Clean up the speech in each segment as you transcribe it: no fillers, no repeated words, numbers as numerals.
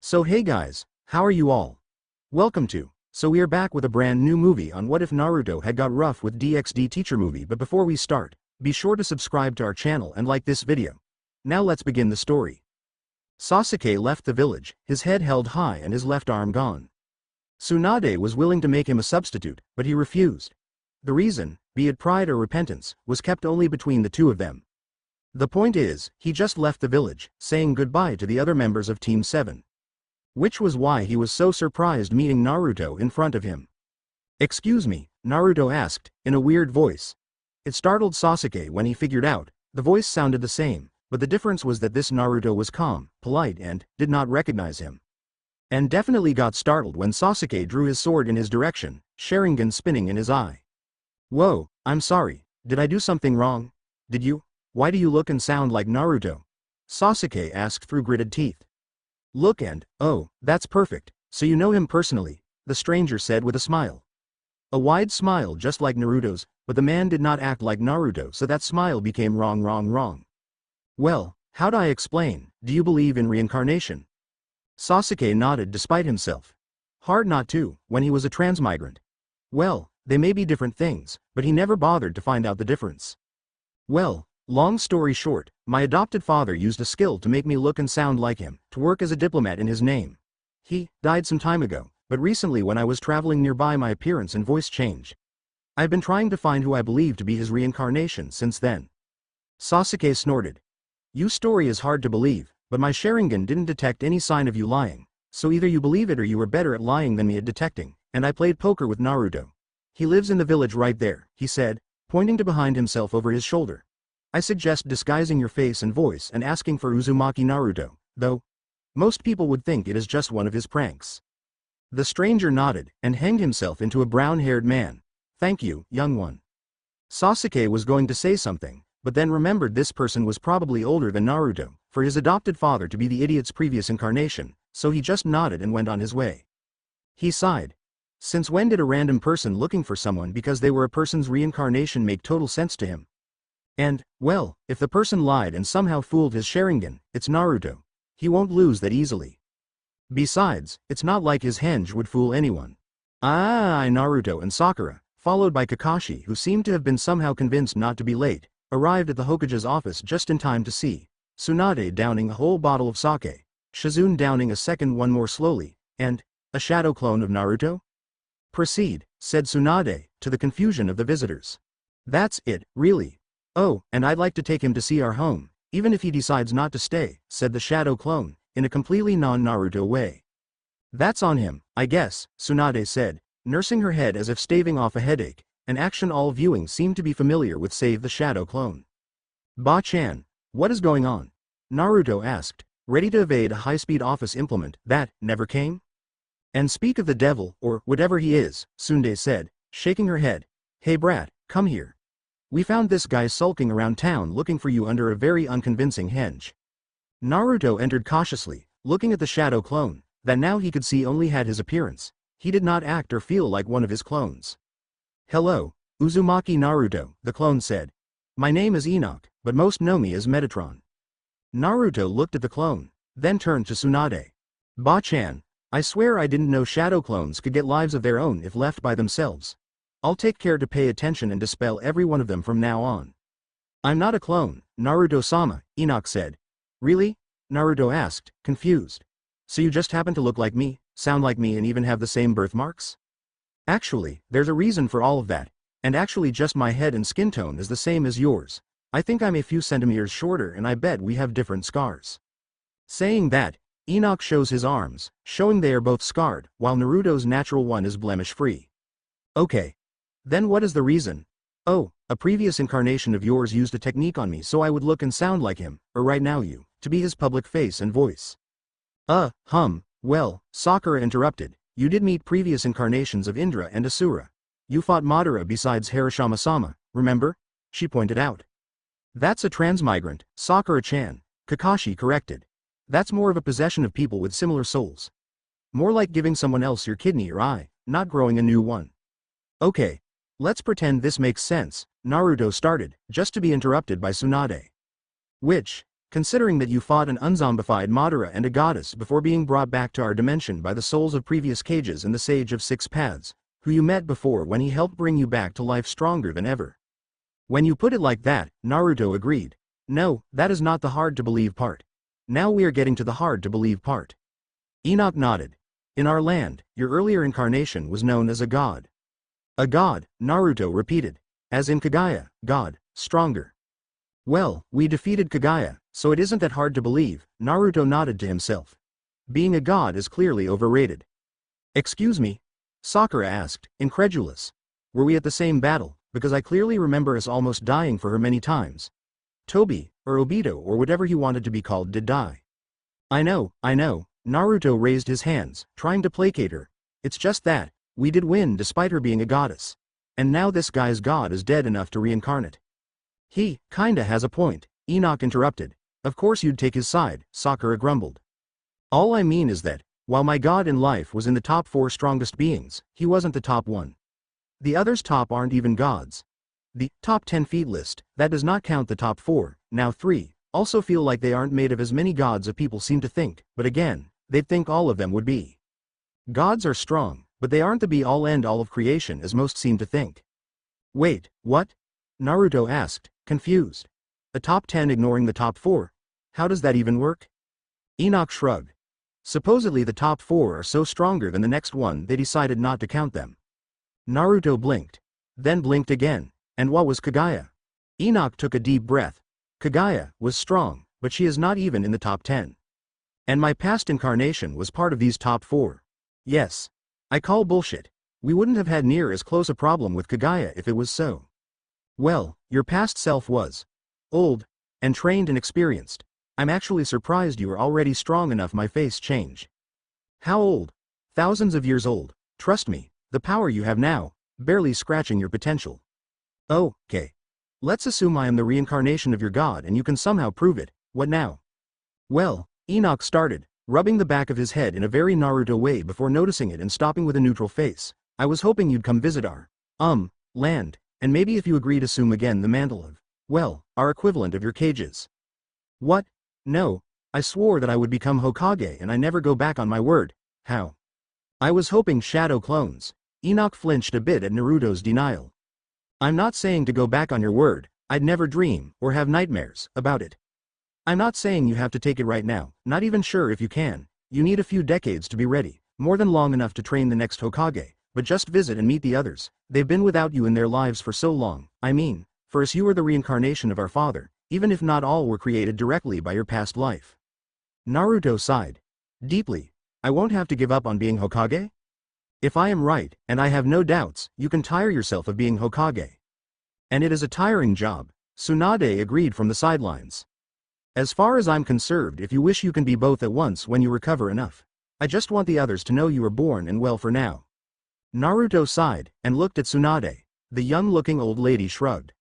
So hey guys, how are you all? Welcome to. So we are back with a brand new movie on What If Naruto Had Got Rough with Dxd Teacher movie, but before we start, be sure to subscribe to our channel and like this video. Now let's begin the story. Sasuke left the village, his head held high and his left arm gone. Tsunade was willing to make him a substitute, but he refused. The reason, be it pride or repentance, was kept only between the two of them. The point is, he just left the village, saying goodbye to the other members of Team 7. Which was why he was so surprised meeting Naruto in front of him. "Excuse me," Naruto asked, in a weird voice. It startled Sasuke when he figured out, the voice sounded the same, but the difference was that this Naruto was calm, polite and did not recognize him. And definitely got startled when Sasuke drew his sword in his direction, Sharingan spinning in his eye. "Whoa, I'm sorry, did I do something wrong? Did you? Why do you look and sound like Naruto?" Sasuke asked through gritted teeth. "Look and, oh, that's perfect, so you know him personally," the stranger said with a smile. A wide smile just like Naruto's, but the man did not act like Naruto, so that smile became wrong. "Well, how'd I explain, do you believe in reincarnation?" Sasuke nodded despite himself. Hard not to, when he was a transmigrant. Well, they may be different things, but he never bothered to find out the difference. "Well, long story short, my adopted father used a skill to make me look and sound like him, to work as a diplomat in his name. He died some time ago, but recently when I was traveling nearby my appearance and voice changed. I've been trying to find who I believe to be his reincarnation since then." Sasuke snorted. "Your story is hard to believe, but my Sharingan didn't detect any sign of you lying, so either you believe it or you were better at lying than me at detecting, and I played poker with Naruto. He lives in the village right there," he said, pointing to behind himself over his shoulder. "I suggest disguising your face and voice and asking for Uzumaki Naruto, though most people would think it is just one of his pranks." The stranger nodded and hanged himself into a brown-haired man. "Thank you, young one." Sasuke was going to say something, but then remembered this person was probably older than Naruto, for his adopted father to be the idiot's previous incarnation, so he just nodded and went on his way. He sighed. Since when did a random person looking for someone because they were a person's reincarnation make total sense to him? And, well, if the person lied and somehow fooled his Sharingan, it's Naruto. He won't lose that easily. Besides, it's not like his henge would fool anyone. Naruto and Sakura, followed by Kakashi, who seemed to have been somehow convinced not to be late, arrived at the Hokage's office just in time to see Tsunade downing a whole bottle of sake, Shizune downing a second one more slowly, and a shadow clone of Naruto? "Proceed," said Tsunade, to the confusion of the visitors. "That's it, really. Oh, and I'd like to take him to see our home, even if he decides not to stay," said the shadow clone, in a completely non-Naruto way. "That's on him, I guess," Tsunade said, nursing her head as if staving off a headache, an action all viewing seemed to be familiar with save the shadow clone. "Ba-chan, what is going on?" Naruto asked, ready to evade a high-speed office implement that never came. "And speak of the devil, or whatever he is," Tsunade said, shaking her head. "Hey brat, come here. We found this guy sulking around town looking for you under a very unconvincing henge." Naruto entered cautiously, looking at the shadow clone, that now he could see only had his appearance. He did not act or feel like one of his clones. "Hello, Uzumaki Naruto," the clone said. "My name is Enoch, but most know me as Metatron." Naruto looked at the clone, then turned to Tsunade. "Ba-chan, I swear I didn't know shadow clones could get lives of their own if left by themselves. I'll take care to pay attention and dispel every one of them from now on." "I'm not a clone, Naruto-sama," Enoch said. "Really?" Naruto asked, confused. "So you just happen to look like me, sound like me and even have the same birthmarks?" "Actually, there's a reason for all of that, and actually just my head and skin tone is the same as yours. I think I'm a few centimeters shorter and I bet we have different scars." Saying that, Enoch shows his arms, showing they are both scarred, while Naruto's natural one is blemish-free. "Okay. Then what is the reason?" "Oh, a previous incarnation of yours used a technique on me so I would look and sound like him, or right now you, to be his public face and voice." Well, Sakura interrupted, "You did meet previous incarnations of Indra and Asura. You fought Madara besides Harashima-sama, remember?" she pointed out. "That's a transmigrant, Sakura-chan," Kakashi corrected. "That's more of a possession of people with similar souls. More like giving someone else your kidney or eye, not growing a new one." "Okay. Let's pretend this makes sense," Naruto started, just to be interrupted by Tsunade. "Which?" Considering that you fought an unzombified Madara and a goddess before being brought back to our dimension by the souls of previous cages and the Sage of Six Paths, who you met before when he helped bring you back to life stronger than ever. When you put it like that, Naruto agreed. No, that is not the hard-to-believe part. Now we are getting to the hard-to-believe part. Enoch nodded. In our land, your earlier incarnation was known as a god. A god, Naruto repeated. As in Kagaya, god, stronger. Well, we defeated Kagaya, so it isn't that hard to believe, Naruto nodded to himself. Being a god is clearly overrated. Excuse me? Sakura asked, incredulous. Were we at the same battle, because I clearly remember us almost dying for her many times. Tobi, or Obito or whatever he wanted to be called did die. I know, Naruto raised his hands, trying to placate her. It's just that, we did win despite her being a goddess. And now this guy's god is dead enough to reincarnate. He, kinda has a point, Enoch interrupted. Of course you'd take his side, Sakura grumbled. All I mean is that, while my god in life was in the top 4 strongest beings, he wasn't the top 1. The others top aren't even gods. The top 10 feet list, that does not count the top 4, now 3, also feel like they aren't made of as many gods as people seem to think, but again, they'd think all of them would be. Gods are strong, but they aren't the be-all end-all of creation as most seem to think. Wait, what? Naruto asked, confused. A top 10 ignoring the top 4? How does that even work? Enoch shrugged. Supposedly the top 4 are so stronger than the next one they decided not to count them. Naruto blinked. Then blinked again. And what was Kagaya? Enoch took a deep breath. Kagaya was strong, but she is not even in the top 10. And my past incarnation was part of these top 4. Yes. I call bullshit. We wouldn't have had near as close a problem with Kagaya if it was so. Well, your past self was old, and trained and experienced. I'm actually surprised you are already strong enough. My face changed. How old? Thousands of years old. Trust me, the power you have now, barely scratching your potential. Oh, okay. Let's assume I am the reincarnation of your god and you can somehow prove it. What now? Well, Enoch started, rubbing the back of his head in a very Naruto way before noticing it and stopping with a neutral face. I was hoping you'd come visit our, land, and maybe if you agreed assume again the mantle of, well, our equivalent of your cages. What? No, I swore that I would become Hokage and I never go back on my word. How? I was hoping shadow clones. Enoch flinched a bit at Naruto's denial. I'm not saying to go back on your word, I'd never dream, or have nightmares, about it. I'm not saying you have to take it right now, not even sure if you can. You need a few decades to be ready, more than long enough to train the next Hokage, but just visit and meet the others. They've been without you in their lives for so long. I mean, first you are the reincarnation of our father, even if not all were created directly by your past life. Naruto sighed. Deeply. I won't have to give up on being Hokage? If I am right, and I have no doubts, you can tire yourself of being Hokage. And it is a tiring job, Tsunade agreed from the sidelines. As far as I'm concerned, if you wish you can be both at once when you recover enough. I just want the others to know you are born and well for now. Naruto sighed, and looked at Tsunade. The young-looking old lady shrugged.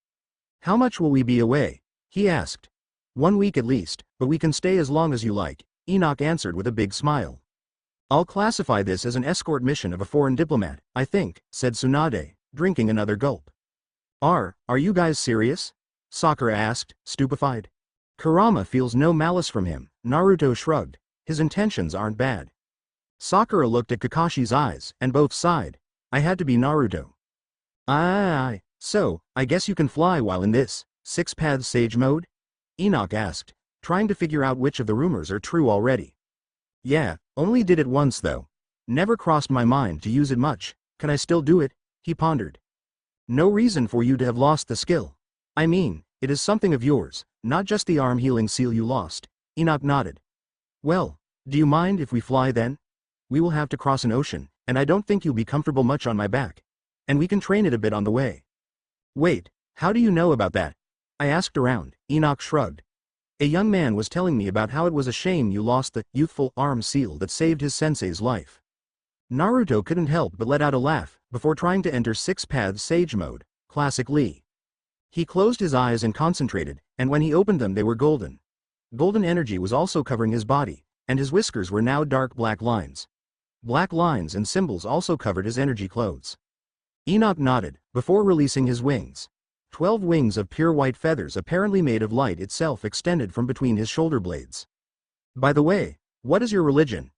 How much will we be away? He asked. 1 week at least, but we can stay as long as you like, Enoch answered with a big smile. I'll classify this as an escort mission of a foreign diplomat, I think, said Tsunade, drinking another gulp. Are you guys serious? Sakura asked, stupefied. Kurama feels no malice from him, Naruto shrugged. His intentions aren't bad. Sakura looked at Kakashi's eyes, and both sighed. I had to be Naruto. So, I guess you can fly while in this, Six Paths Sage mode? Enoch asked, trying to figure out which of the rumors are true already. Yeah, only did it once though. Never crossed my mind to use it much. Can I still do it? He pondered. No reason for you to have lost the skill. I mean, it is something of yours, not just the arm healing seal you lost. Enoch nodded. Well, do you mind if we fly then? We will have to cross an ocean, and I don't think you'll be comfortable much on my back. And we can train it a bit on the way. Wait, how do you know about that? I asked around. Enoch shrugged. A young man was telling me about how it was a shame you lost the youthful arm seal that saved his sensei's life. Naruto couldn't help but let out a laugh before trying to enter Six Paths Sage mode, classic Lee. He closed his eyes and concentrated, and when he opened them they were golden. Golden energy was also covering his body, and his whiskers were now dark black lines. Black lines and symbols also covered his energy clothes. Enoch nodded, before releasing his wings. 12 wings of pure white feathers apparently made of light itself extended from between his shoulder blades. By the way, what is your religion?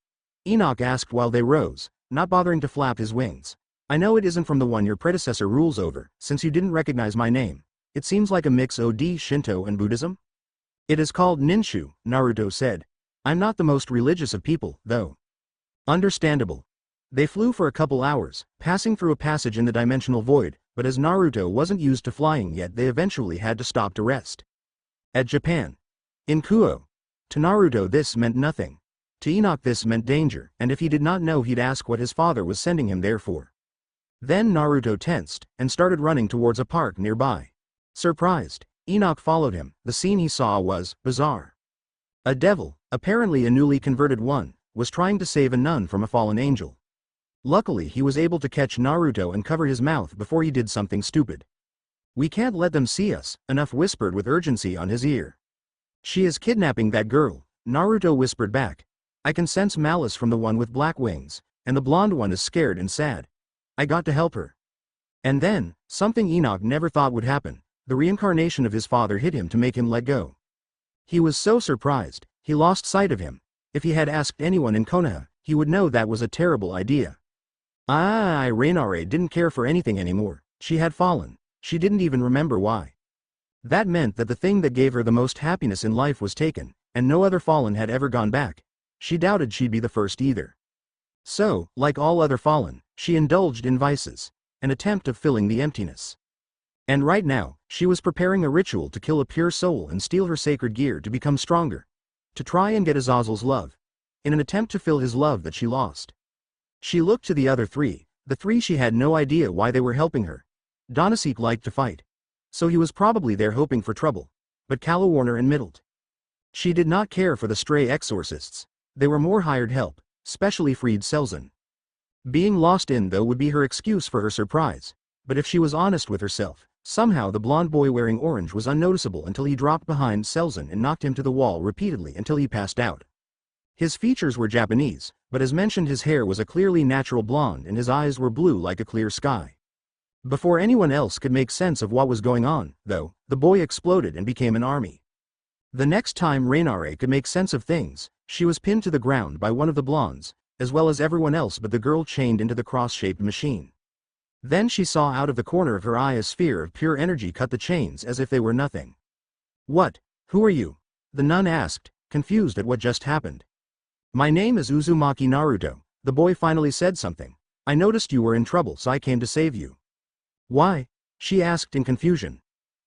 Enoch asked while they rose, not bothering to flap his wings. I know it isn't from the one your predecessor rules over, since you didn't recognize my name. It seems like a mix of Shinto and Buddhism? It is called Ninshu, Naruto said. I'm not the most religious of people, though. Understandable. They flew for a couple hours, passing through a passage in the dimensional void, but as Naruto wasn't used to flying yet, they eventually had to stop to rest. At Japan. In Kuo. To Naruto this meant nothing. To Enoch this meant danger, and if he did not know he'd ask what his father was sending him there for. Then Naruto tensed, and started running towards a park nearby. Surprised, Enoch followed him. The scene he saw was bizarre. A devil, apparently a newly converted one, was trying to save a nun from a fallen angel. Luckily he was able to catch Naruto and cover his mouth before he did something stupid. We can't let them see us, Enough whispered with urgency on his ear. She is kidnapping that girl, Naruto whispered back. I can sense malice from the one with black wings, and the blonde one is scared and sad. I got to help her. And then, something Enoch never thought would happen, the reincarnation of his father hit him to make him let go. He was so surprised, he lost sight of him. If he had asked anyone in Konoha, he would know that was a terrible idea. Rainare didn't care for anything anymore. She had fallen. She didn't even remember why. That meant that the thing that gave her the most happiness in life was taken, and no other fallen had ever gone back. She doubted she'd be the first either. So, like all other fallen, she indulged in vices, an attempt of filling the emptiness. And right now, she was preparing a ritual to kill a pure soul and steal her sacred gear to become stronger. To try and get Azazel's love. In an attempt to fill his love that she lost. She looked to the other three, the three she had no idea why they were helping her. Donaseek liked to fight. So he was probably there hoping for trouble. But Calawarner and Middlet. She did not care for the stray exorcists. They were more hired help, specially freed Selzen. Being lost in though would be her excuse for her surprise. But if she was honest with herself, somehow the blonde boy wearing orange was unnoticeable until he dropped behind Selzen and knocked him to the wall repeatedly until he passed out. His features were Japanese, but as mentioned his hair was a clearly natural blonde and his eyes were blue like a clear sky. Before anyone else could make sense of what was going on, though, the boy exploded and became an army. The next time Rainare could make sense of things, she was pinned to the ground by one of the blondes, as well as everyone else but the girl chained into the cross-shaped machine. Then she saw out of the corner of her eye a sphere of pure energy cut the chains as if they were nothing. What? Who are you? The nun asked, confused at what just happened. My name is Uzumaki Naruto. The boy finally said something. I noticed you were in trouble so I came to save you. Why? She asked in confusion.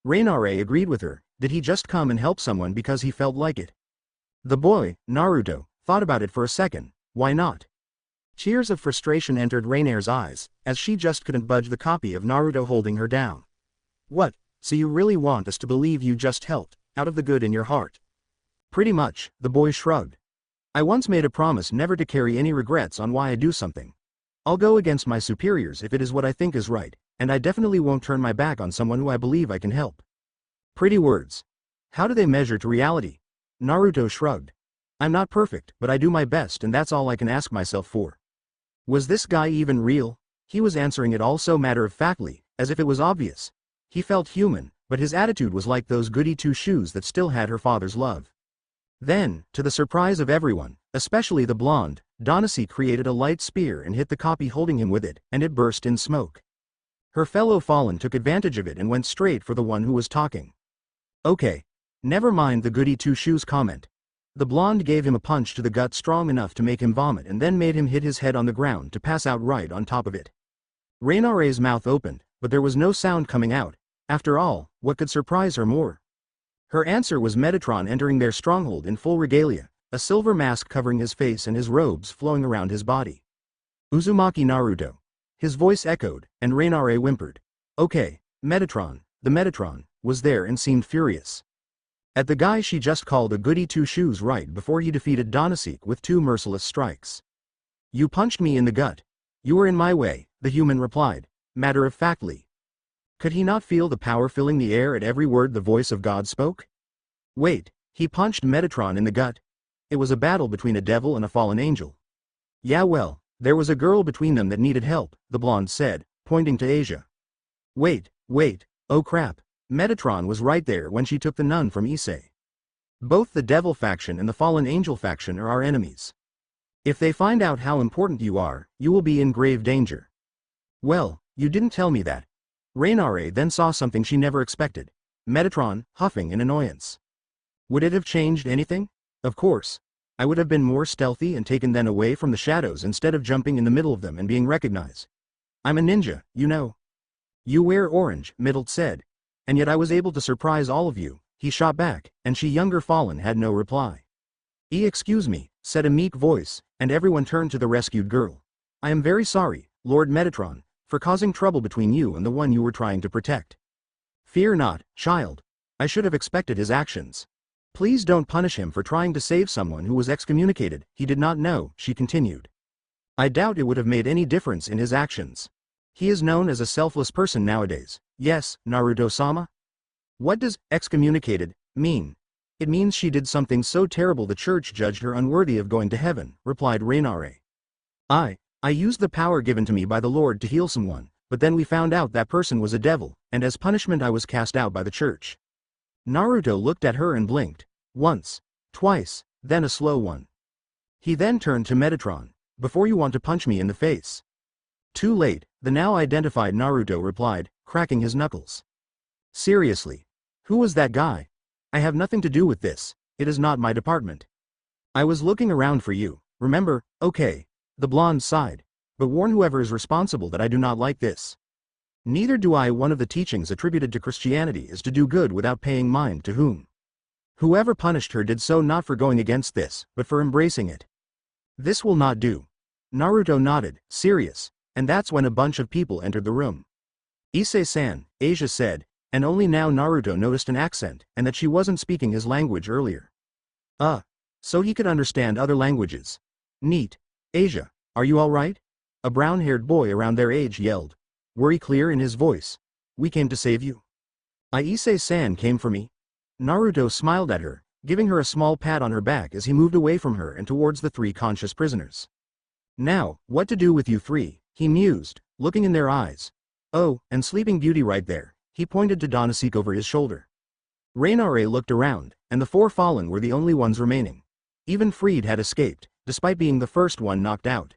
Rainare agreed with her. Did he just come and help someone because he felt like it? The boy, Naruto, thought about it for a second. Why not? Tears of frustration entered Rainare's eyes, as she just couldn't budge the copy of Naruto holding her down. What, so you really want us to believe you just helped, out of the good in your heart? Pretty much, the boy shrugged. I once made a promise never to carry any regrets on why I do something. I'll go against my superiors if it is what I think is right, and I definitely won't turn my back on someone who I believe I can help. Pretty words. How do they measure to reality? Naruto shrugged. I'm not perfect, but I do my best and that's all I can ask myself for. Was this guy even real? He was answering it all so matter-of-factly, as if it was obvious. He felt human, but his attitude was like those goody two-shoes that still had her father's love. Then, to the surprise of everyone, especially the blonde, Donaseek created a light spear and hit the copy holding him with it, and it burst in smoke. Her fellow fallen took advantage of it and went straight for the one who was talking. Okay. Never mind the goody two-shoes comment. The blonde gave him a punch to the gut strong enough to make him vomit and then made him hit his head on the ground to pass out right on top of it. Rainare's mouth opened, but there was no sound coming out. After all, what could surprise her more? Her answer was Metatron entering their stronghold in full regalia, a silver mask covering his face and his robes flowing around his body. Uzumaki Naruto. His voice echoed, and Rainare whimpered. Okay, Metatron, the Metatron, was there and seemed furious. At the guy she just called a goody two-shoes right before he defeated Donaseek with 2 merciless strikes. You punched me in the gut. You were in my way, the human replied, matter-of-factly. Could he not feel the power filling the air at every word the voice of God spoke? Wait, he punched Metatron in the gut. It was a battle between a devil and a fallen angel. Yeah well, there was a girl between them that needed help, the blonde said, pointing to Asia. Wait, oh crap. Metatron was right there when she took the nun from Issei. Both the devil faction and the fallen angel faction are our enemies. If they find out how important you are, you will be in grave danger. Well, you didn't tell me that. Rainare then saw something she never expected. Metatron, huffing in annoyance. Would it have changed anything? Of course. I would have been more stealthy and taken them away from the shadows instead of jumping in the middle of them and being recognized. I'm a ninja, you know. You wear orange, Middle said. And yet I was able to surprise all of you, he shot back, and she younger fallen had no reply. Excuse me, said a meek voice, and everyone turned to the rescued girl. I am very sorry, Lord Metatron, for causing trouble between you and the one you were trying to protect. Fear not, child. I should have expected his actions. Please don't punish him for trying to save someone who was excommunicated, he did not know, she continued. I doubt it would have made any difference in his actions. He is known as a selfless person nowadays. Yes, Naruto-sama? What does excommunicated mean? It means she did something so terrible the church judged her unworthy of going to heaven, replied Rainare. I used the power given to me by the Lord to heal someone, but then we found out that person was a devil, and as punishment I was cast out by the church. Naruto looked at her and blinked. Once, twice, then a slow one. He then turned to Metatron. Before you want to punch me in the face. Too late, the now identified Naruto replied, cracking his knuckles. Seriously. Who was that guy? I have nothing to do with this, it is not my department. I was looking around for you, remember, okay. The blonde sighed. But warn whoever is responsible that I do not like this. Neither do I. One of the teachings attributed to Christianity is to do good without paying mind to whom. Whoever punished her did so not for going against this, but for embracing it. This will not do. Naruto nodded, serious, and that's when a bunch of people entered the room. Issei-san, Asia said, and only now Naruto noticed an accent, and that she wasn't speaking his language earlier. So he could understand other languages. Neat. Asia, are you all right? A brown-haired boy around their age yelled. Worry clear in his voice. We came to save you. Issei-san came for me. Naruto smiled at her, giving her a small pat on her back as he moved away from her and towards the three conscious prisoners. Now, what to do with you three, he mused, looking in their eyes. Oh, and Sleeping Beauty right there, he pointed to Donasek over his shoulder. Rainare looked around, and the four fallen were the only ones remaining. Even Freed had escaped, despite being the first one knocked out.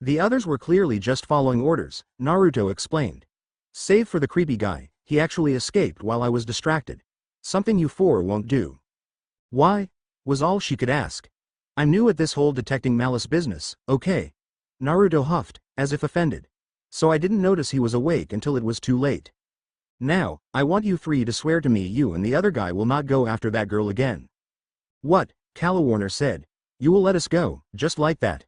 The others were clearly just following orders, Naruto explained. Save for the creepy guy, he actually escaped while I was distracted. Something you four won't do. Why? Was all she could ask. I'm new at this whole detecting malice business, okay? Naruto huffed, as if offended. So I didn't notice he was awake until it was too late. Now, I want you three to swear to me you and the other guy will not go after that girl again. What? Calawarner said. You will let us go, just like that.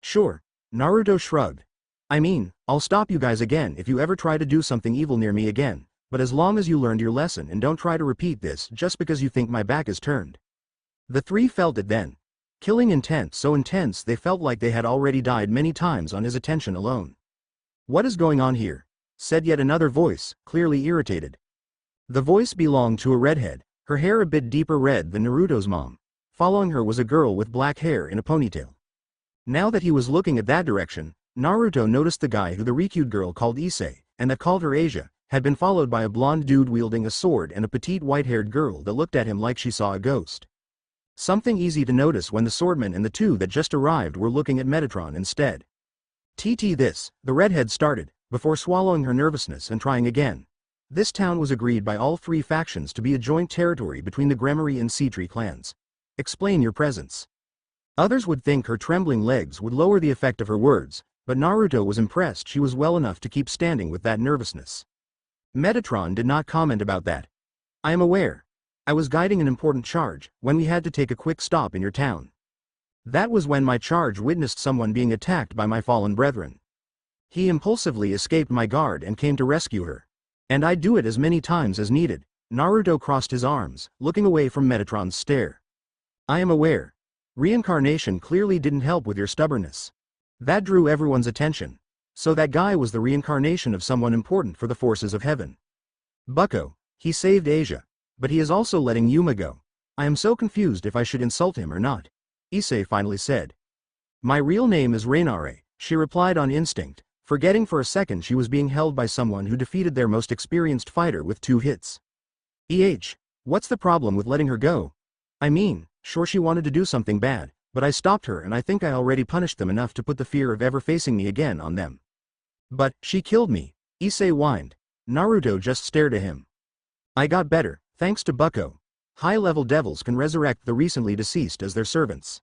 Sure. Naruto shrugged. I mean, I'll stop you guys again if you ever try to do something evil near me again, but as long as you learned your lesson and don't try to repeat this just because you think my back is turned. The three felt it then. Killing intense, so intense they felt like they had already died many times on his attention alone. What is going on here? Said yet another voice, clearly irritated. The voice belonged to a redhead, her hair a bit deeper red than Naruto's mom. Following her was a girl with black hair in a ponytail. Now that he was looking at that direction, Naruto noticed the guy who the Rikyu'd girl called Issei, and that called her Asia, had been followed by a blonde dude wielding a sword and a petite white-haired girl that looked at him like she saw a ghost. Something easy to notice when the swordman and the two that just arrived were looking at Metatron instead. This, the redhead started, before swallowing her nervousness and trying again. This town was agreed by all three factions to be a joint territory between the Gremory and Seatree clans. Explain your presence. Others would think her trembling legs would lower the effect of her words, but Naruto was impressed she was well enough to keep standing with that nervousness. Metatron did not comment about that. I am aware. I was guiding an important charge, when we had to take a quick stop in your town. That was when my charge witnessed someone being attacked by my fallen brethren. He impulsively escaped my guard and came to rescue her. And I'd do it as many times as needed. Naruto crossed his arms, looking away from Metatron's stare. I am aware. Reincarnation clearly didn't help with your stubbornness. That drew everyone's attention. So that guy was the reincarnation of someone important for the forces of heaven. Bucko, he saved Asia. But he is also letting Yuma go. I am so confused if I should insult him or not. Issei finally said. My real name is Rainare, she replied on instinct, forgetting for a second she was being held by someone who defeated their most experienced fighter with 2 hits. What's the problem with letting her go? I mean, sure she wanted to do something bad, but I stopped her and I think I already punished them enough to put the fear of ever facing me again on them. But, she killed me, Issei whined. Naruto just stared at him. I got better, thanks to Bucko. High-level devils can resurrect the recently deceased as their servants.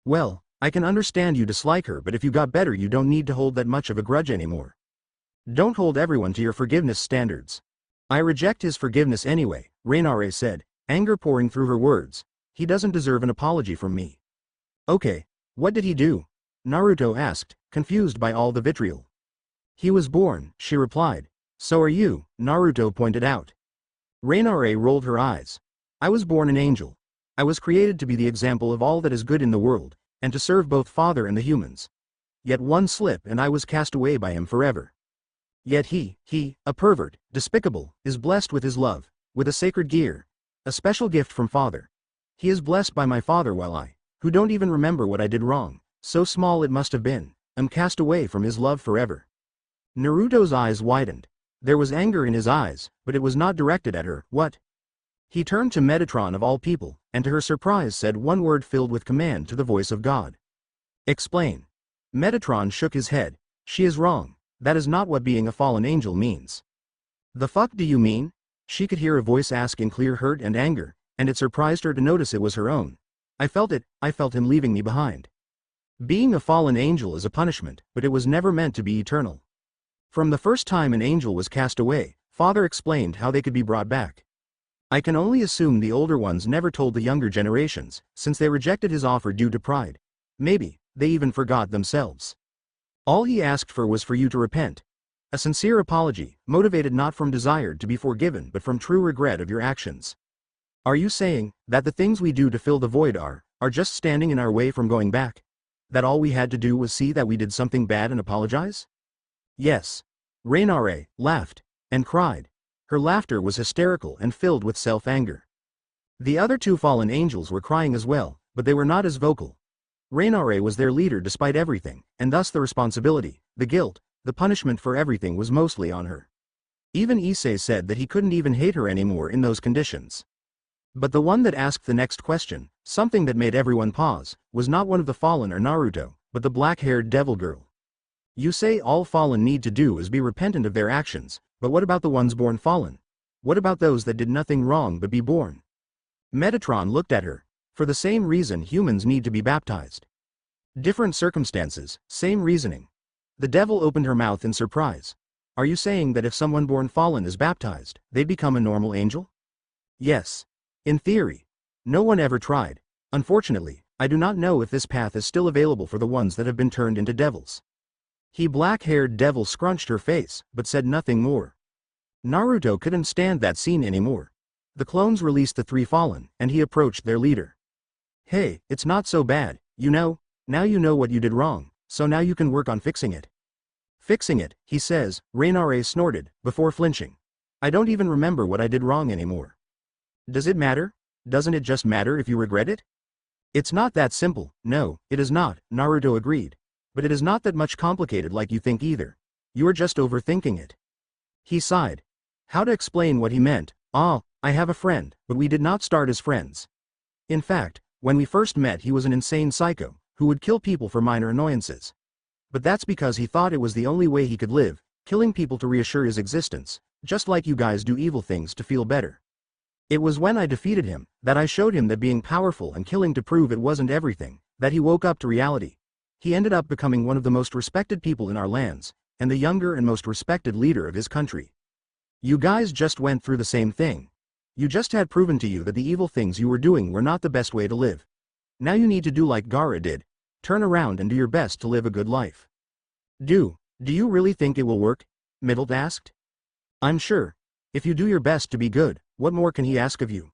Well, I can understand you dislike her, but if you got better you don't need to hold that much of a grudge anymore. Don't hold everyone to your forgiveness standards. I reject his forgiveness anyway, Rainare said, anger pouring through her words. He doesn't deserve an apology from me. Okay, what did he do? Naruto asked, confused by all the vitriol. He was born, she replied. So are you, Naruto pointed out. Rainare rolled her eyes. I was born an angel. I was created to be the example of all that is good in the world, and to serve both Father and the humans. Yet one slip and I was cast away by him forever. Yet he, a pervert, despicable, is blessed with his love, with a sacred gear, a special gift from Father. He is blessed by my father while I, who don't even remember what I did wrong, so small it must have been, am cast away from his love forever. Naruto's eyes widened. There was anger in his eyes, but it was not directed at her. What? He turned to Metatron of all people, and to her surprise said one word filled with command to the voice of God. Explain. Metatron shook his head. She is wrong. That is not what being a fallen angel means. The fuck do you mean? She could hear a voice ask in clear hurt and anger, and it surprised her to notice it was her own. I felt it, I felt him leaving me behind. Being a fallen angel is a punishment, but it was never meant to be eternal. From the first time an angel was cast away, Father explained how they could be brought back. I can only assume the older ones never told the younger generations, since they rejected his offer due to pride. Maybe, they even forgot themselves. All he asked for was for you to repent. A sincere apology, motivated not from desire to be forgiven but from true regret of your actions. Are you saying that the things we do to fill the void are just standing in our way from going back? That all we had to do was see that we did something bad and apologize? Yes. Rainare laughed and cried. Her laughter was hysterical and filled with self-anger. The other 2 fallen angels were crying as well, but they were not as vocal. Rainare was their leader despite everything, and thus the responsibility, the guilt, the punishment for everything was mostly on her. Even Issei said that he couldn't even hate her anymore in those conditions. But the one that asked the next question, something that made everyone pause, was not one of the fallen or Naruto, but the black-haired devil girl. You say all fallen need to do is be repentant of their actions, but what about the ones born fallen? What about those that did nothing wrong but be born? Metatron looked at her. For the same reason humans need to be baptized. Different circumstances, same reasoning. The devil opened her mouth in surprise. Are you saying that if someone born fallen is baptized, they become a normal angel? Yes. In theory. No one ever tried. Unfortunately, I do not know if this path is still available for the ones that have been turned into devils. The black-haired devil scrunched her face, but said nothing more. Naruto couldn't stand that scene anymore. The clones released the 3 fallen, and he approached their leader. Hey, it's not so bad, you know, now you know what you did wrong, so now you can work on fixing it. Fixing it, he says, Rainare snorted, before flinching. I don't even remember what I did wrong anymore. Does it matter? Doesn't it just matter if you regret it? It's not that simple, no, it is not, Naruto agreed. But it is not that much complicated like you think either. You are just overthinking it. He sighed. How to explain what he meant? I have a friend, but we did not start as friends. In fact, when we first met he was an insane psycho, who would kill people for minor annoyances. But that's because he thought it was the only way he could live, killing people to reassure his existence, just like you guys do evil things to feel better. It was when I defeated him, that I showed him that being powerful and killing to prove it wasn't everything, that he woke up to reality. He ended up becoming one of the most respected people in our lands, and the younger and most respected leader of his country. You guys just went through the same thing. You just had proven to you that the evil things you were doing were not the best way to live. Now you need to do like Gaara did. Turn around and do your best to live a good life. Do you really think it will work? Middle asked. I'm sure. If you do your best to be good, what more can he ask of you?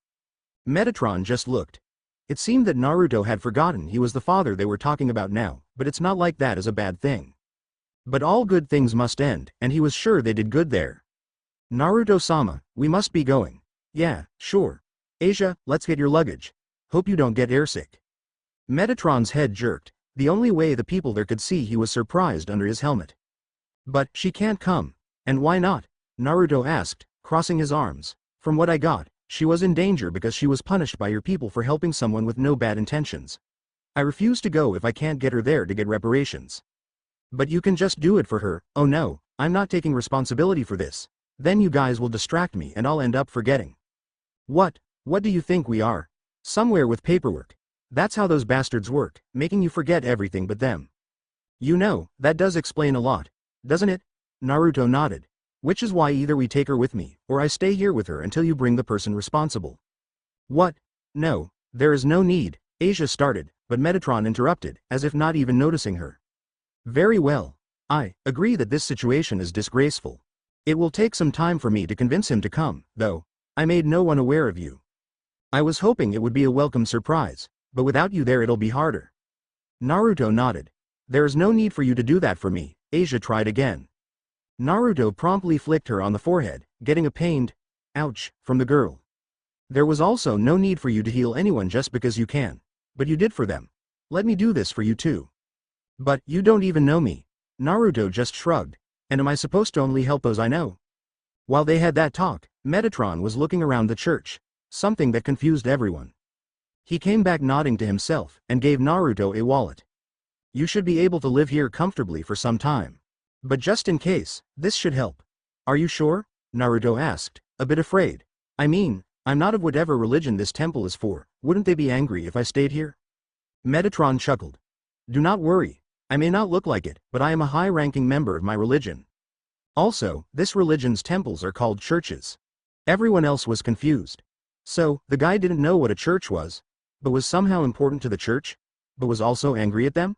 Metatron just looked. It seemed that Naruto had forgotten he was the father they were talking about now, but it's not like that is a bad thing. But all good things must end, and he was sure they did good there. Naruto-sama, we must be going. Yeah, sure. Asia, let's get your luggage. Hope you don't get airsick. Metatron's head jerked. The only way the people there could see he was surprised under his helmet. But she can't come. And why not? Naruto asked, crossing his arms. From what I got, she was in danger because she was punished by your people for helping someone with no bad intentions. I refuse to go if I can't get her there to get reparations. But you can just do it for her. Oh no, I'm not taking responsibility for this. Then you guys will distract me and I'll end up forgetting. What do you think we are? Somewhere with paperwork. That's how those bastards work, making you forget everything but them. You know, that does explain a lot, doesn't it? Naruto nodded. Which is why either we take her with me, or I stay here with her until you bring the person responsible. What? No, there is no need, Asia started, but Metatron interrupted, as if not even noticing her. Very well. I agree that this situation is disgraceful. It will take some time for me to convince him to come, though. I made no one aware of you. I was hoping it would be a welcome surprise, but without you there it'll be harder. Naruto nodded. There is no need for you to do that for me, Asia tried again. Naruto promptly flicked her on the forehead, getting a pained, ouch, from the girl. There was also no need for you to heal anyone just because you can. But you did for them. Let me do this for you too. But you don't even know me. Naruto just shrugged. And am I supposed to only help those I know? While they had that talk, Metatron was looking around the church, something that confused everyone. He came back nodding to himself, and gave Naruto a wallet. You should be able to live here comfortably for some time. But just in case, this should help. Are you sure? Naruto asked, a bit afraid. I mean, I'm not of whatever religion this temple is for, wouldn't they be angry if I stayed here? Metatron chuckled. Do not worry. I may not look like it, but I am a high-ranking member of my religion. Also, this religion's temples are called churches. Everyone else was confused. So, the guy didn't know what a church was, but was somehow important to the church, but was also angry at them?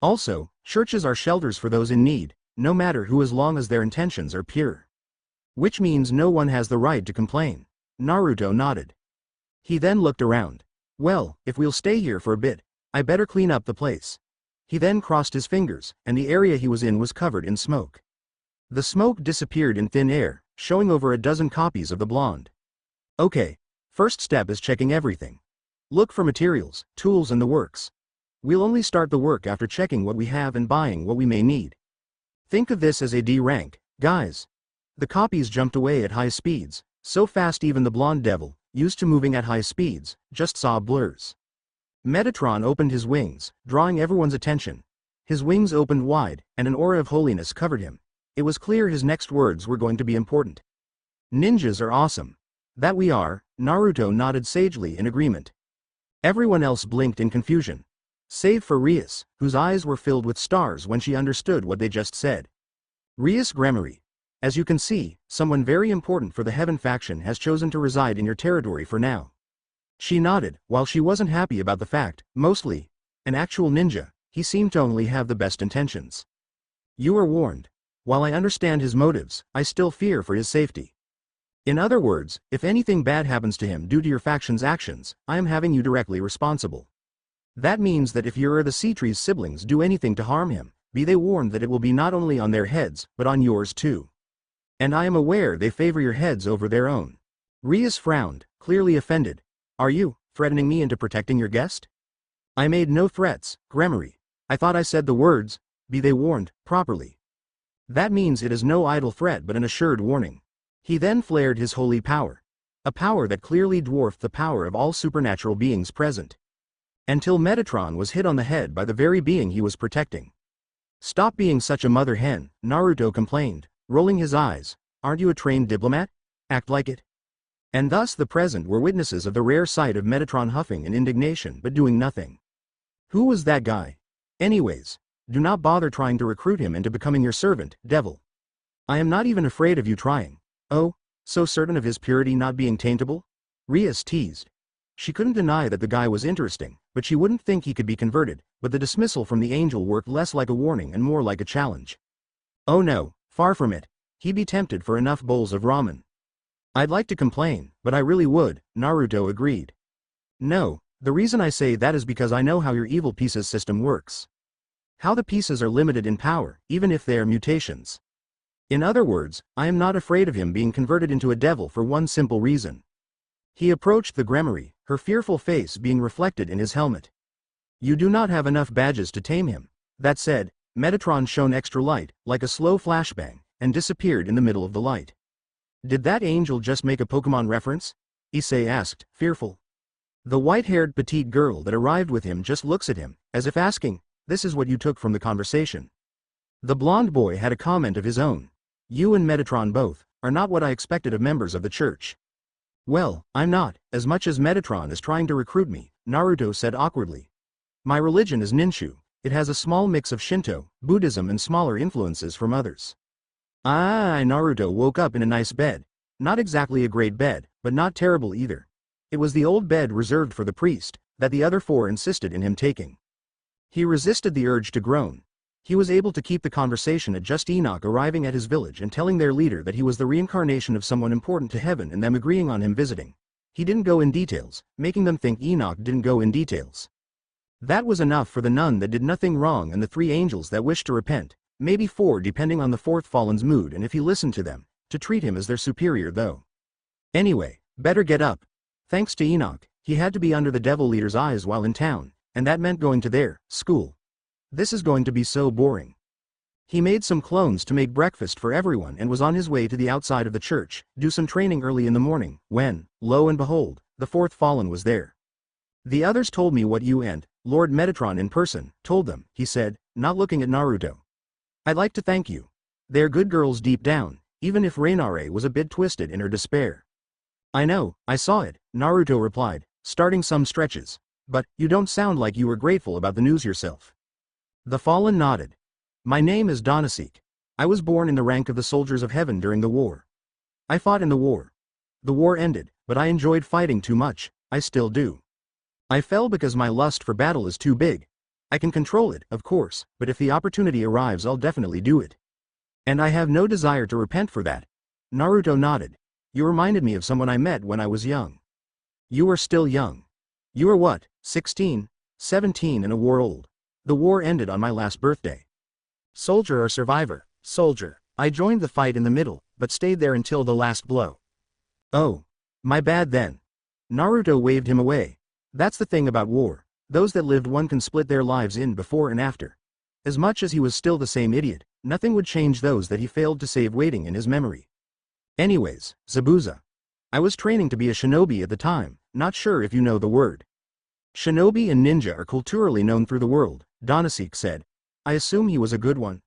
Also, churches are shelters for those in need, no matter who, as long as their intentions are pure. Which means no one has the right to complain. Naruto nodded. He then looked around. Well, if we'll stay here for a bit, I better clean up the place. He then crossed his fingers, and the area he was in was covered in smoke. The smoke disappeared in thin air, showing over a dozen copies of the blonde. Okay, first step is checking everything. Look for materials, tools and the works. We'll only start the work after checking what we have and buying what we may need. Think of this as a D rank, guys. The copies jumped away at high speeds, so fast even the blonde devil, used to moving at high speeds, just saw blurs. Metatron opened his wings, drawing everyone's attention. His wings opened wide, and an aura of holiness covered him. It was clear his next words were going to be important. Ninjas are awesome. That we are, Naruto nodded sagely in agreement. Everyone else blinked in confusion. Save for Rias, whose eyes were filled with stars when she understood what they just said. Rias Gremory. As you can see, someone very important for the Heaven faction has chosen to reside in your territory for now. She nodded, while she wasn't happy about the fact, mostly, an actual ninja, he seemed to only have the best intentions. You are warned. While I understand his motives, I still fear for his safety. In other words, if anything bad happens to him due to your faction's actions, I am having you directly responsible. That means that if you or the Sea-Tree's siblings do anything to harm him, be they warned that it will be not only on their heads, but on yours too. And I am aware they favor your heads over their own. Rias frowned, clearly offended. Are you threatening me into protecting your guest? I made no threats, Gremory. I thought I said the words, be they warned, properly. That means it is no idle threat but an assured warning. He then flared his holy power. A power that clearly dwarfed the power of all supernatural beings present. Until Metatron was hit on the head by the very being he was protecting. Stop being such a mother hen, Naruto complained, rolling his eyes. Aren't you a trained diplomat? Act like it. And thus the present were witnesses of the rare sight of Metatron huffing in indignation but doing nothing. Who was that guy? Anyways, do not bother trying to recruit him into becoming your servant, devil. I am not even afraid of you trying. Oh, so certain of his purity not being taintable? Rias teased. She couldn't deny that the guy was interesting, but she wouldn't think he could be converted, but the dismissal from the angel worked less like a warning and more like a challenge. Oh no, far from it. He'd be tempted for enough bowls of ramen. I'd like to complain, but I really would, Naruto agreed. No, the reason I say that is because I know how your evil pieces system works. How the pieces are limited in power, even if they are mutations. In other words, I am not afraid of him being converted into a devil for one simple reason. He approached the Gremory, her fearful face being reflected in his helmet. You do not have enough badges to tame him. That said, Metatron shone extra light, like a slow flashbang, and disappeared in the middle of the light. Did that angel just make a Pokemon reference? Issei asked, fearful. The white-haired petite girl that arrived with him just looks at him, as if asking, this is what you took from the conversation. The blonde boy had a comment of his own. You and Metatron both are not what I expected of members of the church. Well, I'm not, as much as Metatron is trying to recruit me, Naruto said awkwardly. My religion is Ninshu. It has a small mix of Shinto, Buddhism and smaller influences from others. Naruto woke up in a nice bed. Not exactly a great bed, but not terrible either. It was the old bed reserved for the priest, that the other four insisted in him taking. He resisted the urge to groan. He was able to keep the conversation at just Enoch arriving at his village and telling their leader that he was the reincarnation of someone important to heaven and them agreeing on him visiting. He didn't go in details, making them think Enoch didn't go in details. That was enough for the nun that did nothing wrong and the three angels that wished to repent, maybe four depending on the fourth fallen's mood and if he listened to them, to treat him as their superior though. Anyway, better get up. Thanks to Enoch, he had to be under the devil leader's eyes while in town, and that meant going to their school. This is going to be so boring. He made some clones to make breakfast for everyone and was on his way to the outside of the church, do some training early in the morning, when, lo and behold, the fourth fallen was there. The others told me what you and Lord Metatron in person told them, he said, not looking at Naruto. I'd like to thank you. They're good girls deep down, even if Rainare was a bit twisted in her despair. I know, I saw it, Naruto replied, starting some stretches. But, you don't sound like you were grateful about the news yourself. The fallen nodded. My name is Donasek. I was born in the rank of the soldiers of heaven during the war. I fought in the war. The war ended, but I enjoyed fighting too much, I still do. I fell because my lust for battle is too big. I can control it, of course, but if the opportunity arrives I'll definitely do it. And I have no desire to repent for that. Naruto nodded. You reminded me of someone I met when I was young. You are still young. You are what, 16, 17 and a war old. The war ended on my last birthday. Soldier or survivor, soldier. I joined the fight in the middle, but stayed there until the last blow. Oh. My bad then. Naruto waved him away. That's the thing about war. Those that lived one can split their lives in before and after. As much as he was still the same idiot, nothing would change those that he failed to save waiting in his memory. Anyways, Zabuza. I was training to be a shinobi at the time, not sure if you know the word. Shinobi and ninja are culturally known through the world, Donasek said. I assume he was a good one.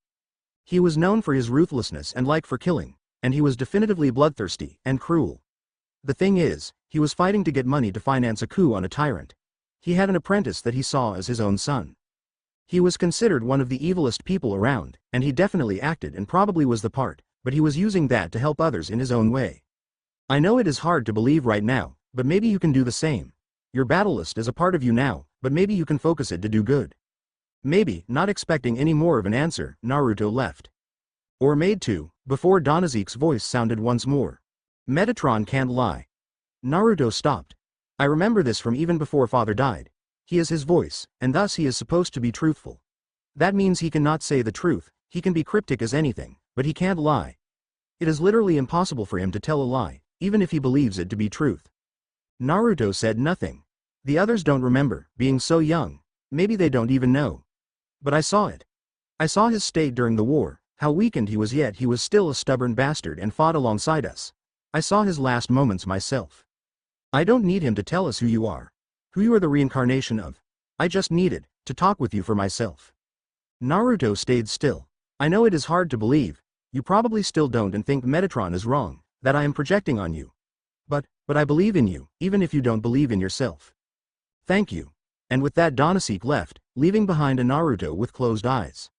He was known for his ruthlessness and like for killing, and he was definitively bloodthirsty and cruel. The thing is, he was fighting to get money to finance a coup on a tyrant. He had an apprentice that he saw as his own son. He was considered one of the evilest people around, and he definitely acted and probably was the part, but he was using that to help others in his own way. I know it is hard to believe right now, but maybe you can do the same. Your battle list is a part of you now, but maybe you can focus it to do good. Maybe, not expecting any more of an answer, Naruto left. Or made to, before Donasek's voice sounded once more. Metatron can't lie. Naruto stopped. I remember this from even before father died. He is his voice, and thus he is supposed to be truthful. That means he cannot say the truth, he can be cryptic as anything, but he can't lie. It is literally impossible for him to tell a lie, even if he believes it to be truth. Naruto said nothing. The others don't remember, being so young, maybe they don't even know. But I saw it. I saw his state during the war, how weakened he was yet he was still a stubborn bastard and fought alongside us. I saw his last moments myself. I don't need him to tell us who you are the reincarnation of. I just needed to talk with you for myself. Naruto stayed still. I know it is hard to believe, you probably still don't and think Metatron is wrong, that I am projecting on you. But I believe in you, even if you don't believe in yourself. Thank you. And with that Donasek left, leaving behind a Naruto with closed eyes.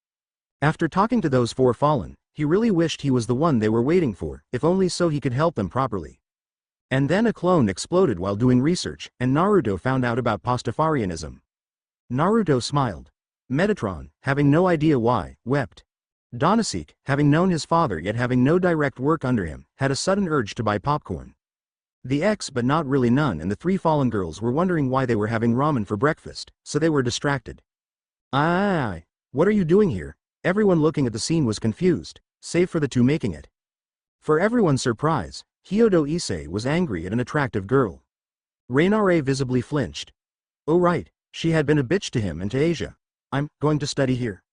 After talking to those four fallen, he really wished he was the one they were waiting for, if only so he could help them properly. And then a clone exploded while doing research, and Naruto found out about Pastafarianism. Naruto smiled. Metatron, having no idea why, wept. Donasek, having known his father yet having no direct work under him, had a sudden urge to buy popcorn. The ex but not really none and the three fallen girls were wondering why they were having ramen for breakfast, so they were distracted. What are you doing here? Everyone looking at the scene was confused, save for the two making it. For everyone's surprise, Hyodo Issei was angry at an attractive girl. Rainare visibly flinched. Oh right, she had been a bitch to him and to Asia. I'm going to study here.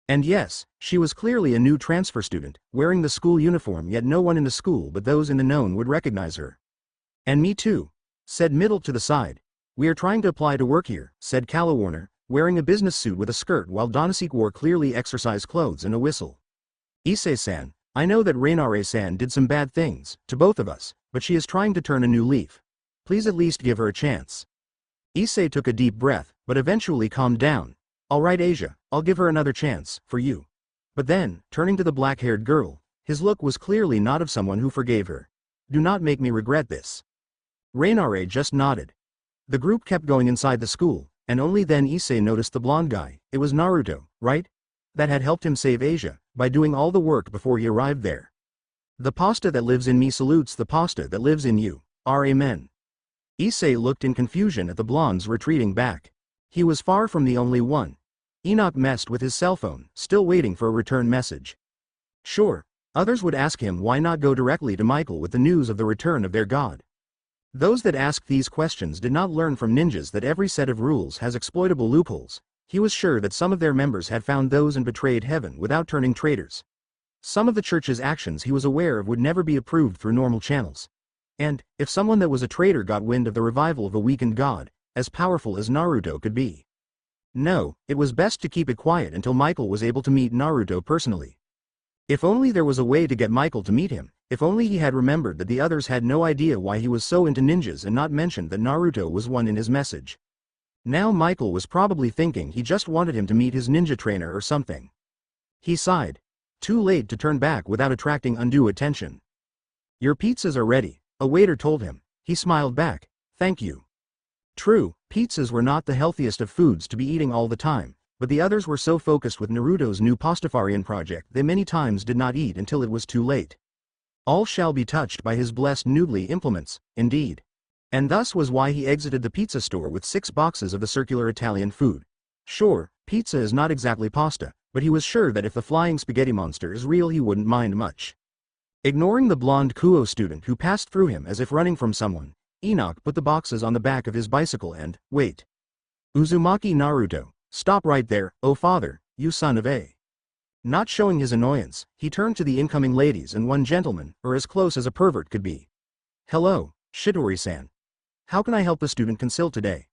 And yes, she was clearly a new transfer student, wearing the school uniform, yet no one in the school but those in the known would recognize her. And me too, said Middle to the side. We are trying to apply to work here, said Calawarner, wearing a business suit with a skirt while Donasek wore clearly exercise clothes and a whistle. Issei-san, I know that Rainare-san did some bad things, to both of us, but she is trying to turn a new leaf. Please at least give her a chance. Issei took a deep breath, but eventually calmed down. Alright Asia, I'll give her another chance, for you. But then, turning to the black-haired girl, his look was clearly not of someone who forgave her. Do not make me regret this. Rainare just nodded. The group kept going inside the school, and only then Issei noticed the blonde guy. It was Naruto, right? That had helped him save Asia, by doing all the work before he arrived there. The pasta that lives in me salutes the pasta that lives in you. Amen. Issei looked in confusion at the blonde's retreating back. He was far from the only one. Enoch messed with his cell phone, still waiting for a return message. Sure, others would ask him why not go directly to Michael with the news of the return of their god. Those that asked these questions did not learn from ninjas that every set of rules has exploitable loopholes. He was sure that some of their members had found those and betrayed heaven without turning traitors. Some of the church's actions he was aware of would never be approved through normal channels. And, if someone that was a traitor got wind of the revival of a weakened god, as powerful as Naruto could be. No, it was best to keep it quiet until Michael was able to meet Naruto personally. If only there was a way to get Michael to meet him, if only he had remembered that the others had no idea why he was so into ninjas and not mentioned that Naruto was one in his message. Now Michael was probably thinking he just wanted him to meet his ninja trainer or something. He sighed. Too late to turn back without attracting undue attention. Your pizzas are ready, a waiter told him. He smiled back. Thank you. True, pizzas were not the healthiest of foods to be eating all the time, but the others were so focused with Naruto's new Pastafarian project they many times did not eat until it was too late. All shall be touched by his blessed noodly implements, indeed. And thus was why he exited the pizza store with 6 boxes of the circular Italian food. Sure, pizza is not exactly pasta, but he was sure that if the flying spaghetti monster is real he wouldn't mind much. Ignoring the blonde Kuo student who passed through him as if running from someone, Enoch put the boxes on the back of his bicycle and, wait. Uzumaki Naruto, stop right there, oh father, you son of a. Not showing his annoyance, he turned to the incoming ladies and one gentleman, or as close as a pervert could be. Hello, Shidori-san. How can I help the student conceal today?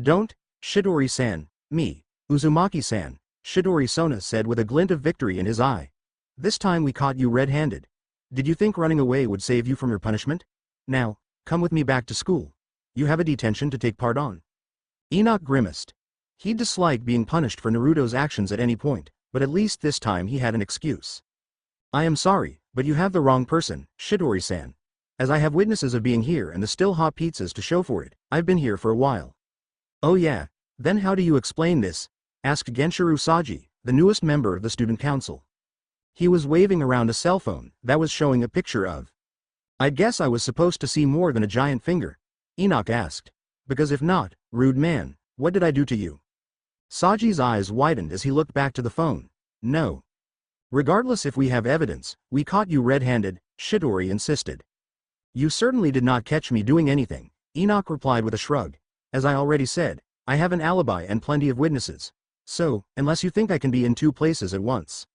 Don't, Shidori-san, me, Uzumaki-san, Shidori-sona said with a glint of victory in his eye. This time we caught you red-handed. Did you think running away would save you from your punishment? Now, come with me back to school. You have a detention to take part on. Enoch grimaced. He disliked being punished for Naruto's actions at any point, but at least this time he had an excuse. I am sorry, but you have the wrong person, Shidori-san. As I have witnesses of being here and the still hot pizzas to show for it, I've been here for a while. Oh yeah, then how do you explain this? Asked Genshiro Saji, the newest member of the student council. He was waving around a cell phone that was showing a picture of. I guess I was supposed to see more than a giant finger, Enoch asked. Because if not, rude man, what did I do to you? Saji's eyes widened as he looked back to the phone. No. Regardless if we have evidence, we caught you red-handed, Shidori insisted. You certainly did not catch me doing anything, Enoch replied with a shrug. As I already said, I have an alibi and plenty of witnesses. So, unless you think I can be in 2 places at once.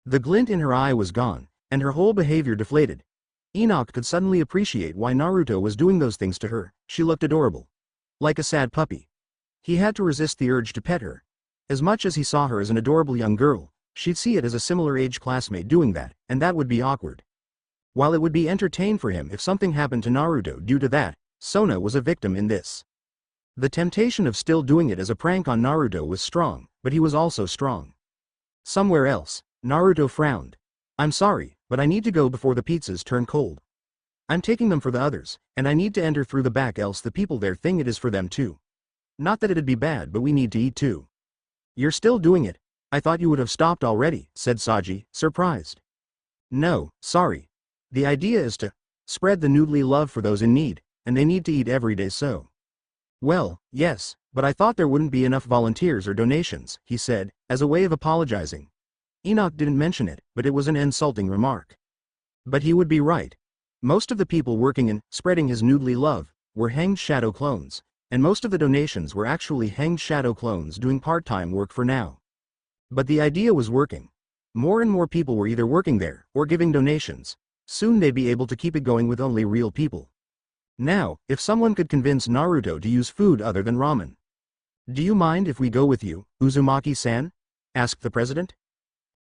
The glint in her eye was gone, and her whole behavior deflated. Enoch could suddenly appreciate why Naruto was doing those things to her. She looked adorable. Like a sad puppy. He had to resist the urge to pet her. As much as he saw her as an adorable young girl, she'd see it as a similar age classmate doing that, and that would be awkward. While it would be entertaining for him if something happened to Naruto due to that, Sona was a victim in this. The temptation of still doing it as a prank on Naruto was strong, but he was also strong. Somewhere else, Naruto frowned. I'm sorry, but I need to go before the pizzas turn cold. I'm taking them for the others, and I need to enter through the back else the people there think it is for them too. Not that it'd be bad but we need to eat too. You're still doing it? I thought you would have stopped already, said Saji, surprised. No, sorry. The idea is to spread the noodly love for those in need, and they need to eat every day so. Well, yes, but I thought there wouldn't be enough volunteers or donations, he said, as a way of apologizing. Enoch didn't mention it, but it was an insulting remark. But he would be right. Most of the people working in spreading his noodly love were hanged shadow clones, and most of the donations were actually hanged shadow clones doing part-time work for now. But the idea was working. More and more people were either working there, or giving donations. Soon they'd be able to keep it going with only real people. Now, if someone could convince Naruto to use food other than ramen. Do you mind if we go with you, Uzumaki-san? Asked the president.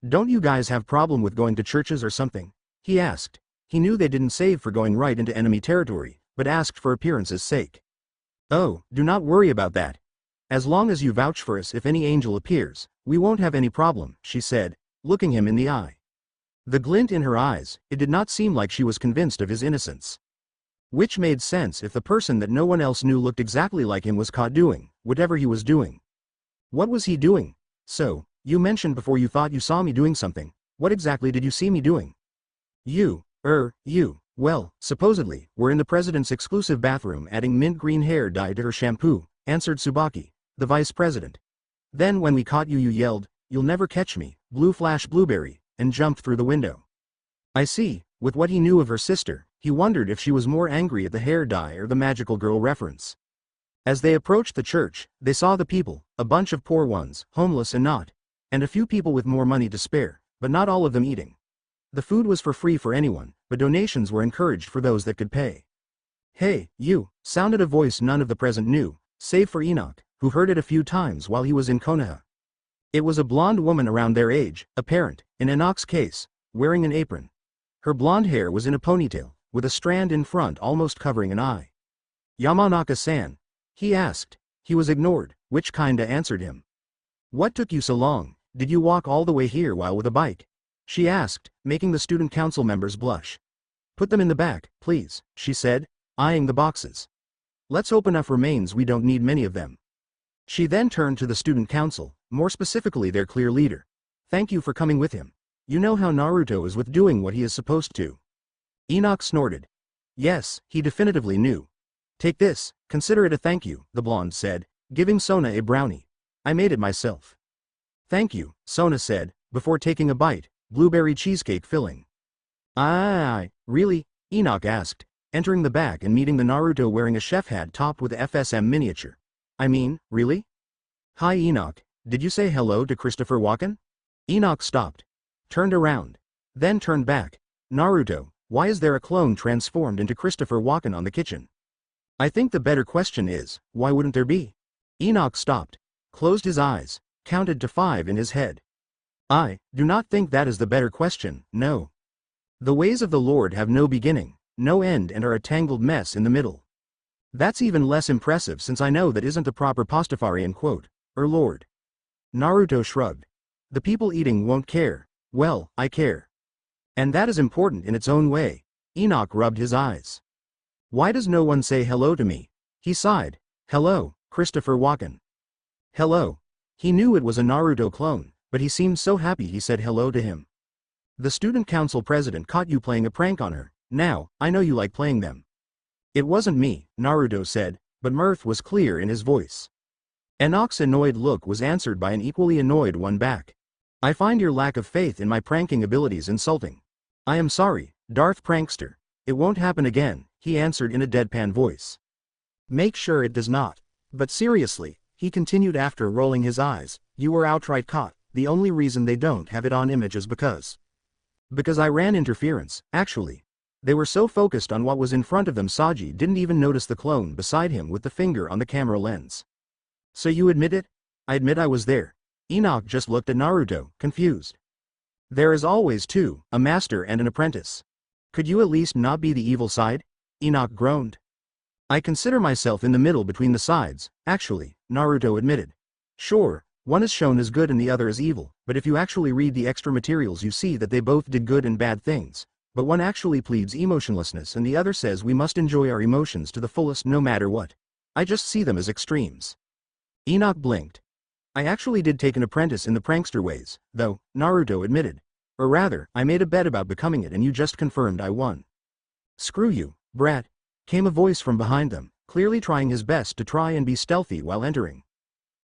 Don't you guys have problem with going to churches or something? He asked. He knew they didn't save for going right into enemy territory, but asked for appearance's sake. Oh, do not worry about that. As long as you vouch for us if any angel appears, we won't have any problem, she said, looking him in the eye. The glint in her eyes, it did not seem like she was convinced of his innocence. Which made sense if the person that no one else knew looked exactly like him was caught doing whatever he was doing. What was he doing? So, you mentioned before you thought you saw me doing something. What exactly did you see me doing? You, well, supposedly, we're in the president's exclusive bathroom adding mint green hair dye to her shampoo, answered Tsubaki, the vice president. Then when we caught you, you yelled, "You'll never catch me, blue flash blueberry," and jumped through the window. I see. With what he knew of her sister, he wondered if she was more angry at the hair dye or the magical girl reference. As they approached the church, they saw the people, a bunch of poor ones, homeless and not, and a few people with more money to spare, but not all of them eating. The food was for free for anyone, but donations were encouraged for those that could pay. Hey, you, sounded a voice none of the present knew, save for Enoch, who heard it a few times while he was in Konoha. It was a blonde woman around their age, a parent, in Enoch's case, wearing an apron. Her blonde hair was in a ponytail, with a strand in front almost covering an eye. Yamanaka-san? He asked. He was ignored, which kinda answered him. What took you so long? Did you walk all the way here while with a bike? She asked, making the student council members blush. Put them in the back, please, she said, eyeing the boxes. Let's hope enough remains, we don't need many of them. She then turned to the student council, more specifically their clear leader. Thank you for coming with him. You know how Naruto is with doing what he is supposed to. Enoch snorted. Yes, he definitively knew. Take this, consider it a thank you, the blonde said, giving Sona a brownie. I made it myself. Thank you, Sona said, before taking a bite, blueberry cheesecake filling. Really? Enoch asked, entering the back and meeting the Naruto wearing a chef hat topped with FSM miniature. I mean, really? Hi Enoch, did you say hello to Christopher Walken? Enoch stopped. Turned around. Then turned back. Naruto, why is there a clone transformed into Christopher Walken on the kitchen? I think the better question is, why wouldn't there be? Enoch stopped. Closed his eyes. Counted to 5 in his head. I do not think that is the better question, no. The ways of the Lord have no beginning, no end and are a tangled mess in the middle. That's even less impressive since I know that isn't the proper Pastafarian quote, or Lord. Naruto shrugged. The people eating won't care. Well, I care. And that is important in its own way. Enoch rubbed his eyes. Why does no one say hello to me? He sighed. Hello, Christopher Walken. Hello. He knew it was a Naruto clone, but he seemed so happy he said hello to him. The student council president caught you playing a prank on her. Now, I know you like playing them. It wasn't me, Naruto said, but mirth was clear in his voice. Enoch's annoyed look was answered by an equally annoyed one back. I find your lack of faith in my pranking abilities insulting. I am sorry, Darth Prankster. It won't happen again, he answered in a deadpan voice. Make sure it does not. But seriously, he continued after rolling his eyes, you were outright caught. The only reason they don't have it on image is because I ran interference, actually. They were so focused on what was in front of them Saji didn't even notice the clone beside him with the finger on the camera lens. So you admit it? I admit I was there. Enoch just looked at Naruto, confused. There is always two, a master and an apprentice. Could you at least not be the evil side? Enoch groaned. I consider myself in the middle between the sides, actually, Naruto admitted. Sure, one is shown as good and the other as evil, but if you actually read the extra materials you see that they both did good and bad things, but one actually pleads emotionlessness and the other says we must enjoy our emotions to the fullest no matter what. I just see them as extremes. Enoch blinked. I actually did take an apprentice in the prankster ways, though, Naruto admitted. Or rather, I made a bet about becoming it and you just confirmed I won. Screw you, brat, came a voice from behind them, clearly trying his best to try and be stealthy while entering.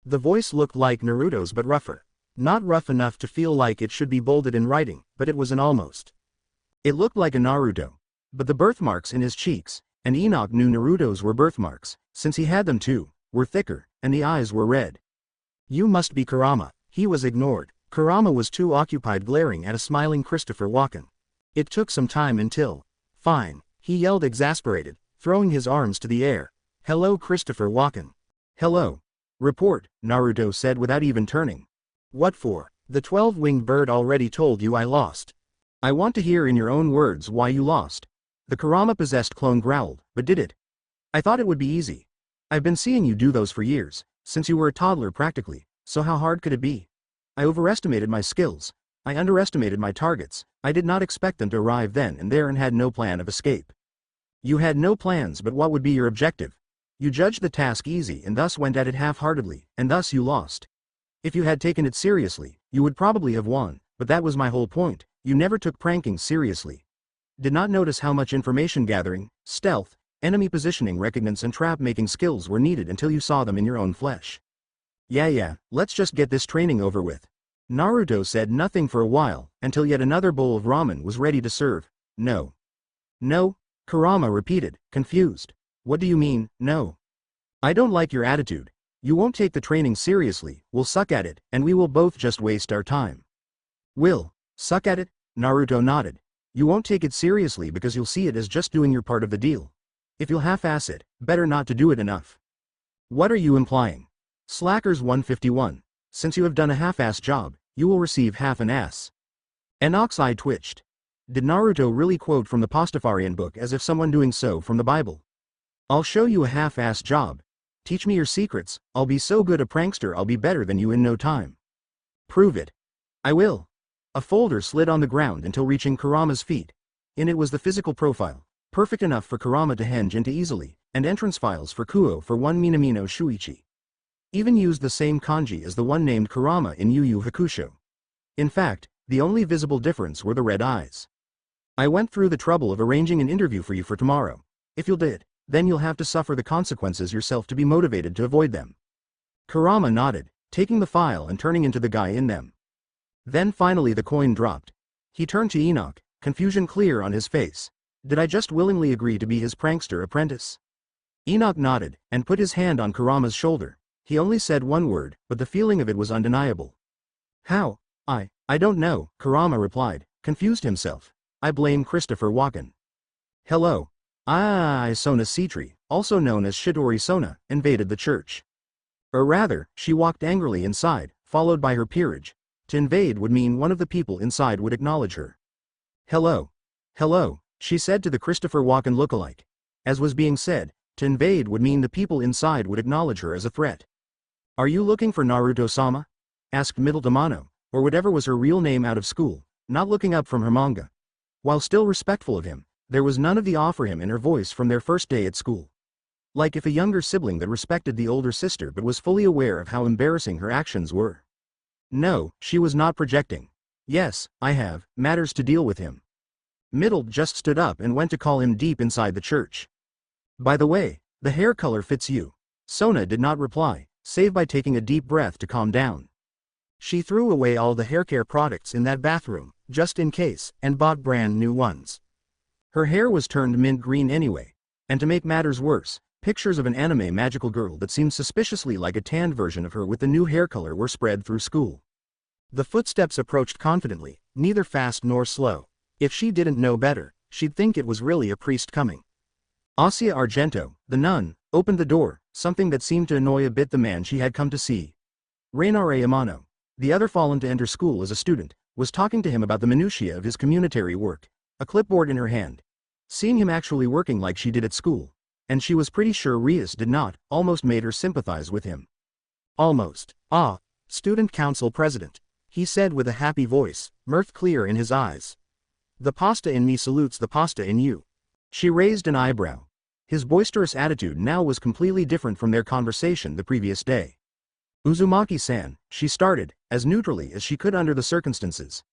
The voice looked like Naruto's but rougher. Not rough enough to feel like it should be bolded in writing, but it was an almost. It looked like a Naruto. But the birthmarks in his cheeks, and Enoch knew Naruto's were birthmarks, since he had them too, were thicker, and the eyes were red. You must be Kurama. He was ignored. Kurama was too occupied glaring at a smiling Christopher Walken. It took some time until, fine, he yelled exasperated, throwing his arms to the air. Hello Christopher Walken. Hello. Report, Naruto said without even turning. What for? The 12-winged bird already told you I lost. I want to hear in your own words why you lost. The Kurama-possessed clone growled, but did it? I thought it would be easy. I've been seeing you do those for years, since you were a toddler practically, so how hard could it be? I overestimated my skills. I underestimated my targets. I did not expect them to arrive then and there and had no plan of escape. You had no plans, but what would be your objective? You judged the task easy and thus went at it half-heartedly, and thus you lost. If you had taken it seriously, you would probably have won, but that was my whole point. You never took pranking seriously. Did not notice how much information gathering, stealth, enemy positioning recognition and trap-making skills were needed until you saw them in your own flesh. Yeah, let's just get this training over with. Naruto said nothing for a while, until yet another bowl of ramen was ready to serve. No. No, Kurama repeated, confused. What do you mean, no? I don't like your attitude. You won't take the training seriously, we'll suck at it, and we will both just waste our time. Will, suck at it? Naruto nodded. You won't take it seriously because you'll see it as just doing your part of the deal. If you'll half-ass it, better not to do it enough. What are you implying? Slackers 151. Since you have done a half-ass job, you will receive half an ass. Enoch's eye twitched. Did Naruto really quote from the Pastafarian book as if someone doing so from the Bible? I'll show you a half-ass job. Teach me your secrets, I'll be so good a prankster I'll be better than you in no time. Prove it. I will. A folder slid on the ground until reaching Kurama's feet. In it was the physical profile, perfect enough for Kurama to henge into easily, and entrance files for Kuo for one Minamino Shuichi. Even used the same kanji as the one named Kurama in Yu Yu Hakusho. In fact, the only visible difference were the red eyes. I went through the trouble of arranging an interview for you for tomorrow. If you'll do it, then you'll have to suffer the consequences yourself to be motivated to avoid them. Kurama nodded, taking the file and turning into the guy in them. Then finally the coin dropped. He turned to Enoch, confusion clear on his face. Did I just willingly agree to be his prankster apprentice? Enoch nodded, and put his hand on Kurama's shoulder. He only said one word, but the feeling of it was undeniable. How? I don't know, Kurama replied, confused himself. I blame Christopher Walken. Hello. Sona Citri, also known as Shidori Sona, invaded the church. Or rather, she walked angrily inside, followed by her peerage. To invade would mean one of the people inside would acknowledge her. Hello. Hello, she said to the Christopher Walken lookalike. As was being said, to invade would mean the people inside would acknowledge her as a threat. Are you looking for Naruto-sama? Asked Middle Tamano, or whatever was her real name out of school, not looking up from her manga. While still respectful of him, there was none of the awe for him in her voice from their first day at school. Like if a younger sibling that respected the older sister but was fully aware of how embarrassing her actions were. No, she was not projecting. Yes, I have matters to deal with him. Middle just stood up and went to call him deep inside the church. By the way, the hair color fits you. Sona did not reply, save by taking a deep breath to calm down. She threw away all the haircare products in that bathroom, just in case, and bought brand new ones. Her hair was turned mint green anyway, and to make matters worse, pictures of an anime magical girl that seemed suspiciously like a tanned version of her with the new hair color were spread through school. The footsteps approached confidently, neither fast nor slow. If she didn't know better, she'd think it was really a priest coming. Asia Argento, the nun, opened the door, something that seemed to annoy a bit the man she had come to see. Rainare Amano, the other fallen to enter school as a student, was talking to him about the minutiae of his communitary work, a clipboard in her hand. Seeing him actually working like she did at school, and she was pretty sure Rias did not, almost made her sympathize with him. Almost. Ah, student council president, he said with a happy voice, mirth clear in his eyes. The pasta in me salutes the pasta in you. She raised an eyebrow. His boisterous attitude now was completely different from their conversation the previous day. Uzumaki-san, she started, as neutrally as she could under the circumstances.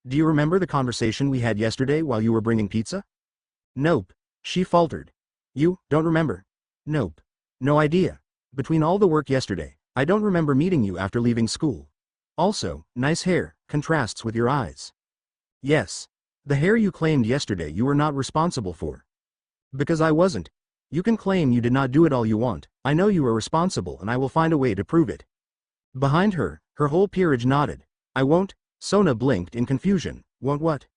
Do you remember the conversation we had yesterday while you were bringing pizza? Nope, she faltered. You don't remember? Nope. No idea. Between all the work yesterday, I don't remember meeting you after leaving school. Also, nice hair, contrasts with your eyes. Yes. The hair you claimed yesterday you were not responsible for. Because I wasn't. You can claim you did not do it all you want, I know you were responsible and I will find a way to prove it. Behind her, her whole peerage nodded. I won't. Sona blinked in confusion. Won't what?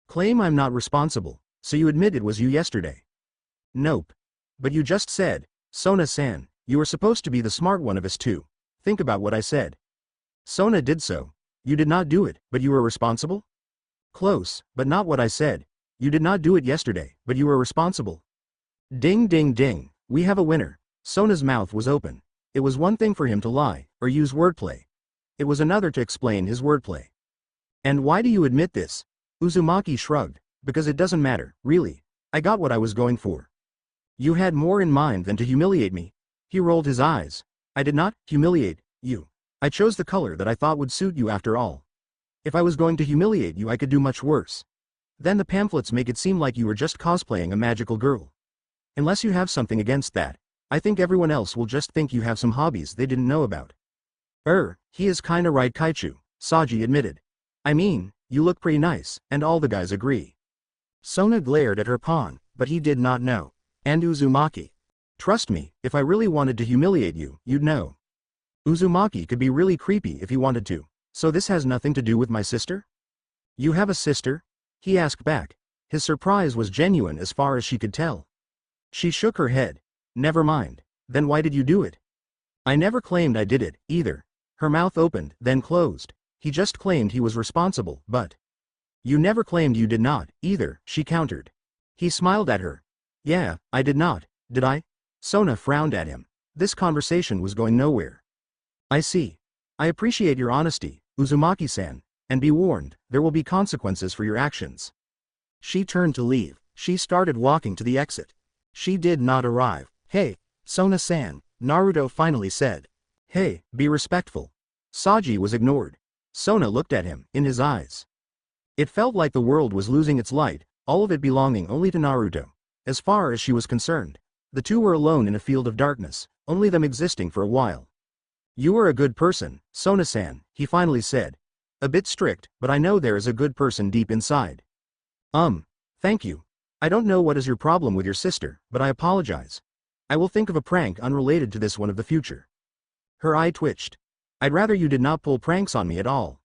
Claim I'm not responsible, so you admit it was you yesterday. Nope. But you just said, Sona-san, you were supposed to be the smart one of us two. Think about what I said. Sona did so. You did not do it, but you were responsible? Close, but not what I said. You did not do it yesterday, but you were responsible. Ding ding ding, we have a winner. Sona's mouth was open. It was one thing for him to lie, or use wordplay. It was another to explain his wordplay. And why do you admit this? Uzumaki shrugged. Because it doesn't matter, really. I got what I was going for. You had more in mind than to humiliate me. He rolled his eyes. I did not humiliate you. I chose the color that I thought would suit you after all. If I was going to humiliate you, I could do much worse. Then the pamphlets make it seem like you were just cosplaying a magical girl. Unless you have something against that, I think everyone else will just think you have some hobbies they didn't know about. He is kinda right, Kaichu, Saji admitted. I mean, you look pretty nice, and all the guys agree. Sona glared at her pawn, but he did not know. And Uzumaki. Trust me, if I really wanted to humiliate you, you'd know. Uzumaki could be really creepy if he wanted to, so this has nothing to do with my sister? You have a sister? He asked back. His surprise was genuine as far as she could tell. She shook her head. Never mind. Then why did you do it? I never claimed I did it, either. Her mouth opened, then closed. He just claimed he was responsible, but... You never claimed you did not, either, she countered. He smiled at her. Yeah, I did not, did I? Sona frowned at him. This conversation was going nowhere. I see. I appreciate your honesty, Uzumaki-san, and be warned, there will be consequences for your actions. She turned to leave. She started walking to the exit. She did not arrive. Hey, Sona-san, Naruto finally said. Hey, be respectful. Saji was ignored. Sona looked at him, in his eyes. It felt like the world was losing its light, all of it belonging only to Naruto. As far as she was concerned, the two were alone in a field of darkness, only them existing for a while. You are a good person, Sona-san, he finally said. A bit strict, but I know there is a good person deep inside. Thank you. I don't know what is your problem with your sister, but I apologize. I will think of a prank unrelated to this one of the future. Her eye twitched. I'd rather you did not pull pranks on me at all.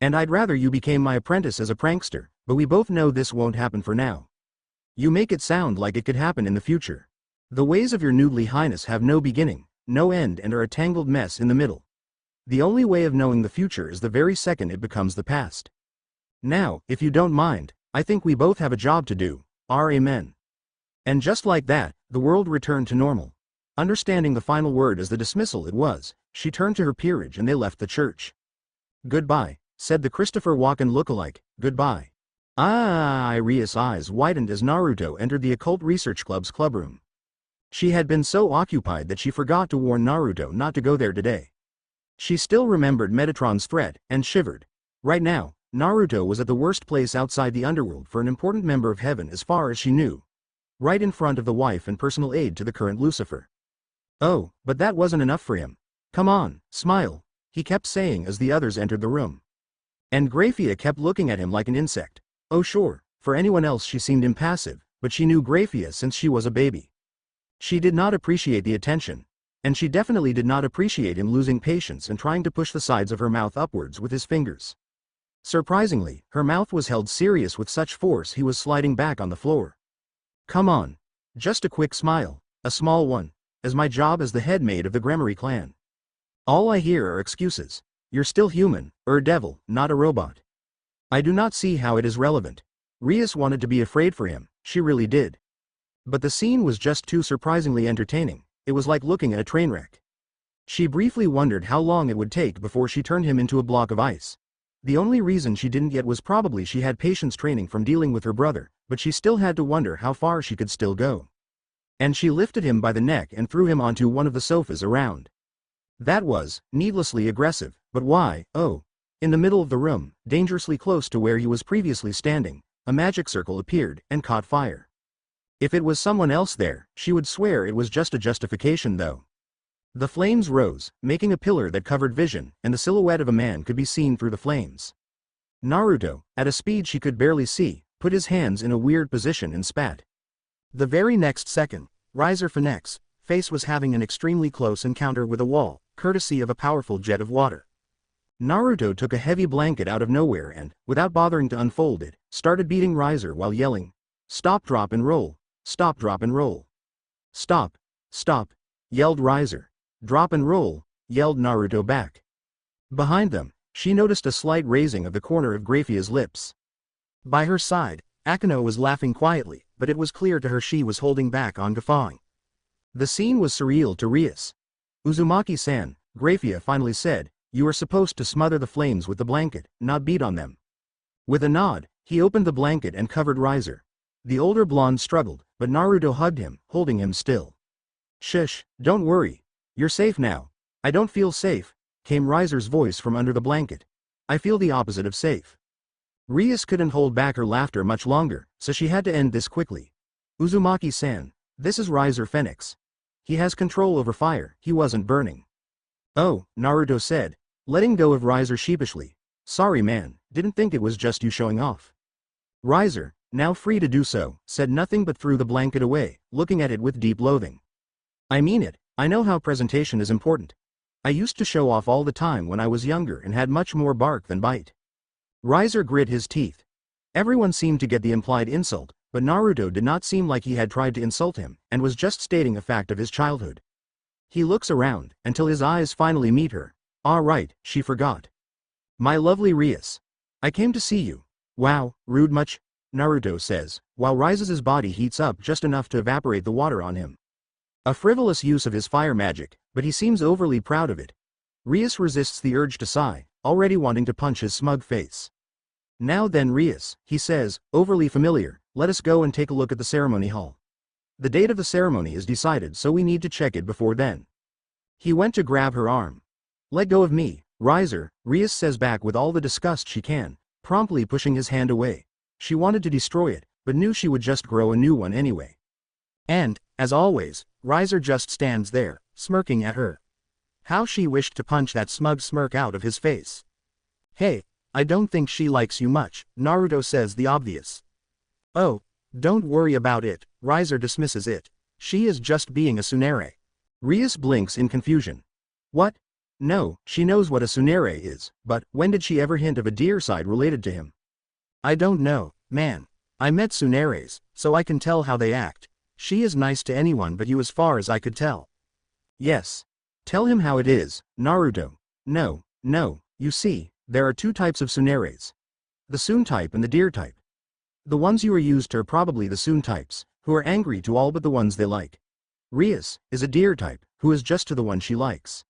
And I'd rather you became my apprentice as a prankster, but we both know this won't happen for now. You make it sound like it could happen in the future. The ways of your noodly highness have no beginning, no end, and are a tangled mess in the middle. The only way of knowing the future is the very second it becomes the past. Now, if you don't mind, I think we both have a job to do. Amen. And just like that, the world returned to normal. Understanding the final word as the dismissal it was, she turned to her peerage and they left the church. Goodbye, said the Christopher Walken lookalike. Goodbye. Iria's eyes widened as Naruto entered the Occult Research Club's clubroom. She had been so occupied that she forgot to warn Naruto not to go there today. She still remembered Metatron's threat, and shivered. Right now, Naruto was at the worst place outside the underworld for an important member of heaven as far as she knew. Right in front of the wife and personal aide to the current Lucifer. Oh, but that wasn't enough for him. Come on, smile, he kept saying as the others entered the room. And Graphia kept looking at him like an insect. Oh sure, for anyone else she seemed impassive, but she knew Graphia since she was a baby. She did not appreciate the attention. And she definitely did not appreciate him losing patience and trying to push the sides of her mouth upwards with his fingers. Surprisingly, her mouth was held serious with such force he was sliding back on the floor. Come on. Just a quick smile, a small one, as my job as the head maid of the Gremory clan. All I hear are excuses. You're still human, devil, not a robot. I do not see how it is relevant. Rias wanted to be afraid for him, she really did. But the scene was just too surprisingly entertaining. It was like looking at a train wreck. She briefly wondered how long it would take before she turned him into a block of ice. The only reason she didn't yet was probably she had patience training from dealing with her brother, but she still had to wonder how far she could still go. And she lifted him by the neck and threw him onto one of the sofas around. That was, needlessly aggressive, but why? Oh. In the middle of the room, dangerously close to where he was previously standing, a magic circle appeared and caught fire. If it was someone else there, she would swear it was just a justification though. The flames rose, making a pillar that covered vision, and the silhouette of a man could be seen through the flames. Naruto, at a speed she could barely see, put his hands in a weird position and spat. The very next second, Riser Phoenix face was having an extremely close encounter with a wall, courtesy of a powerful jet of water. Naruto took a heavy blanket out of nowhere and, without bothering to unfold it, started beating Riser while yelling, "Stop, drop and roll! Stop, drop and roll! Stop! Stop!" yelled Riser. "Drop and roll!" yelled Naruto back. Behind them, she noticed a slight raising of the corner of Graphia's lips. By her side, Akino was laughing quietly, but it was clear to her she was holding back on guffawing. The scene was surreal to Rias. "Uzumaki-san," Graphia finally said, "you are supposed to smother the flames with the blanket, not beat on them." With a nod, he opened the blanket and covered Riser. The older blonde struggled, but Naruto hugged him, holding him still. "Shush, don't worry. You're safe now." "I don't feel safe," came Riser's voice from under the blanket. "I feel the opposite of safe." Rias couldn't hold back her laughter much longer, so she had to end this quickly. "Uzumaki-san, this is Riser Phoenix. He has control over fire, he wasn't burning." "Oh," Naruto said, letting go of Riser sheepishly. "Sorry man, didn't think it was just you showing off." Riser, now free to do so, said nothing but threw the blanket away, looking at it with deep loathing. "I mean it, I know how presentation is important. I used to show off all the time when I was younger and had much more bark than bite." Riser grit his teeth. Everyone seemed to get the implied insult, but Naruto did not seem like he had tried to insult him, and was just stating a fact of his childhood. He looks around, until his eyes finally meet her. "Ah right, she forgot. My lovely Rias. I came to see you." "Wow, rude much?" Naruto says, while Rise's body heats up just enough to evaporate the water on him. A frivolous use of his fire magic, but he seems overly proud of it. Rias resists the urge to sigh, already wanting to punch his smug face. "Now then Rias," he says, overly familiar, "let us go and take a look at the ceremony hall. The date of the ceremony is decided, so we need to check it before then." He went to grab her arm. "Let go of me, Riser," Rias says back with all the disgust she can, promptly pushing his hand away. She wanted to destroy it, but knew she would just grow a new one anyway. And, as always, Riser just stands there, smirking at her. How she wished to punch that smug smirk out of his face. "Hey, I don't think she likes you much," Naruto says the obvious. "Oh, don't worry about it," Riser dismisses it. "She is just being a tsundere." Rias blinks in confusion. What? No, she knows what a tsundere is, but when did she ever hint of a deer side related to him? "I don't know, man. I met tsunderes, so I can tell how they act. She is nice to anyone but you as far as I could tell." "Yes. Tell him how it is, Naruto." No, you see, there are two types of tsunderes. The Tsun type and the deer type. The ones you are used to are probably the Tsun types, who are angry to all but the ones they like. Rias is a deer type, who is just to the one she likes.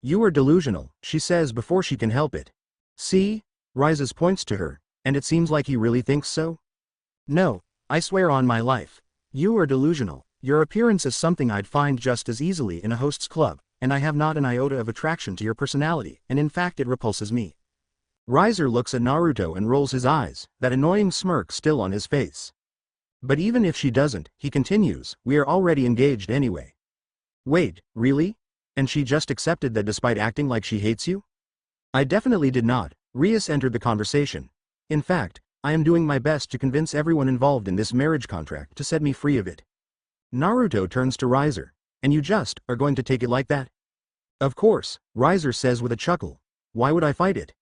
"You are delusional," she says before she can help it. "See?" Rises points to her, and it seems like he really thinks so. "No, I swear on my life. You are delusional. Your appearance is something I'd find just as easily in a host's club, and I have not an iota of attraction to your personality, and in fact it repulses me." Riser looks at Naruto and rolls his eyes, that annoying smirk still on his face. But even if she doesn't, he continues, "We are already engaged anyway." "Wait, really? And she just accepted that despite acting like she hates you?" "I definitely did not," Rias entered the conversation. "In fact, I am doing my best to convince everyone involved in this marriage contract to set me free of it." Naruto turns to Riser. "And you just are going to take it like that?" "Of course," Riser says with a chuckle. "Why would I fight it?"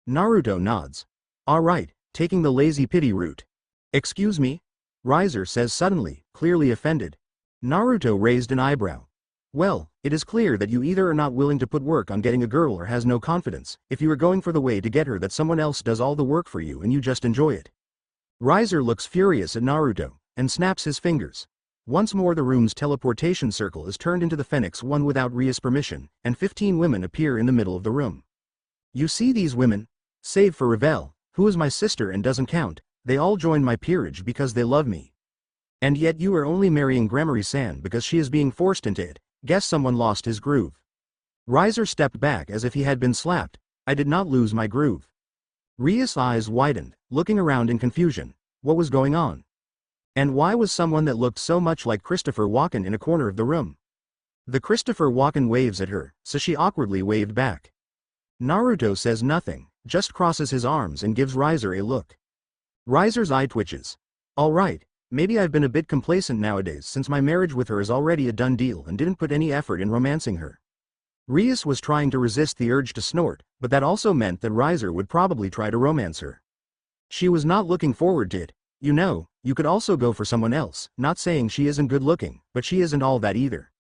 Naruto nods. "All right, taking the lazy pity route." "Excuse me?" Riser says suddenly, clearly offended. Naruto raised an eyebrow. "Well, it is clear that you either are not willing to put work on getting a girl or has no confidence, if you are going for the way to get her that someone else does all the work for you and you just enjoy it." Riser looks furious at Naruto, and snaps his fingers. Once more the room's teleportation circle is turned into the Phoenix One without Rias' permission, and 15 women appear in the middle of the room. "You see these women? Save for Revel, who is my sister and doesn't count, they all join my peerage because they love me. And yet you are only marrying Gremory-san because she is being forced into it. Guess someone lost his groove." Riser stepped back as if he had been slapped. "I did not lose my groove." Rias' eyes widened, looking around in confusion. What was going on? And why was someone that looked so much like Christopher Walken in a corner of the room? The Christopher Walken waves at her, so she awkwardly waved back. Naruto says nothing, just crosses his arms and gives Riser a look. Riser's eye twitches. "All right, maybe I've been a bit complacent nowadays since my marriage with her is already a done deal and didn't put any effort in romancing her." Rias was trying to resist the urge to snort, but that also meant that Riser would probably try to romance her. She was not looking forward to it. You know, you could also go for someone else, not saying she isn't good looking, but she isn't all that either.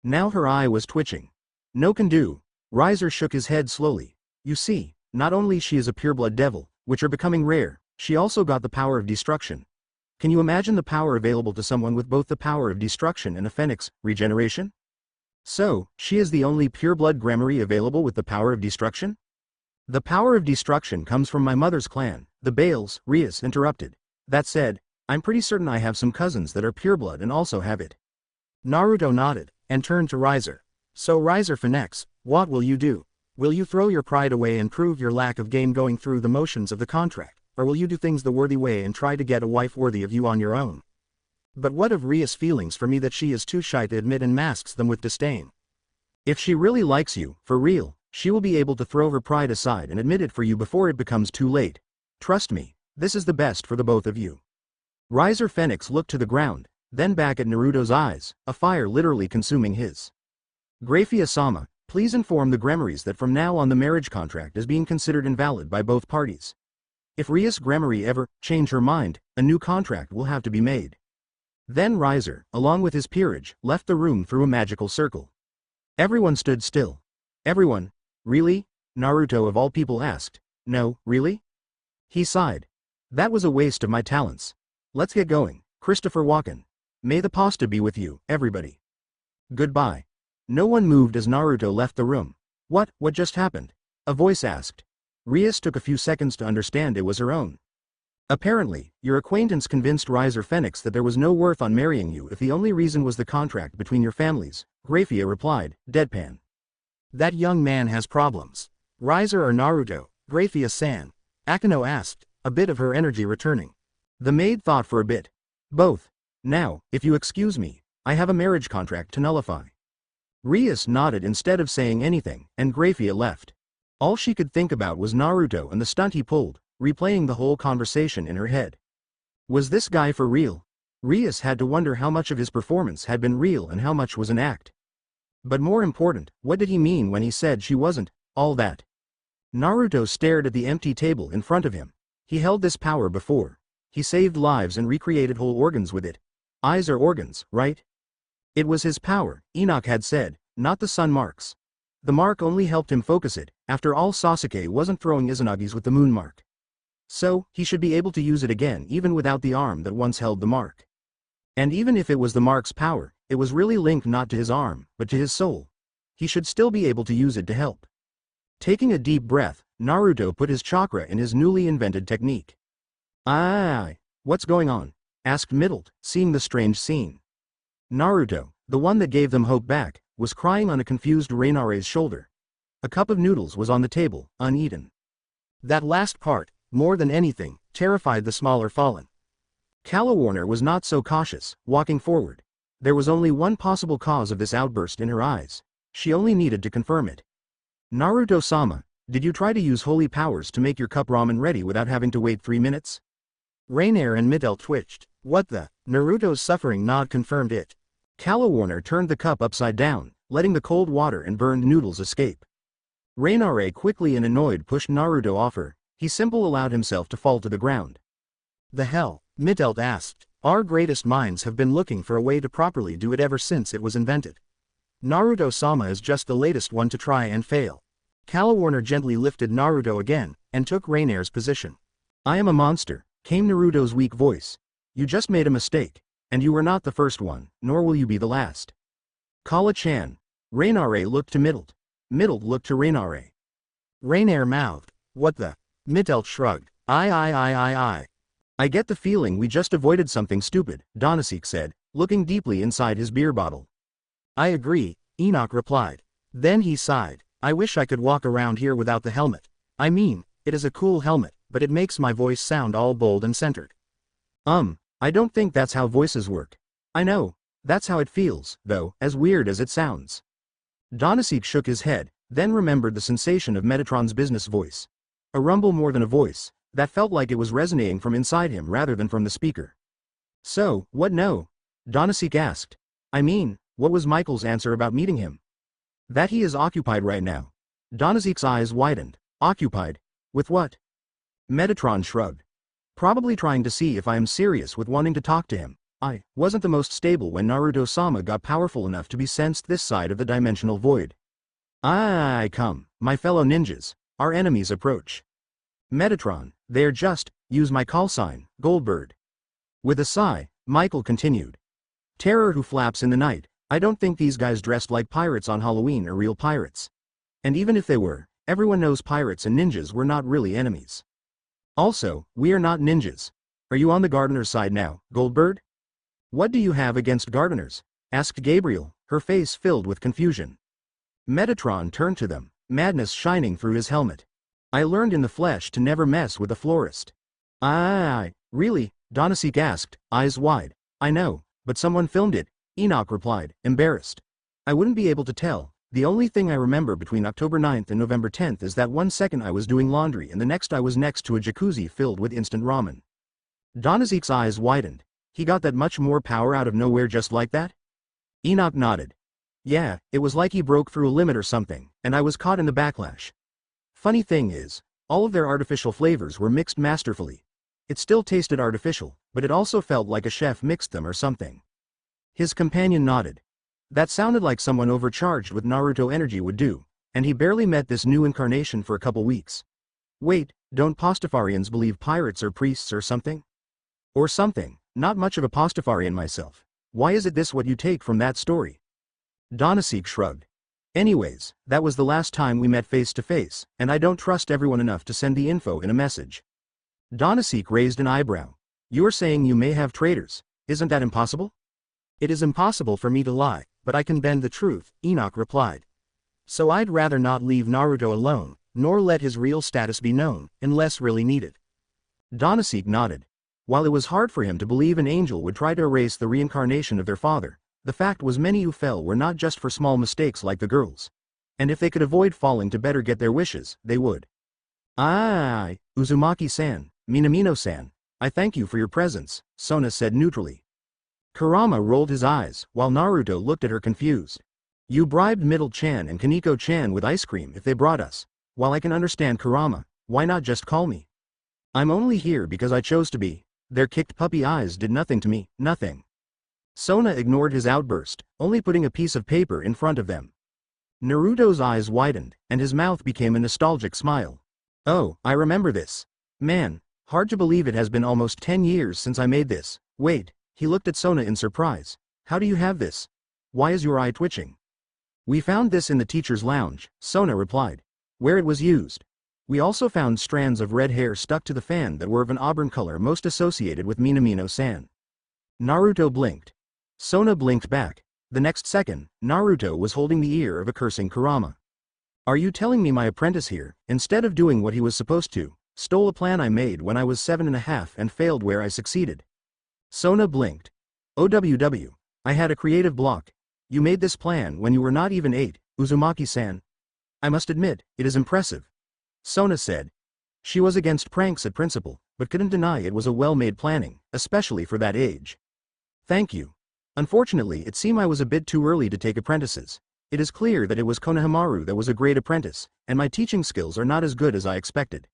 Now her eye was twitching. No can do. Riser shook his head slowly. You see, not only she is a pureblood devil, which are becoming rare, she also got the power of destruction. Can you imagine the power available to someone with both the power of destruction and a phoenix, regeneration? So, she is the only pureblood Gramarye available with the power of destruction? The power of destruction comes from my mother's clan, the Bales, Rias interrupted. That said, I'm pretty certain I have some cousins that are pureblood and also have it. Naruto nodded, and turned to Riser. So Riser Phoenix, what will you do? Will you throw your pride away and prove your lack of game going through the motions of the contract, or will you do things the worthy way and try to get a wife worthy of you on your own? But what of Ria's feelings for me that she is too shy to admit and masks them with disdain? If she really likes you, for real, she will be able to throw her pride aside and admit it for you before it becomes too late. Trust me, this is the best for the both of you. Riser Phoenix looked to the ground, then back at Naruto's eyes, a fire literally consuming his. Graphia-sama, please inform the Gramaryes that from now on the marriage contract is being considered invalid by both parties. If Rias Gramarye ever change her mind, a new contract will have to be made. Then Riser, along with his peerage, left the room through a magical circle. Everyone stood still. Everyone? Really? Naruto of all people asked. No, really? He sighed. That was a waste of my talents. Let's get going, Christopher Walken. May the pasta be with you, everybody. Goodbye. No one moved as Naruto left the room. What just happened? A voice asked. Rias took a few seconds to understand it was her own. Apparently, your acquaintance convinced Riser Phoenix that there was no worth on marrying you if the only reason was the contract between your families, Graphia replied, deadpan. That young man has problems. Riser or Naruto, Graphia-san? Akeno asked, a bit of her energy returning. The maid thought for a bit. Both. Now, if you excuse me, I have a marriage contract to nullify. Rias nodded instead of saying anything, and Graphia left. All she could think about was Naruto and the stunt he pulled, replaying the whole conversation in her head. Was this guy for real? Rias had to wonder how much of his performance had been real and how much was an act. But more important, what did he mean when he said she wasn't all that? Naruto stared at the empty table in front of him. He held this power before. He saved lives and recreated whole organs with it. Eyes are organs, right? It was his power, Enoch had said, not the sun marks. The mark only helped him focus it. After all, Sasuke wasn't throwing Izanagi's with the moon mark. So, he should be able to use it again even without the arm that once held the mark. And even if it was the mark's power, it was really linked not to his arm, but to his soul. He should still be able to use it to help. Taking a deep breath, Naruto put his chakra in his newly invented technique. What's going on? Asked Middled, seeing the strange scene. Naruto, the one that gave them hope back, was crying on a confused Reinare's shoulder. A cup of noodles was on the table, uneaten. That last part, more than anything, terrified the smaller Fallen. Calawarner was not so cautious, walking forward. There was only one possible cause of this outburst in her eyes. She only needed to confirm it. Naruto-sama, did you try to use holy powers to make your cup ramen ready without having to wait 3 minutes? Reiner and Midel twitched. What the? Naruto's suffering nod confirmed it. Calawarner turned the cup upside down, letting the cold water and burned noodles escape. Reinare quickly and annoyed pushed Naruto off her. He simply allowed himself to fall to the ground. The hell? Midelt asked. Our greatest minds have been looking for a way to properly do it ever since it was invented. Naruto-sama is just the latest one to try and fail. Calawarner gently lifted Naruto again, and took Reiner's position. I am a monster, came Naruto's weak voice. You just made a mistake. And you were not the first one, nor will you be the last. Kala-chan. Reinare looked to Middled. Middled looked to Reinare. Reiner mouthed. What the? Midelt shrugged. I get the feeling we just avoided something stupid, Donasek said, looking deeply inside his beer bottle. I agree, Enoch replied. Then he sighed. I wish I could walk around here without the helmet. I mean, it is a cool helmet, but it makes my voice sound all bold and centered. I don't think that's how voices work. I know, that's how it feels, though, as weird as it sounds. Donasek shook his head, then remembered the sensation of Metatron's business voice. A rumble more than a voice, that felt like it was resonating from inside him rather than from the speaker. So, what no? Donasek asked. I mean, what was Michael's answer about meeting him? That he is occupied right now. Donazeke's eyes widened. Occupied? With what? Metatron shrugged. Probably trying to see if I am serious with wanting to talk to him. I wasn't the most stable when Naruto-sama got powerful enough to be sensed this side of the dimensional void. Come, my fellow ninjas, our enemies approach. Metatron, they're just, use my call sign, Goldbird. With a sigh, Michael continued. Terror who flaps in the night, I don't think these guys dressed like pirates on Halloween are real pirates. And even if they were, everyone knows pirates and ninjas were not really enemies. Also, we are not ninjas. Are you on the gardener's side now, Goldbird? What do you have against gardeners? Asked Gabriel, her face filled with confusion. Metatron turned to them, madness shining through his helmet. I learned in the flesh to never mess with a florist. Really? Donazeke asked, eyes wide. I know, but someone filmed it, Enoch replied, embarrassed. I wouldn't be able to tell. The only thing I remember between October 9th and November 10th is that one second I was doing laundry and the next I was next to a jacuzzi filled with instant ramen. Donazeke's eyes widened. He got that much more power out of nowhere just like that? Enoch nodded. Yeah, it was like he broke through a limit or something, and I was caught in the backlash. Funny thing is, all of their artificial flavors were mixed masterfully. It still tasted artificial, but it also felt like a chef mixed them or something. His companion nodded. That sounded like someone overcharged with Naruto energy would do, and he barely met this new incarnation for a couple weeks. Wait, don't Pastafarians believe pirates are priests or something? Or something, not much of a Pastafarian myself. Why is it this what you take from that story? Donazeke shrugged. Anyways, that was the last time we met face to face, and I don't trust everyone enough to send the info in a message. Donazeke raised an eyebrow. You're saying you may have traitors, isn't that impossible? It is impossible for me to lie, but I can bend the truth, Enoch replied. So I'd rather not leave Naruto alone, nor let his real status be known, unless really needed. Donazeke nodded. While it was hard for him to believe an angel would try to erase the reincarnation of their father, the fact was many who fell were not just for small mistakes like the girls. And if they could avoid falling to better get their wishes, they would. Uzumaki-san, Minamino-san, I thank you for your presence, Sona said neutrally. Kurama rolled his eyes, while Naruto looked at her confused. You bribed Middle-chan and Kaneko-chan with ice cream if they brought us. While I can understand Kurama, why not just call me? I'm only here because I chose to be. Their kicked puppy eyes did nothing to me, nothing. Sona ignored his outburst, only putting a piece of paper in front of them. Naruto's eyes widened, and his mouth became a nostalgic smile. Oh, I remember this. Man, hard to believe it has been almost 10 years since I made this. Wait. He looked at Sona in surprise. How do you have this? Why is your eye twitching? We found this in the teacher's lounge, Sona replied. Where it was used. We also found strands of red hair stuck to the fan that were of an auburn color most associated with Minamino-san. Naruto blinked. Sona blinked back. The next second, Naruto was holding the ear of a cursing Kurama. Are you telling me my apprentice here, instead of doing what he was supposed to, stole a plan I made when I was 7.5 and failed where I succeeded? Sona blinked. OWW, I had a creative block. You made this plan when you were not even 8, Uzumaki-san. I must admit, it is impressive. Sona said. She was against pranks at principle, but couldn't deny it was a well-made planning, especially for that age. Thank you. Unfortunately, it seemed I was a bit too early to take apprentices. It is clear that it was Konohamaru that was a great apprentice, and my teaching skills are not as good as I expected.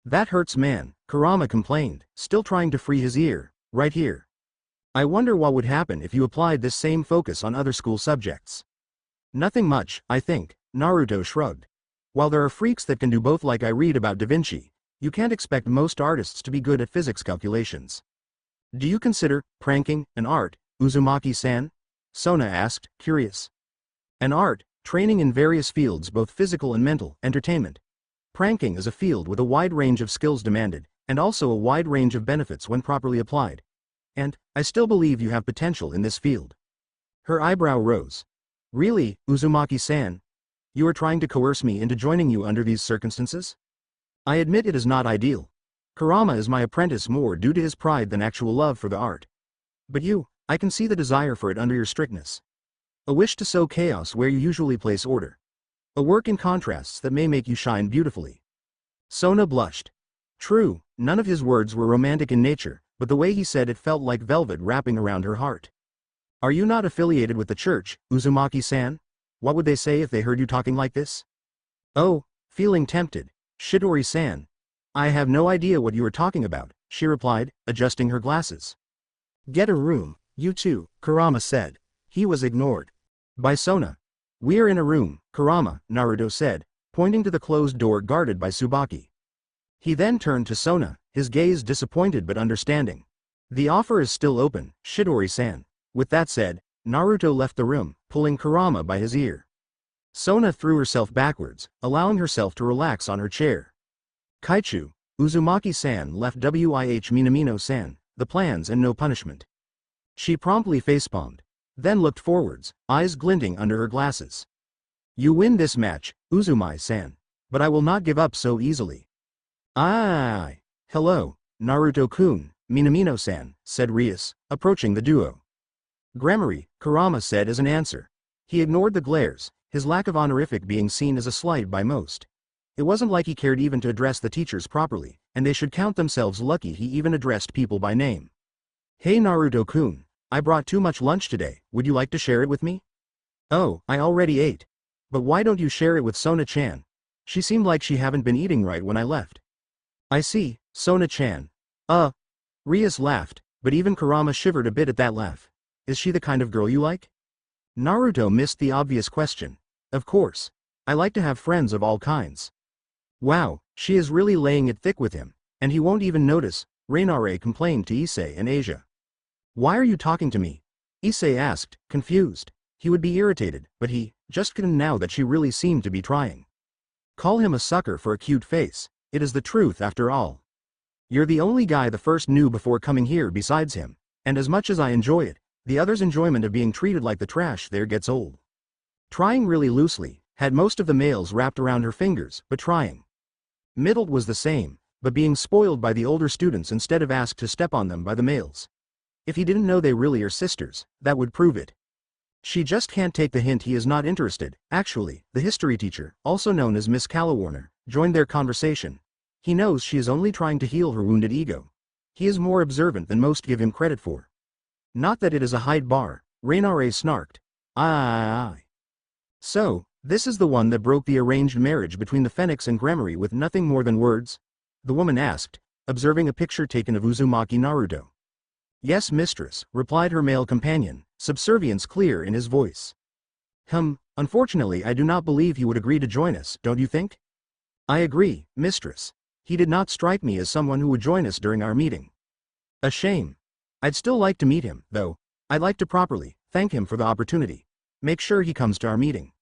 That hurts, man, Kurama complained, still trying to free his ear. Right here. I wonder what would happen if you applied this same focus on other school subjects. Nothing much, I think, Naruto shrugged. While there are freaks that can do both like I read about Da Vinci, you can't expect most artists to be good at physics calculations. Do you consider pranking an art, Uzumaki-san? Sona asked, curious. An art, training in various fields both physical and mental, entertainment. Pranking is a field with a wide range of skills demanded, and also a wide range of benefits when properly applied. And, I still believe you have potential in this field. Her eyebrow rose. Really, Uzumaki-san? You are trying to coerce me into joining you under these circumstances? I admit it is not ideal. Kurama is my apprentice more due to his pride than actual love for the art. But you, I can see the desire for it under your strictness. A wish to sow chaos where you usually place order. A work in contrasts that may make you shine beautifully. Sona blushed. True, none of his words were romantic in nature, but the way he said it felt like velvet wrapping around her heart. Are you not affiliated with the church, Uzumaki-san? What would they say if they heard you talking like this? Oh, feeling tempted. Shidori-san. I have no idea what you are talking about, she replied, adjusting her glasses. Get a room, you two, Kurama said. He was ignored. By Sona. We're in a room, Kurama, Naruto said, pointing to the closed door guarded by Tsubaki. He then turned to Sona, his gaze disappointed but understanding. The offer is still open, Shidori-san. With that said, Naruto left the room, pulling Kurama by his ear. Sona threw herself backwards, allowing herself to relax on her chair. Kaichu, Uzumaki-san left Wih Minamino-san, the plans and no punishment. She promptly facepalmed, then looked forwards, eyes glinting under her glasses. You win this match, Uzumaki-san. But I will not give up so easily. Aye. Hello, Naruto-kun, Minamino-san, said Rias, approaching the duo. Grammary, Kurama said as an answer. He ignored the glares, his lack of honorific being seen as a slight by most. It wasn't like he cared even to address the teachers properly, and they should count themselves lucky he even addressed people by name. Hey Naruto-kun, I brought too much lunch today, would you like to share it with me? Oh, I already ate. But why don't you share it with Sona-chan? She seemed like she haven't been eating right when I left. I see, Sona-chan. Rias laughed, but even Kurama shivered a bit at that laugh. Is she the kind of girl you like? Naruto missed the obvious question. Of course. I like to have friends of all kinds. Wow, she is really laying it thick with him, and he won't even notice, Rainare complained to Issei and Asia. Why are you talking to me? Issei asked, confused. He would be irritated, but he just couldn't now that she really seemed to be trying. Call him a sucker for a cute face. It is the truth after all. You're the only guy the first knew before coming here besides him, and as much as I enjoy it, the other's enjoyment of being treated like the trash there gets old. Trying really loosely, had most of the males wrapped around her fingers, but trying. Middle was the same, but being spoiled by the older students instead of asked to step on them by the males. If he didn't know they really are sisters, that would prove it. She just can't take the hint he is not interested. Actually, the history teacher, also known as Miss Calawarner, joined their conversation. He knows she is only trying to heal her wounded ego. He is more observant than most give him credit for. Not that it is a high bar, Rainare snarked. Aye. So, this is the one that broke the arranged marriage between the Phoenix and Grammary with nothing more than words? The woman asked, observing a picture taken of Uzumaki Naruto. Yes, mistress, replied her male companion, subservience clear in his voice. Unfortunately I do not believe he would agree to join us, don't you think? I agree, mistress. He did not strike me as someone who would join us during our meeting. A shame. I'd still like to meet him, though. I'd like to properly thank him for the opportunity. Make sure he comes to our meeting.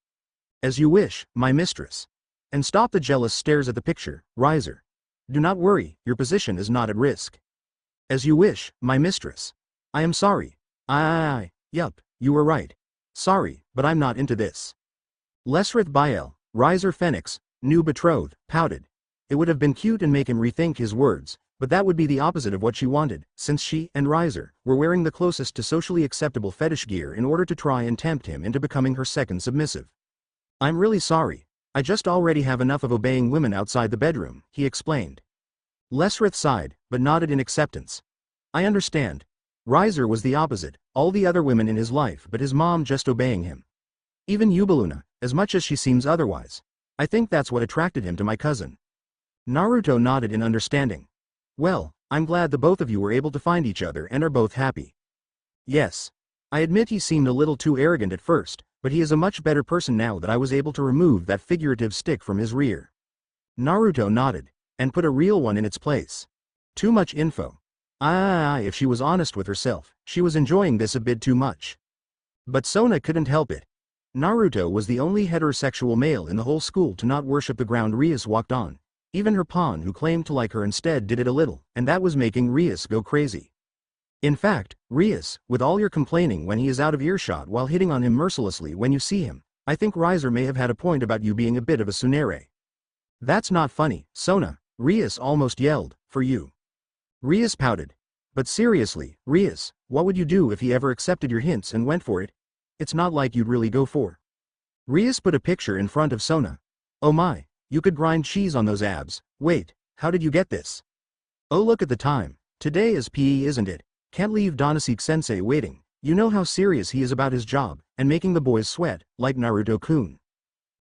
As you wish, my mistress. And stop the jealous stares at the picture, Riser. Do not worry, your position is not at risk. As you wish, my mistress. I am sorry. Yup, you were right. Sorry, but I'm not into this. Lesrith Bael, Riser Phoenix, new betrothed, pouted. It would have been cute and make him rethink his words, but that would be the opposite of what she wanted, since she and Riser were wearing the closest to socially acceptable fetish gear in order to try and tempt him into becoming her second submissive. I'm really sorry. I just already have enough of obeying women outside the bedroom, he explained. Lesrith sighed, but nodded in acceptance. I understand. Riser was the opposite, all the other women in his life but his mom just obeying him. Even Yubaluna, as much as she seems otherwise. I think that's what attracted him to my cousin. Naruto nodded in understanding. Well, I'm glad the both of you were able to find each other and are both happy. Yes. I admit he seemed a little too arrogant at first, but he is a much better person now that I was able to remove that figurative stick from his rear. Naruto nodded, and put a real one in its place. Too much info. If she was honest with herself, she was enjoying this a bit too much. But Sona couldn't help it. Naruto was the only heterosexual male in the whole school to not worship the ground Rias walked on. Even her pawn who claimed to like her instead did it a little, and that was making Rias go crazy. In fact, Rias, with all your complaining when he is out of earshot while hitting on him mercilessly when you see him, I think Riser may have had a point about you being a bit of a tsundere. That's not funny, Sona, Rias almost yelled, for you. Rias pouted. But seriously, Rias, what would you do if he ever accepted your hints and went for it? It's not like you'd really go for. Rias put a picture in front of Sona. Oh my, you could grind cheese on those abs. Wait, how did you get this? Oh look at the time. Today is PE isn't it? Can't leave Donasek-sensei waiting. You know how serious he is about his job, and making the boys sweat, like Naruto-kun.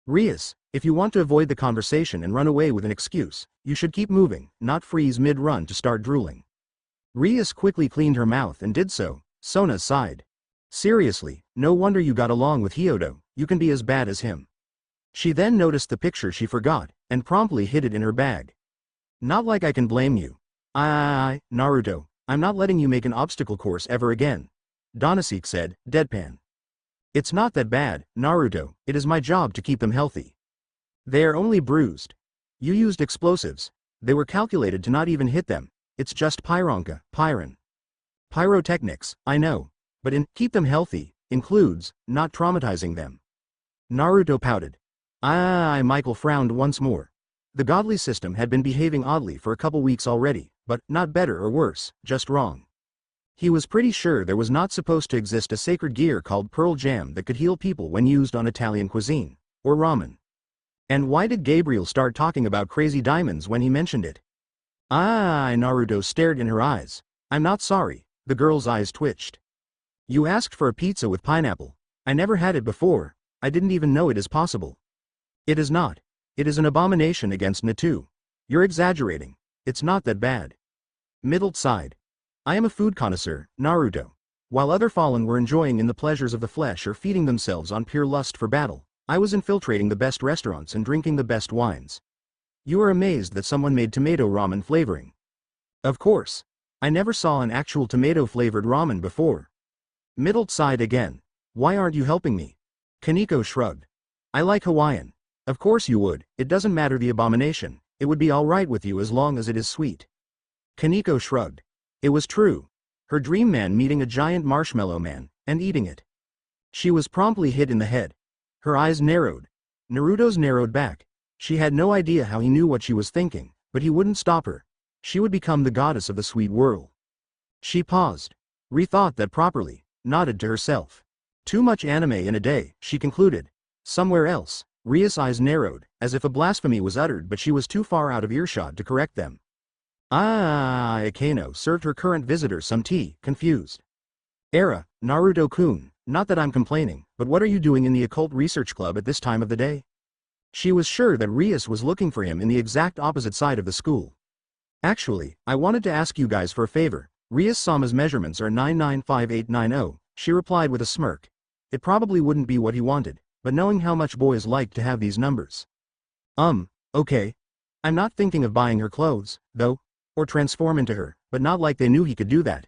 Rias, If you want to avoid the conversation and run away with an excuse, you should keep moving, not freeze mid-run to start drooling. Rias quickly cleaned her mouth and did so. Sona sighed. Seriously, no wonder you got along with Hyodo, you can be as bad as him. She then noticed the picture she forgot, and promptly hid it in her bag. Not like I can blame you. Naruto, I'm not letting you make an obstacle course ever again. Donasek said, deadpan. It's not that bad, Naruto, it is my job to keep them healthy. They are only bruised. You used explosives. They were calculated to not even hit them. It's just Pyrotechnics, I know. But keep them healthy, includes, not traumatizing them. Naruto pouted. Michael frowned once more. The godly system had been behaving oddly for a couple weeks already, but not better or worse, just wrong. He was pretty sure there was not supposed to exist a sacred gear called Pearl Jam that could heal people when used on Italian cuisine, or ramen. And why did Gabriel start talking about crazy diamonds when he mentioned it? Naruto stared in her eyes. I'm not sorry, the girl's eyes twitched. You asked for a pizza with pineapple. I never had it before, I didn't even know it is possible. It is not. It is an abomination against Natu. You're exaggerating. It's not that bad. Middle sighed. I am a food connoisseur, Naruto. While other fallen were enjoying in the pleasures of the flesh or feeding themselves on pure lust for battle, I was infiltrating the best restaurants and drinking the best wines. You are amazed that someone made tomato ramen flavoring. Of course. I never saw an actual tomato-flavored ramen before. Middle sighed again. Why aren't you helping me? Kaneko shrugged. I like Hawaiian. Of course you would, it doesn't matter the abomination, it would be alright with you as long as it is sweet. Kaneko shrugged. It was true. Her dream man meeting a giant marshmallow man, and eating it. She was promptly hit in the head. Her eyes narrowed. Naruto's narrowed back. She had no idea how he knew what she was thinking, but he wouldn't stop her. She would become the goddess of the sweet whirl. She paused. Rethought that properly, nodded to herself. Too much anime in a day, she concluded. Somewhere else, Ria's eyes narrowed, as if a blasphemy was uttered but she was too far out of earshot to correct them. Akeno served her current visitor some tea, confused. Naruto-kun, not that I'm complaining, but what are you doing in the occult research club at this time of the day? She was sure that Rias was looking for him in the exact opposite side of the school. Actually, I wanted to ask you guys for a favor. Rias-sama's measurements are 995890, she replied with a smirk. It probably wouldn't be what he wanted, but knowing how much boys like to have these numbers. Okay. I'm not thinking of buying her clothes, though, or transform into her, but not like they knew he could do that.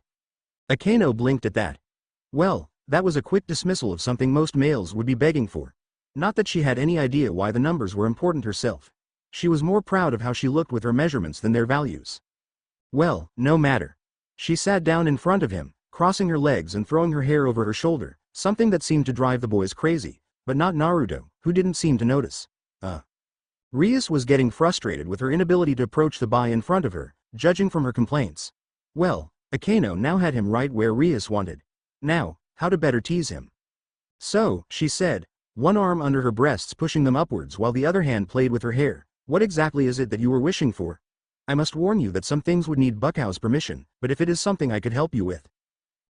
Akeno blinked at that. Well, that was a quick dismissal of something most males would be begging for. Not that she had any idea why the numbers were important herself. She was more proud of how she looked with her measurements than their values. Well, no matter. She sat down in front of him, crossing her legs and throwing her hair over her shoulder, something that seemed to drive the boys crazy, but not Naruto, who didn't seem to notice. Rias was getting frustrated with her inability to approach the boy in front of her, judging from her complaints. Well, Akeno now had him right where Rias wanted. Now, how to better tease him. So, she said, one arm under her breasts pushing them upwards while the other hand played with her hair, what exactly is it that you were wishing for? I must warn you that some things would need Buckow's permission, but if it is something I could help you with.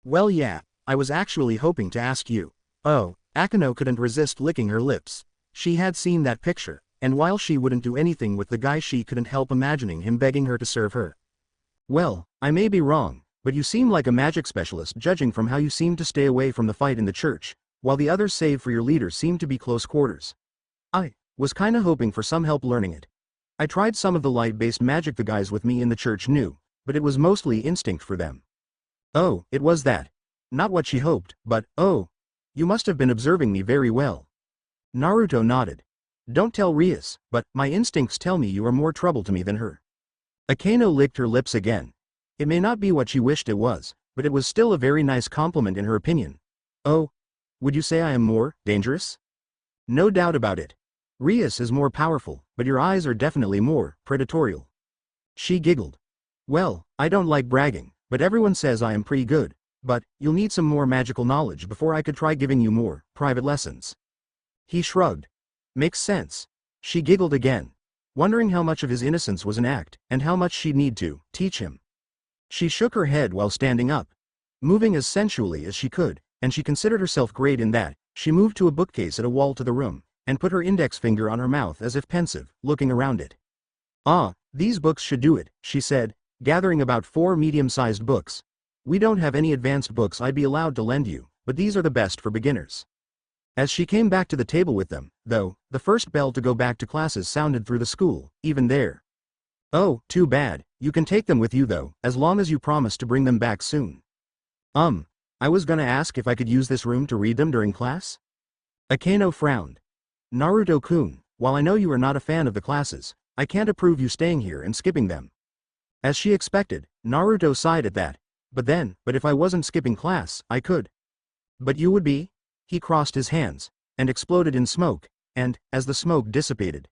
Well yeah, I was actually hoping to ask you. Oh, Akeno couldn't resist licking her lips. She had seen that picture, and while she wouldn't do anything with the guy she couldn't help imagining him begging her to serve her. Well, I may be wrong, but you seem like a magic specialist judging from how you seem to stay away from the fight in the church, while the others save for your leader seem to be close quarters. I was kinda hoping for some help learning it. I tried some of the light-based magic the guys with me in the church knew, but it was mostly instinct for them. Oh, it was that. Not what she hoped, but, oh. You must have been observing me very well. Naruto nodded. Don't tell Rias, but my instincts tell me you are more trouble to me than her. Akeno licked her lips again. It may not be what she wished it was, but it was still a very nice compliment in her opinion. Oh, would you say I am more dangerous? No doubt about it. Rias is more powerful, but your eyes are definitely more predatorial. She giggled. Well, I don't like bragging, but everyone says I am pretty good, but you'll need some more magical knowledge before I could try giving you more private lessons. He shrugged. Makes sense. She giggled again, wondering how much of his innocence was an act, and how much she'd need to teach him. She shook her head while standing up, moving as sensually as she could, and she considered herself great in that. She moved to a bookcase at a wall to the room, and put her index finger on her mouth as if pensive, looking around it. "Ah, these books should do it," she said, gathering about 4 medium-sized books. "We don't have any advanced books I'd be allowed to lend you, but these are the best for beginners." As she came back to the table with them, though, the first bell to go back to classes sounded through the school, even there. "Oh, too bad. You can take them with you though, as long as you promise to bring them back soon." I was gonna ask if I could use this room to read them during class?" Akeno frowned. "Naruto-kun, while I know you are not a fan of the classes, I can't approve you staying here and skipping them." As she expected, Naruto sighed at that. But if I wasn't skipping class, I could." "But you would be?" He crossed his hands, and exploded in smoke, and, as the smoke dissipated.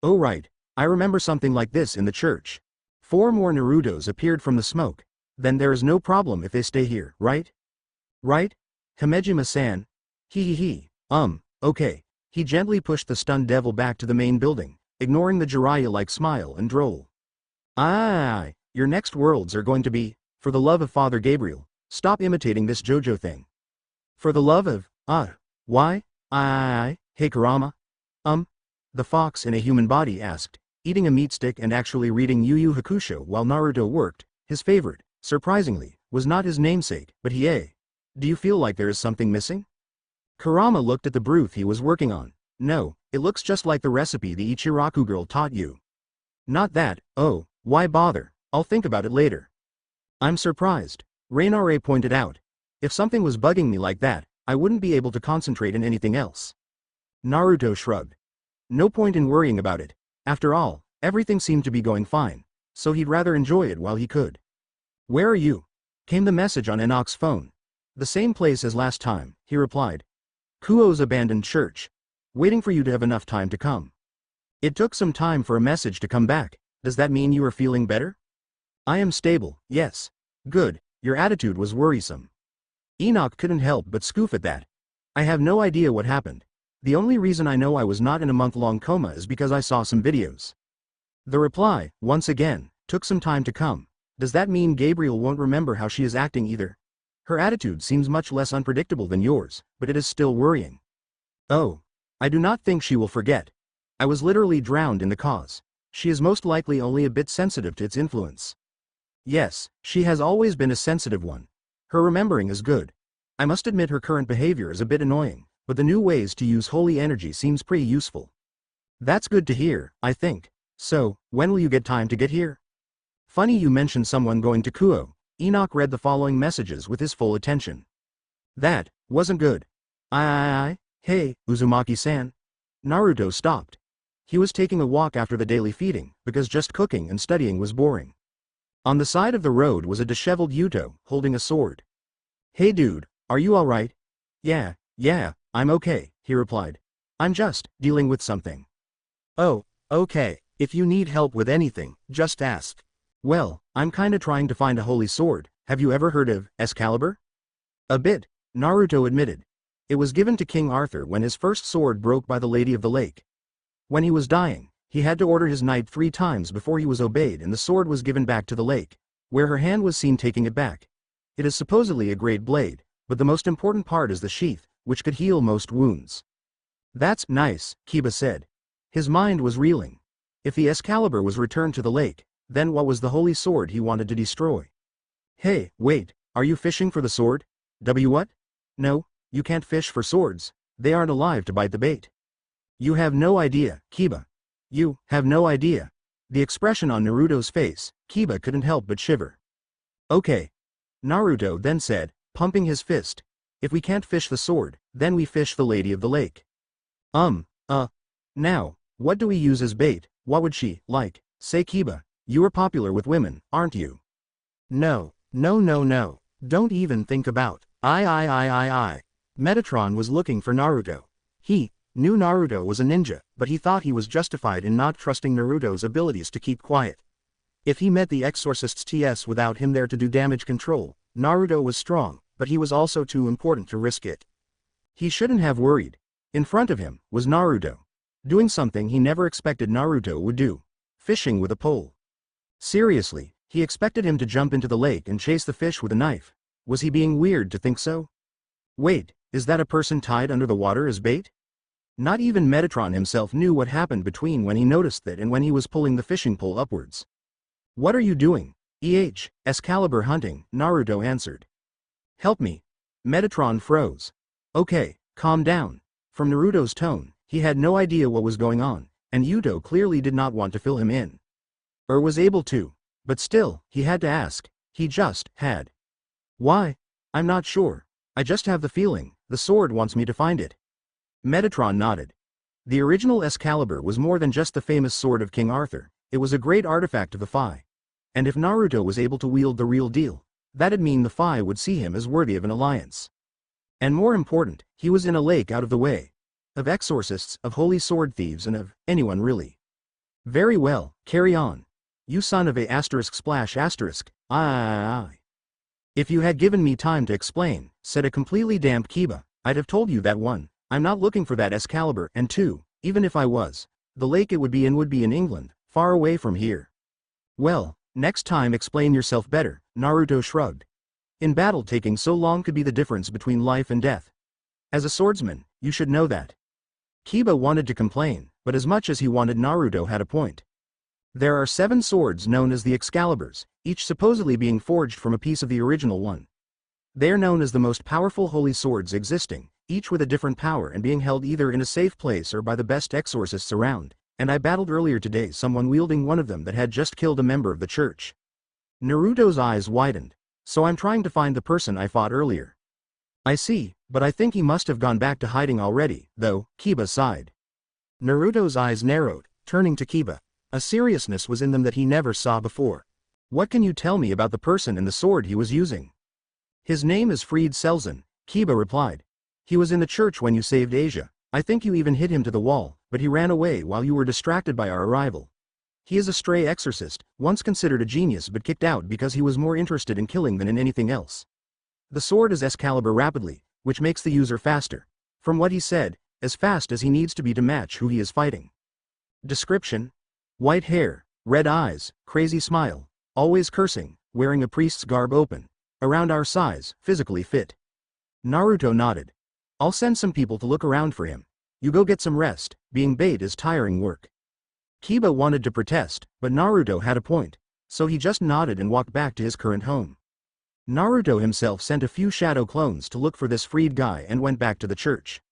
"Oh right, I remember something like this in the church. 4 more Narutos appeared from the smoke. Then there is no problem if they stay here, right? Right? Hamejima-san? Okay." He gently pushed the stunned devil back to the main building, ignoring the Jiraiya-like smile and droll. Your next worlds are going to be, for the love of Father Gabriel, stop imitating this JoJo thing. For the love of, why? Hey Kurama? The fox in a human body asked, eating a meat stick and actually reading Yu Yu Hakusho while Naruto worked. His favorite, surprisingly, was not his namesake, but Hiei. "Do you feel like there is something missing?" Kurama looked at the broth he was working on. "No, it looks just like the recipe the Ichiraku girl taught you." "Not that, oh, why bother, I'll think about it later." "I'm surprised," Rainare pointed out. "If something was bugging me like that, I wouldn't be able to concentrate in anything else." Naruto shrugged. No point in worrying about it. After all, everything seemed to be going fine, so he'd rather enjoy it while he could. "Where are you?" came the message on Enoch's phone. "The same place as last time," he replied. "Kuo's abandoned church. Waiting for you to have enough time to come." It took some time for a message to come back. "Does that mean you are feeling better?" "I am stable, yes." "Good, your attitude was worrisome." Enoch couldn't help but scoff at that. "I have no idea what happened. The only reason I know I was not in a month-long coma is because I saw some videos." The reply, once again, took some time to come. "Does that mean Gabriel won't remember how she is acting either? Her attitude seems much less unpredictable than yours, but it is still worrying." "Oh. I do not think she will forget. I was literally drowned in the cause. She is most likely only a bit sensitive to its influence." "Yes, she has always been a sensitive one. Her remembering is good. I must admit her current behavior is a bit annoying, but the new ways to use holy energy seems pretty useful." "That's good to hear, I think. So, when will you get time to get here?" "Funny you mentioned someone going to Kuo." Enoch read the following messages with his full attention. "That wasn't good. Hey, Uzumaki-san." Naruto stopped. He was taking a walk after the daily feeding, because just cooking and studying was boring. On the side of the road was a disheveled Yuto, holding a sword. "Hey dude, are you alright?" Yeah, I'm okay," he replied. "I'm just dealing with something." Oh, okay, if you need help with anything, just ask. "Well, I'm kinda trying to find a holy sword. Have you ever heard of Excalibur?" "A bit," Naruto admitted. "It was given to King Arthur when his first sword broke by the Lady of the Lake. When he was dying, he had to order his knight 3 times before he was obeyed and the sword was given back to the lake, where her hand was seen taking it back. It is supposedly a great blade, but the most important part is the sheath, which could heal most wounds." "That's nice," Kiba said. His mind was reeling. If the Excalibur was returned to the lake, then what was the holy sword he wanted to destroy? "Hey, wait, are you fishing for the sword?" What? "No, you can't fish for swords. They aren't alive to bite the bait." "You have no idea, Kiba. You have no idea." The expression on Naruto's face, Kiba couldn't help but shiver. "Okay." Naruto then said, pumping his fist. "If we can't fish the sword, then we fish the Lady of the Lake." Now, what do we use as bait? What would she like? Say Kiba, you are popular with women, aren't you? No. Don't even think about. Metatron was looking for Naruto. He knew Naruto was a ninja, but he thought he was justified in not trusting Naruto's abilities to keep quiet. If he met the Exorcist's TS without him there to do damage control, Naruto was strong, but he was also too important to risk it. He shouldn't have worried. In front of him was Naruto, doing something he never expected Naruto would do: fishing with a pole. Seriously, he expected him to jump into the lake and chase the fish with a knife. Was he being weird to think so? Wait, is that a person tied under the water as bait? Not even Metatron himself knew what happened between when he noticed that and when he was pulling the fishing pole upwards. What are you doing? Excalibur hunting, Naruto answered. Help me. Metatron froze. Okay, calm down. From Naruto's tone, he had no idea what was going on, and Yuto clearly did not want to fill him in. Or was able to. But still, he had to ask. He just had. Why? I'm not sure. I just have the feeling, the sword wants me to find it. Metatron nodded. The original Excalibur was more than just the famous sword of King Arthur, it was a great artifact of the Fae. And if Naruto was able to wield the real deal, that'd mean the Fae would see him as worthy of an alliance. And more important, he was in a lake out of the way. Of exorcists, of holy sword thieves and of anyone really. Very well, carry on. You son of a */splash*. If you had given me time to explain, said a completely damped Kiba, I'd have told you that 1, I'm not looking for that Excalibur, and 2, even if I was, the lake it would be in England, far away from here. Well, next time explain yourself better, Naruto shrugged. In battle taking so long could be the difference between life and death. As a swordsman, you should know that. Kiba wanted to complain, but as much as he wanted, Naruto had a point. There are 7 swords known as the Excaliburs, each supposedly being forged from a piece of the original one. They are known as the most powerful holy swords existing, each with a different power and being held either in a safe place or by the best exorcists around, and I battled earlier today someone wielding one of them that had just killed a member of the church. Naruto's eyes widened. So I'm trying to find the person I fought earlier. I see, but I think he must have gone back to hiding already, though, Kiba sighed. Naruto's eyes narrowed, turning to Kiba. A seriousness was in them that he never saw before. What can you tell me about the person and the sword he was using? His name is Fried Selzen, Kiba replied. He was in the church when you saved Asia. I think you even hit him to the wall, but he ran away while you were distracted by our arrival. He is a stray exorcist, once considered a genius but kicked out because he was more interested in killing than in anything else. The sword is Excalibur rapidly, which makes the user faster. From what he said, as fast as he needs to be to match who he is fighting. Description: white hair, red eyes, crazy smile, always cursing, wearing a priest's garb open. Around our size, physically fit. Naruto nodded. I'll send some people to look around for him. You go get some rest, being bait is tiring work. Kiba wanted to protest, but Naruto had a point, so he just nodded and walked back to his current home. Naruto himself sent a few shadow clones to look for this freed guy and went back to the church.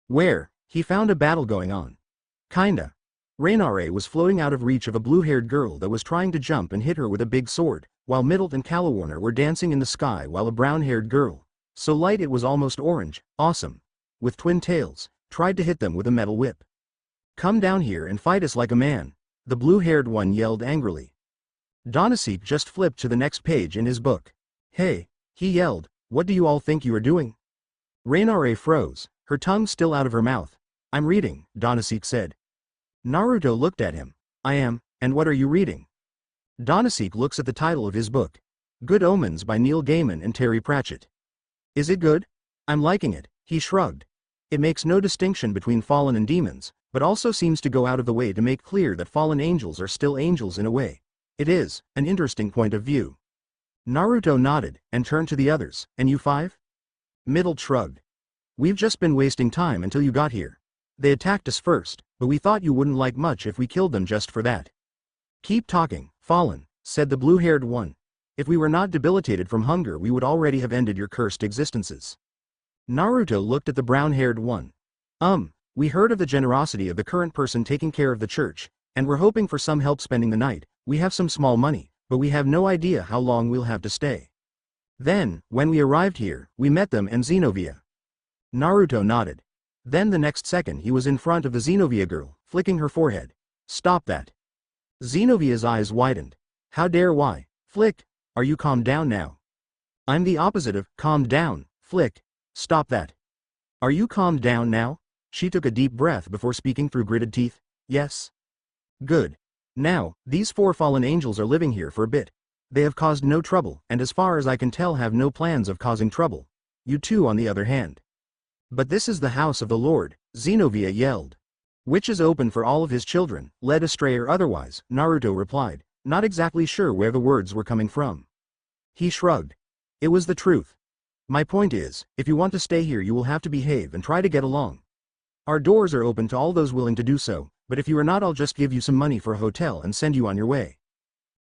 Where, he found a battle going on. Kinda. Rainare was floating out of reach of a blue-haired girl that was trying to jump and hit her with a big sword, while Middle and Calawarner were dancing in the sky while a brown-haired girl, so light it was almost orange, awesome, with twin tails, tried to hit them with a metal whip. Come down here and fight us like a man, the blue-haired one yelled angrily. Donaseek just flipped to the next page in his book. Hey, he yelled, what do you all think you are doing? Rainare froze, her tongue still out of her mouth. I'm reading, Donaseek said. Naruto looked at him. I am, and what are you reading? Donaseek looks at the title of his book. Good Omens by Neil Gaiman and Terry Pratchett. Is it good? I'm liking it, he shrugged. It makes no distinction between fallen and demons, but also seems to go out of the way to make clear that fallen angels are still angels in a way. It is an interesting point of view. Naruto nodded, and turned to the others. And you 5? Middle shrugged. We've just been wasting time until you got here. They attacked us first, but we thought you wouldn't like much if we killed them just for that. Keep talking, Fallen, said the blue-haired one. If we were not debilitated from hunger we would already have ended your cursed existences. Naruto looked at the brown-haired one. We heard of the generosity of the current person taking care of the church, and we're hoping for some help spending the night. We have some small money, but we have no idea how long we'll have to stay. Then, when we arrived here, we met them and Xenovia. Naruto nodded. Then the next second he was in front of the Xenovia girl, flicking her forehead. Stop that. Xenovia's eyes widened. How dare why? Flick, are you calmed down now? I'm the opposite of calmed down, Flick. Stop that. Are you calmed down now? She took a deep breath before speaking through gritted teeth. Yes. Good. Now, these 4 fallen angels are living here for a bit. They have caused no trouble, and as far as I can tell have no plans of causing trouble. You 2 on the other hand. But this is the house of the Lord, Xenovia yelled. Which is open for all of his children, led astray or otherwise, Naruto replied, not exactly sure where the words were coming from. He shrugged. It was the truth. My point is, if you want to stay here you will have to behave and try to get along. Our doors are open to all those willing to do so, but if you are not I'll just give you some money for a hotel and send you on your way.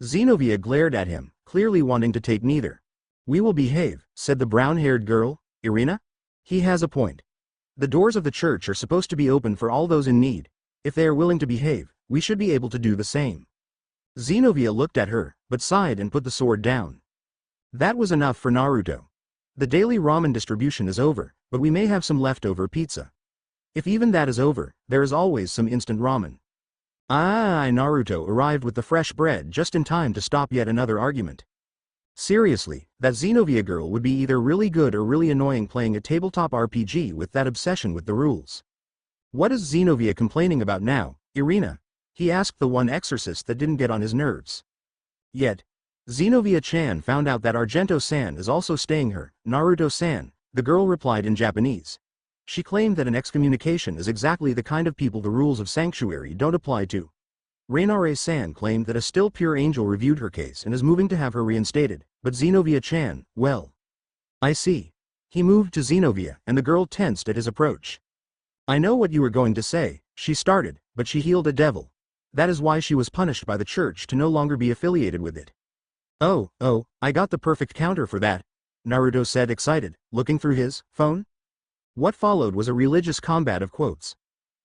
Zenobia glared at him, clearly wanting to take neither. We will behave, said the brown-haired girl. Irina? He has a point. The doors of the church are supposed to be open for all those in need. If they are willing to behave, we should be able to do the same. Zenobia looked at her, but sighed and put the sword down. That was enough for Naruto. The daily ramen distribution is over, but we may have some leftover pizza. If even that is over, there is always some instant ramen. Naruto arrived with the fresh bread just in time to stop yet another argument. Seriously, that Zenobia girl would be either really good or really annoying playing a tabletop RPG with that obsession with the rules. What is Zenobia complaining about now, Irina? He asked the one exorcist that didn't get on his nerves. Yet, Zenobia-chan found out that Argento-san is also staying her, Naruto-san, the girl replied in Japanese. She claimed that an excommunication is exactly the kind of people the rules of sanctuary don't apply to. Rainare-san claimed that a still pure angel reviewed her case and is moving to have her reinstated, but Zenobia-chan, well. I see. He moved to Zenobia, and the girl tensed at his approach. I know what you were going to say, she started, but she healed a devil. That is why she was punished by the church to no longer be affiliated with it. Oh, I got the perfect counter for that, Naruto said excited, looking through his phone. What followed was a religious combat of quotes.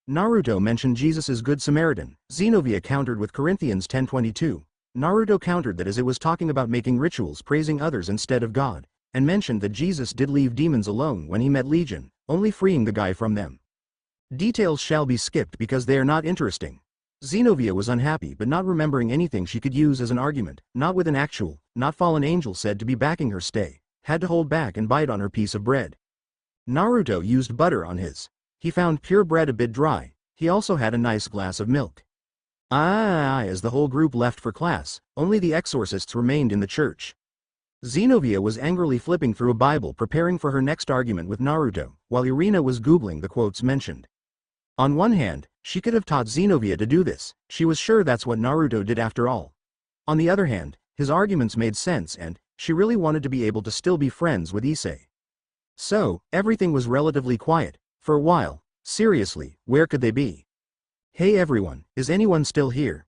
Naruto mentioned Jesus' Good Samaritan, Zenobia countered with Corinthians 10:22. Naruto countered that as it was talking about making rituals praising others instead of God, and mentioned that Jesus did leave demons alone when he met Legion, only freeing the guy from them. Details shall be skipped because they are not interesting. Zenobia was unhappy but not remembering anything she could use as an argument, not with an actual, not fallen angel said to be backing her stay, had to hold back and bite on her piece of bread. Naruto used butter on his. He found pure bread a bit dry. He also had a nice glass of milk. As the whole group left for class, only the exorcists remained in the church. Zenobia was angrily flipping through a Bible preparing for her next argument with Naruto, while Irina was googling the quotes mentioned. On one hand, she could have taught Zenobia to do this, she was sure that's what Naruto did after all. On the other hand, his arguments made sense and, she really wanted to be able to still be friends with Issei. So, everything was relatively quiet, for a while. Seriously, where could they be? Hey everyone, is anyone still here?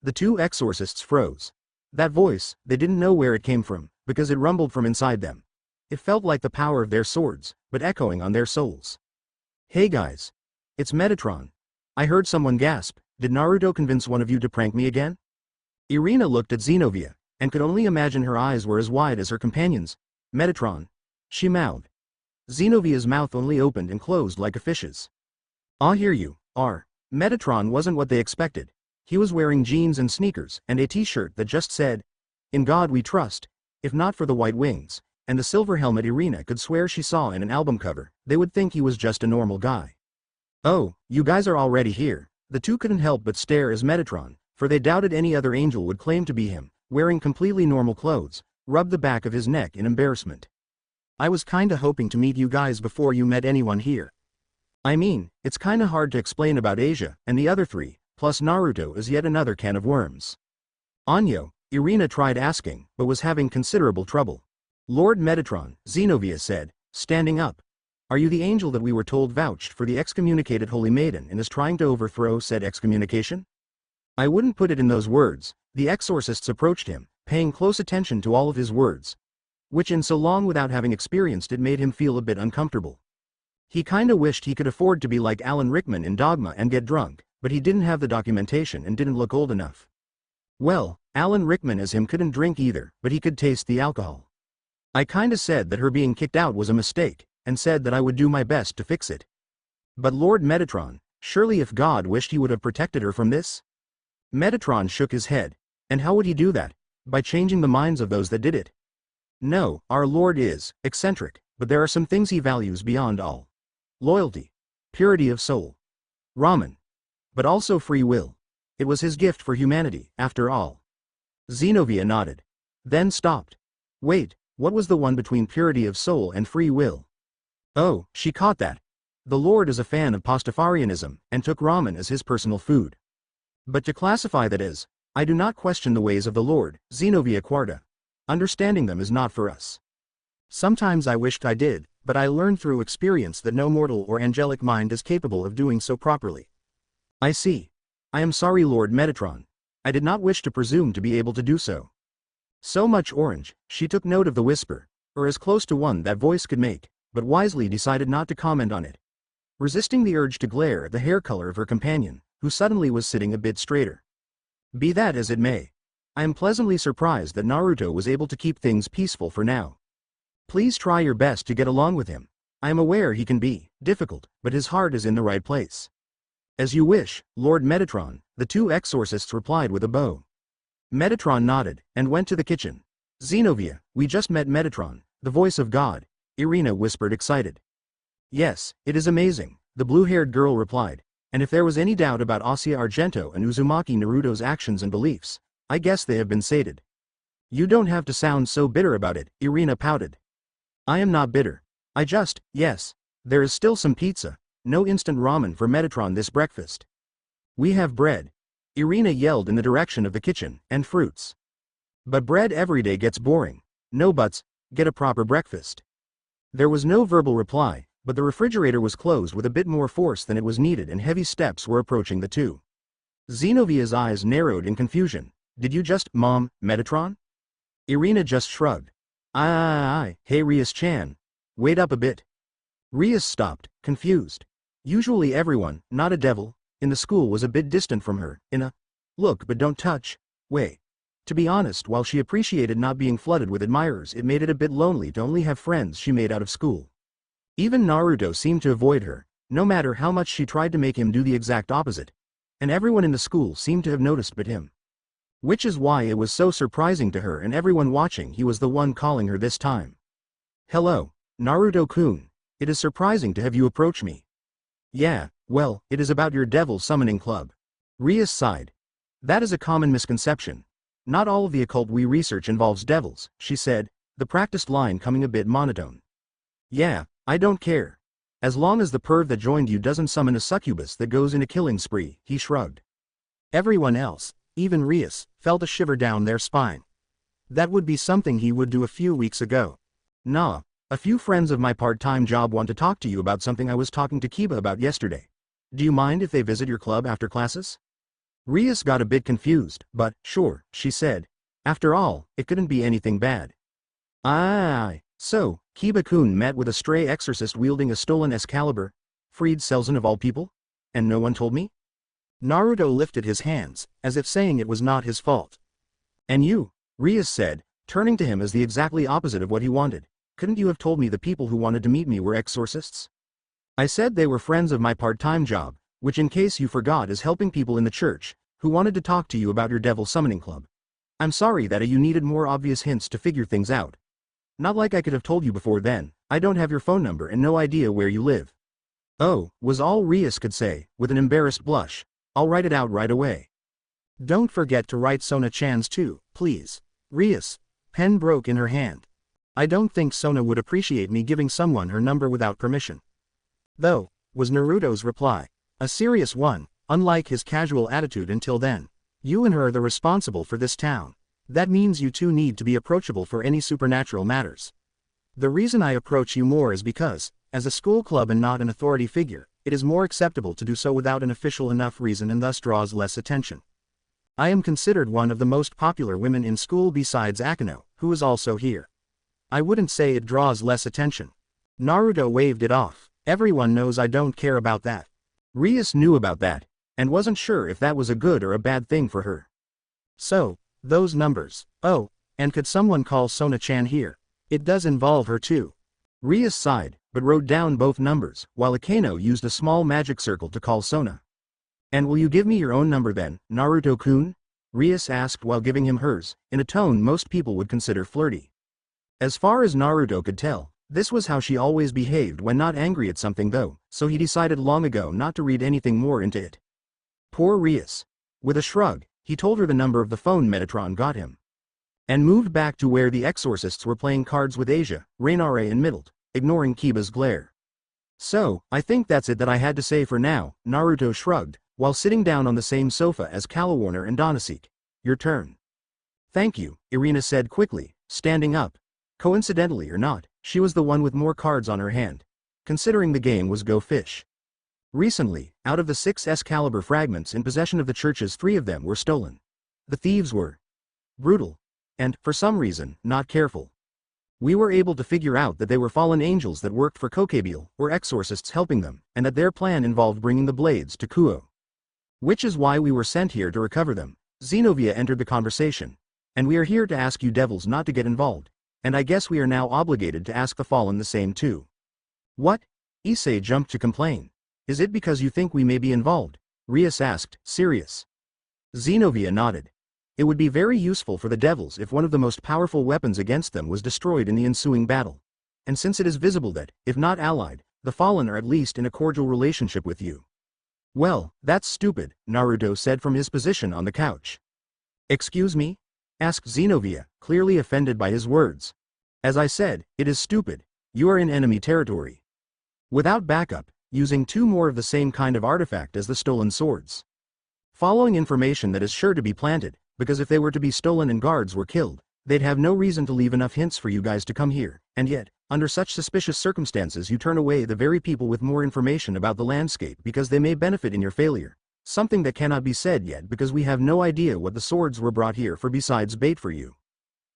The two exorcists froze. That voice, they didn't know where it came from, because it rumbled from inside them. It felt like the power of their swords, but echoing on their souls. Hey guys. It's Metatron. I heard someone gasp, did Naruto convince one of you to prank me again? Irina looked at Zenobia, and could only imagine her eyes were as wide as her companions. Metatron. She mouthed. Zenobia's mouth only opened and closed like a fish's. I hear you, Metatron wasn't what they expected. He was wearing jeans and sneakers, and a t-shirt that just said, "In God we trust," if not for the white wings, and the silver helmet Irina could swear she saw in an album cover, they would think he was just a normal guy. Oh, you guys are already here. The two couldn't help but stare as Metatron, for they doubted any other angel would claim to be him, wearing completely normal clothes, rubbed the back of his neck in embarrassment. I was kinda hoping to meet you guys before you met anyone here. I mean, it's kinda hard to explain about Asia and the other three, plus Naruto is yet another can of worms. Anyo, Irina tried asking, but was having considerable trouble. Lord Metatron, Zenobia said, standing up. Are you the angel that we were told vouched for the excommunicated Holy Maiden and is trying to overthrow said excommunication? I wouldn't put it in those words. The exorcists approached him, paying close attention to all of his words, which in so long without having experienced it made him feel a bit uncomfortable. He kinda wished he could afford to be like Alan Rickman in Dogma and get drunk, but he didn't have the documentation and didn't look old enough. Well, Alan Rickman as him couldn't drink either, but he could taste the alcohol. I kinda said that her being kicked out was a mistake, and said that I would do my best to fix it. But Lord Metatron, surely if God wished he would have protected her from this? Metatron shook his head. And how would he do that? By changing the minds of those that did it? No, our Lord is eccentric, but there are some things he values beyond all. Loyalty. Purity of soul. Ramen. But also free will. It was his gift for humanity, after all. Zenobia nodded. Then stopped. Wait, what was the one between purity of soul and free will? Oh, she caught that. The Lord is a fan of Pastafarianism, and took ramen as his personal food. But to classify that as, I do not question the ways of the Lord, Zenobia Quarta. Understanding them is not for us. Sometimes I wished I did, but I learned through experience that no mortal or angelic mind is capable of doing so properly. I see. I am sorry, Lord Metatron. I did not wish to presume to be able to do so. So much orange, she took note of the whisper, or as close to one that voice could make, but wisely decided not to comment on it. Resisting the urge to glare at the hair color of her companion, who suddenly was sitting a bit straighter. Be that as it may, I am pleasantly surprised that Naruto was able to keep things peaceful for now. Please try your best to get along with him. I am aware he can be difficult, but his heart is in the right place. As you wish, Lord Metatron, the two exorcists replied with a bow. Metatron nodded, and went to the kitchen. Xenovia, we just met Metatron, the voice of God, Irina whispered excited. Yes, it is amazing, the blue-haired girl replied, and if there was any doubt about Asuya Argento and Uzumaki Naruto's actions and beliefs, I guess they have been sated. You don't have to sound so bitter about it, Irina pouted. I am not bitter. Yes, there is still some pizza, no instant ramen for Metatron this breakfast. We have bread. Irina yelled in the direction of the kitchen, and fruits. But bread every day gets boring. No buts, get a proper breakfast. There was no verbal reply, but the refrigerator was closed with a bit more force than it was needed and heavy steps were approaching the two. Xenovia's eyes narrowed in confusion. Did you just, Mom, Metatron? Irina just shrugged. Hey Rias-chan. Wait up a bit. Rias stopped, confused. Usually everyone, not a devil, in the school was a bit distant from her, in a look but don't touch way. To be honest, while she appreciated not being flooded with admirers, it made it a bit lonely to only have friends she made out of school. Even Naruto seemed to avoid her, no matter how much she tried to make him do the exact opposite. And everyone in the school seemed to have noticed but him. Which is why it was so surprising to her and everyone watching he was the one calling her this time. Hello, Naruto-kun. It is surprising to have you approach me. Yeah, well, it is about your devil summoning club. Rias sighed. That is a common misconception. Not all of the occult we research involves devils, she said, the practiced line coming a bit monotone. Yeah, I don't care. As long as the perv that joined you doesn't summon a succubus that goes in a killing spree, he shrugged. Everyone else, even Rias, felt a shiver down their spine. That would be something he would do a few weeks ago. Nah, a few friends of my part-time job want to talk to you about something I was talking to Kiba about yesterday. Do you mind if they visit your club after classes? Rias got a bit confused, but, sure, she said. After all, it couldn't be anything bad. So, Kiba-kun met with a stray exorcist wielding a stolen Excalibur? Freed Selzen of all people? And no one told me? Naruto lifted his hands, as if saying it was not his fault. And you, Rias said, turning to him as the exactly opposite of what he wanted. Couldn't you have told me the people who wanted to meet me were exorcists? I said they were friends of my part-time job, which in case you forgot is helping people in the church, who wanted to talk to you about your devil summoning club. I'm sorry that you needed more obvious hints to figure things out. Not like I could have told you before then, I don't have your phone number and no idea where you live. Oh, was all Rias could say, with an embarrassed blush. I'll write it out right away. Don't forget to write Sona-chan's too, please. Rias. Pen broke in her hand. I don't think Sona would appreciate me giving someone her number without permission. Though, was Naruto's reply. A serious one, unlike his casual attitude until then. You and her are the responsible for this town. That means you two need to be approachable for any supernatural matters. The reason I approach you more is because, as a school club and not an authority figure, it is more acceptable to do so without an official enough reason and thus draws less attention. I am considered one of the most popular women in school besides Akino, who is also here. I wouldn't say it draws less attention. Naruto waved it off. Everyone knows I don't care about that. Rias knew about that, and wasn't sure if that was a good or a bad thing for her. So, those numbers. Oh, and could someone call Sona-chan here? It does involve her too. Rias sighed, but wrote down both numbers, while Akeno used a small magic circle to call Sona. And will you give me your own number then, Naruto-kun? Rias asked while giving him hers, in a tone most people would consider flirty. As far as Naruto could tell, this was how she always behaved when not angry at something though, so he decided long ago not to read anything more into it. Poor Rias. With a shrug, he told her the number of the phone Metatron got him. And moved back to where the exorcists were playing cards with Asia, Rainare and Middled, ignoring Kiba's glare. So, I think that's it that I had to say for now, Naruto shrugged, while sitting down on the same sofa as Kalawarner and Donasek. Your turn. Thank you, Irina said quickly, standing up. Coincidentally or not, She was the one with more cards on her hand. Considering the game was Go Fish. Recently, out of the 6 Excalibur fragments in possession of the churches, 3 of them were stolen. The thieves were brutal. And, for some reason, not careful. We were able to figure out that they were fallen angels that worked for Kokabeel, or exorcists helping them, and that their plan involved bringing the blades to Kuo. Which is why we were sent here to recover them. Xenovia entered the conversation. And we are here to ask you devils not to get involved. And I guess we are now obligated to ask the fallen the same too. What? Issei jumped to complain. Is it because you think we may be involved? Rias asked, serious. Xenovia nodded. It would be very useful for the devils if one of the most powerful weapons against them was destroyed in the ensuing battle. And since it is visible that, if not allied, the fallen are at least in a cordial relationship with you. Well, that's stupid, Naruto said from his position on the couch. Excuse me? Asked Xenovia, clearly offended by his words. As I said, it is stupid. You are in enemy territory. Without backup, using 2 more of the same kind of artifact as the stolen swords. Following information that is sure to be planted, because if they were to be stolen and guards were killed, they'd have no reason to leave enough hints for you guys to come here, and yet, under such suspicious circumstances you turn away the very people with more information about the landscape because they may benefit in your failure. Something that cannot be said yet because we have no idea what the swords were brought here for besides bait for you.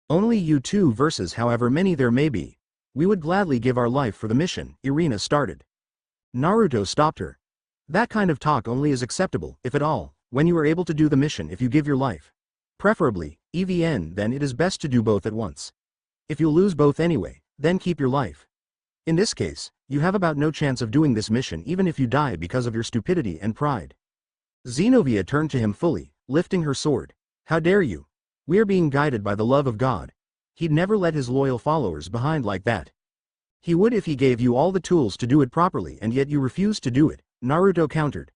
Only you 2 versus however many there may be. We would gladly give our life for the mission, Irina started. Naruto stopped her. That kind of talk only is acceptable, if at all, when you are able to do the mission if you give your life. Preferably, EVN, then it is best to do both at once. If you lose both anyway, then keep your life. In this case, you have about no chance of doing this mission even if you die because of your stupidity and pride. Xenovia turned to him fully, lifting her sword. How dare you? We are being guided by the love of God. He'd never let his loyal followers behind like that. He would if he gave you all the tools to do it properly and yet you refused to do it, Naruto countered.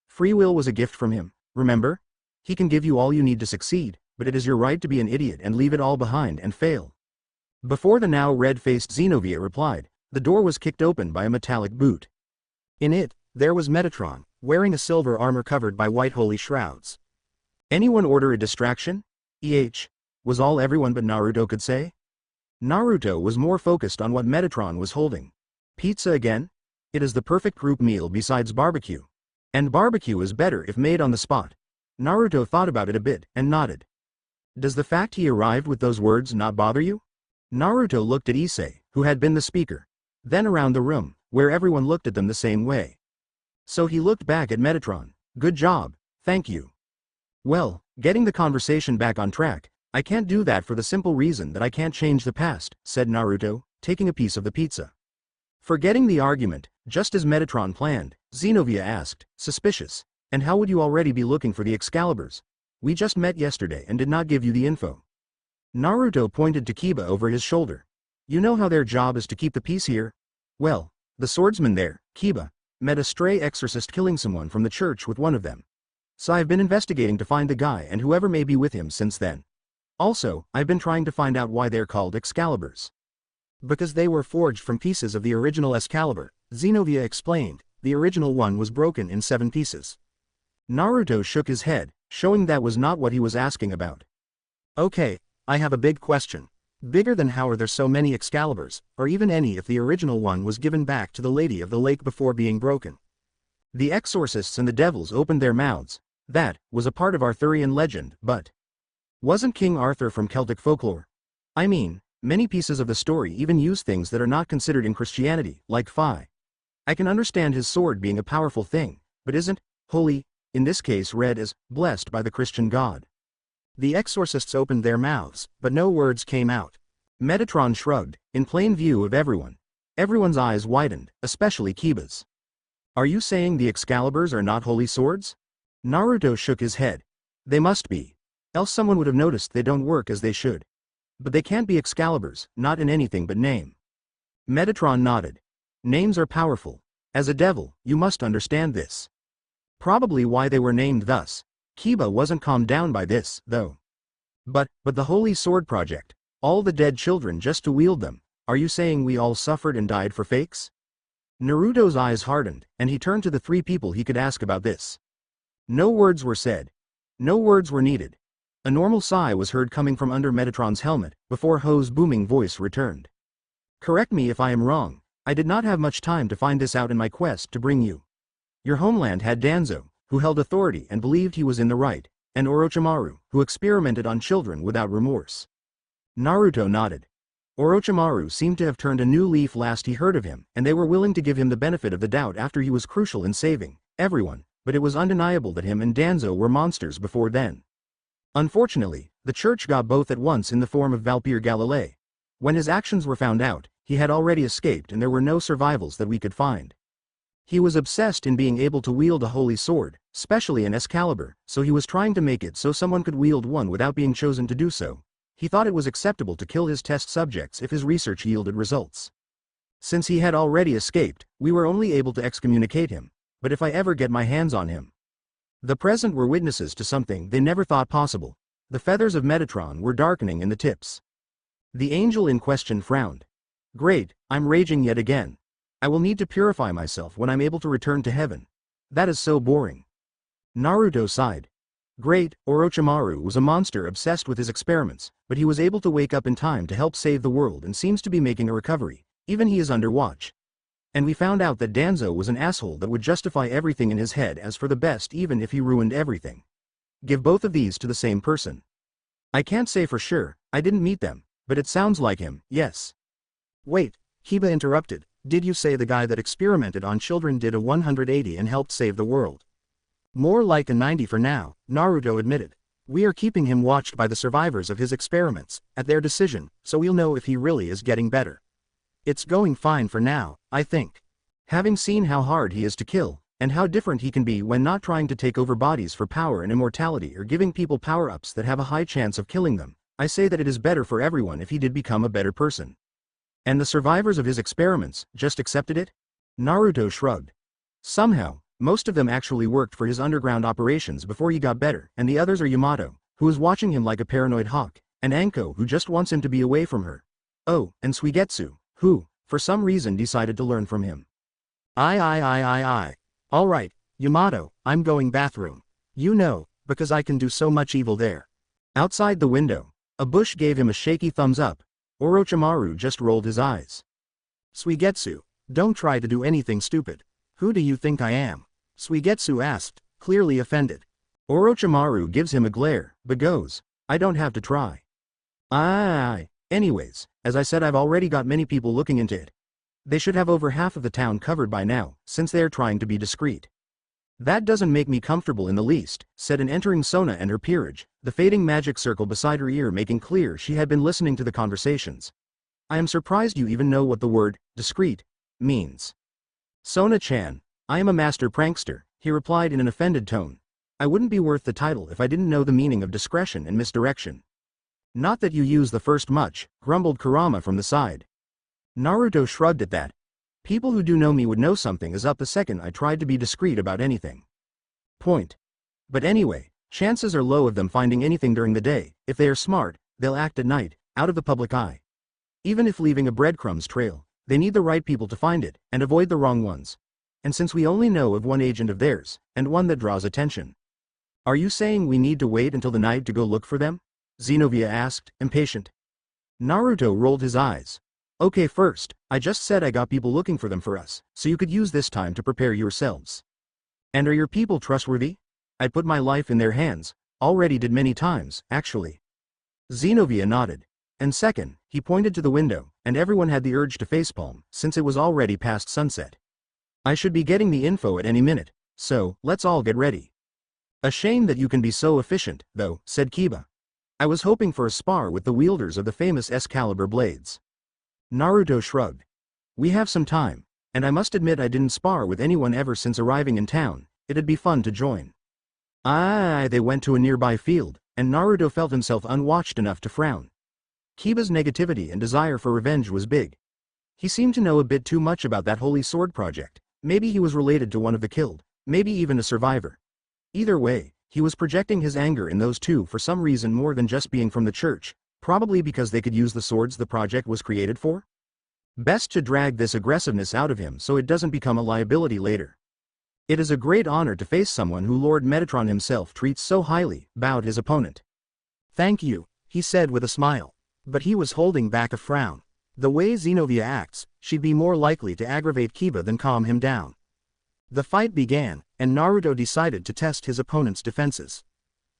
Free will was a gift from him, remember? He can give you all you need to succeed, but it is your right to be an idiot and leave it all behind and fail. Before the now red-faced Xenovia replied, the door was kicked open by a metallic boot. In it, there was Metatron, wearing a silver armor covered by white holy shrouds. Anyone order a distraction? Was all everyone but Naruto could say. Naruto was more focused on what Metatron was holding. Pizza again? It is the perfect group meal besides barbecue. And barbecue is better if made on the spot. Naruto thought about it a bit, and nodded. Does the fact he arrived with those words not bother you? Naruto looked at Issei, who had been the speaker. Then around the room, where everyone looked at them the same way. So he looked back at Metatron. Good job, thank you. Well, getting the conversation back on track, I can't do that for the simple reason that I can't change the past, said Naruto, taking a piece of the pizza. Forgetting the argument, just as Metatron planned, Xenovia asked, suspicious. And how would you already be looking for the Excaliburs? We just met yesterday and did not give you the info. Naruto pointed to Kiba over his shoulder. You know how their job is to keep the peace here? Well, the swordsman there, Kiba, met a stray exorcist killing someone from the church with one of them. So I've been investigating to find the guy and whoever may be with him since then. Also, I've been trying to find out why they're called Excaliburs. Because they were forged from pieces of the original Excalibur, Xenovia explained. The original one was broken in 7 pieces. Naruto shook his head, showing that was not what he was asking about. Okay, I have a big question. Bigger than how are there so many Excaliburs, or even any if the original one was given back to the Lady of the Lake before being broken? The exorcists and the devils opened their mouths. That was a part of Arthurian legend, but wasn't King Arthur from Celtic folklore? I mean, many pieces of the story even use things that are not considered in Christianity, like Phi. I can understand his sword being a powerful thing, but isn't holy, in this case read as blessed by the Christian God. The exorcists opened their mouths, but no words came out. Metatron shrugged, in plain view of everyone. Everyone's eyes widened, especially Kiba's. Are you saying the Excaliburs are not holy swords? Naruto shook his head. They must be. Else someone would have noticed they don't work as they should. But they can't be Excaliburs, not in anything but name. Metatron nodded. Names are powerful. As a devil, you must understand this. Probably why they were named thus. Kiba wasn't calmed down by this, though. But the Holy Sword Project, all the dead children just to wield them, are you saying we all suffered and died for fakes? Naruto's eyes hardened, and he turned to the 3 people he could ask about this. No words were said. No words were needed. A normal sigh was heard coming from under Metatron's helmet, before Ho's booming voice returned. Correct me if I am wrong, I did not have much time to find this out in my quest to bring you. Your homeland had Danzo, who held authority and believed he was in the right, and Orochimaru, who experimented on children without remorse. Naruto nodded. Orochimaru seemed to have turned a new leaf last he heard of him, and they were willing to give him the benefit of the doubt after he was crucial in saving everyone, but it was undeniable that him and Danzo were monsters before then. Unfortunately, the church got both at once in the form of Valpyr Galilei. When his actions were found out, he had already escaped and there were no survivals that we could find. He was obsessed in being able to wield a holy sword, especially an Excalibur, so he was trying to make it so someone could wield one without being chosen to do so. He thought it was acceptable to kill his test subjects if his research yielded results. Since he had already escaped, we were only able to excommunicate him, but if I ever get my hands on him. The present were witnesses to something they never thought possible. The feathers of Metatron were darkening in the tips. The angel in question frowned. Great, I'm raging yet again. I will need to purify myself when I'm able to return to heaven. That is so boring. Naruto sighed. Great, Orochimaru was a monster obsessed with his experiments, but he was able to wake up in time to help save the world and seems to be making a recovery, even he is under watch. And we found out that Danzo was an asshole that would justify everything in his head as for the best even if he ruined everything. Give both of these to the same person. I can't say for sure, I didn't meet them, but it sounds like him, yes. Wait, Kiba interrupted, did you say the guy that experimented on children did a 180 and helped save the world? More like a 90 for now, Naruto admitted. We are keeping him watched by the survivors of his experiments, at their decision, so we'll know if he really is getting better. It's going fine for now, I think. Having seen how hard he is to kill, and how different he can be when not trying to take over bodies for power and immortality or giving people power-ups that have a high chance of killing them, I say that it is better for everyone if he did become a better person. And the survivors of his experiments just accepted it? Naruto shrugged. Somehow, most of them actually worked for his underground operations before he got better, and the others are Yamato, who is watching him like a paranoid hawk, and Anko who just wants him to be away from her. Oh, and Suigetsu, who, for some reason decided to learn from him. Alright, Yamato, I'm going bathroom. You know, because I can do so much evil there. Outside the window, a bush gave him a shaky thumbs up. Orochimaru just rolled his eyes. Suigetsu, don't try to do anything stupid. Who do you think I am? Suigetsu asked, clearly offended. Orochimaru gives him a glare, but goes, I don't have to try. Anyways, as I said, I've already got many people looking into it. They should have over half of the town covered by now, since they are trying to be discreet. That doesn't make me comfortable in the least, said an entering Sona and her peerage, the fading magic circle beside her ear making clear she had been listening to the conversations. I am surprised you even know what the word, discreet, means. Sona-chan, I am a master prankster, he replied in an offended tone. I wouldn't be worth the title if I didn't know the meaning of discretion and misdirection. Not that you use the first much, grumbled Kurama from the side. Naruto shrugged at that. People who do know me would know something is up the second I tried to be discreet about anything. Point. But anyway, chances are low of them finding anything during the day. If they are smart, they'll act at night, out of the public eye. Even if leaving a breadcrumbs trail, they need the right people to find it, and avoid the wrong ones. And since we only know of one agent of theirs, and one that draws attention. Are you saying we need to wait until the night to go look for them? Xenovia asked, impatient. Naruto rolled his eyes. Okay, first, I just said I got people looking for them for us, so you could use this time to prepare yourselves. And are your people trustworthy? I'd put my life in their hands, already did many times, actually. Xenovia nodded. And second, he pointed to the window, and everyone had the urge to facepalm, since it was already past sunset. I should be getting the info at any minute, so, let's all get ready. A shame that you can be so efficient, though, said Kiba. I was hoping for a spar with the wielders of the famous Excalibur blades. Naruto shrugged. We have some time, and I must admit I didn't spar with anyone ever since arriving in town. It'd be fun to join. They went to a nearby field, and Naruto felt himself unwatched enough to frown. Kiba's negativity and desire for revenge was big. He seemed to know a bit too much about that holy sword project. Maybe he was related to one of the killed, maybe even a survivor. Either way, he was projecting his anger in those two for some reason more than just being from the church. Probably because they could use the swords the project was created for? Best to drag this aggressiveness out of him so it doesn't become a liability later. It is a great honor to face someone who Lord Metatron himself treats so highly, bowed his opponent. Thank you, he said with a smile. But he was holding back a frown. The way Xenovia acts, she'd be more likely to aggravate Kiba than calm him down. The fight began, and Naruto decided to test his opponent's defenses.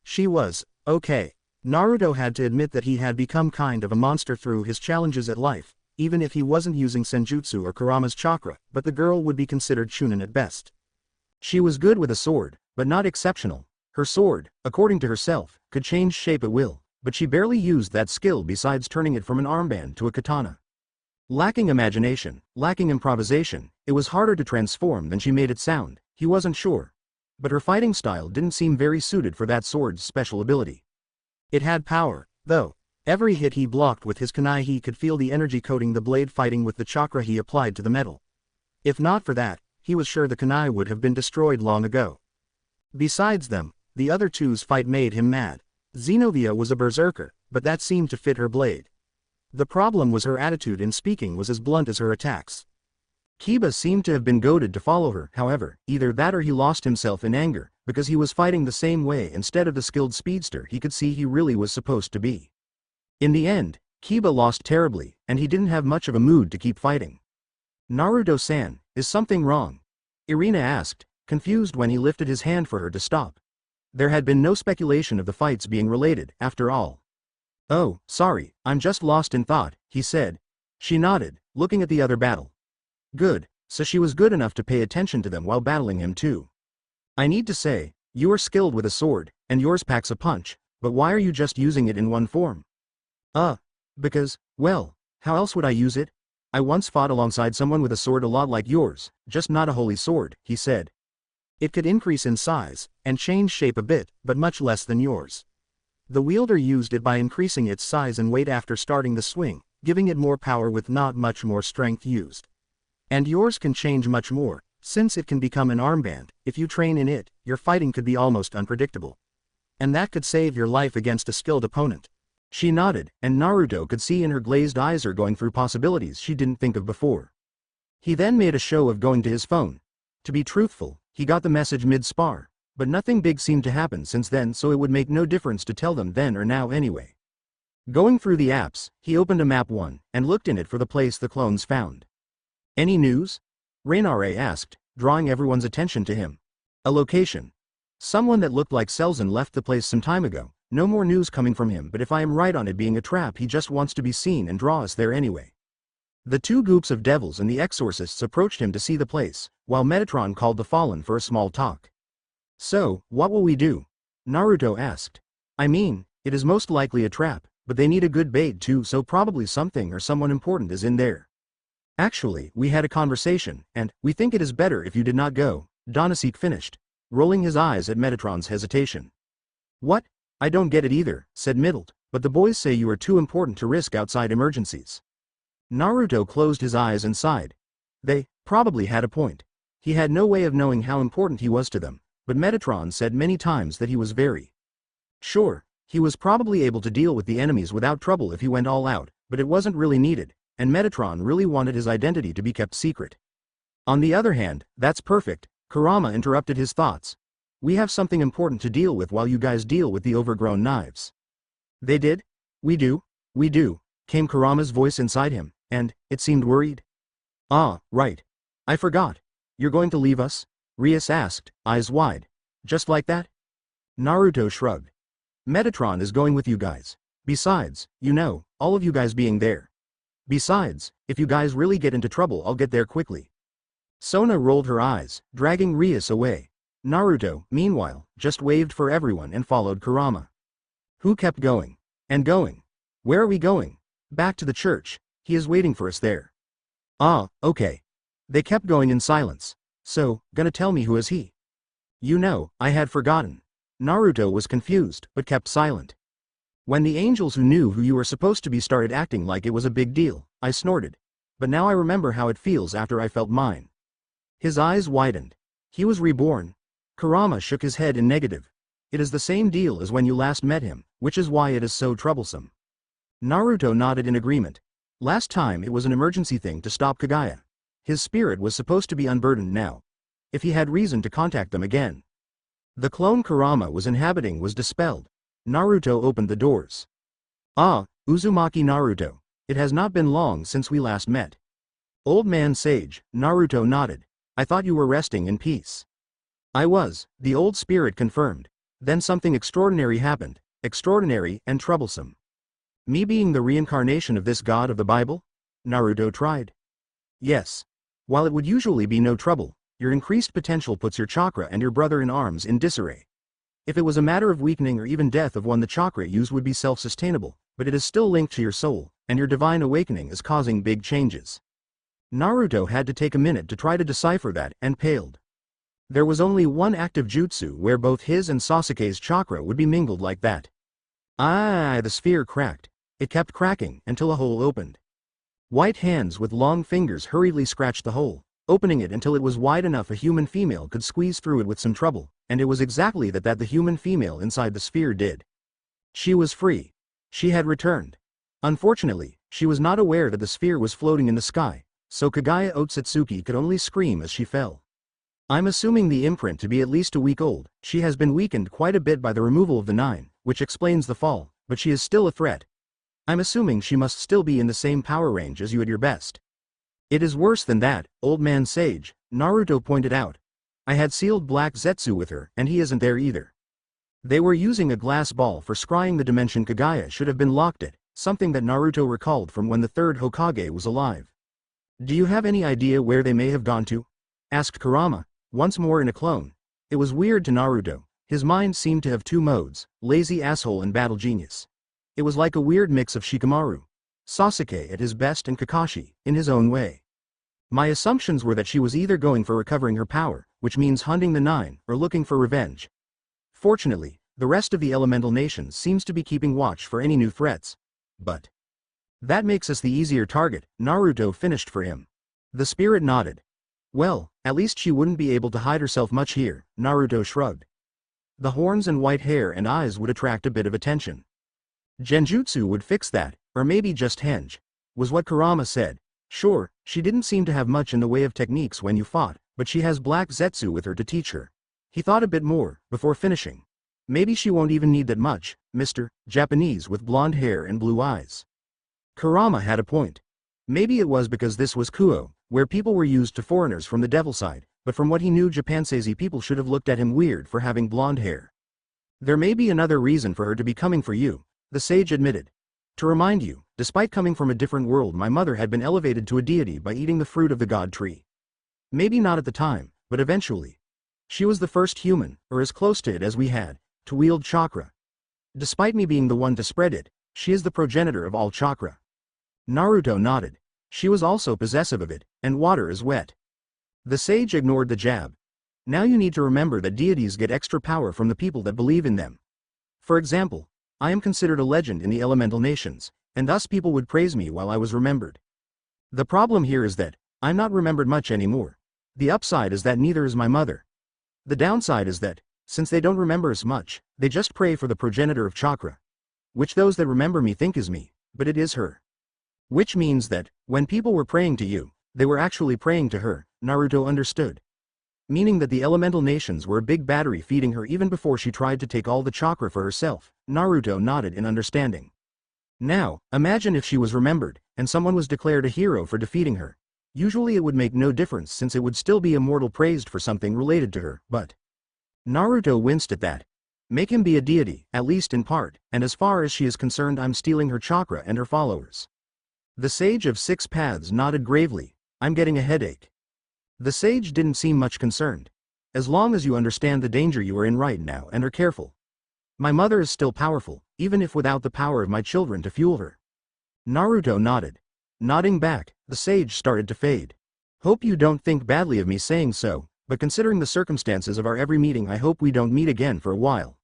She was okay. Naruto had to admit that he had become kind of a monster through his challenges at life, even if he wasn't using Senjutsu or Kurama's chakra, but the girl would be considered Chunin at best. She was good with a sword, but not exceptional. Her sword, according to herself, could change shape at will, but she barely used that skill besides turning it from an armband to a katana. Lacking imagination, lacking improvisation, it was harder to transform than she made it sound. He wasn't sure. But her fighting style didn't seem very suited for that sword's special ability. It had power, though. Every hit he blocked with his kunai, he could feel the energy coating the blade, fighting with the chakra he applied to the metal. If not for that, he was sure the kunai would have been destroyed long ago. Besides them, the other two's fight made him mad. Xenovia was a berserker, but that seemed to fit her blade. The problem was her attitude in speaking was as blunt as her attacks. Kiba seemed to have been goaded to follow her, however, either that or he lost himself in anger, because he was fighting the same way instead of the skilled speedster he could see he really was supposed to be. In the end, Kiba lost terribly, and he didn't have much of a mood to keep fighting. "Naruto-san, is something wrong?" Irina asked, confused when he lifted his hand for her to stop. There had been no speculation of the fights being related, after all. "Oh, sorry, I'm just lost in thought," he said. She nodded, looking at the other battle. Good, so she was good enough to pay attention to them while battling him too. "I need to say, you are skilled with a sword, and yours packs a punch, but why are you just using it in one form?" Because, well, how else would I use it? I once fought alongside someone with a sword a lot like yours, just not a holy sword," he said. "It could increase in size, and change shape a bit, but much less than yours. The wielder used it by increasing its size and weight after starting the swing, giving it more power with not much more strength used. And yours can change much more, since it can become an armband. If you train in it, your fighting could be almost unpredictable. And that could save your life against a skilled opponent." She nodded, and Naruto could see in her glazed eyes her going through possibilities she didn't think of before. He then made a show of going to his phone. To be truthful, he got the message mid-spar, but nothing big seemed to happen since then, so it would make no difference to tell them then or now anyway. Going through the apps, he opened a map one, and looked in it for the place the clones found. "Any news?" Rainare asked, drawing everyone's attention to him. "A location. Someone that looked like Selzen left the place some time ago. No more news coming from him, but if I am right on it being a trap, he just wants to be seen and draw us there anyway." The two groups of devils and the exorcists approached him to see the place, while Metatron called the Fallen for a small talk. "So, what will we do?" Naruto asked. "I mean, it is most likely a trap, but they need a good bait too, so probably something or someone important is in there. Actually, we had a conversation, and we think it is better if you did not go," Donasek finished, rolling his eyes at Metatron's hesitation. "What? I don't get it either," said Middled, "but the boys say you are too important to risk outside emergencies." Naruto closed his eyes and sighed. They probably had a point. He had no way of knowing how important he was to them, but Metatron said many times that he was very sure. He was probably able to deal with the enemies without trouble if he went all out, but it wasn't really needed, and Metatron really wanted his identity to be kept secret. On the other hand, "That's perfect," Kurama interrupted his thoughts. "We have something important to deal with while you guys deal with the overgrown knives." "They did? We do, came Kurama's voice inside him, and it seemed worried. "Ah, right. I forgot. You're going to leave us?" Rias asked, eyes wide. "Just like that?" Naruto shrugged. "Metatron is going with you guys. Besides, you know, all of you guys being there. Besides, if you guys really get into trouble, I'll get there quickly." Sona rolled her eyes, dragging Rias away. Naruto, meanwhile, just waved for everyone and followed Kurama. Who kept going. And going. "Where are we going?" "Back to the church. He is waiting for us there." "Ah, okay." They kept going in silence. "So, gonna tell me who is he?" "You know, I had forgotten." Naruto was confused, but kept silent. "When the angels who knew who you were supposed to be started acting like it was a big deal, I snorted. But now I remember how it feels after I felt mine." His eyes widened. He was reborn. Kurama shook his head in negative. "It is the same deal as when you last met him, which is why it is so troublesome." Naruto nodded in agreement. Last time it was an emergency thing to stop Kagaya. His spirit was supposed to be unburdened now. If he had reason to contact them again. The clone Kurama was inhabiting was dispelled. Naruto opened the doors. "Ah, Uzumaki Naruto. It has not been long since we last met. Old man sage, Naruto nodded. I thought you were resting in peace. I was, the old spirit confirmed. Then something extraordinary happened, extraordinary and troublesome. Me being the reincarnation of this god of the Bible? Naruto tried. Yes. While it would usually be no trouble, your increased potential puts your chakra and your brother in arms in disarray. If it was a matter of weakening or even death of one, the chakra used would be self-sustainable, but it is still linked to your soul, and your divine awakening is causing big changes. Naruto had to take a minute to try to decipher that, and paled. There was only one active jutsu where both his and Sasuke's chakra would be mingled like that. The sphere cracked. It kept cracking until a hole opened. White hands with long fingers hurriedly scratched the hole, opening it until it was wide enough a human female could squeeze through it with some trouble, and it was exactly that the human female inside the sphere did. She was free. She had returned. Unfortunately, she was not aware that the sphere was floating in the sky, so Kagaya Otsutsuki could only scream as she fell. I'm assuming the imprint to be at least a week old. She has been weakened quite a bit by the removal of the 9, which explains the fall, but she is still a threat. I'm assuming she must still be in the same power range as you at your best. It is worse than that, old man sage, Naruto pointed out. I had sealed Black Zetsu with her, and he isn't there either. They were using a glass ball for scrying the dimension. Kagaya should have been locked it, something that Naruto recalled from when the third Hokage was alive. Do you have any idea where they may have gone to? Asked Kurama, once more in a clone. It was weird to Naruto. His mind seemed to have two modes, lazy asshole and battle genius. It was like a weird mix of Shikamaru, Sasuke at his best, and Kakashi, in his own way. My assumptions were that she was either going for recovering her power, which means hunting the 9, or looking for revenge. Fortunately, the rest of the elemental nations seems to be keeping watch for any new threats. But that makes us the easier target, Naruto finished for him. The spirit nodded. Well, at least she wouldn't be able to hide herself much here, Naruto shrugged. The horns and white hair and eyes would attract a bit of attention. Genjutsu would fix that, or maybe just henge, was what Kurama said. Sure, she didn't seem to have much in the way of techniques when you fought, but she has Black Zetsu with her to teach her. He thought a bit more, before finishing. Maybe she won't even need that much, Mr. Japanese with blonde hair and blue eyes. Kurama had a point. Maybe it was because this was Kuo, where people were used to foreigners from the devil side, but from what he knew, Japansese people should have looked at him weird for having blonde hair. There may be another reason for her to be coming for you, the sage admitted. To remind you, despite coming from a different world, my mother had been elevated to a deity by eating the fruit of the god tree. Maybe not at the time, but eventually. She was the first human, or as close to it as we had, to wield chakra. Despite me being the one to spread it, she is the progenitor of all chakra. Naruto nodded. She was also possessive of it, and water is wet. The sage ignored the jab. Now you need to remember that deities get extra power from the people that believe in them. For example, I am considered a legend in the elemental nations, and thus people would praise me while I was remembered. The problem here is that I'm not remembered much anymore. The upside is that neither is my mother. The downside is that, since they don't remember us much, they just pray for the progenitor of chakra. Which those that remember me think is me, but it is her. Which means that, when people were praying to you, they were actually praying to her, Naruto understood. Meaning that the elemental nations were a big battery feeding her even before she tried to take all the chakra for herself. Naruto nodded in understanding. Now, imagine if she was remembered, and someone was declared a hero for defeating her. Usually it would make no difference since it would still be immortal praised for something related to her, but Naruto winced at that. Make him be a deity, at least in part, and as far as she is concerned, I'm stealing her chakra and her followers. The sage of 6 paths nodded gravely. I'm getting a headache. The sage didn't seem much concerned. As long as you understand the danger you are in right now and are careful. My mother is still powerful, even if without the power of my children to fuel her. Naruto nodded. Nodding back, the sage started to fade. Hope you don't think badly of me saying so, but considering the circumstances of our every meeting, I hope we don't meet again for a while.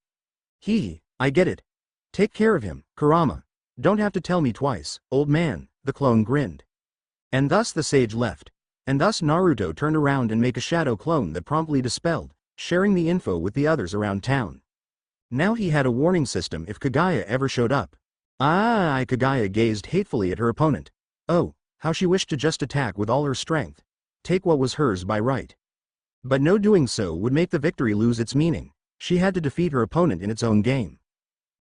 I get it. Take care of him, Kurama. Don't have to tell me twice, old man, the clone grinned. And thus the sage left. And thus Naruto turned around and made a shadow clone that promptly dispelled, sharing the info with the others around town. Now he had a warning system if Kagaya ever showed up. Kagaya gazed hatefully at her opponent. Oh, how she wished to just attack with all her strength. Take what was hers by right. But no, doing so would make the victory lose its meaning. She had to defeat her opponent in its own game.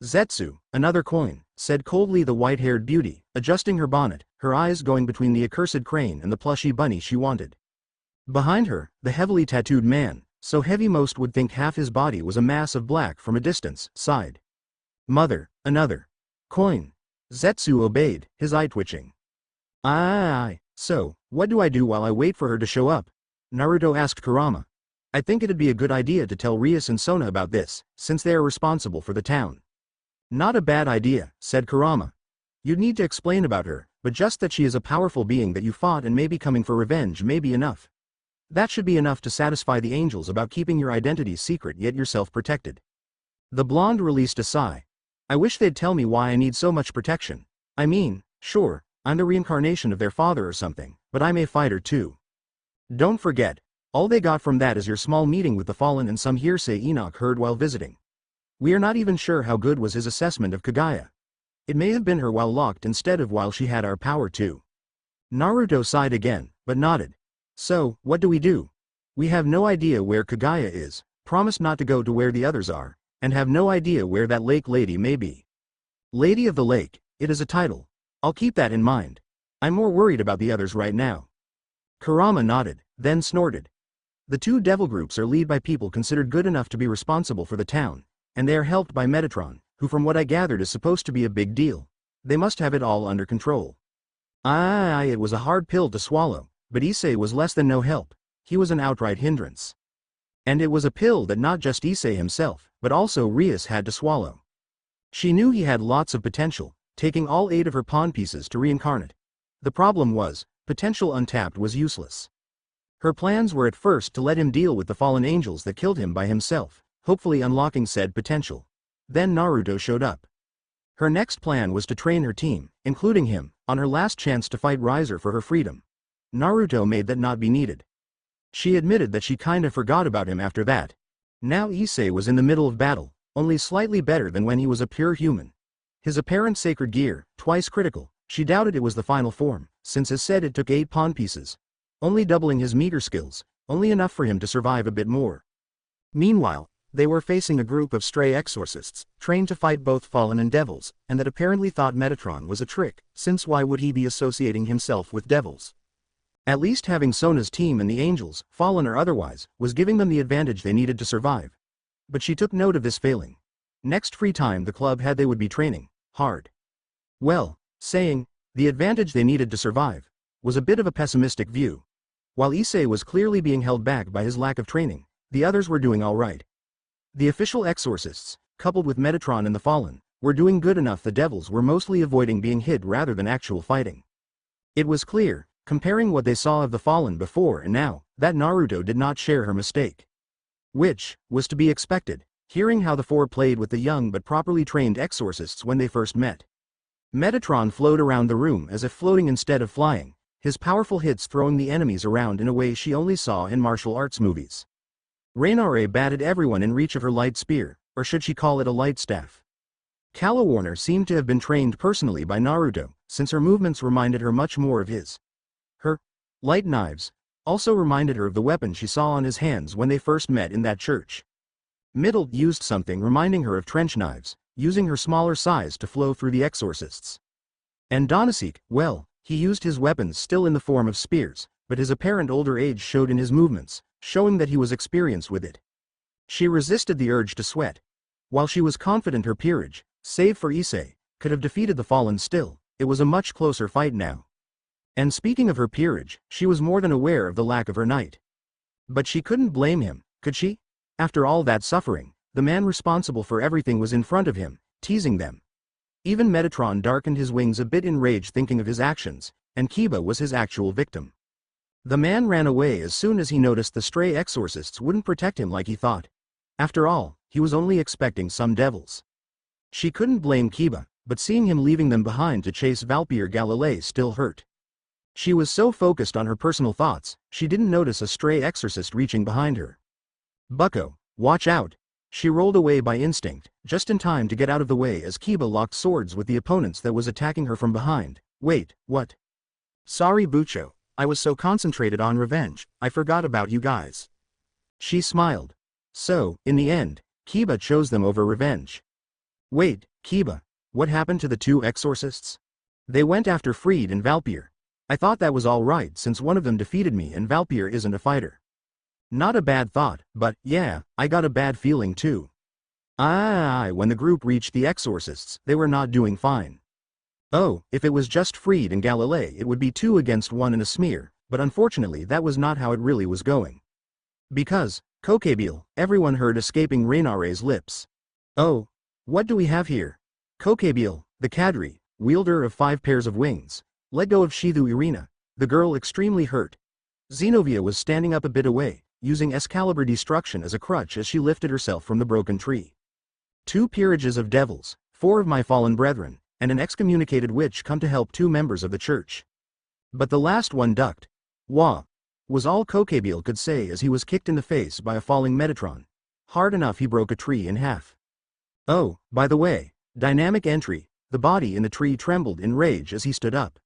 Zetsu, another coin. said coldly the white-haired beauty, adjusting her bonnet, her eyes going between the accursed crane and the plushy bunny she wanted. Behind her, the heavily tattooed man, so heavy most would think half his body was a mass of black from a distance, sighed. Mother, another coin. Zetsu obeyed, his eye twitching. Aye. So, what do I do while I wait for her to show up? Naruto asked Kurama. I think it'd be a good idea to tell Rias and Sona about this, since they are responsible for the town. Not a bad idea, said Kurama. You'd need to explain about her, but just that she is a powerful being that you fought and may be coming for revenge may be enough. That should be enough to satisfy the angels about keeping your identity secret yet yourself protected. The blonde released a sigh. I wish they'd tell me why I need so much protection. I mean, sure, I'm the reincarnation of their father or something, but I'm a fighter too. Don't forget, all they got from that is your small meeting with the fallen and some hearsay Enoch heard while visiting. We are not even sure how good was his assessment of Kagaya. It may have been her while locked instead of while she had our power too. Naruto sighed again, but nodded. So, what do we do? We have no idea where Kagaya is, promise not to go to where the others are, and have no idea where that lake lady may be. Lady of the Lake, it is a title. I'll keep that in mind. I'm more worried about the others right now. Kurama nodded, then snorted. The two devil groups are led by people considered good enough to be responsible for the town, and they are helped by Metatron, who from what I gathered is supposed to be a big deal. They must have it all under control. It was a hard pill to swallow, but Issei was less than no help. He was an outright hindrance. And it was a pill that not just Issei himself, but also Rias had to swallow. She knew he had lots of potential, taking all 8 of her pawn pieces to reincarnate. The problem was, potential untapped was useless. Her plans were at first to let him deal with the fallen angels that killed him by himself, hopefully unlocking said potential. Then Naruto showed up. Her next plan was to train her team, including him, on her last chance to fight Riser for her freedom. Naruto made that not be needed. She admitted that she kinda forgot about him after that. Now Issei was in the middle of battle, only slightly better than when he was a pure human. His apparent sacred gear, twice critical, she doubted it was the final form, since as said it took 8 pawn pieces. Only doubling his meter skills, only enough for him to survive a bit more. Meanwhile, they were facing a group of stray exorcists, trained to fight both fallen and devils, and that apparently thought Metatron was a trick, since why would he be associating himself with devils? At least having Sona's team and the angels, fallen or otherwise, was giving them the advantage they needed to survive. But she took note of this failing. Next free time the club had they would be training hard. Well, saying, the advantage they needed to survive, was a bit of a pessimistic view. While Issei was clearly being held back by his lack of training, the others were doing alright. The official exorcists, coupled with Metatron and the Fallen, were doing good enough. The devils were mostly avoiding being hit rather than actual fighting. It was clear, comparing what they saw of the Fallen before and now, that Naruto did not share her mistake. Which was to be expected, hearing how the 4 played with the young but properly trained exorcists when they first met. Metatron flowed around the room as if floating instead of flying, his powerful hits throwing the enemies around in a way she only saw in martial arts movies. Rainare batted everyone in reach of her light spear, or should she call it a light staff. Calawarner seemed to have been trained personally by Naruto, since her movements reminded her much more of his. Her light knives also reminded her of the weapon she saw on his hands when they first met in that church. Middle used something reminding her of trench knives, using her smaller size to flow through the exorcists. And Donaseek, well, he used his weapons still in the form of spears, but his apparent older age showed in his movements, showing that he was experienced with it. She resisted the urge to sweat. While she was confident her peerage, save for Issei, could have defeated the Fallen still, it was a much closer fight now. And speaking of her peerage, she was more than aware of the lack of her knight. But she couldn't blame him, could she? After all that suffering, the man responsible for everything was in front of him, teasing them. Even Metatron darkened his wings a bit in rage thinking of his actions, and Kiba was his actual victim. The man ran away as soon as he noticed the stray exorcists wouldn't protect him like he thought. After all, he was only expecting some devils. She couldn't blame Kiba, but seeing him leaving them behind to chase Valpier Galilei still hurt. She was so focused on her personal thoughts, she didn't notice a stray exorcist reaching behind her. Bucko, watch out! She rolled away by instinct, just in time to get out of the way as Kiba locked swords with the opponents that was attacking her from behind. Wait, what? Sorry Bucho, I was so concentrated on revenge, I forgot about you guys. She smiled. So, in the end, Kiba chose them over revenge. Wait, Kiba, What happened to the two exorcists? They went after Fried and Valpier. I thought that was all right since one of them defeated me and Valpier isn't a fighter. Not a bad thought, but, yeah, I got a bad feeling too. When the group reached the exorcists, they were not doing fine. Oh, if it was just Fried and Galilei it would be 2 against 1 and a smear, but unfortunately that was not how it really was going. Because, Kokebile, everyone heard escaping Reinare's lips. Oh, what do we have here? Kokebile, the Kadri, wielder of 5 pairs of wings, let go of Shithu Irina, the girl extremely hurt. Zenobia was standing up a bit away, using Excalibur Destruction as a crutch as she lifted herself from the broken tree. 2 peerages of devils, 4 of my fallen brethren, and an excommunicated witch come to help 2 members of the church. But the last one ducked. Wah! Was all Kokebile could say as he was kicked in the face by a falling Metatron. Hard enough he broke a tree in half. Oh, by the way, dynamic entry, the body in the tree trembled in rage as he stood up.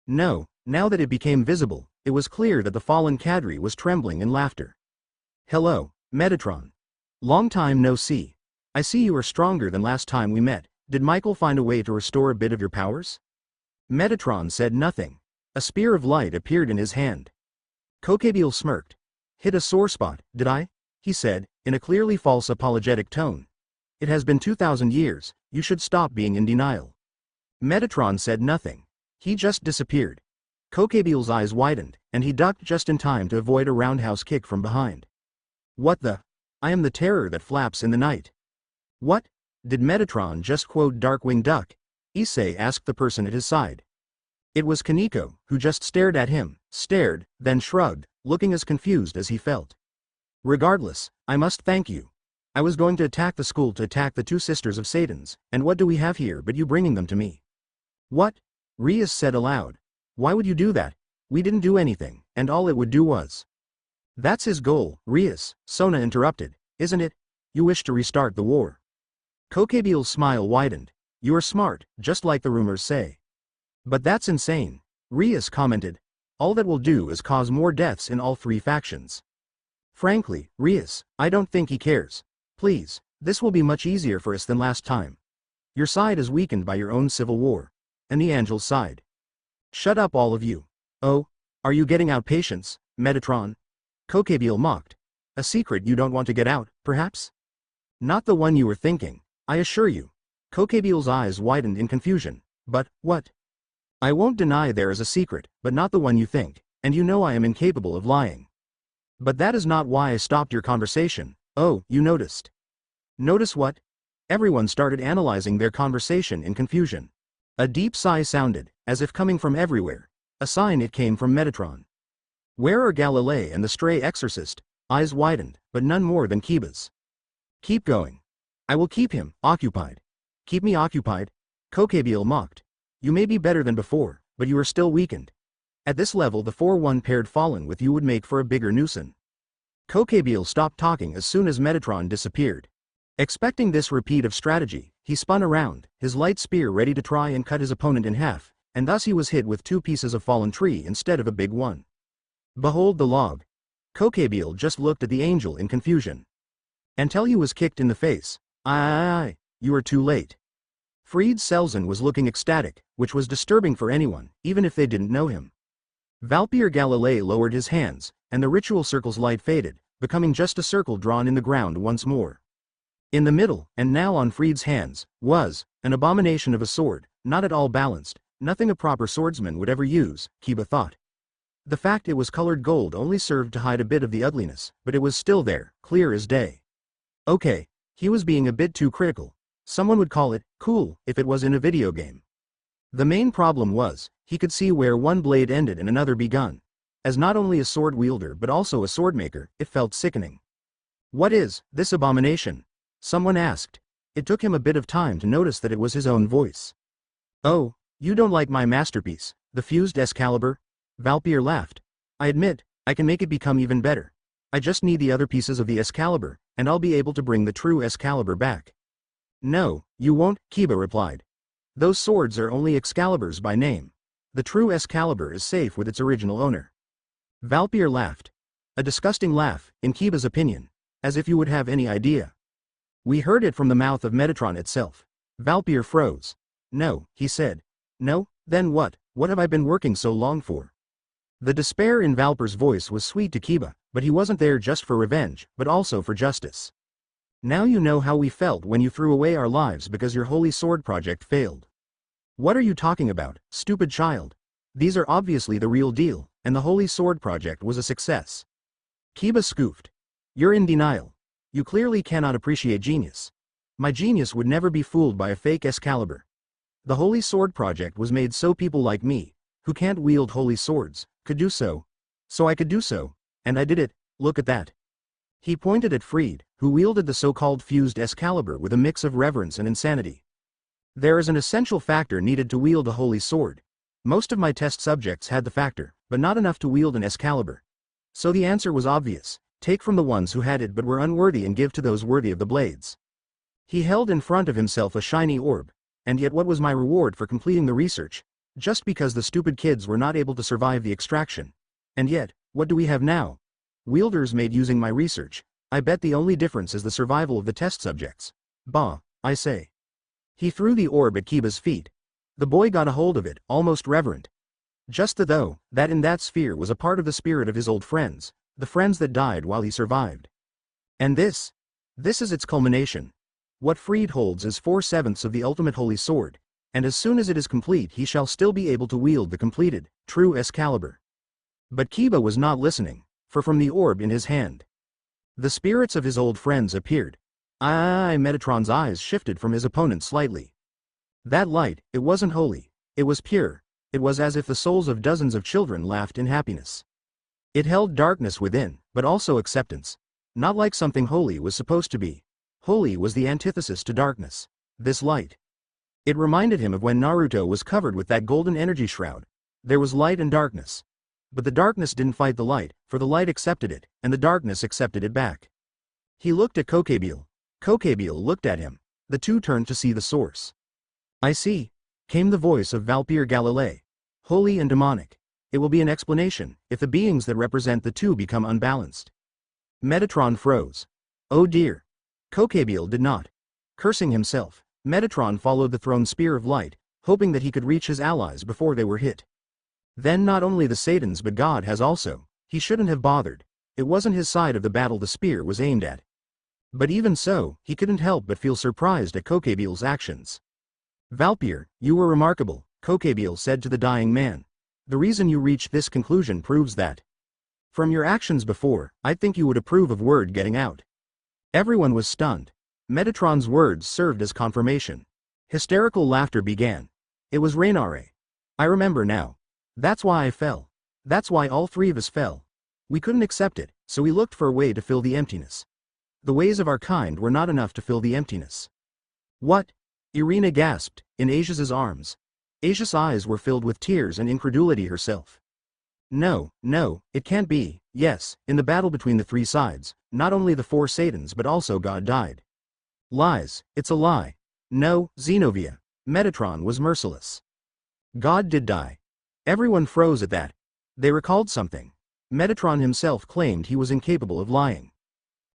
No, now that it became visible, it was clear that the fallen Kadri was trembling in laughter. Hello, Metatron. Long time no see. I see you are stronger than last time we met. Did Michael find a way to restore a bit of your powers? Metatron said nothing. A spear of light appeared in his hand. Kokebile smirked. Hit a sore spot, did I? He said, in a clearly false apologetic tone. It has been 2,000 years, you should stop being in denial. Metatron said nothing. He just disappeared. Kokebile's eyes widened, and he ducked just in time to avoid a roundhouse kick from behind. What the? I am the terror that flaps in the night. What? Did Metatron just quote Darkwing Duck? Issei asked the person at his side. It was Kaneko, who just stared at him, stared, then shrugged, looking as confused as he felt. Regardless, I must thank you. I was going to attack the school to attack the 2 sisters of Satan's, and what do we have here but you bringing them to me? What? Rias said aloud. Why would you do that? We didn't do anything, and all it would do was. That's his goal, Rias, Sona interrupted, isn't it? You wish to restart the war. Kokebile's smile widened. You're smart, just like the rumors say. But that's insane, Rias commented. All that will do is cause more deaths in all 3 factions. Frankly, Rias, I don't think he cares. Please, this will be much easier for us than last time. Your side is weakened by your own civil war. And the Angel's side. Shut up all of you. Oh, are you getting out patience, Metatron? Kokebile mocked. A secret you don't want to get out, perhaps? Not the one you were thinking, I assure you. Kokebile's eyes widened in confusion. But, what? I won't deny there is a secret, but not the one you think, and you know I am incapable of lying. But that is not why I stopped your conversation. Oh, you noticed. Notice what? Everyone started analyzing their conversation in confusion. A deep sigh sounded, as if coming from everywhere, a sign it came from Metatron. Where are Galilei and the stray exorcist? Eyes widened, but none more than Kiba's. Keep going. I will keep him occupied. Keep me occupied? Kokebile mocked. You may be better than before, but you are still weakened. At this level the 4-1 paired fallen with you would make for a bigger nuisance. Kokebile stopped talking as soon as Metatron disappeared. Expecting this repeat of strategy, he spun around, his light spear ready to try and cut his opponent in half, and thus he was hit with 2 pieces of fallen tree instead of a big one. Behold the log. Kokebile just looked at the angel in confusion. Until he was kicked in the face. You are too late. Fried Selzen was looking ecstatic, which was disturbing for anyone, even if they didn't know him. Valpier Galilei lowered his hands, and the ritual circle's light faded, becoming just a circle drawn in the ground once more. In the middle, and now on Fried's hands, was an abomination of a sword, not at all balanced, nothing a proper swordsman would ever use, Kiba thought. The fact it was colored gold only served to hide a bit of the ugliness, but it was still there, clear as day. Okay, he was being a bit too critical. Someone would call it cool if it was in a video game. The main problem was, he could see where one blade ended and another begun. As not only a sword wielder but also a sword maker, it felt sickening. What is this abomination? Someone asked. It took him a bit of time to notice that it was his own voice. Oh, you don't like my masterpiece, the fused Excalibur? Valpier laughed. I admit, I can make it become even better. I just need the other pieces of the Excalibur, and I'll be able to bring the true Excalibur back. No, you won't, Kiba replied. Those swords are only Excaliburs by name. The true Excalibur is safe with its original owner. Valpier laughed. A disgusting laugh, in Kiba's opinion. As if you would have any idea. We heard it from the mouth of Metatron itself. Valpier froze. No, he said. No, then what? What have I been working so long for? The despair in Valper's voice was sweet to Kiba, but he wasn't there just for revenge, but also for justice. Now you know how we felt when you threw away our lives because your Holy Sword project failed. What are you talking about, stupid child? These are obviously the real deal, and the Holy Sword project was a success. Kiba scoffed. You're in denial. You clearly cannot appreciate genius. My genius would never be fooled by a fake Excalibur. The Holy Sword project was made so people like me, who can't wield holy swords, could do so. So I could do so, and I did it. Look at that. He pointed at Freed, who wielded the so-called fused Excalibur with a mix of reverence and insanity. There is an essential factor needed to wield a holy sword. Most of my test subjects had the factor, but not enough to wield an Excalibur. So the answer was obvious: take from the ones who had it but were unworthy and give to those worthy of the blades. He held in front of himself a shiny orb, and yet what was my reward for completing the research? Just because the stupid kids were not able to survive the extraction. And yet, what do we have now? Wielders made using my research. I bet the only difference is the survival of the test subjects. Bah, I say. He threw the orb at Kiba's feet. The boy got a hold of it, almost reverent. Just though, that in that sphere was a part of the spirit of his old friends, the friends that died while he survived. And this is its culmination. What Freed holds is 4/7 of the ultimate holy sword, and as soon as it is complete he shall still be able to wield the completed, true Excalibur. But Kiba was not listening, for from the orb in his hand, the spirits of his old friends appeared. Metatron's eyes shifted from his opponent slightly. That light, it wasn't holy, it was pure, it was as if the souls of dozens of children laughed in happiness. It held darkness within, but also acceptance. Not like something holy was supposed to be. Holy was the antithesis to darkness. This light. It reminded him of when Naruto was covered with that golden energy shroud. There was light and darkness. But the darkness didn't fight the light, for the light accepted it, and the darkness accepted it back. He looked at Kokebile. Kokebile looked at him. The two turned to see the source. I see, came the voice of Valpyr Galilei. Holy and demonic. It will be an explanation, if the beings that represent the two become unbalanced. Metatron froze. Oh dear. Kokebile did not. Cursing himself, Metatron followed the thrown spear of light, hoping that he could reach his allies before they were hit. Then not only the Satans but God has also. He shouldn't have bothered. It wasn't his side of the battle the spear was aimed at. But even so, he couldn't help but feel surprised at Kokebile's actions. Valpyr, you were remarkable, Kokebile said to the dying man. The reason you reached this conclusion proves that. From your actions before, I think you would approve of word getting out. Everyone was stunned. Metatron's words served as confirmation. Hysterical laughter began. It was Rainare. I remember now. That's why I fell. That's why all three of us fell. We couldn't accept it, so we looked for a way to fill the emptiness. The ways of our kind were not enough to fill the emptiness. What? Irina gasped, in Asia's arms. Asia's eyes were filled with tears and incredulity herself. No, it can't be. Yes, in the battle between the three sides, not only the four Satans but also God died. Lies, it's a lie. No, Xenovia. Metatron was merciless. God did die. Everyone froze at that. They recalled something. Metatron himself claimed he was incapable of lying.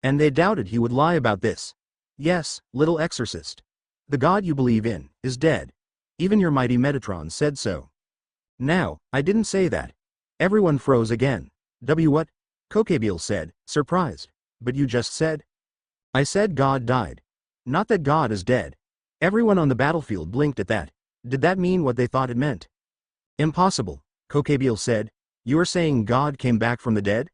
And they doubted he would lie about this. Yes, little exorcist. The God you believe in is dead. Even your mighty Metatron said so. Now, I didn't say that. Everyone froze again. What? Kokebile said, surprised. But you just said? I said God died. Not that God is dead. Everyone on the battlefield blinked at that. Did that mean what they thought it meant? Impossible, Kokebile said. You are saying God came back from the dead?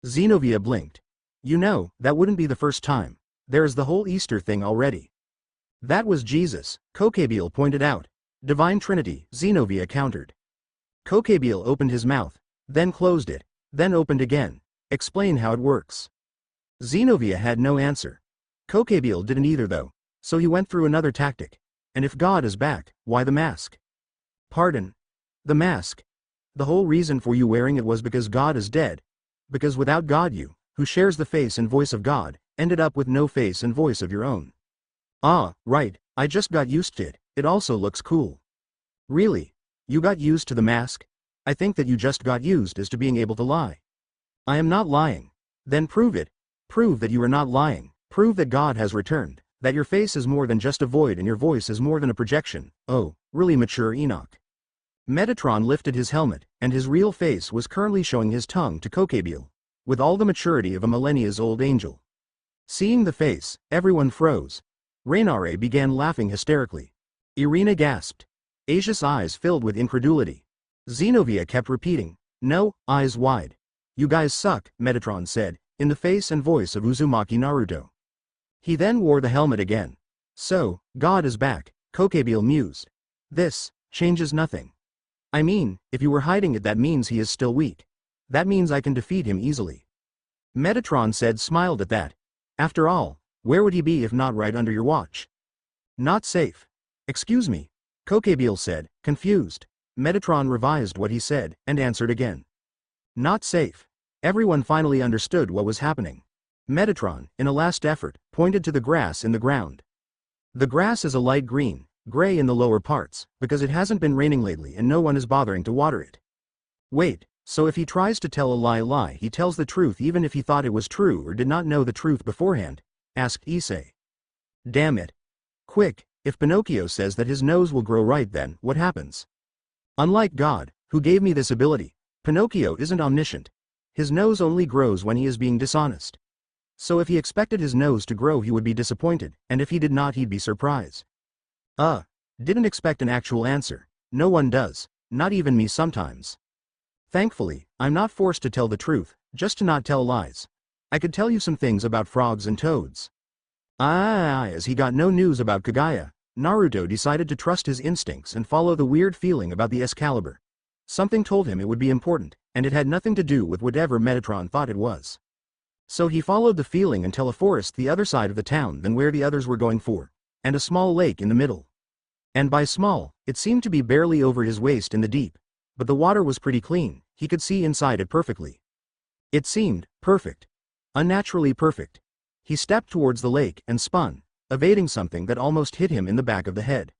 Xenovia blinked. You know, that wouldn't be the first time. There is the whole Easter thing already. That was Jesus, Kokebile pointed out. Divine Trinity, Xenovia countered. Kokebile opened his mouth, then closed it, then opened again. Explain how it works. Xenovia had no answer. Kokebile didn't either though, so he went through another tactic. And if God is back, why the mask? Pardon? The mask. The whole reason for you wearing it was because God is dead. Because without God you, who shares the face and voice of God, ended up with no face and voice of your own. Ah, right, I just got used to it. It also looks cool. Really? You got used to the mask? I think that you just got used as to being able to lie. I am not lying. Then prove it. Prove that you are not lying. Prove that God has returned. That your face is more than just a void and your voice is more than a projection. Oh, really mature Enoch. Metatron lifted his helmet, and his real face was currently showing his tongue to Kokebile, with all the maturity of a millennia's-old angel. Seeing the face, everyone froze. Rainare began laughing hysterically. Irina gasped. Asia's eyes filled with incredulity. Xenovia kept repeating, "No, eyes wide. You guys suck," Metatron said, in the face and voice of Uzumaki Naruto. He then wore the helmet again. "So, God is back," Kokebile mused. "This changes nothing. I mean, if you were hiding it, that means he is still weak. That means I can defeat him easily." Metatron said, smiled at that. After all, where would he be if not right under your watch? Not safe. "Excuse me," Kokebile said, confused. Metatron revised what he said, and answered again. "Not safe." Everyone finally understood what was happening. Metatron, in a last effort, pointed to the grass in the ground. The grass is a light green, gray in the lower parts, because it hasn't been raining lately and no one is bothering to water it. Wait, so if he tries to tell a lie, he tells the truth even if he thought it was true or did not know the truth beforehand? Asked Issei. Damn it. Quick, if Pinocchio says that his nose will grow right, then what happens? Unlike God, who gave me this ability, Pinocchio isn't omniscient. His nose only grows when he is being dishonest. So if he expected his nose to grow, he would be disappointed, and if he did not, he'd be surprised. Didn't expect an actual answer. No one does, not even me sometimes. Thankfully, I'm not forced to tell the truth, just to not tell lies. I could tell you some things about frogs and toads. As he got no news about Kagaya, Naruto decided to trust his instincts and follow the weird feeling about the Excalibur. Something told him it would be important, and it had nothing to do with whatever Metatron thought it was. So he followed the feeling until a forest the other side of the town than where the others were going for, and a small lake in the middle. And by small, it seemed to be barely over his waist in the deep, but the water was pretty clean, he could see inside it perfectly. It seemed perfect. Unnaturally perfect. He stepped towards the lake and spun, evading something that almost hit him in the back of the head.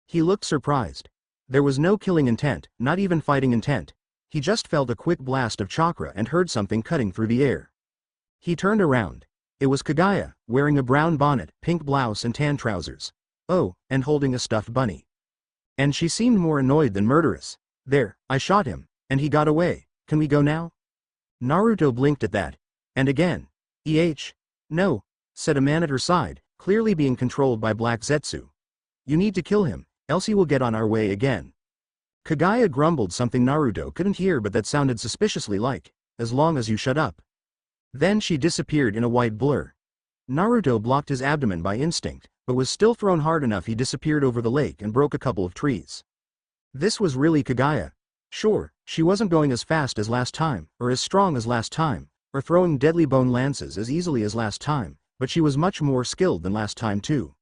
He looked surprised. There was no killing intent, not even fighting intent. He just felt a quick blast of chakra and heard something cutting through the air. He turned around. It was Kagaya, wearing a brown bonnet, pink blouse and tan trousers. Oh, and holding a stuffed bunny. And she seemed more annoyed than murderous. "There, I shot him, and he got away. Can we go now?" Naruto blinked at that. And again. No, said a man at her side, clearly being controlled by Black Zetsu. "You need to kill him, else he will get on our way again." Kagaya grumbled something Naruto couldn't hear but that sounded suspiciously like, "As long as you shut up." Then she disappeared in a white blur. Naruto blocked his abdomen by instinct, but was still thrown hard enough he disappeared over the lake and broke a couple of trees. This was really Kagaya. Sure, she wasn't going as fast as last time, or as strong as last time, or throwing deadly bone lances as easily as last time, but she was much more skilled than last time too.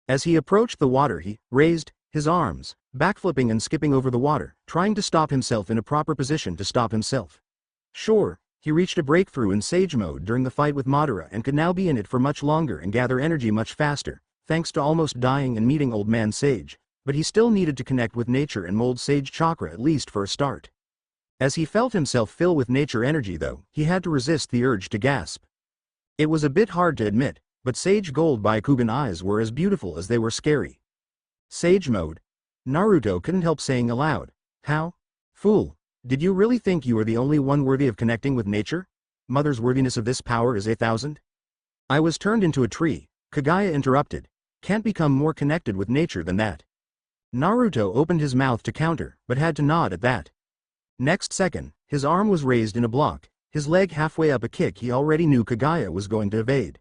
As he approached the water, he raised his arms, backflipping and skipping over the water, trying to stop himself in a proper position to stop himself. Sure, he reached a breakthrough in Sage mode during the fight with Madara and could now be in it for much longer and gather energy much faster, thanks to almost dying and meeting Old Man Sage, but he still needed to connect with nature and mold Sage chakra at least for a start. As he felt himself fill with nature energy though, he had to resist the urge to gasp. It was a bit hard to admit, but Sage Gold Byakugan eyes were as beautiful as they were scary. Sage mode. Naruto couldn't help saying aloud. How? Fool. Did you really think you were the only one worthy of connecting with nature? Mother's worthiness of this power is 8,000? I was turned into a tree, Kagaya interrupted. Can't become more connected with nature than that. Naruto opened his mouth to counter, but had to nod at that. Next second, his arm was raised in a block, his leg halfway up a kick he already knew Kagaya was going to evade.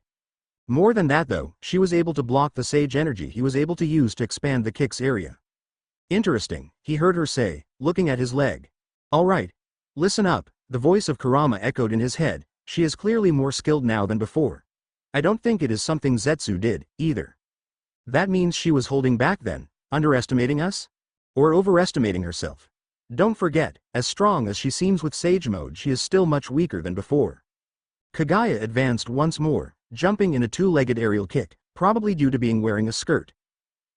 More than that though, she was able to block the sage energy he was able to use to expand the kick's area. Interesting, he heard her say, looking at his leg. Alright. Listen up, the voice of Kurama echoed in his head, she is clearly more skilled now than before. I don't think it is something Zetsu did, either. That means she was holding back then, underestimating us? Or overestimating herself? Don't forget, as strong as she seems with Sage mode, she is still much weaker than before. Kagaya advanced once more, jumping in a two-legged aerial kick, probably due to being wearing a skirt.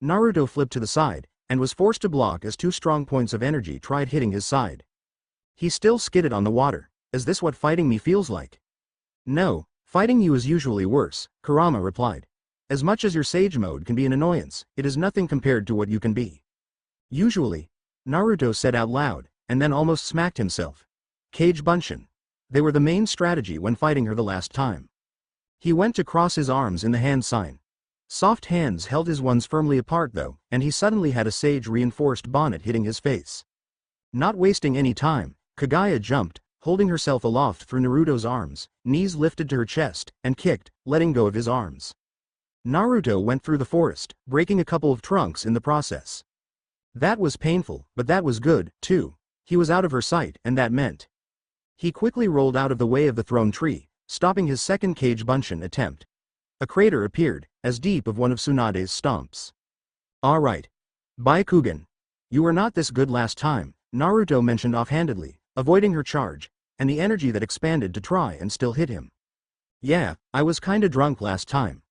Naruto flipped to the side, and was forced to block as two strong points of energy tried hitting his side. He still skidded on the water. Is this what fighting me feels like? No, fighting you is usually worse, Kurama replied. As much as your sage mode can be an annoyance, it is nothing compared to what you can be. Usually, Naruto said out loud, and then almost smacked himself. Kage Bunshin. They were the main strategy when fighting her the last time. He went to cross his arms in the hand sign. Soft hands held his ones firmly apart though, and he suddenly had a sage-reinforced bonnet hitting his face. Not wasting any time, Kaguya jumped, holding herself aloft through Naruto's arms, knees lifted to her chest, and kicked, letting go of his arms. Naruto went through the forest, breaking a couple of trunks in the process. That was painful, but that was good, too. He was out of her sight, and that meant. He quickly rolled out of the way of the thrown tree, stopping his second Kage Bunshin attempt. A crater appeared, as deep of one of Tsunade's stomps. Alright. Bye Kugen. You were not this good last time, Naruto mentioned offhandedly, avoiding her charge, and the energy that expanded to try and still hit him. Yeah, I was kinda drunk last time.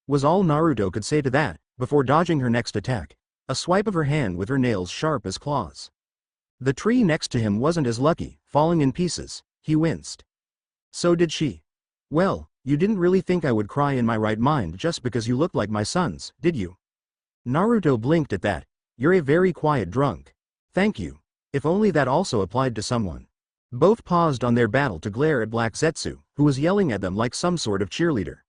Was all Naruto could say to that, before dodging her next attack. A swipe of her hand with her nails sharp as claws. The tree next to him wasn't as lucky, falling in pieces. He winced. So did she. Well, you didn't really think I would cry in my right mind just because you looked like my sons, did you? Naruto blinked at that. You're a very quiet drunk. Thank you. If only that also applied to someone. Both paused on their battle to glare at Black Zetsu, who was yelling at them like some sort of cheerleader.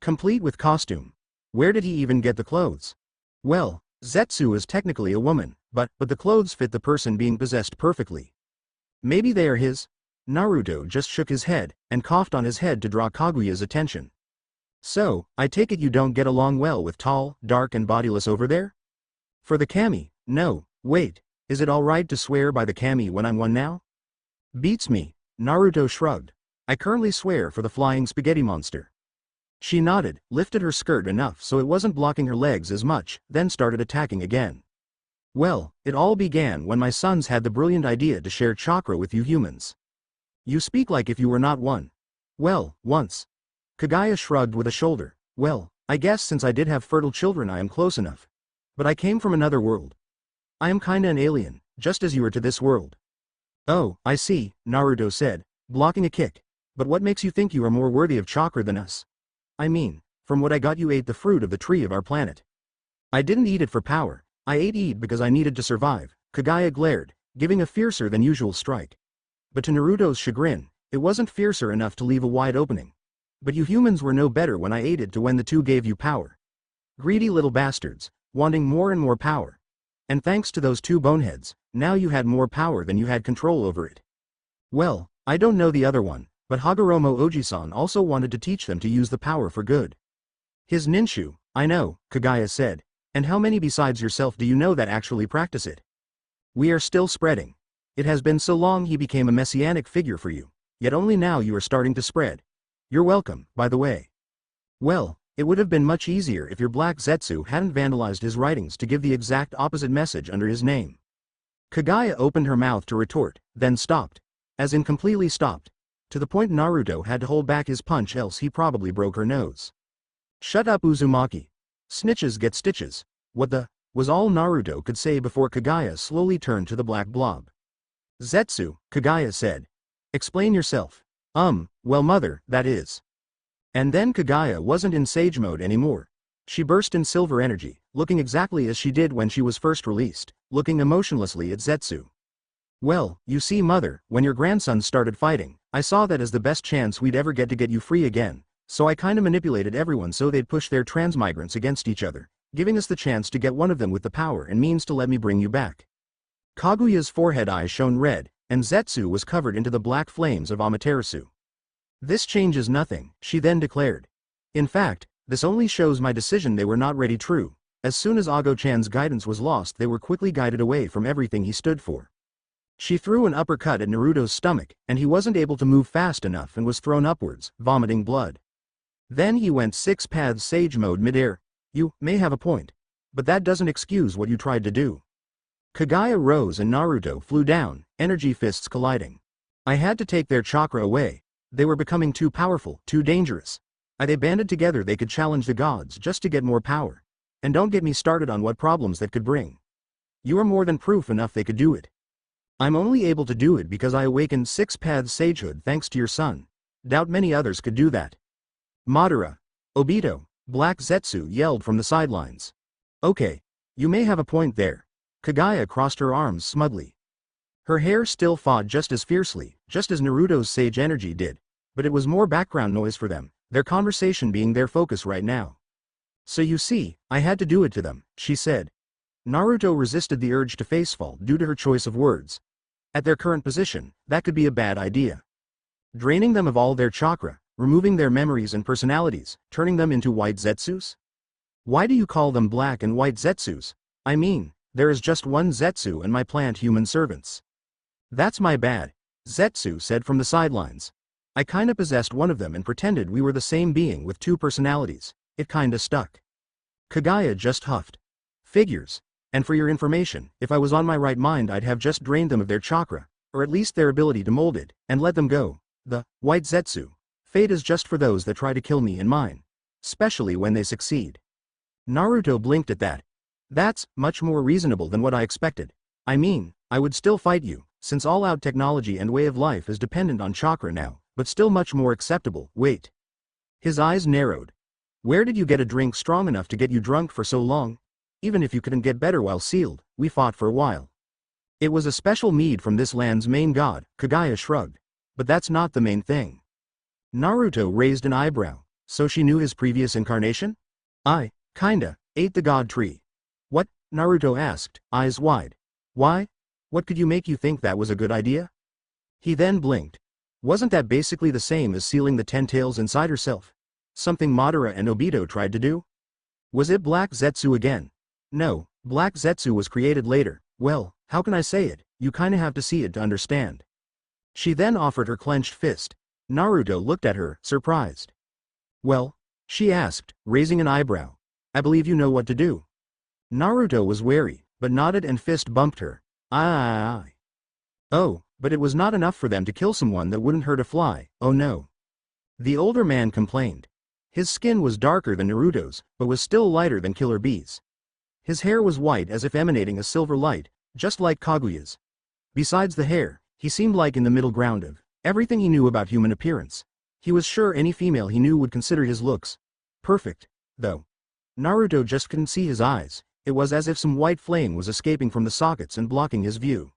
Complete with costume. Where did he even get the clothes? Well, Zetsu is technically a woman, but the clothes fit the person being possessed perfectly. Maybe they are his? Naruto just shook his head, and coughed on his head to draw Kaguya's attention. So, I take it you don't get along well with tall, dark and bodiless over there? For the kami, no, wait, is it alright to swear by the kami when I'm one now? Beats me, Naruto shrugged. I currently swear for the flying spaghetti monster. She nodded, lifted her skirt enough so it wasn't blocking her legs as much, then started attacking again. Well, it all began when my sons had the brilliant idea to share chakra with you humans. You speak like if you were not one. Well, once. Kaguya shrugged with a shoulder. Well, I guess since I did have fertile children I am close enough. But I came from another world. I am kinda an alien, just as you are to this world. Oh, I see, Naruto said, blocking a kick. But what makes you think you are more worthy of chakra than us? I mean, from what I got you ate the fruit of the tree of our planet. I didn't eat it for power, I ate it because I needed to survive, Kaguya glared, giving a fiercer than usual strike. But to Naruto's chagrin, it wasn't fiercer enough to leave a wide opening. But you humans were no better when I ate it to when the two gave you power. Greedy little bastards, wanting more and more power. And thanks to those two boneheads, now you had more power than you had control over it. Well, I don't know the other one, but Hagoromo Oji-san also wanted to teach them to use the power for good. His ninshu, I know, Kaguya said, and how many besides yourself do you know that actually practice it? We are still spreading. It has been so long he became a messianic figure for you, yet only now you are starting to spread. You're welcome, by the way. Well, it would have been much easier if your Black Zetsu hadn't vandalized his writings to give the exact opposite message under his name. Kaguya opened her mouth to retort, then stopped. As in completely stopped. To the point Naruto had to hold back his punch else he probably broke her nose. Shut up Uzumaki. Snitches get stitches. What the, was all Naruto could say before Kaguya slowly turned to the black blob. Zetsu, Kaguya said. Explain yourself. Well mother, that is. And then Kaguya wasn't in sage mode anymore. She burst in silver energy, looking exactly as she did when she was first released, looking emotionlessly at Zetsu. Well, you see mother, when your grandsons started fighting, I saw that as the best chance we'd ever get to get you free again, so I kinda manipulated everyone so they'd push their transmigrants against each other, giving us the chance to get one of them with the power and means to let me bring you back. Kaguya's forehead eyes shone red, and Zetsu was covered into the black flames of Amaterasu. This changes nothing, she then declared. In fact, this only shows my decision they were not ready true. As soon as Ago-chan's guidance was lost they were quickly guided away from everything he stood for. She threw an uppercut at Naruto's stomach, and he wasn't able to move fast enough and was thrown upwards, vomiting blood. Then he went 6 paths sage mode midair. You may have a point. But that doesn't excuse what you tried to do. Kaguya rose and Naruto flew down, energy fists colliding. I had to take their chakra away. They were becoming too powerful, too dangerous. They banded together they could challenge the gods just to get more power. And don't get me started on what problems that could bring. You are more than proof enough they could do it. I'm only able to do it because I awakened 6 paths sagehood thanks to your son. Doubt many others could do that. Madara. Obito. Black Zetsu yelled from the sidelines. Okay. You may have a point there. Kagaya crossed her arms smugly. Her hair still fought just as fiercely, just as Naruto's sage energy did, but it was more background noise for them, their conversation being their focus right now. So you see, I had to do it to them, she said. Naruto resisted the urge to facefall due to her choice of words. At their current position, that could be a bad idea. Draining them of all their chakra, removing their memories and personalities, turning them into white Zetsus? Why do you call them black and white Zetsus? I mean, there is just one Zetsu and my plant human servants. That's my bad, Zetsu said from the sidelines. I kinda possessed one of them and pretended we were the same being with two personalities. It kinda stuck. Kagaya just huffed. Figures. And for your information, if I was on my right mind I'd have just drained them of their chakra, or at least their ability to mold it, and let them go. The white Zetsu. Fate is just for those that try to kill me and mine. Especially when they succeed. Naruto blinked at that. That's much more reasonable than what I expected. I mean, I would still fight you, since all-out technology and way of life is dependent on chakra now, but still much more acceptable. Wait. His eyes narrowed. Where did you get a drink strong enough to get you drunk for so long? Even if you couldn't get better while sealed, we fought for a while. It was a special mead from this land's main god, Kagaya shrugged. But that's not the main thing. Naruto raised an eyebrow. So she knew his previous incarnation? I, kinda, ate the god tree. What? Naruto asked, eyes wide. Why? What could you make you think that was a good idea? He then blinked. Wasn't that basically the same as sealing the 10 tails inside herself? Something Madara and Obito tried to do? Was it Black Zetsu again? No, Black Zetsu was created later. Well, how can I say it? You kinda have to see it to understand. She then offered her clenched fist. Naruto looked at her, surprised. Well? She asked, raising an eyebrow. I believe you know what to do. Naruto was wary, but nodded and fist bumped her. Aye. Oh, but it was not enough for them to kill someone that wouldn't hurt a fly, oh no. The older man complained. His skin was darker than Naruto's, but was still lighter than Killer Bee's. His hair was white as if emanating a silver light, just like Kaguya's. Besides the hair, he seemed like in the middle ground of everything he knew about human appearance. He was sure any female he knew would consider his looks perfect, though. Naruto just couldn't see his eyes. It was as if some white flame was escaping from the sockets and blocking his view.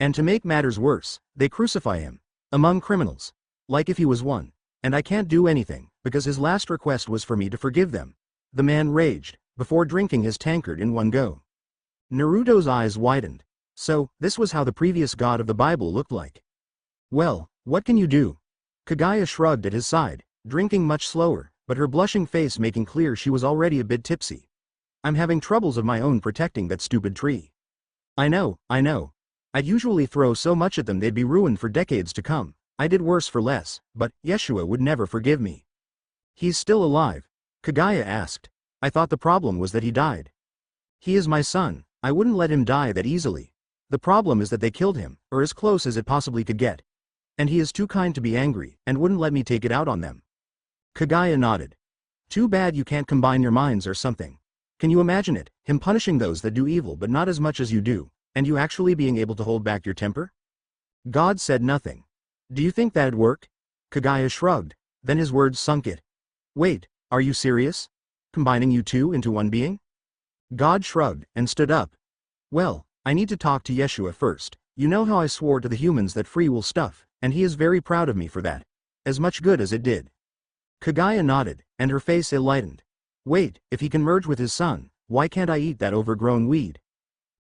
And to make matters worse, they crucify him. Among criminals. Like if he was one. And I can't do anything, because his last request was for me to forgive them. The man raged, before drinking his tankard in one go. Naruto's eyes widened. So, this was how the previous god of the Bible looked like. Well, what can you do? Kagaya shrugged at his side, drinking much slower, but her blushing face making clear she was already a bit tipsy. I'm having troubles of my own protecting that stupid tree. I know. I'd usually throw so much at them they'd be ruined for decades to come. I did worse for less, but Yeshua would never forgive me. He's still alive? Kagaya asked. I thought the problem was that he died. He is my son, I wouldn't let him die that easily. The problem is that they killed him, or as close as it possibly could get. And he is too kind to be angry, and wouldn't let me take it out on them. Kagaya nodded. Too bad you can't combine your minds or something. Can you imagine it, him punishing those that do evil but not as much as you do, and you actually being able to hold back your temper? God said nothing. Do you think that'd work? Kagaya shrugged, then his words sunk it. Wait, are you serious? Combining you two into one being? God shrugged, and stood up. Well, I need to talk to Yeshua first. You know how I swore to the humans that free will stuff, and he is very proud of me for that. As much good as it did. Kagaya nodded, and her face enlightened. Wait, if he can merge with his son, why can't I eat that overgrown weed?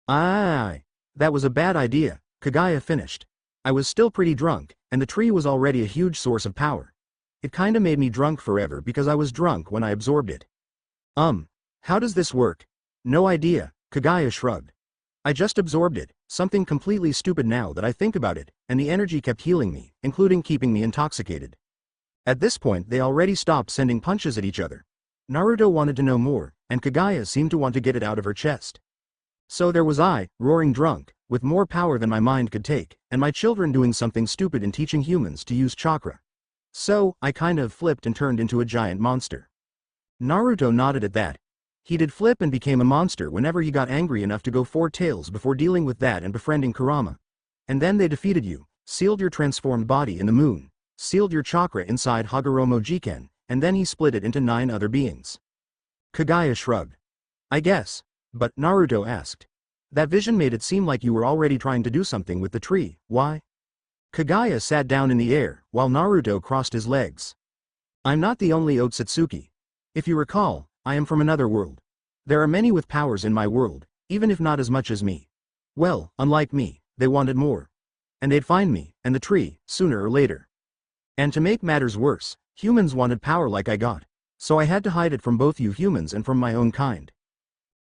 Aye. That was a bad idea, Kagaya finished. I was still pretty drunk, and the tree was already a huge source of power. It kinda made me drunk forever because I was drunk when I absorbed it. How does this work? No idea, Kagaya shrugged. I just absorbed it, something completely stupid now that I think about it, and the energy kept healing me, including keeping me intoxicated. At this point they already stopped sending punches at each other. Naruto wanted to know more, and Kagaya seemed to want to get it out of her chest. So there was I, roaring drunk, with more power than my mind could take, and my children doing something stupid and teaching humans to use chakra. So, I kind of flipped and turned into a giant monster. Naruto nodded at that. He did flip and became a monster whenever he got angry enough to go 4 tails before dealing with that and befriending Kurama. And then they defeated you, sealed your transformed body in the moon, sealed your chakra inside Hagoromo Jiken, and then he split it into 9 other beings. Kagaya shrugged. I guess. But, Naruto asked. That vision made it seem like you were already trying to do something with the tree, why? Kagaya sat down in the air, while Naruto crossed his legs. I'm not the only Otsutsuki. If you recall, I am from another world. There are many with powers in my world, even if not as much as me. Well, unlike me, they wanted more. And they'd find me, and the tree, sooner or later. And to make matters worse, humans wanted power like I got. So I had to hide it from both you humans and from my own kind.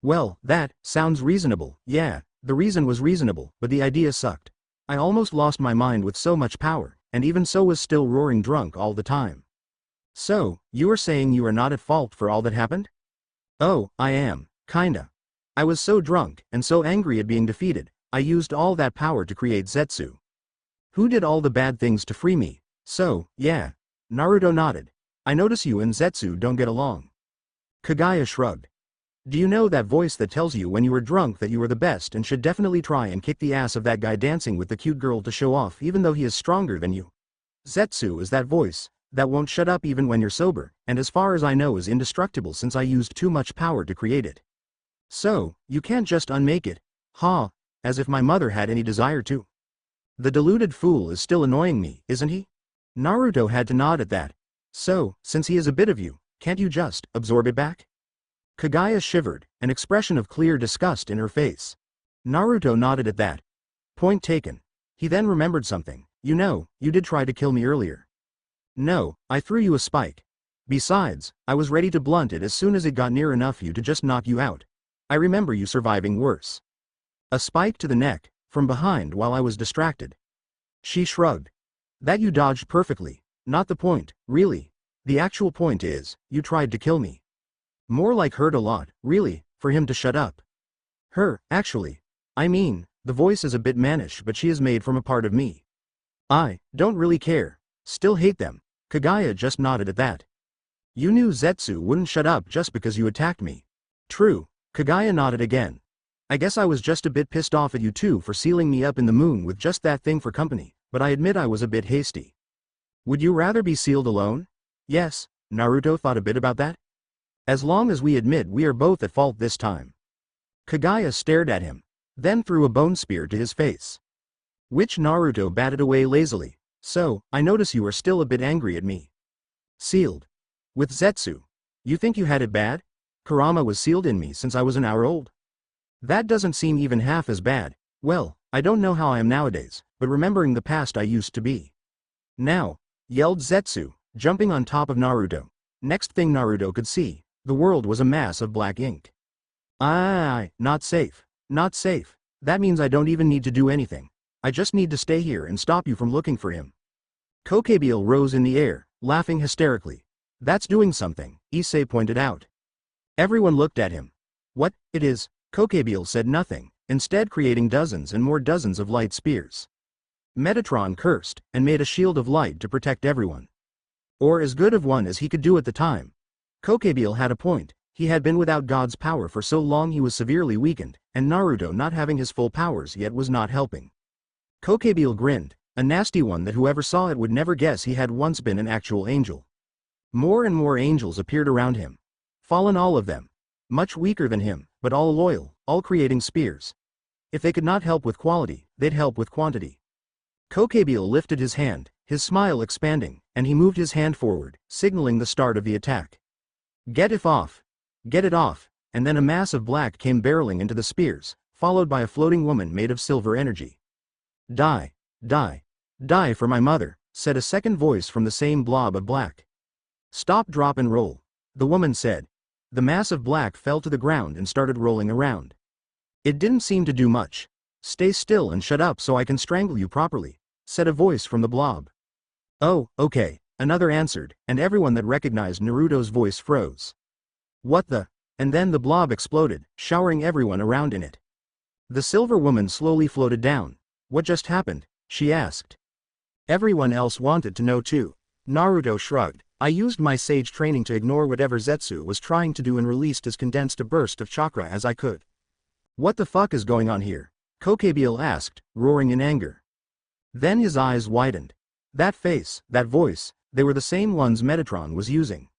Well, that sounds reasonable. Yeah, the reason was reasonable, but the idea sucked. I almost lost my mind with so much power, and even so was still roaring drunk all the time. So, you are saying you are not at fault for all that happened? Oh, I am, kinda. I was so drunk, and so angry at being defeated, I used all that power to create Zetsu. Who did all the bad things to free me? So, yeah. Naruto nodded. I notice you and Zetsu don't get along. Kagaya shrugged. Do you know that voice that tells you when you are drunk that you are the best and should definitely try and kick the ass of that guy dancing with the cute girl to show off even though he is stronger than you? Zetsu is that voice that won't shut up even when you're sober, and as far as I know is indestructible since I used too much power to create it. So, you can't just unmake it. Ha, as if my mother had any desire to. The deluded fool is still annoying me, isn't he? Naruto had to nod at that. So, since he is a bit of you, can't you just absorb it back? Kagaya shivered, an expression of clear disgust in her face. Naruto nodded at that. Point taken. He then remembered something. You know, you did try to kill me earlier. No, I threw you a spike. Besides, I was ready to blunt it as soon as it got near enough you to just knock you out. I remember you surviving worse. A spike to the neck, from behind while I was distracted. She shrugged. That you dodged perfectly. Not the point, really. The actual point is, you tried to kill me. More like hurt a lot, really, for him to shut up. Her, actually. I mean, the voice is a bit mannish but she is made from a part of me. I don't really care. Still hate them. Kagaya just nodded at that. You knew Zetsu wouldn't shut up just because you attacked me. True. Kagaya nodded again. I guess I was just a bit pissed off at you too for sealing me up in the moon with just that thing for company, but I admit I was a bit hasty. Would you rather be sealed alone? Yes, Naruto thought a bit about that. As long as we admit we are both at fault this time. Kagaya stared at him, then threw a bone spear to his face. Which Naruto batted away lazily. So, I notice you are still a bit angry at me. Sealed. With Zetsu. You think you had it bad? Kurama was sealed in me since I was an hour old. That doesn't seem even half as bad. Well, I don't know how I am nowadays, but remembering the past I used to be. Now, yelled Zetsu, jumping on top of Naruto. Next thing Naruto could see, the world was a mass of black ink. Not safe. Not safe. That means I don't even need to do anything. I just need to stay here and stop you from looking for him. Kokebiel rose in the air, laughing hysterically. That's doing something, Issei pointed out. Everyone looked at him. What, it is? Kokebiel said nothing, instead creating dozens and more dozens of light spears. Metatron cursed, and made a shield of light to protect everyone. Or as good of one as he could do at the time. Kokebiel had a point. He had been without God's power for so long he was severely weakened, and Naruto not having his full powers yet was not helping. Kokebiel grinned, a nasty one that whoever saw it would never guess he had once been an actual angel. More and more angels appeared around him. Fallen all of them. Much weaker than him, but all loyal, all creating spears. If they could not help with quality, they'd help with quantity. Kokebiel lifted his hand, his smile expanding, and he moved his hand forward, signaling the start of the attack. Get it off. Get it off, and then a mass of black came barreling into the spears, followed by a floating woman made of silver energy. Die, die, die for my mother, said a second voice from the same blob of black. Stop, drop and roll, the woman said. The mass of black fell to the ground and started rolling around. It didn't seem to do much. Stay still and shut up so I can strangle you properly, said a voice from the blob. Oh, okay, another answered, and everyone that recognized Naruto's voice froze. What the? And then the blob exploded, showering everyone around in it. The silver woman slowly floated down. What just happened? She asked. Everyone else wanted to know too. Naruto shrugged. I used my sage training to ignore whatever Zetsu was trying to do and released as condensed a burst of chakra as I could. What the fuck is going on here? Kokebiel asked, roaring in anger. Then his eyes widened. That face, that voice, they were the same ones Metatron was using.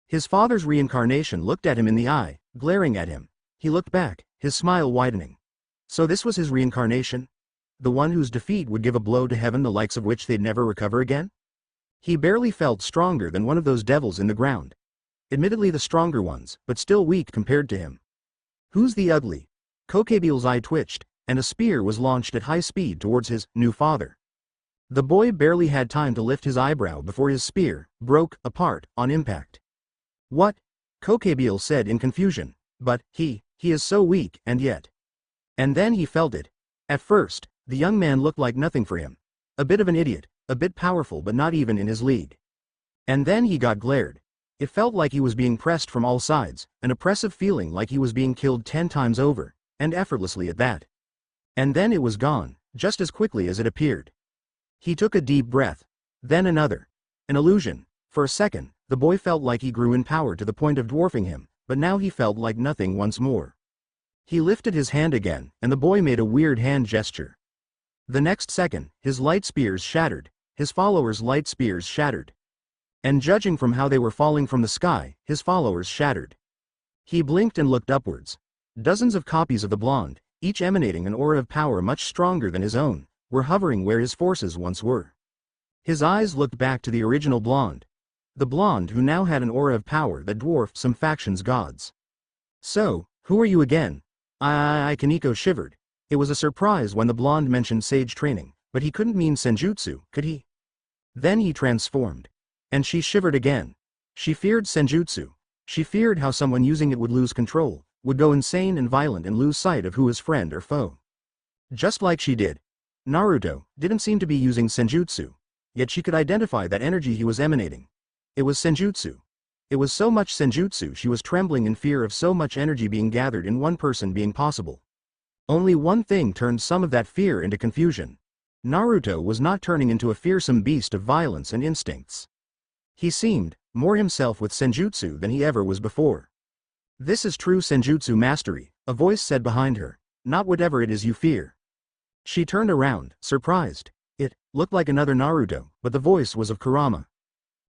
His father's reincarnation looked at him in the eye, glaring at him. He looked back, his smile widening. So this was his reincarnation? The one whose defeat would give a blow to heaven the likes of which they'd never recover again? He barely felt stronger than one of those devils in the ground. Admittedly the stronger ones, but still weak compared to him. Who's the ugly? Kokebiel's eye twitched, and a spear was launched at high speed towards his new father. The boy barely had time to lift his eyebrow before his spear broke apart on impact. What? Kokebiel said in confusion. But, he is so weak, and yet. And then he felt it. At first, the young man looked like nothing for him. A bit of an idiot, a bit powerful but not even in his league. And then he got glared. It felt like he was being pressed from all sides, an oppressive feeling like he was being killed 10 times over, and effortlessly at that. And then it was gone, just as quickly as it appeared. He took a deep breath. Then another. An illusion. For a second, the boy felt like he grew in power to the point of dwarfing him, but now he felt like nothing once more. He lifted his hand again, and the boy made a weird hand gesture. The next second, his light spears shattered, his followers' light spears shattered. And judging from how they were falling from the sky, his followers shattered. He blinked and looked upwards. Dozens of copies of the blonde, each emanating an aura of power much stronger than his own, were hovering where his forces once were. His eyes looked back to the original blonde. The blonde who now had an aura of power that dwarfed some factions' gods. So, who are you again? Kaneko shivered. It was a surprise when the blonde mentioned sage training, but he couldn't mean senjutsu, could he? Then he transformed. And she shivered again. She feared senjutsu. She feared how someone using it would lose control, would go insane and violent and lose sight of who is friend or foe. Just like she did. Naruto didn't seem to be using senjutsu, yet she could identify that energy he was emanating. It was senjutsu. It was so much senjutsu she was trembling in fear of so much energy being gathered in one person being possible. Only one thing turned some of that fear into confusion. Naruto was not turning into a fearsome beast of violence and instincts. He seemed more himself with senjutsu than he ever was before. This is true senjutsu mastery, a voice said behind her, not whatever it is you fear. She turned around, surprised. It looked like another Naruto, but the voice was of Kurama.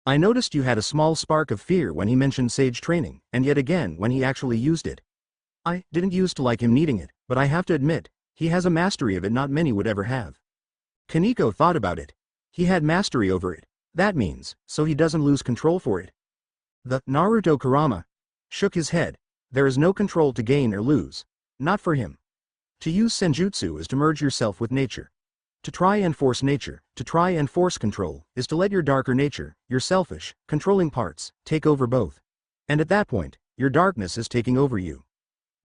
I noticed you had a small spark of fear when he mentioned sage training, and yet again when he actually used it. I didn't used to like him needing it, but I have to admit, he has a mastery of it not many would ever have. Kaneko thought about it. He had mastery over it. That means, so he doesn't lose control for it. The Naruto Kurama shook his head. There is no control to gain or lose. Not for him. To use senjutsu is to merge yourself with nature. To try and force nature, to try and force control, is to let your darker nature, your selfish, controlling parts, take over both. And at that point, your darkness is taking over you.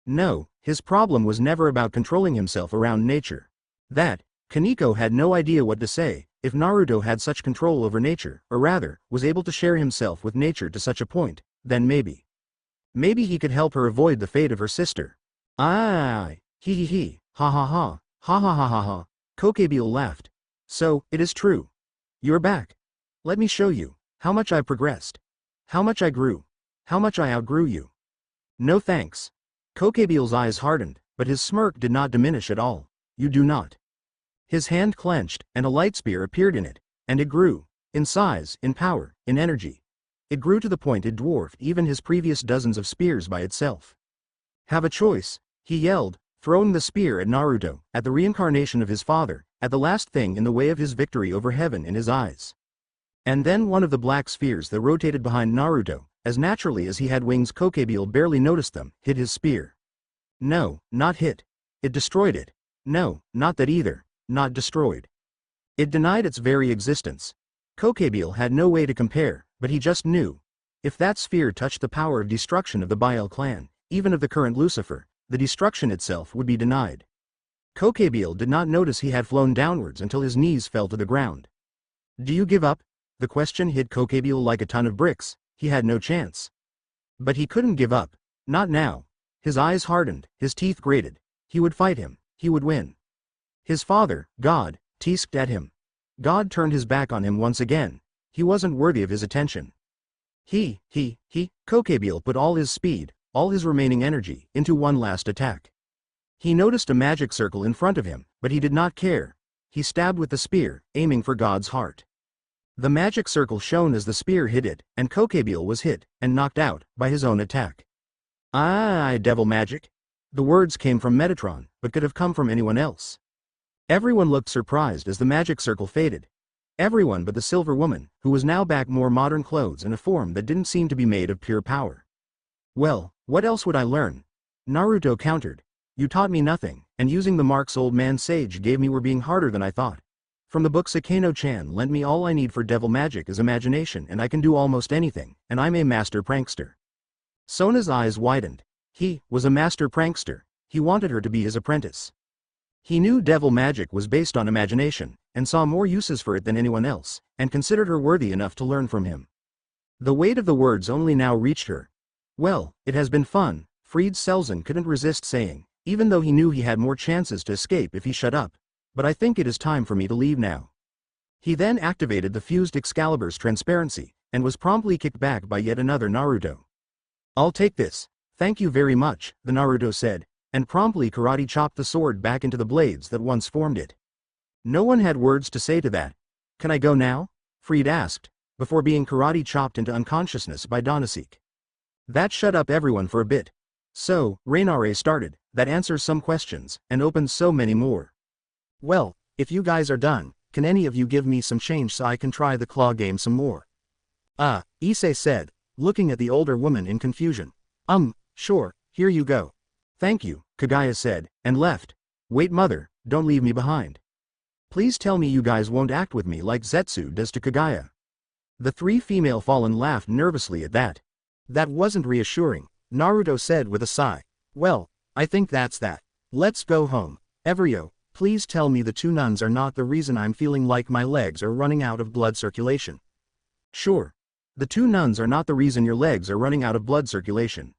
No, his problem was never about controlling himself around nature. That, Kaneko had no idea what to say. If Naruto had such control over nature, or rather, was able to share himself with nature to such a point, then maybe. Maybe he could help her avoid the fate of her sister. Ha ha ha, ha ha ha ha ha. Kokebiel laughed. So, it is true. You're back. Let me show you how much I progressed. How much I grew. How much I outgrew you. No thanks. Kokebiel's eyes hardened, but his smirk did not diminish at all. You do not. His hand clenched, and a light spear appeared in it, and it grew. In size, in power, in energy. It grew to the point it dwarfed even his previous dozens of spears by itself. Have a choice, he yelled, throwing the spear at Naruto, at the reincarnation of his father, at the last thing in the way of his victory over heaven in his eyes. And then one of the black spheres that rotated behind Naruto, as naturally as he had wings Kokebiel barely noticed them, hit his spear. No, not hit. It destroyed it. No, not that either. Not destroyed. It denied its very existence. Kokebiel had no way to compare, but he just knew. If that sphere touched the power of destruction of the Bael clan, even of the current Lucifer, the destruction itself would be denied. Kokebiel did not notice he had flown downwards until his knees fell to the ground. Do you give up? The question hit Kokebiel like a ton of bricks. He had no chance. But he couldn't give up. Not now. His eyes hardened, his teeth grated. He would fight him. He would win. His father, God, teased at him. God turned his back on him once again. He wasn't worthy of his attention. Kokebiel put all his speed, all his remaining energy, into one last attack. He noticed a magic circle in front of him, but he did not care. He stabbed with the spear, aiming for God's heart. The magic circle shone as the spear hit it, and Kokebile was hit, and knocked out, by his own attack. "Ah, devil magic." The words came from Metatron, but could have come from anyone else. Everyone looked surprised as the magic circle faded. Everyone but the Silver Woman, who was now back more modern clothes and a form that didn't seem to be made of pure power. "Well, what else would I learn?" Naruto countered. "You taught me nothing, and using the marks old man Sage gave me were being harder than I thought. From the book Sakano-chan lent me all I need for devil magic is imagination, and I can do almost anything, and I'm a master prankster." Sona's eyes widened. He was a master prankster. He wanted her to be his apprentice. He knew devil magic was based on imagination, and saw more uses for it than anyone else, and considered her worthy enough to learn from him. The weight of the words only now reached her. "Well, it has been fun," Fried Selzen couldn't resist saying, even though he knew he had more chances to escape if he shut up. "But I think it is time for me to leave now." He then activated the fused Excalibur's transparency, and was promptly kicked back by yet another Naruto. "I'll take this. Thank you very much," the Naruto said, and promptly karate chopped the sword back into the blades that once formed it. No one had words to say to that. "Can I go now?" Fried asked, before being karate chopped into unconsciousness by Donasek. That shut up everyone for a bit. "So, Rainare started, that answers some questions, and opens so many more." Well, if you guys are done, can any of you give me some change so I can try the claw game some more? Issei said, looking at the older woman in confusion. Sure, here you go." "Thank you," Kagaya said, and left. "Wait, mother, don't leave me behind. Please tell me you guys won't act with me like Zetsu does to Kagaya." The three female fallen laughed nervously at that. That wasn't reassuring, Naruto said with a sigh. "Well, I think that's that. Let's go home. Everio, please tell me the two nuns are not the reason I'm feeling like my legs are running out of blood circulation." "Sure. The two nuns are not the reason your legs are running out of blood circulation."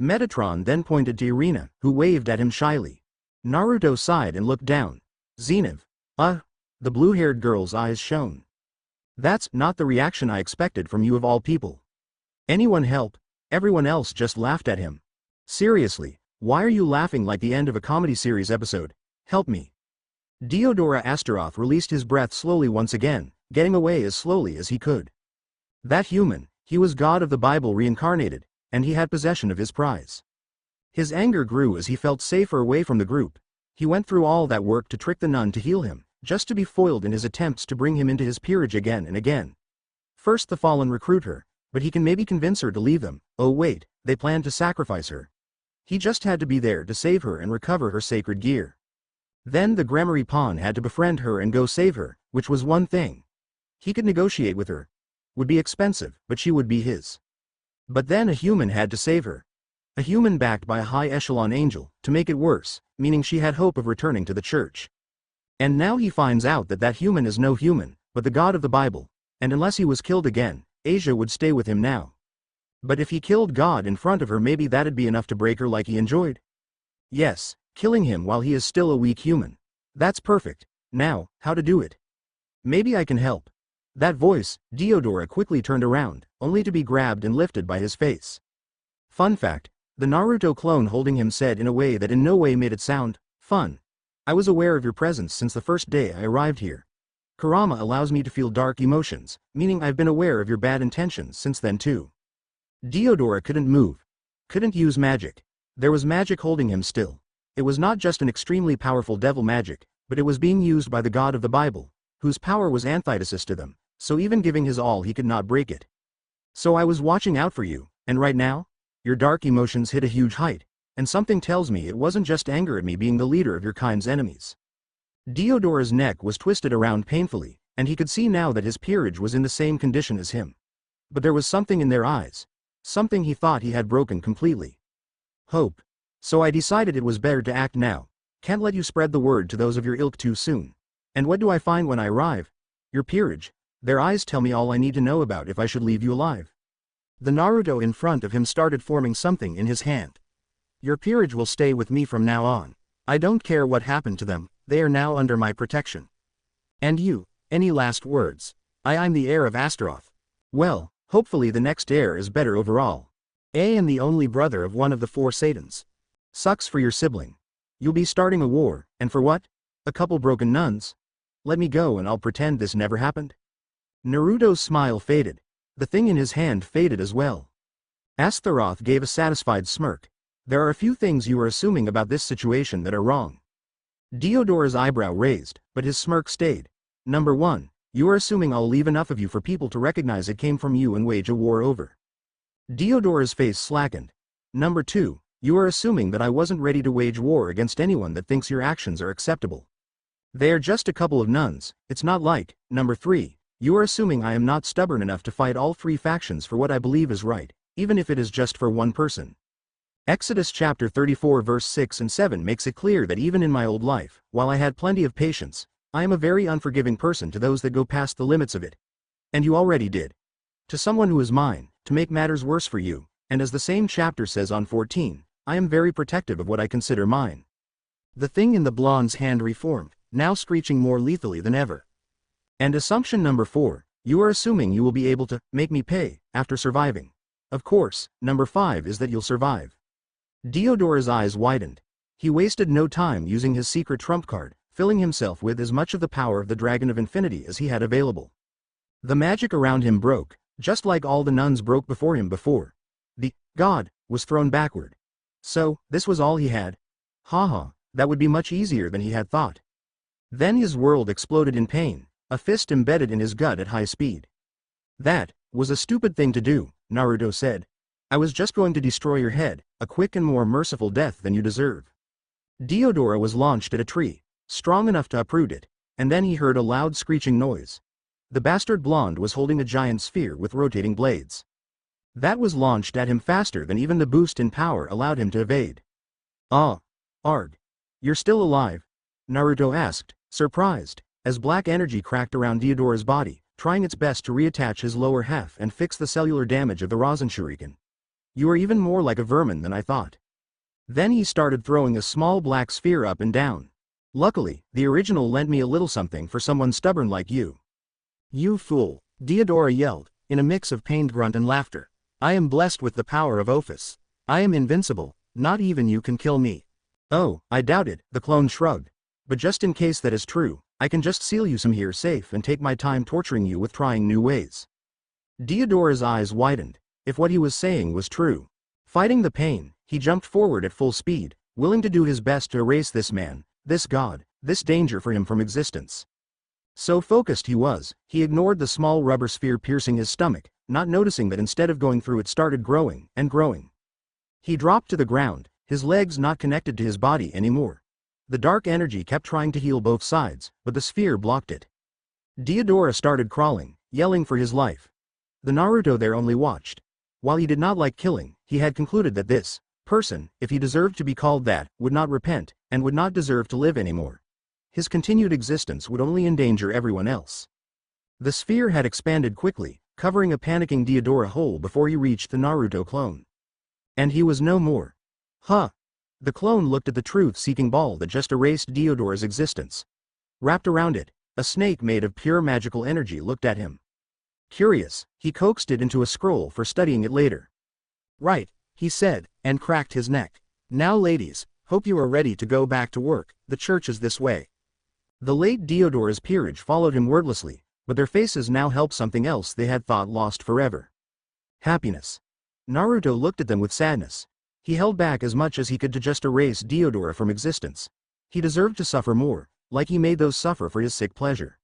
Metatron then pointed to Irina, who waved at him shyly. Naruto sighed and looked down. "Zenith." The blue-haired girl's eyes shone. "That's not the reaction I expected from you of all people." "Anyone help?" Everyone else just laughed at him. "Seriously, why are you laughing like the end of a comedy series episode? Help me." Diodora Astaroth released his breath slowly once again, getting away as slowly as he could. That human, he was God of the Bible reincarnated, and he had possession of his prize. His anger grew as he felt safer away from the group. He went through all that work to trick the nun to heal him, just to be foiled in his attempts to bring him into his peerage again and again. First the fallen recruit her, but he can maybe convince her to leave them. Oh wait, they planned to sacrifice her. He just had to be there to save her and recover her sacred gear. Then the Gramarye pawn had to befriend her and go save her, which was one thing. He could negotiate with her. Would be expensive, but she would be his. But then a human had to save her. A human backed by a high-echelon angel, to make it worse, meaning she had hope of returning to the church. And now he finds out that that human is no human, but the God of the Bible, and unless he was killed again, Asia would stay with him now. But if he killed God in front of her, maybe that'd be enough to break her like he enjoyed. Yes, killing him while he is still a weak human. That's perfect. Now, how to do it? Maybe I can help. That voice, Diodora quickly turned around, only to be grabbed and lifted by his face. Fun fact, the Naruto clone holding him said in a way that in no way made it sound fun. "I was aware of your presence since the first day I arrived here. Kurama allows me to feel dark emotions, meaning I've been aware of your bad intentions since then too." Diodora couldn't move. Couldn't use magic. There was magic holding him still. It was not just an extremely powerful devil magic, but it was being used by the God of the Bible, whose power was antithesis to them, so even giving his all he could not break it. "So I was watching out for you, and right now? Your dark emotions hit a huge height, and something tells me it wasn't just anger at me being the leader of your kind's enemies." Diodora's neck was twisted around painfully, and he could see now that his peerage was in the same condition as him. But there was something in their eyes. Something he thought he had broken completely. Hope. "So I decided it was better to act now. Can't let you spread the word to those of your ilk too soon. And what do I find when I arrive? Your peerage. Their eyes tell me all I need to know about if I should leave you alive." The Naruto in front of him started forming something in his hand. "Your peerage will stay with me from now on. I don't care what happened to them, they are now under my protection. And you, any last words? I'm the heir of Astaroth." "Well, hopefully the next heir is better overall. I am the only brother of one of the 4 Satans. Sucks for your sibling. You'll be starting a war, and for what? A couple broken nuns? Let me go and I'll pretend this never happened." Naruto's smile faded. The thing in his hand faded as well. Astaroth gave a satisfied smirk. There are a few things you are assuming about this situation that are wrong. Diodora's eyebrow raised, but his smirk stayed. Number 1. You are assuming I'll leave enough of you for people to recognize it came from you and wage a war over. Diodora's face slackened. Number 2. You are assuming that I wasn't ready to wage war against anyone that thinks your actions are acceptable. They are just a couple of nuns, it's not like. Number 3. You are assuming I am not stubborn enough to fight all 3 factions for what I believe is right, even if it is just for one person. Exodus chapter 34 verse 6 and 7 makes it clear that even in my old life, while I had plenty of patience, I am a very unforgiving person to those that go past the limits of it. And you already did. To someone who is mine, to make matters worse for you, and as the same chapter says on 14, I am very protective of what I consider mine. The thing in the blonde's hand reformed, now screeching more lethally than ever. And assumption number 4, you are assuming you will be able to make me pay after surviving. Of course, number 5 is that you'll survive. Diodora's eyes widened. He wasted no time using his secret trump card, filling himself with as much of the power of the Dragon of Infinity as he had available. The magic around him broke, just like all the nuns broke before him before. The god was thrown backward. So, this was all he had? Haha, that would be much easier than he had thought. Then his world exploded in pain, a fist embedded in his gut at high speed. That was a stupid thing to do, Naruto said. I was just going to destroy your head, a quick and more merciful death than you deserve. Diodora was launched at a tree, strong enough to uproot it, and then he heard a loud screeching noise. The bastard blonde was holding a giant sphere with rotating blades. That was launched at him faster than even the boost in power allowed him to evade. Ah, Arg. You're still alive? Naruto asked, surprised, as black energy cracked around Diodora's body, trying its best to reattach his lower half and fix the cellular damage of the Rasen Shuriken. You are even more like a vermin than I thought. Then he started throwing a small black sphere up and down. Luckily, the original lent me a little something for someone stubborn like you. You fool, Diodora yelled, in a mix of pained grunt and laughter. I am blessed with the power of Ophis. I am invincible, not even you can kill me. Oh, I doubt it, the clone shrugged. But just in case that is true, I can just seal you some here safe and take my time torturing you with trying new ways. Diodora's eyes widened. If what he was saying was true. Fighting the pain, he jumped forward at full speed, willing to do his best to erase this man, this god, this danger for him from existence. So focused he was, he ignored the small rubber sphere piercing his stomach, not noticing that instead of going through it started growing and growing. He dropped to the ground, his legs not connected to his body anymore. The dark energy kept trying to heal both sides, but the sphere blocked it. Diodora started crawling, yelling for his life. The Naruto there only watched. While he did not like killing, he had concluded that this person, if he deserved to be called that, would not repent, and would not deserve to live anymore. His continued existence would only endanger everyone else. The sphere had expanded quickly, covering a panicking Diodora whole before he reached the Naruto clone. And he was no more. Huh. The clone looked at the truth-seeking ball that just erased Diodora's existence. Wrapped around it, a snake made of pure magical energy looked at him. Curious, he coaxed it into a scroll for studying it later. Right, he said, and cracked his neck. Now ladies, hope you are ready to go back to work, the church is this way. The late Diodora's peerage followed him wordlessly, but their faces now held something else they had thought lost forever. Happiness. Naruto looked at them with sadness. He held back as much as he could to just erase Diodora from existence. He deserved to suffer more, like he made those suffer for his sick pleasure.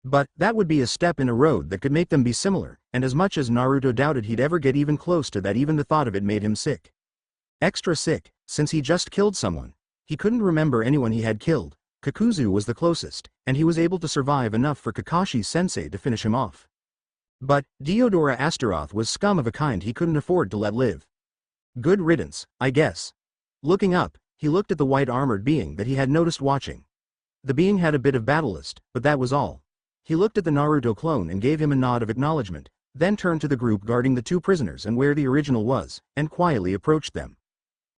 But that would be a step in a road that could make them be similar, and as much as Naruto doubted he'd ever get even close to that, even the thought of it made him sick. Extra sick, since he just killed someone. He couldn't remember anyone he had killed. Kakuzu was the closest, and he was able to survive enough for Kakashi-sensei to finish him off. But Diodora Astaroth was scum of a kind he couldn't afford to let live. Good riddance, I guess. Looking up, he looked at the white armored being that he had noticed watching. The being had a bit of battlelust, but that was all. He looked at the Naruto clone and gave him a nod of acknowledgement, then turned to the group guarding the 2 prisoners and where the original was, and quietly approached them.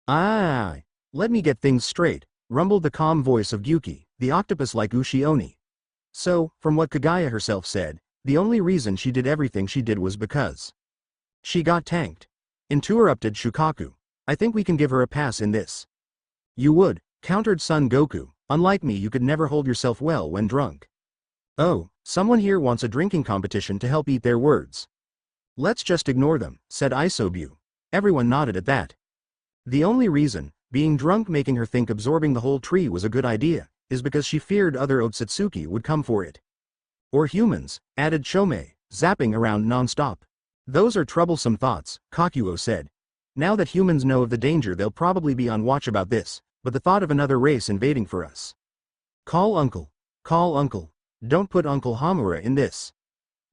Aye, let me get things straight, rumbled the calm voice of Gyuki, the octopus-like Ushi-Oni. So, from what Kagaya herself said, the only reason she did everything she did was because she got tanked. Interrupted Shukaku. I think we can give her a pass in this. You would, countered Son Goku. Unlike me, you could never hold yourself well when drunk. Oh, someone here wants a drinking competition to help eat their words. Let's just ignore them, said Isobu. Everyone nodded at that. The only reason, being drunk making her think absorbing the whole tree was a good idea, is because she feared other Otsutsuki would come for it. Or humans, added Chome, zapping around non-stop. Those are troublesome thoughts, Kakuo said. Now that humans know of the danger they'll probably be on watch about this, but the thought of another race invading for us. Call uncle. Call uncle. Don't put Uncle Hamura in this.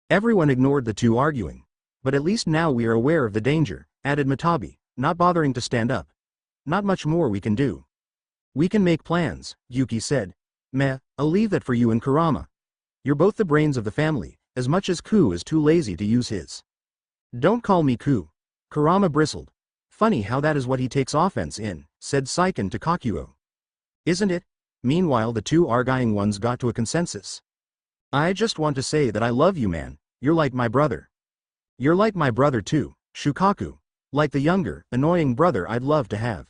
Everyone ignored the two arguing. But at least now we are aware of the danger, added Matabi, not bothering to stand up. Not much more we can do. We can make plans, Yuki said. Meh, I'll leave that for you and Kurama. You're both the brains of the family, as much as Ku is too lazy to use his. Don't call me Ku. Kurama bristled. Funny how that is what he takes offense in, said Saiken to Kakuo. Isn't it? Meanwhile the two arguing ones got to a consensus. I just want to say that I love you, man. You're like my brother. You're like my brother too, Shukaku. Like the younger, annoying brother I'd love to have.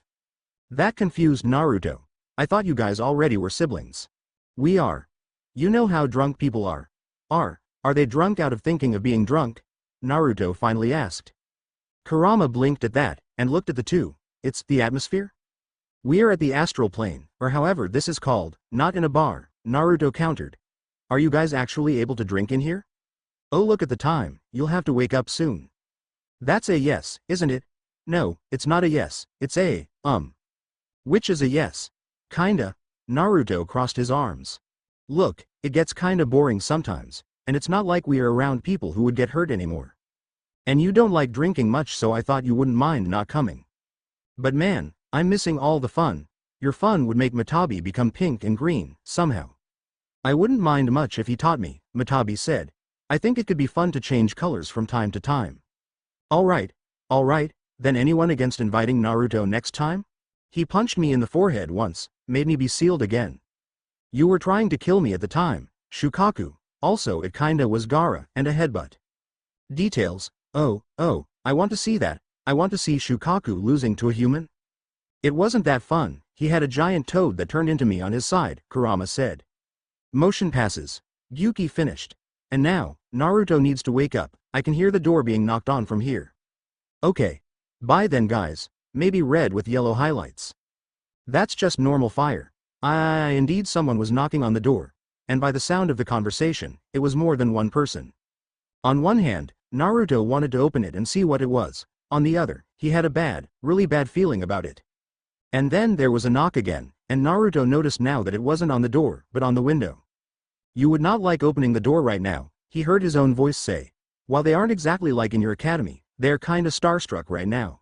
That confused Naruto. I thought you guys already were siblings. We are. You know how drunk people are. Are they drunk out of thinking of being drunk? Naruto finally asked. Kurama blinked at that, and looked at the two. It's the atmosphere? We're at the astral plane, or however this is called, not in a bar, Naruto countered. Are you guys actually able to drink in here? Oh, look at the time, you'll have to wake up soon. That's a yes, isn't it? No, it's not a yes, it's a, Which is a yes? Kinda. Naruto crossed his arms. Look, it gets kinda boring sometimes, and it's not like we are around people who would get hurt anymore. And you don't like drinking much, so I thought you wouldn't mind not coming. But man, I'm missing all the fun. Your fun would make Matabi become pink and green, somehow. I wouldn't mind much if he taught me, Matabi said. I think it could be fun to change colors from time to time. Alright, then anyone against inviting Naruto next time? He punched me in the forehead once, made me be sealed again. You were trying to kill me at the time, Shukaku. Also it kinda was Gaara and a headbutt. Details. Oh, I want to see that. I want to see Shukaku losing to a human. It wasn't that fun. He had a giant toad that turned into me on his side, Kurama said. Motion passes. Yuki finished. And now, Naruto needs to wake up. I can hear the door being knocked on from here. Okay. Bye then guys. Maybe red with yellow highlights. That's just normal fire. Indeed someone was knocking on the door. And by the sound of the conversation, it was more than one person. On one hand, Naruto wanted to open it and see what it was. On the other, he had a really bad feeling about it. And then there was a knock again, and Naruto noticed now that it wasn't on the door, but on the window. You would not like opening the door right now, he heard his own voice say. While they aren't exactly like in your academy, they're kinda starstruck right now.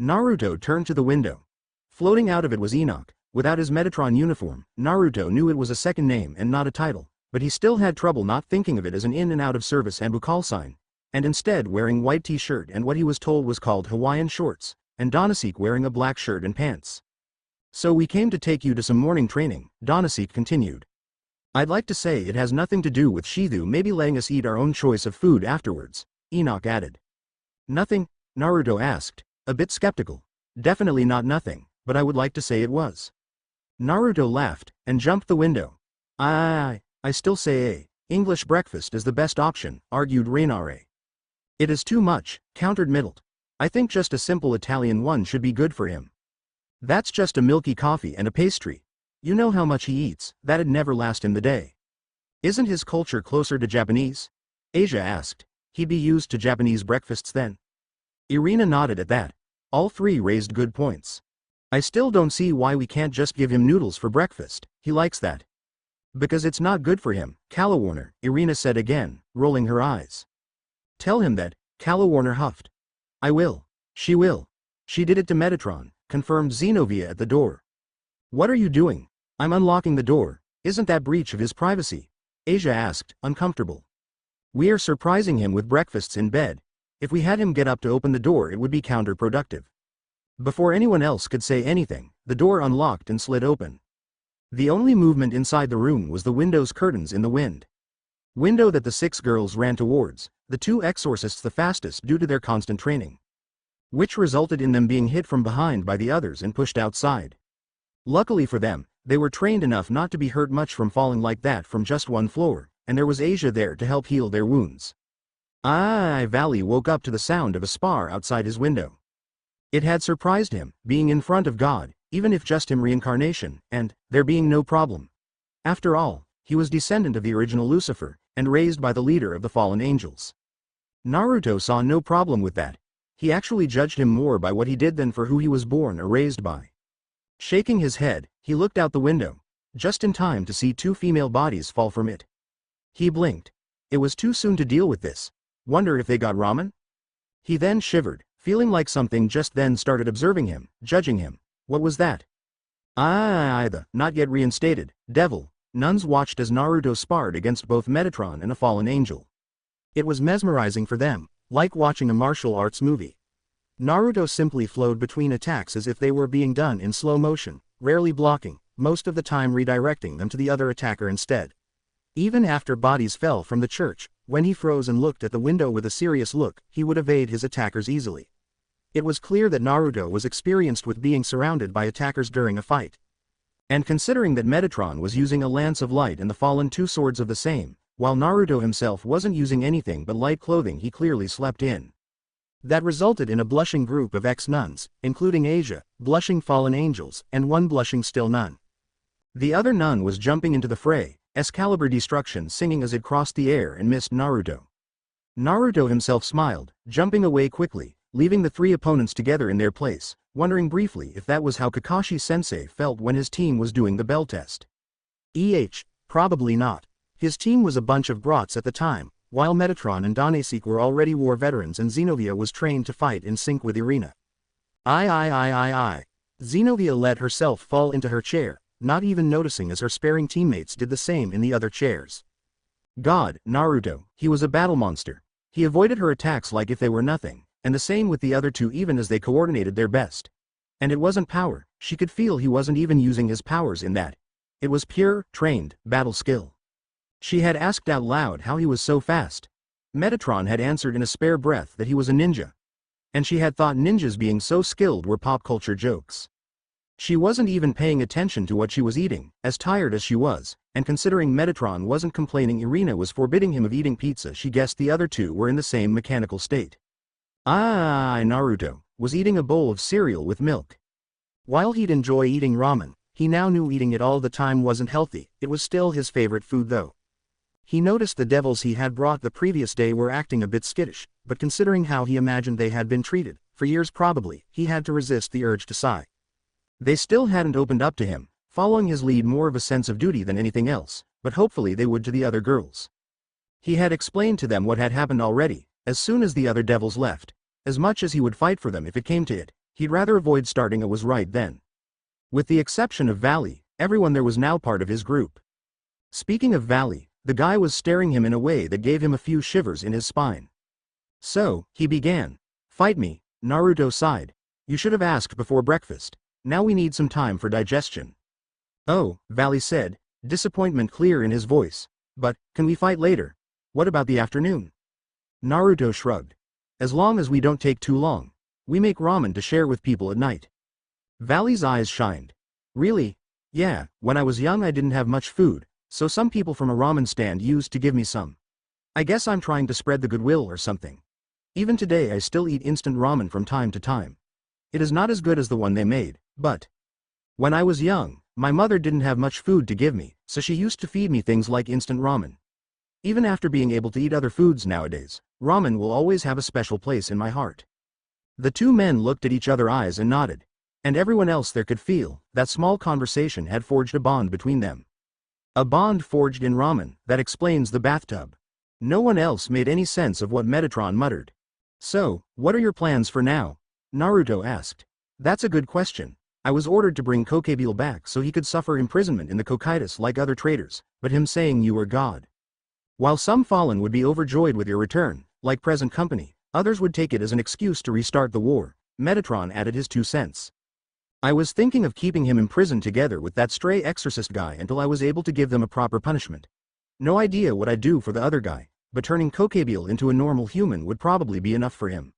Naruto turned to the window. Floating out of it was Enoch. Without his Metatron uniform, Naruto knew it was a second name and not a title, but he still had trouble not thinking of it as an in and out of service and call sign, and instead wearing white t-shirt and what he was told was called Hawaiian shorts, and Donasek wearing a black shirt and pants. So we came to take you to some morning training, Donasek continued. I'd like to say it has nothing to do with Shithu maybe letting us eat our own choice of food afterwards, Enoch added. Nothing? Naruto asked, a bit skeptical. Definitely not nothing, but I would like to say it was. Naruto laughed, and jumped the window. I still say English breakfast is the best option, argued Rainare. It is too much, countered Middlet. I think just a simple Italian one should be good for him. That's just a milky coffee and a pastry. You know how much he eats, that'd never last him the day. Isn't his culture closer to Japanese? Asia asked. He'd be used to Japanese breakfasts then. Irina nodded at that. All three raised good points. I still don't see why we can't just give him noodles for breakfast, he likes that. Because it's not good for him, Calawarner, Irina said again, rolling her eyes. Tell him that, Calawarner huffed. I will. She will. She did it to Metatron, confirmed Xenovia at the door. What are you doing? I'm unlocking the door. Isn't that breach of his privacy? Asia asked, uncomfortable. We are surprising him with breakfasts in bed. If we had him get up to open the door it would be counterproductive. Before anyone else could say anything, the door unlocked and slid open. The only movement inside the room was the window's curtains in the wind. Window that the 6 girls ran towards, the 2 exorcists the fastest due to their constant training. Which resulted in them being hit from behind by the others and pushed outside. Luckily for them, they were trained enough not to be hurt much from falling like that from just one floor, and there was Asia there to help heal their wounds. Valley woke up to the sound of a spar outside his window. It had surprised him, being in front of God, even if just him reincarnation, and there being no problem. After all, he was descendant of the original Lucifer, and raised by the leader of the fallen angels. Naruto saw no problem with that. He actually judged him more by what he did than for who he was born or raised by. Shaking his head, he looked out the window, just in time to see two female bodies fall from it. He blinked. It was too soon to deal with this. Wonder if they got ramen? He then shivered, feeling like something just then started observing him, judging him. What was that? The not yet reinstated devil. Nuns watched as Naruto sparred against both Metatron and a fallen angel. It was mesmerizing for them, like watching a martial arts movie. Naruto simply flowed between attacks as if they were being done in slow motion, rarely blocking, most of the time redirecting them to the other attacker instead. Even after bodies fell from the church, when he froze and looked at the window with a serious look, he would evade his attackers easily. It was clear that Naruto was experienced with being surrounded by attackers during a fight. And considering that Metatron was using a lance of light and the fallen two swords of the same, while Naruto himself wasn't using anything but light clothing he clearly slept in. That resulted in a blushing group of ex-nuns, including Asia, blushing fallen angels, and one blushing still nun. The other nun was jumping into the fray, Excalibur Destruction singing as it crossed the air and missed Naruto. Naruto himself smiled, jumping away quickly, leaving the three opponents together in their place, wondering briefly if that was how Kakashi-sensei felt when his team was doing the bell test. Probably not. His team was a bunch of brats at the time, while Metatron and Daneseek were already war veterans and Xenovia was trained to fight in sync with Irina. Xenovia let herself fall into her chair, not even noticing as her sparing teammates did the same in the other chairs. God, Naruto, he was a battle monster. He avoided her attacks like if they were nothing, and the same with the other two even as they coordinated their best. And it wasn't power, she could feel he wasn't even using his powers in that. It was pure, trained, battle skill. She had asked out loud how he was so fast. Metatron had answered in a spare breath that he was a ninja. And she had thought ninjas being so skilled were pop culture jokes. She wasn't even paying attention to what she was eating, as tired as she was, and considering Metatron wasn't complaining Irina was forbidding him of eating pizza, she guessed the other two were in the same mechanical state. Naruto was eating a bowl of cereal with milk. While he'd enjoy eating ramen, he now knew eating it all the time wasn't healthy. It was still his favorite food though. He noticed the devils he had brought the previous day were acting a bit skittish, but considering how he imagined they had been treated, for years probably, he had to resist the urge to sigh. They still hadn't opened up to him, following his lead more of a sense of duty than anything else, but hopefully they would to the other girls. He had explained to them what had happened already, as soon as the other devils left. As much as he would fight for them if it came to it, he'd rather avoid starting a was right then. With the exception of Valley, everyone there was now part of his group. Speaking of Valley, the guy was staring him in a way that gave him a few shivers in his spine. So, he began. Fight me, Naruto sighed. You should have asked before breakfast. Now we need some time for digestion. Oh, Valley said, disappointment clear in his voice. But, can we fight later? What about the afternoon? Naruto shrugged. As long as we don't take too long. We make ramen to share with people at night. Valley's eyes shined. Really? Yeah, when I was young I didn't have much food, so some people from a ramen stand used to give me some. I guess I'm trying to spread the goodwill or something. Even today I still eat instant ramen from time to time. It is not as good as the one they made, but when I was young, my mother didn't have much food to give me, so she used to feed me things like instant ramen. Even after being able to eat other foods nowadays, ramen will always have a special place in my heart. The two men looked at each other's eyes and nodded. And everyone else there could feel that small conversation had forged a bond between them. A bond forged in ramen, that explains the bathtub. No one else made any sense of what Metatron muttered. So, what are your plans for now? Naruto asked. That's a good question. I was ordered to bring Kokebile back so he could suffer imprisonment in the Kokaitis like other traitors, but him saying you were God. While some fallen would be overjoyed with your return, like present company, others would take it as an excuse to restart the war. Metatron added his 2 cents. I was thinking of keeping him imprisoned together with that stray exorcist guy until I was able to give them a proper punishment. No idea what I'd do for the other guy, but turning Kokebile into a normal human would probably be enough for him.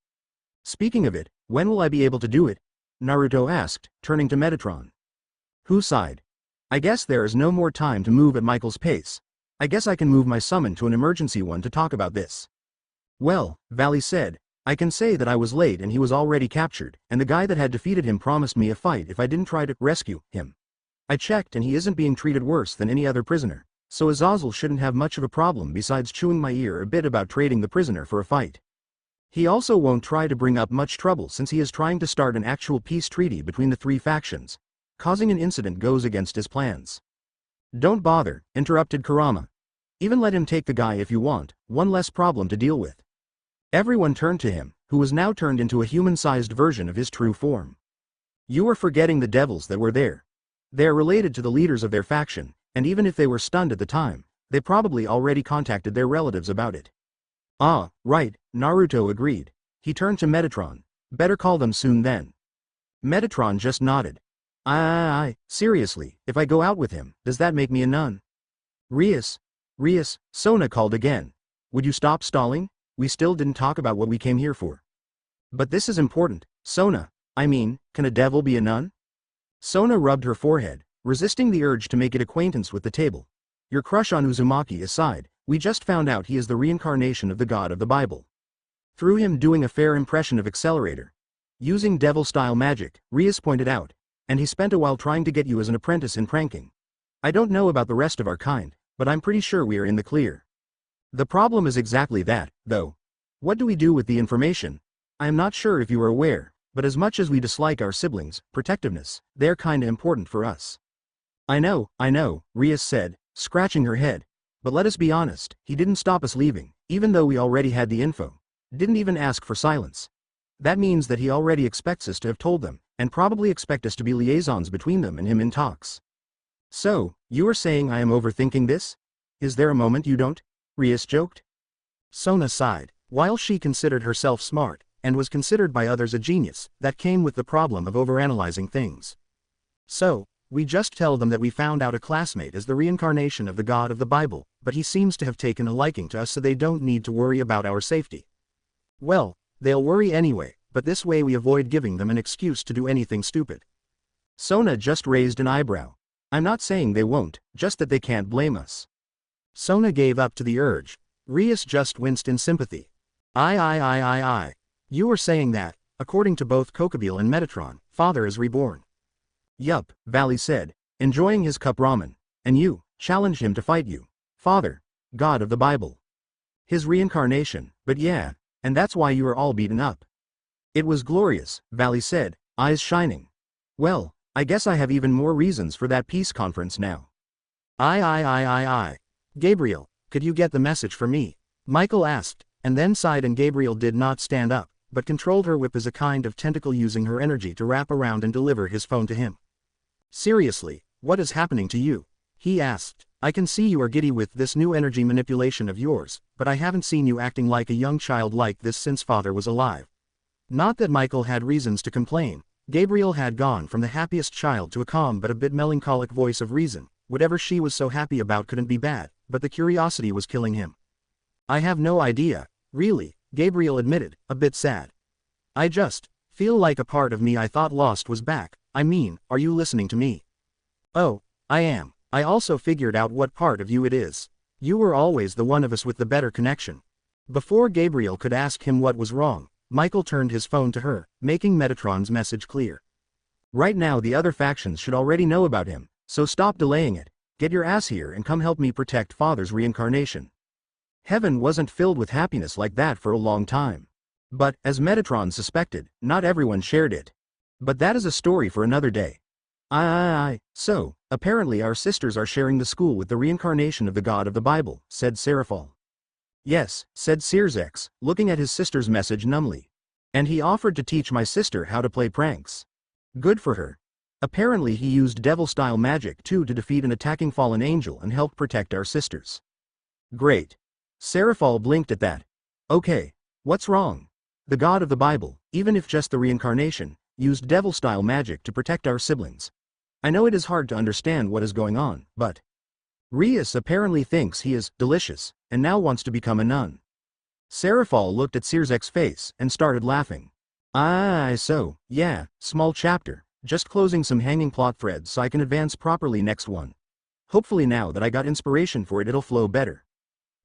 Speaking of it, when will I be able to do it? Naruto asked, turning to Metatron. Who sighed? I guess there is no more time to move at Michael's pace. I guess I can move my summon to an emergency one to talk about this. Well, Valley said, I can say that I was late and he was already captured, and the guy that had defeated him promised me a fight if I didn't try to rescue him. I checked and he isn't being treated worse than any other prisoner, so Azazel shouldn't have much of a problem besides chewing my ear a bit about trading the prisoner for a fight. He also won't try to bring up much trouble since he is trying to start an actual peace treaty between the three factions. Causing an incident goes against his plans. Don't bother, interrupted Kurama. Even let him take the guy if you want, one less problem to deal with. Everyone turned to him, who was now turned into a human-sized version of his true form. You are forgetting the devils that were there. They are related to the leaders of their faction, and even if they were stunned at the time, they probably already contacted their relatives about it. Ah, right, Naruto agreed. He turned to Metatron. Better call them soon then. Metatron just nodded. Seriously, if I go out with him, does that make me a nun? Rias, Sona called again. Would you stop stalling? We still didn't talk about what we came here for. But this is important, Sona. I mean, can a devil be a nun? Sona rubbed her forehead, resisting the urge to make it acquaintance with the table. Your crush on Uzumaki aside, we just found out he is the reincarnation of the god of the Bible. Through him doing a fair impression of Accelerator. Using devil-style magic, Rias pointed out, and he spent a while trying to get you as an apprentice in pranking. I don't know about the rest of our kind, but I'm pretty sure we are in the clear. The problem is exactly that, though. What do we do with the information? I am not sure if you are aware, but as much as we dislike our siblings' protectiveness, they're kinda important for us. I know, Rias said, scratching her head. But let us be honest, he didn't stop us leaving, even though we already had the info. Didn't even ask for silence. That means that he already expects us to have told them, and probably expect us to be liaisons between them and him in talks. So, you are saying I am overthinking this? Is there a moment you don't? Rias joked. Sona sighed. While she considered herself smart, and was considered by others a genius, that came with the problem of overanalyzing things. So, we just tell them that we found out a classmate is the reincarnation of the god of the Bible, but he seems to have taken a liking to us so they don't need to worry about our safety. Well, they'll worry anyway, but this way we avoid giving them an excuse to do anything stupid. Sona just raised an eyebrow. I'm not saying they won't, just that they can't blame us. Sona gave up to the urge. Rias just winced in sympathy. You were saying that, according to both Kokobile and Metatron, Father is reborn. Yup, Valley said, enjoying his cup ramen. And you, challenged him to fight you. Father, God of the Bible. His reincarnation, but yeah, and that's why you are all beaten up. It was glorious, Valley said, eyes shining. Well, I guess I have even more reasons for that peace conference now. Gabriel, could you get the message for me? Michael asked, and then sighed, and Gabriel did not stand up, but controlled her whip as a kind of tentacle, using her energy to wrap around and deliver his phone to him. Seriously, what is happening to you? He asked. I can see you are giddy with this new energy manipulation of yours, but I haven't seen you acting like a young child like this since Father was alive. Not that Michael had reasons to complain. Gabriel had gone from the happiest child to a calm but a bit melancholic voice of reason. Whatever she was so happy about couldn't be bad, but the curiosity was killing him. I have no idea, really, Gabriel admitted, a bit sad. I just feel like a part of me I thought lost was back. I mean, are you listening to me? Oh, I am. I also figured out what part of you it is. You were always the one of us with the better connection. Before Gabriel could ask him what was wrong, Michael turned his phone to her, making Metatron's message clear. Right now the other factions should already know about him, so stop delaying it. Get your ass here and come help me protect Father's reincarnation. Heaven wasn't filled with happiness like that for a long time. But, as Metatron suspected, not everyone shared it. But that is a story for another day. So, apparently our sisters are sharing the school with the reincarnation of the god of the Bible, said Seraphol. Yes, said Sirzex, looking at his sister's message numbly. And he offered to teach my sister how to play pranks. Good for her. Apparently he used devil-style magic too to defeat an attacking fallen angel and help protect our sisters. Great. Seraphol blinked at that. Okay, what's wrong? The god of the Bible, even if just the reincarnation, used devil-style magic to protect our siblings. I know it is hard to understand what is going on, but Rias apparently thinks he is delicious, and now wants to become a nun. Seraphol looked at Sirzek's face and started laughing. So, yeah, small chapter, just closing some hanging plot threads so I can advance properly next one. Hopefully now that I got inspiration for it it'll flow better.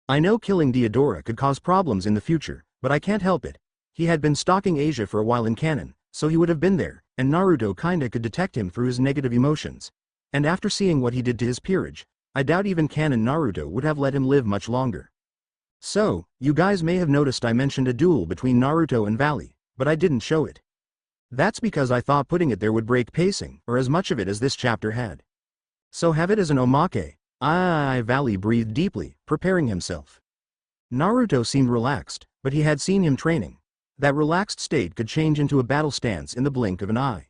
I know killing Deodora could cause problems in the future, but I can't help it. He had been stalking Asia for a while in canon, so he would have been there, and Naruto kinda could detect him through his negative emotions. And after seeing what he did to his peerage, I doubt even canon Naruto would have let him live much longer. So, you guys may have noticed I mentioned a duel between Naruto and Valley, but I didn't show it. That's because I thought putting it there would break pacing, or as much of it as this chapter had. So have it as an omake. Valley breathed deeply, preparing himself. Naruto seemed relaxed, but he had seen him training. That relaxed state could change into a battle stance in the blink of an eye.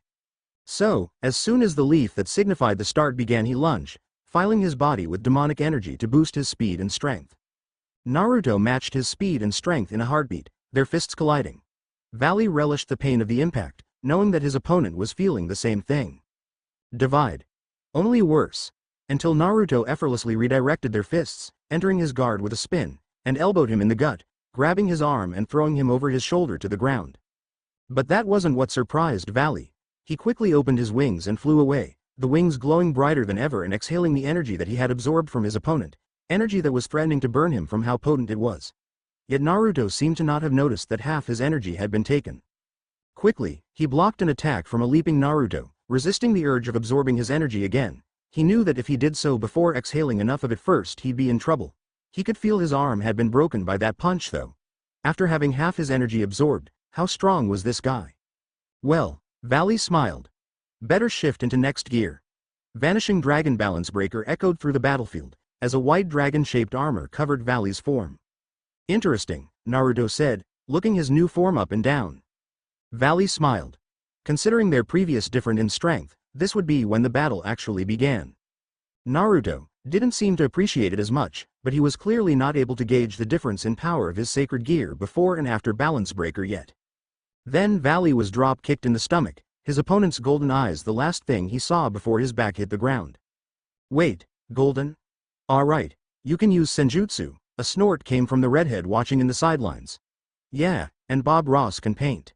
So, as soon as the leaf that signified the start began he lunged, filing his body with demonic energy to boost his speed and strength. Naruto matched his speed and strength in a heartbeat, their fists colliding. Valley relished the pain of the impact, knowing that his opponent was feeling the same thing. Divide. Only worse. Until Naruto effortlessly redirected their fists, entering his guard with a spin, and elbowed him in the gut, grabbing his arm and throwing him over his shoulder to the ground. But that wasn't what surprised Valley. He quickly opened his wings and flew away, the wings glowing brighter than ever and exhaling the energy that he had absorbed from his opponent, energy that was threatening to burn him from how potent it was. Yet Naruto seemed to not have noticed that half his energy had been taken. Quickly, he blocked an attack from a leaping Naruto, resisting the urge of absorbing his energy again. He knew that if he did so before exhaling enough of it first he'd be in trouble. He could feel his arm had been broken by that punch though. After having half his energy absorbed, how strong was this guy? Well, Valley smiled. Better shift into next gear. Vanishing Dragon Balance Breaker echoed through the battlefield, as a white dragon-shaped armor covered Valley's form. Interesting, Naruto said, looking his new form up and down. Valley smiled. Considering their previous difference in strength, this would be when the battle actually began. Naruto didn't seem to appreciate it as much, but he was clearly not able to gauge the difference in power of his sacred gear before and after Balance Breaker yet. Then Valley was drop-kicked in the stomach, his opponent's golden eyes the last thing he saw before his back hit the ground. Wait, golden? Alright, you can use Senjutsu, a snort came from the redhead watching in the sidelines. Yeah, and Bob Ross can paint.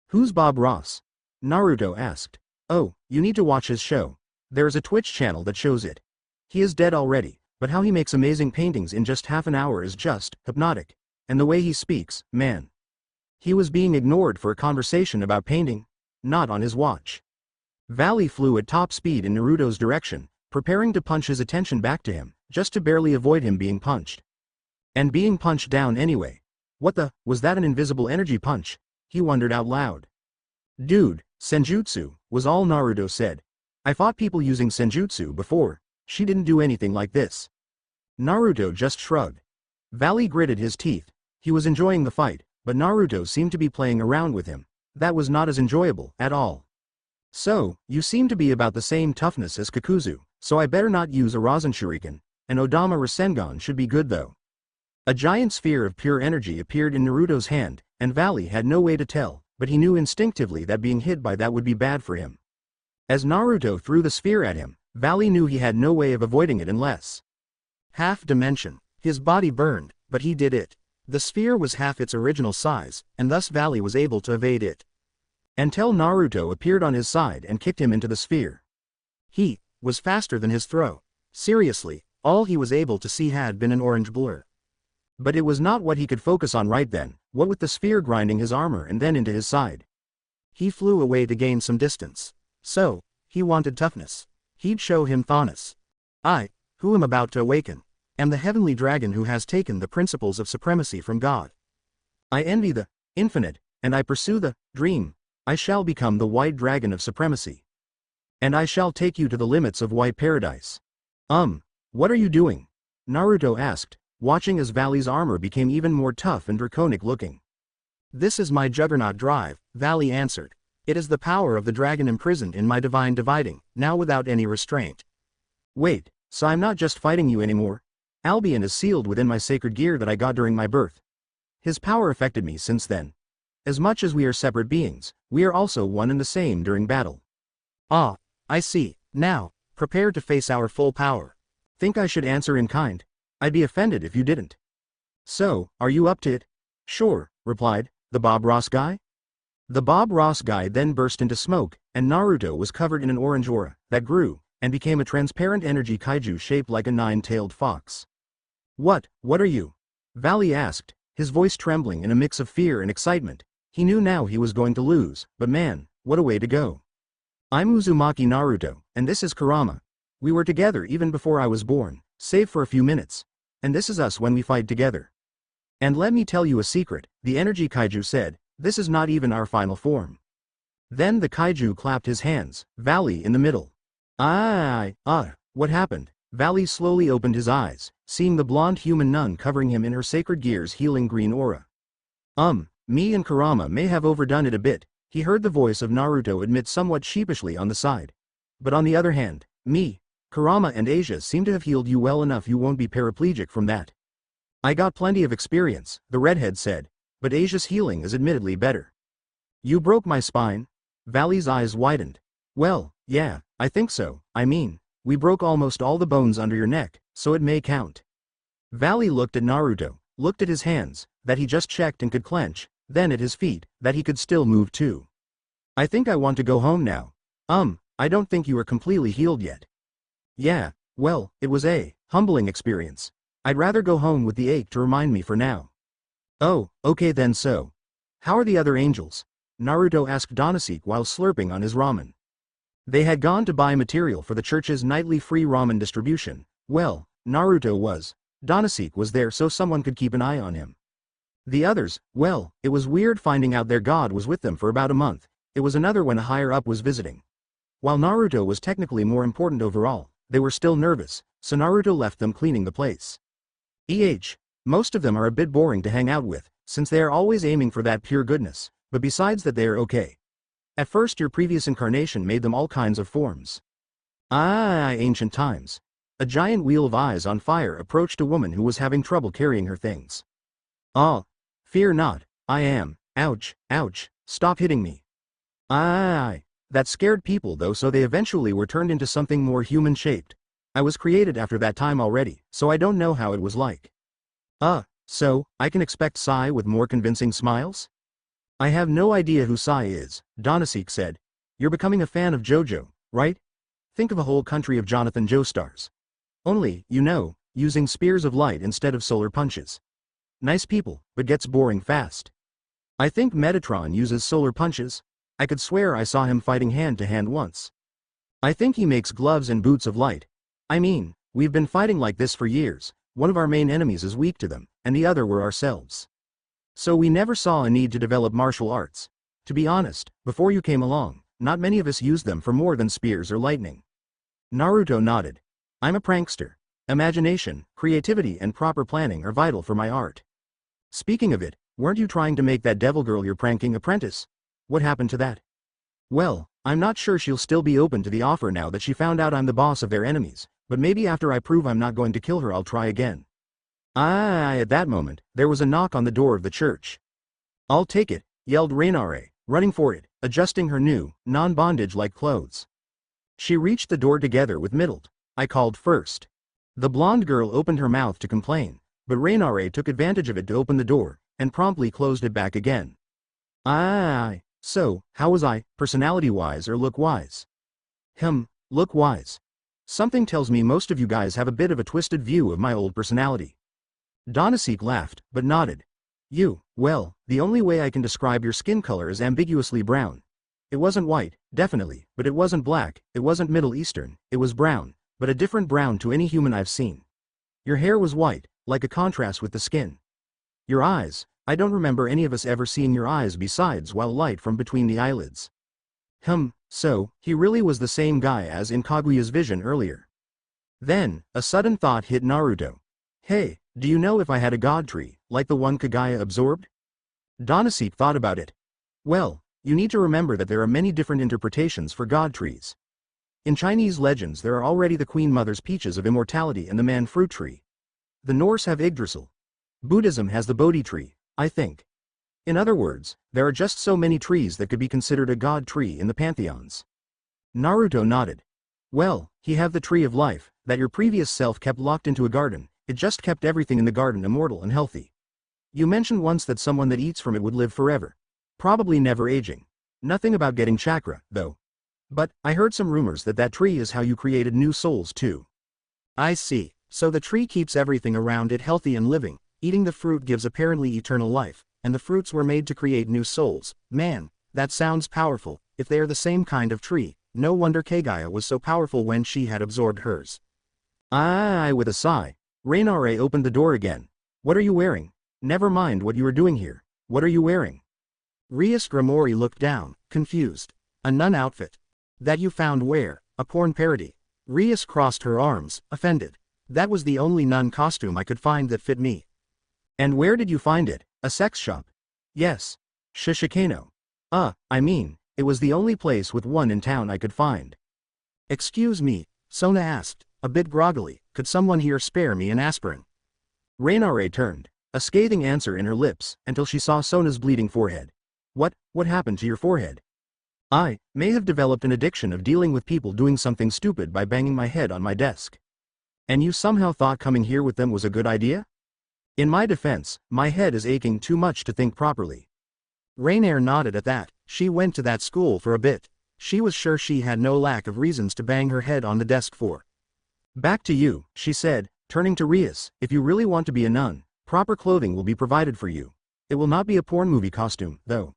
Who's Bob Ross? Naruto asked. Oh, you need to watch his show. There is a Twitch channel that shows it. He is dead already, but how he makes amazing paintings in just half an hour is just hypnotic. And the way he speaks, man. He was being ignored for a conversation about painting. Not on his watch. Valley flew at top speed in Naruto's direction, preparing to punch his attention back to him, just to barely avoid him being punched. And being punched down anyway. What the, was that an invisible energy punch? He wondered out loud. Dude, Senjutsu, was all Naruto said. I fought people using Senjutsu before, she didn't do anything like this. Naruto just shrugged. Valley gritted his teeth. He was enjoying the fight, but Naruto seemed to be playing around with him. That was not as enjoyable, at all. So, you seem to be about the same toughness as Kakuzu, so I better not use a Rasen Shuriken, and Odama Rasengan should be good though. A giant sphere of pure energy appeared in Naruto's hand, and Valley had no way to tell, but he knew instinctively that being hit by that would be bad for him. As Naruto threw the sphere at him, Valley knew he had no way of avoiding it unless. Half dimension. His body burned, but he did it. The sphere was half its original size, and thus Valley was able to evade it. Until Naruto appeared on his side and kicked him into the sphere. He was faster than his throw. Seriously, all he was able to see had been an orange blur. But it was not what he could focus on right then, what with the sphere grinding his armor and then into his side. He flew away to gain some distance. So, he wanted toughness. He'd show him Thanos. I, who am about to awaken, am the heavenly dragon who has taken the principles of supremacy from God. I envy the infinite, and I pursue the dream. I shall become the white dragon of supremacy. And I shall take you to the limits of white paradise. What are you doing? Naruto asked, watching as Valley's armor became even more tough and draconic looking. This is my juggernaut drive, Valley answered. It is the power of the dragon imprisoned in my divine dividing, now without any restraint. Wait, so I'm not just fighting you anymore? Albion is sealed within my sacred gear that I got during my birth. His power affected me since then. As much as we are separate beings, we are also one and the same during battle. Ah, I see. Now, prepare to face our full power. Think I should answer in kind? I'd be offended if you didn't. So, are you up to it? Sure, replied the Bob Ross guy. The Bob Ross guy then burst into smoke, and Naruto was covered in an orange aura that grew, and became a transparent energy kaiju shaped like a nine-tailed fox. What are you? Valley asked, his voice trembling in a mix of fear and excitement. He knew now he was going to lose, but man, what a way to go. I'm Uzumaki Naruto, and this is Kurama. We were together even before I was born, save for a few minutes. And this is us when we fight together. And let me tell you a secret, the energy kaiju said, this is not even our final form. Then the kaiju clapped his hands, Valley in the middle. What happened? Valley slowly opened his eyes, seeing the blonde human nun covering him in her sacred gear's healing green aura. Me and Kurama may have overdone it a bit, he heard the voice of Naruto admit somewhat sheepishly on the side. But on the other hand, me, Kurama and Asia seem to have healed you well enough you won't be paraplegic from that. I got plenty of experience, the redhead said, but Asia's healing is admittedly better. You broke my spine? Valley's eyes widened. Well, yeah, I think so, I mean, we broke almost all the bones under your neck, so it may count. Valley looked at Naruto, looked at his hands, that he just checked and could clench, then at his feet, that he could still move too. I think I want to go home now. I don't think you are completely healed yet. Yeah, well, it was a humbling experience. I'd rather go home with the ache to remind me for now. Oh, okay then so. How are the other angels? Naruto asked Danaseek while slurping on his ramen. They had gone to buy material for the church's nightly free ramen distribution. Well, Naruto was. Danaseek was there so someone could keep an eye on him. The others, well, it was weird finding out their god was with them for about a month. It was another when a higher up was visiting. While Naruto was technically more important overall, they were still nervous, so Naruto left them cleaning the place. Most of them are a bit boring to hang out with, since they are always aiming for that pure goodness, but besides that they are okay. At first your previous incarnation made them all kinds of forms. Ancient times. A giant wheel of eyes on fire approached a woman who was having trouble carrying her things. Fear not, I am, ouch, stop hitting me. That scared people though, so they eventually were turned into something more human-shaped. I was created after that time already, so I don't know how it was like. So, I can expect Sai with more convincing smiles? I have no idea who Sai is, Danaseek said. You're becoming a fan of JoJo, right? Think of a whole country of Jonathan Joestars. Only, using spears of light instead of solar punches. Nice people, but gets boring fast. I think Metatron uses solar punches. I could swear I saw him fighting hand-to-hand once. I think he makes gloves and boots of light. I mean, we've been fighting like this for years, one of our main enemies is weak to them, and the other were ourselves. So we never saw a need to develop martial arts. To be honest, before you came along, not many of us used them for more than spears or lightning. Naruto nodded. I'm a prankster. Imagination, creativity and proper planning are vital for my art. Speaking of it, weren't you trying to make that devil girl you're pranking apprentice? What happened to that? Well, I'm not sure she'll still be open to the offer now that she found out I'm the boss of their enemies, but maybe after I prove I'm not going to kill her I'll try again. At that moment, there was a knock on the door of the church. I'll take it, yelled Rainare, running for it, adjusting her new, non-bondage-like clothes. She reached the door together with Middled. I called first. The blonde girl opened her mouth to complain, but Rainare took advantage of it to open the door, and promptly closed it back again. So, how was I, personality-wise or look-wise? Look-wise. Something tells me most of you guys have a bit of a twisted view of my old personality. Danaseek laughed, but nodded. Well, the only way I can describe your skin color is ambiguously brown. It wasn't white, definitely, but it wasn't black, it wasn't Middle Eastern, it was brown, but a different brown to any human I've seen. Your hair was white, like a contrast with the skin. Your eyes, I don't remember any of us ever seeing your eyes besides while light from between the eyelids. So, he really was the same guy as in Kaguya's vision earlier. Then, a sudden thought hit Naruto. Hey, do you know if I had a god tree, like the one Kaguya absorbed? Danaseek thought about it. Well, you need to remember that there are many different interpretations for god trees. In Chinese legends there are already the Queen Mother's peaches of immortality and the man fruit tree. The Norse have Yggdrasil. Buddhism has the Bodhi tree, I think. In other words, there are just so many trees that could be considered a god tree in the pantheons. Naruto nodded. Well, he have the tree of life, that your previous self kept locked into a garden, it just kept everything in the garden immortal and healthy. You mentioned once that someone that eats from it would live forever. Probably never aging. Nothing about getting chakra, though. But, I heard some rumors that that tree is how you created new souls too. I see, so the tree keeps everything around it healthy and living, eating the fruit gives apparently eternal life, and the fruits were made to create new souls. Man, that sounds powerful. If they are the same kind of tree, no wonder Kagaya was so powerful when she had absorbed hers. With a sigh, Rainare opened the door again. What are you wearing? Never mind what you are doing here. What are you wearing? Rias Gramori looked down, confused. A nun outfit. That you found where? A porn parody. Rias crossed her arms, offended. That was the only nun costume I could find that fit me. And where did you find it? A sex shop? Yes. Shishikano. It was the only place with one in town I could find. Excuse me, Sona asked, a bit groggily, could someone here spare me an aspirin? Rainare turned, a scathing answer in her lips, until she saw Sona's bleeding forehead. What happened to your forehead? I may have developed an addiction of dealing with people doing something stupid by banging my head on my desk. And you somehow thought coming here with them was a good idea? In my defense, my head is aching too much to think properly. Rainier nodded at that. She went to that school for a bit. She was sure she had no lack of reasons to bang her head on the desk for. Back to you, she said, turning to Rias. If you really want to be a nun, proper clothing will be provided for you. It will not be a porn movie costume, though.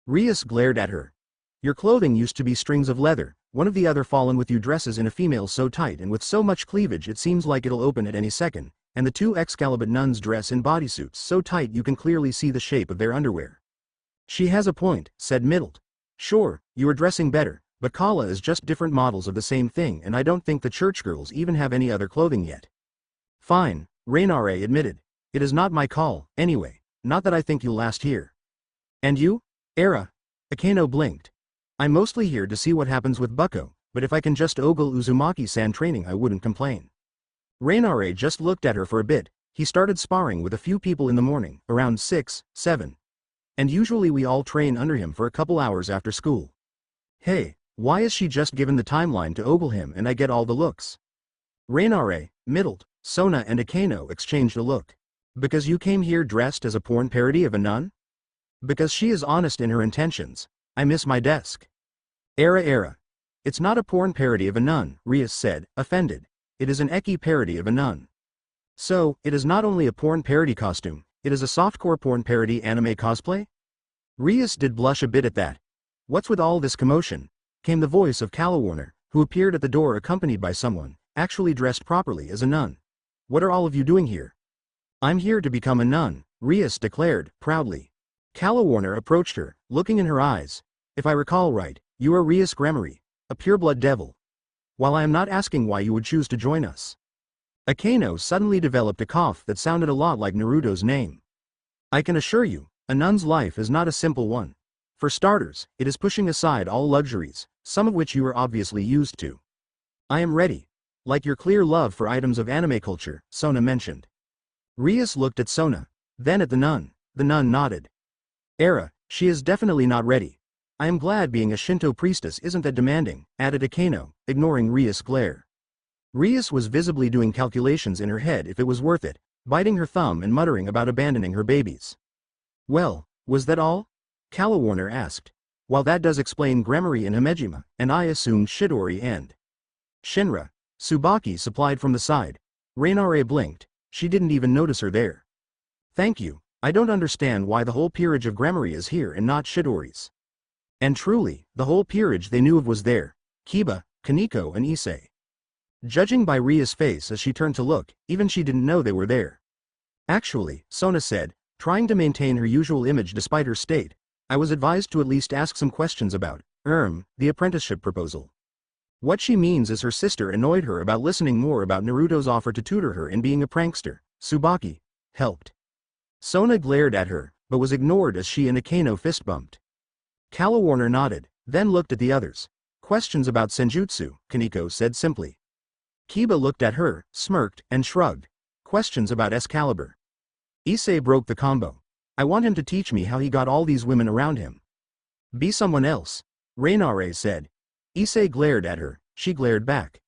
Rias glared at her. Your clothing used to be strings of leather, one of the other fallen with you dresses in a female so tight and with so much cleavage it seems like it'll open at any second, and the two Excalibur nuns dress in bodysuits so tight you can clearly see the shape of their underwear. She has a point, said Middled. Sure, you are dressing better, but Kala is just different models of the same thing and I don't think the church girls even have any other clothing yet. Fine, Rainare admitted. It is not my call, anyway, not that I think you'll last here. And you? Era. Akeno blinked. I'm mostly here to see what happens with Bucko, but if I can just ogle Uzumaki-san training I wouldn't complain. Rainare just looked at her for a bit. He started sparring with a few people in the morning, around 6, 7. And usually we all train under him for a couple hours after school. Hey, why is she just given the timeline to ogle him and I get all the looks? Rainare, Middled, Sona and Akeno exchanged a look. Because you came here dressed as a porn parody of a nun? Because she is honest in her intentions. I miss my desk. Era. It's not a porn parody of a nun, Rias said, offended. It is an eki parody of a nun. So, it is not only a porn parody costume, it is a softcore porn parody anime cosplay? Rias did blush a bit at that. What's with all this commotion? Came the voice of Calawarner, who appeared at the door accompanied by someone, actually dressed properly as a nun. What are all of you doing here? I'm here to become a nun, Rias declared, proudly. Calawarner approached her, looking in her eyes. If I recall right, you are Rias Gremory, a pureblood devil. While I am not asking why you would choose to join us. Akeno suddenly developed a cough that sounded a lot like Naruto's name. I can assure you, a nun's life is not a simple one. For starters, it is pushing aside all luxuries, some of which you are obviously used to. I am ready. Like your clear love for items of anime culture, Sona mentioned. Rias looked at Sona, then at the nun. The nun nodded. Era, she is definitely not ready. I am glad being a Shinto priestess isn't that demanding, added Akeno, ignoring Rias' glare. Rias was visibly doing calculations in her head if it was worth it, biting her thumb and muttering about abandoning her babies. Well, was that all? Calawarner asked. While that does explain Gremory and Himejima, and I assumed Shidori and Shinra, Tsubaki supplied from the side. Rainare blinked, she didn't even notice her there. Thank you, I don't understand why the whole peerage of Gremory is here and not Shidori's. And truly, the whole peerage they knew of was there, Kiba, Kaneko and Issei. Judging by Ria's face as she turned to look, even she didn't know they were there. Actually, Sona said, trying to maintain her usual image despite her state, I was advised to at least ask some questions about, the apprenticeship proposal. What she means is her sister annoyed her about listening more about Naruto's offer to tutor her in being a prankster. Tsubaki helped. Sona glared at her, but was ignored as she and Akeno fist bumped. Calawarner nodded, then looked at the others. Questions about Senjutsu, Kaneko said simply. Kiba looked at her, smirked, and shrugged. Questions about Excalibur. Issei broke the combo. I want him to teach me how he got all these women around him. Be someone else, Rainare said. Issei glared at her, she glared back.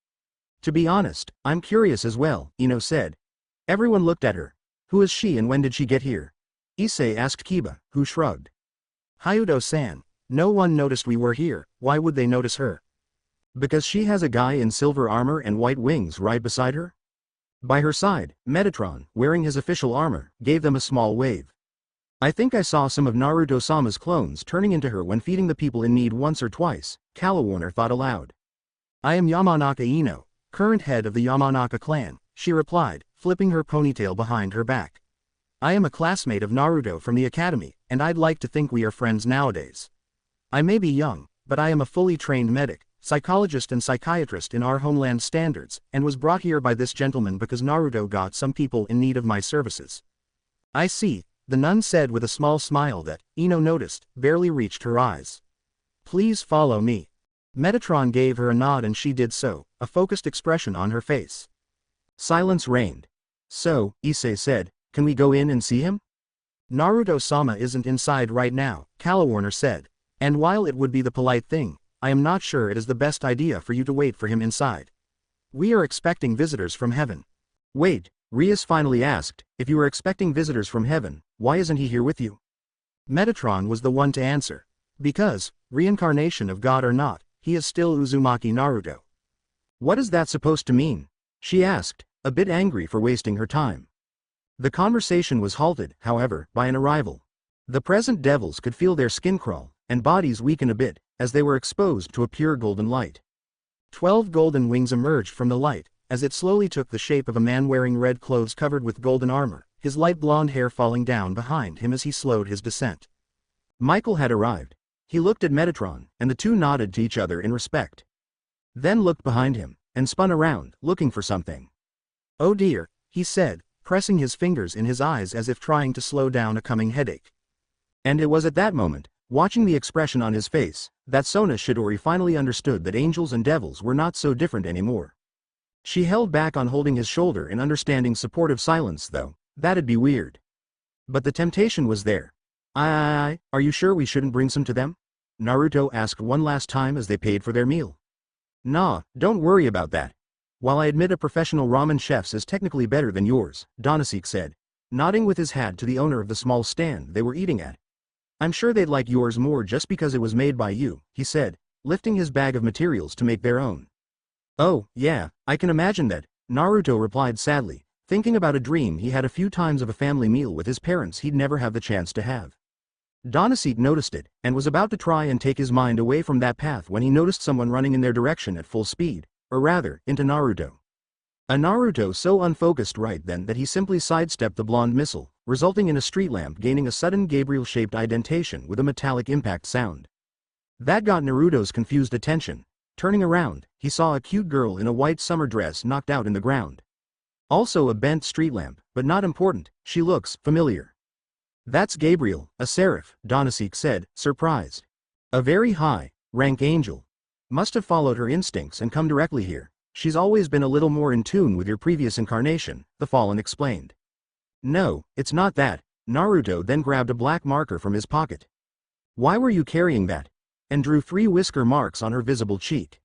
To be honest, I'm curious as well, Ino said. Everyone looked at her. Who is she and when did she get here? Issei asked Kiba, who shrugged. Hyudo-san, no one noticed we were here, why would they notice her? Because she has a guy in silver armor and white wings right beside her? By her side, Metatron, wearing his official armor, gave them a small wave. I think I saw some of Naruto-sama's clones turning into her when feeding the people in need once or twice, Kalawarner thought aloud. I am Yamanaka Ino, current head of the Yamanaka clan, she replied, flipping her ponytail behind her back. I am a classmate of Naruto from the academy, and I'd like to think we are friends nowadays. I may be young, but I am a fully trained medic, psychologist and psychiatrist in our homeland standards, and was brought here by this gentleman because Naruto got some people in need of my services. I see, the nun said with a small smile that, Ino noticed, barely reached her eyes. Please follow me. Metatron gave her a nod and she did so, a focused expression on her face. Silence reigned. So, Issei said, can we go in and see him? Naruto-sama isn't inside right now, Kalawarner said. And while it would be the polite thing, I am not sure it is the best idea for you to wait for him inside. We are expecting visitors from heaven. Wait, Rias finally asked, if you are expecting visitors from heaven, why isn't he here with you? Metatron was the one to answer. Because, reincarnation of God or not, he is still Uzumaki Naruto. What is that supposed to mean? She asked, a bit angry for wasting her time. The conversation was halted, however, by an arrival. The present devils could feel their skin crawl, and bodies weaken a bit, as they were exposed to a pure golden light. 12 golden wings emerged from the light, as it slowly took the shape of a man wearing red clothes covered with golden armor, his light blonde hair falling down behind him as he slowed his descent. Michael had arrived. He looked at Metatron, and the two nodded to each other in respect. Then looked behind him, and spun around, looking for something. Oh dear, he said, pressing his fingers in his eyes as if trying to slow down a coming headache. And it was at that moment, watching the expression on his face, that Sona Shidori finally understood that angels and devils were not so different anymore. She held back on holding his shoulder in understanding supportive silence though, that'd be weird. But the temptation was there. Are you sure we shouldn't bring some to them? Naruto asked one last time as they paid for their meal. Nah, don't worry about that. While I admit a professional ramen chef's is technically better than yours, Donasek said, nodding with his hat to the owner of the small stand they were eating at. I'm sure they'd like yours more just because it was made by you, he said, lifting his bag of materials to make their own. Oh, yeah, I can imagine that, Naruto replied sadly, thinking about a dream he had a few times of a family meal with his parents he'd never have the chance to have. Donasek noticed it, and was about to try and take his mind away from that path when he noticed someone running in their direction at full speed, or rather, into Naruto. A Naruto so unfocused right then that he simply sidestepped the blonde missile, resulting in a street lamp gaining a sudden Gabriel-shaped indentation with a metallic impact sound. That got Naruto's confused attention. Turning around, he saw a cute girl in a white summer dress knocked out in the ground. Also a bent street lamp, but not important, she looks familiar. That's Gabriel, a seraph, Donasek said, surprised. A very high rank angel. Must have followed her instincts and come directly here. She's always been a little more in tune with your previous incarnation, the Fallen explained. No, it's not that. Naruto then grabbed a black marker from his pocket. Why were you carrying that? And drew 3 whisker marks on her visible cheek.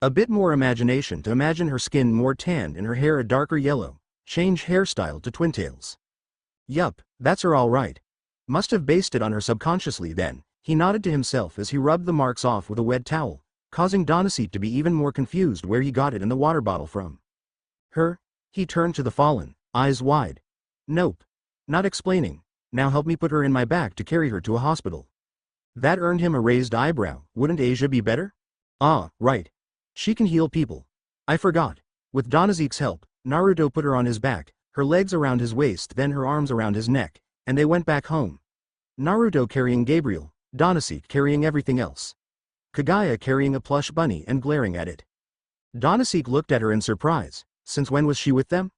A bit more imagination to imagine her skin more tanned and her hair a darker yellow. Change hairstyle to twintails. Yup, that's her all right. Must have based it on her subconsciously then, he nodded to himself as he rubbed the marks off with a wet towel, causing Donasek to be even more confused where he got it in the water bottle from. Her? He turned to the Fallen, eyes wide. Nope. Not explaining. Now help me put her in my back to carry her to a hospital. That earned him a raised eyebrow. Wouldn't Asia be better? Ah, right. She can heal people. I forgot. With Donasek's help, Naruto put her on his back, her legs around his waist then her arms around his neck, and they went back home. Naruto carrying Gabriel, Donasek carrying everything else. Kagaya carrying a plush bunny and glaring at it. Donasek looked at her in surprise. Since when was she with them?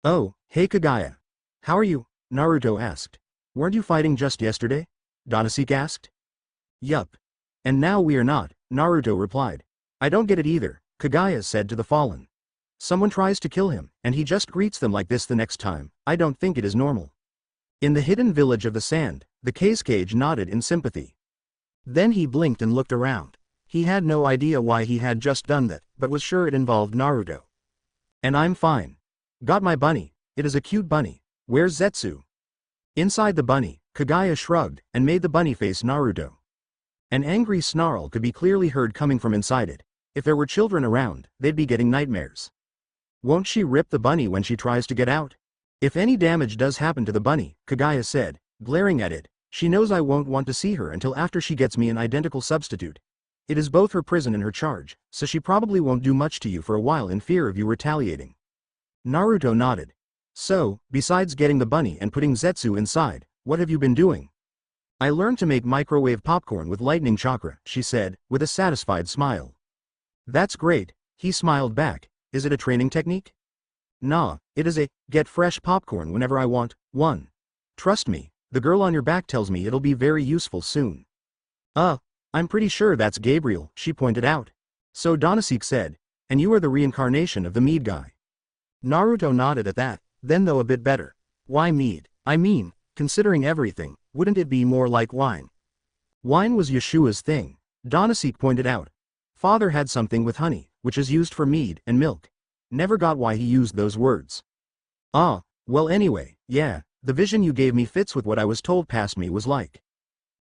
Oh, hey Kagaya. How are you? Naruto asked. Weren't you fighting just yesterday? Donasek asked. Yup. And now we are not, Naruto replied. I don't get it either, Kagaya said to the Fallen. Someone tries to kill him, and he just greets them like this the next time. I don't think it is normal. In the hidden village of the sand, the Cage nodded in sympathy. Then he blinked and looked around. He had no idea why he had just done that, but was sure it involved Naruto. And I'm fine. Got my bunny. It is a cute bunny. Where's Zetsu? Inside the bunny, Kagaya shrugged, and made the bunny face Naruto. An angry snarl could be clearly heard coming from inside it. If there were children around, they'd be getting nightmares. Won't she rip the bunny when she tries to get out? If any damage does happen to the bunny, Kaguya said, glaring at it, she knows I won't want to see her until after she gets me an identical substitute. It is both her prison and her charge, so she probably won't do much to you for a while in fear of you retaliating. Naruto nodded. So, besides getting the bunny and putting Zetsu inside, what have you been doing? I learned to make microwave popcorn with lightning chakra, she said, with a satisfied smile. That's great, he smiled back. Is it a training technique? Nah, it is a, get fresh popcorn whenever I want, one. Trust me, the girl on your back tells me it'll be very useful soon. I'm pretty sure that's Gabriel, she pointed out. So Donasek said, and you are the reincarnation of the mead guy. Naruto nodded at that, then though a bit better. Why mead? I mean, considering everything, wouldn't it be more like wine? Wine was Yeshua's thing, Donasek pointed out. Father had something with honey, which is used for mead and milk. Never got why he used those words. Well anyway, yeah, the vision you gave me fits with what I was told past me was like.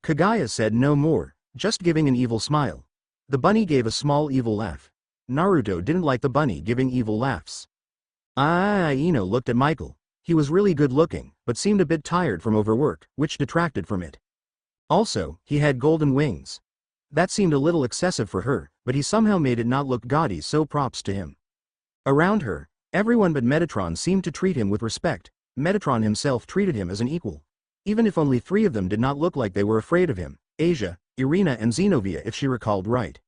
Kaguya said no more, just giving an evil smile. The bunny gave a small evil laugh. Naruto didn't like the bunny giving evil laughs. Ino looked at Michael. He was really good looking, but seemed a bit tired from overwork, which detracted from it. Also, he had golden wings. That seemed a little excessive for her, but he somehow made it not look gaudy, so props to him. Around her, everyone but Metatron seemed to treat him with respect. Metatron himself treated him as an equal. Even if only 3 of them did not look like they were afraid of him, Asia, Irina and Xenovia if she recalled right.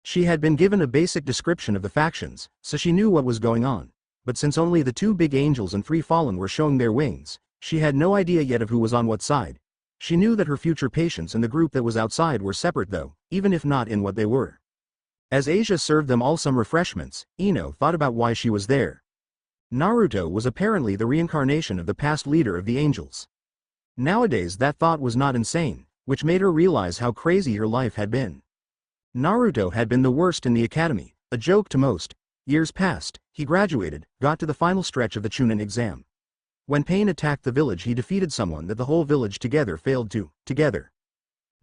She had been given a basic description of the factions, so she knew what was going on. But since only the 2 big angels and 3 fallen were showing their wings, she had no idea yet of who was on what side. She knew that her future patients and the group that was outside were separate though, even if not in what they were. As Asia served them all some refreshments, Ino thought about why she was there. Naruto was apparently the reincarnation of the past leader of the angels. Nowadays that thought was not insane, which made her realize how crazy her life had been. Naruto had been the worst in the academy, a joke to most. Years passed, he graduated, got to the final stretch of the Chunin exam. When Pain attacked the village he defeated someone that the whole village together failed to, together.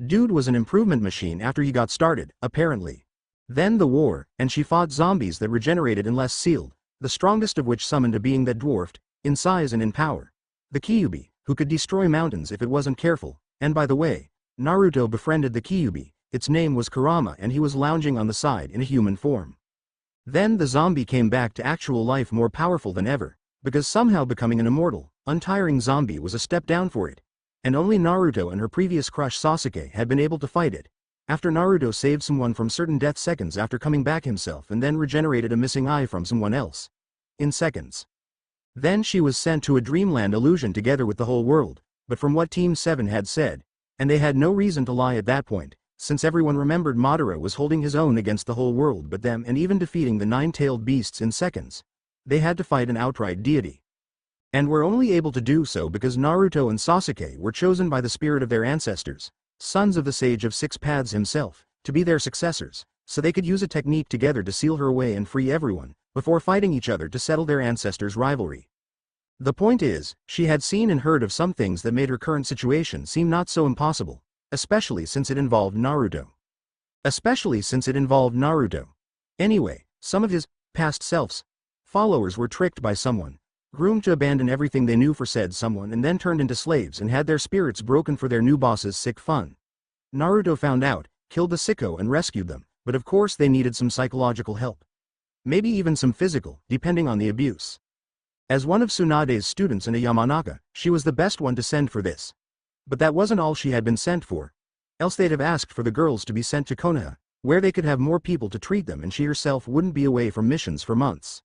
Dude was an improvement machine after he got started, apparently. Then the war, and she fought zombies that regenerated unless sealed, the strongest of which summoned a being that dwarfed, in size and in power. The Kyuubi, who could destroy mountains if it wasn't careful, and by the way, Naruto befriended the Kyuubi, its name was Kurama and he was lounging on the side in a human form. Then the zombie came back to actual life more powerful than ever, because somehow becoming an immortal, untiring zombie was a step down for it. And only Naruto and her previous crush Sasuke had been able to fight it. After Naruto saved someone from certain death seconds after coming back himself and then regenerated a missing eye from someone else. In seconds. Then she was sent to a dreamland illusion together with the whole world, but from what Team 7 had said, and they had no reason to lie at that point, since everyone remembered Madara was holding his own against the whole world but them and even defeating the 9-tailed beasts in seconds. They had to fight an outright deity. And were only able to do so because Naruto and Sasuke were chosen by the spirit of their ancestors, sons of the Sage of Six Paths himself, to be their successors, so they could use a technique together to seal her away and free everyone, before fighting each other to settle their ancestors' rivalry. The point is, she had seen and heard of some things that made her current situation seem not so impossible, especially since it involved Naruto. Anyway, some of his past selves, followers were tricked by someone, groomed to abandon everything they knew for said someone and then turned into slaves and had their spirits broken for their new boss's sick fun. Naruto found out, killed the sicko and rescued them, but of course they needed some psychological help. Maybe even some physical, depending on the abuse. As one of Tsunade's students in a Yamanaka, she was the best one to send for this. But that wasn't all she had been sent for. Else they'd have asked for the girls to be sent to Konoha, where they could have more people to treat them and she herself wouldn't be away from missions for months.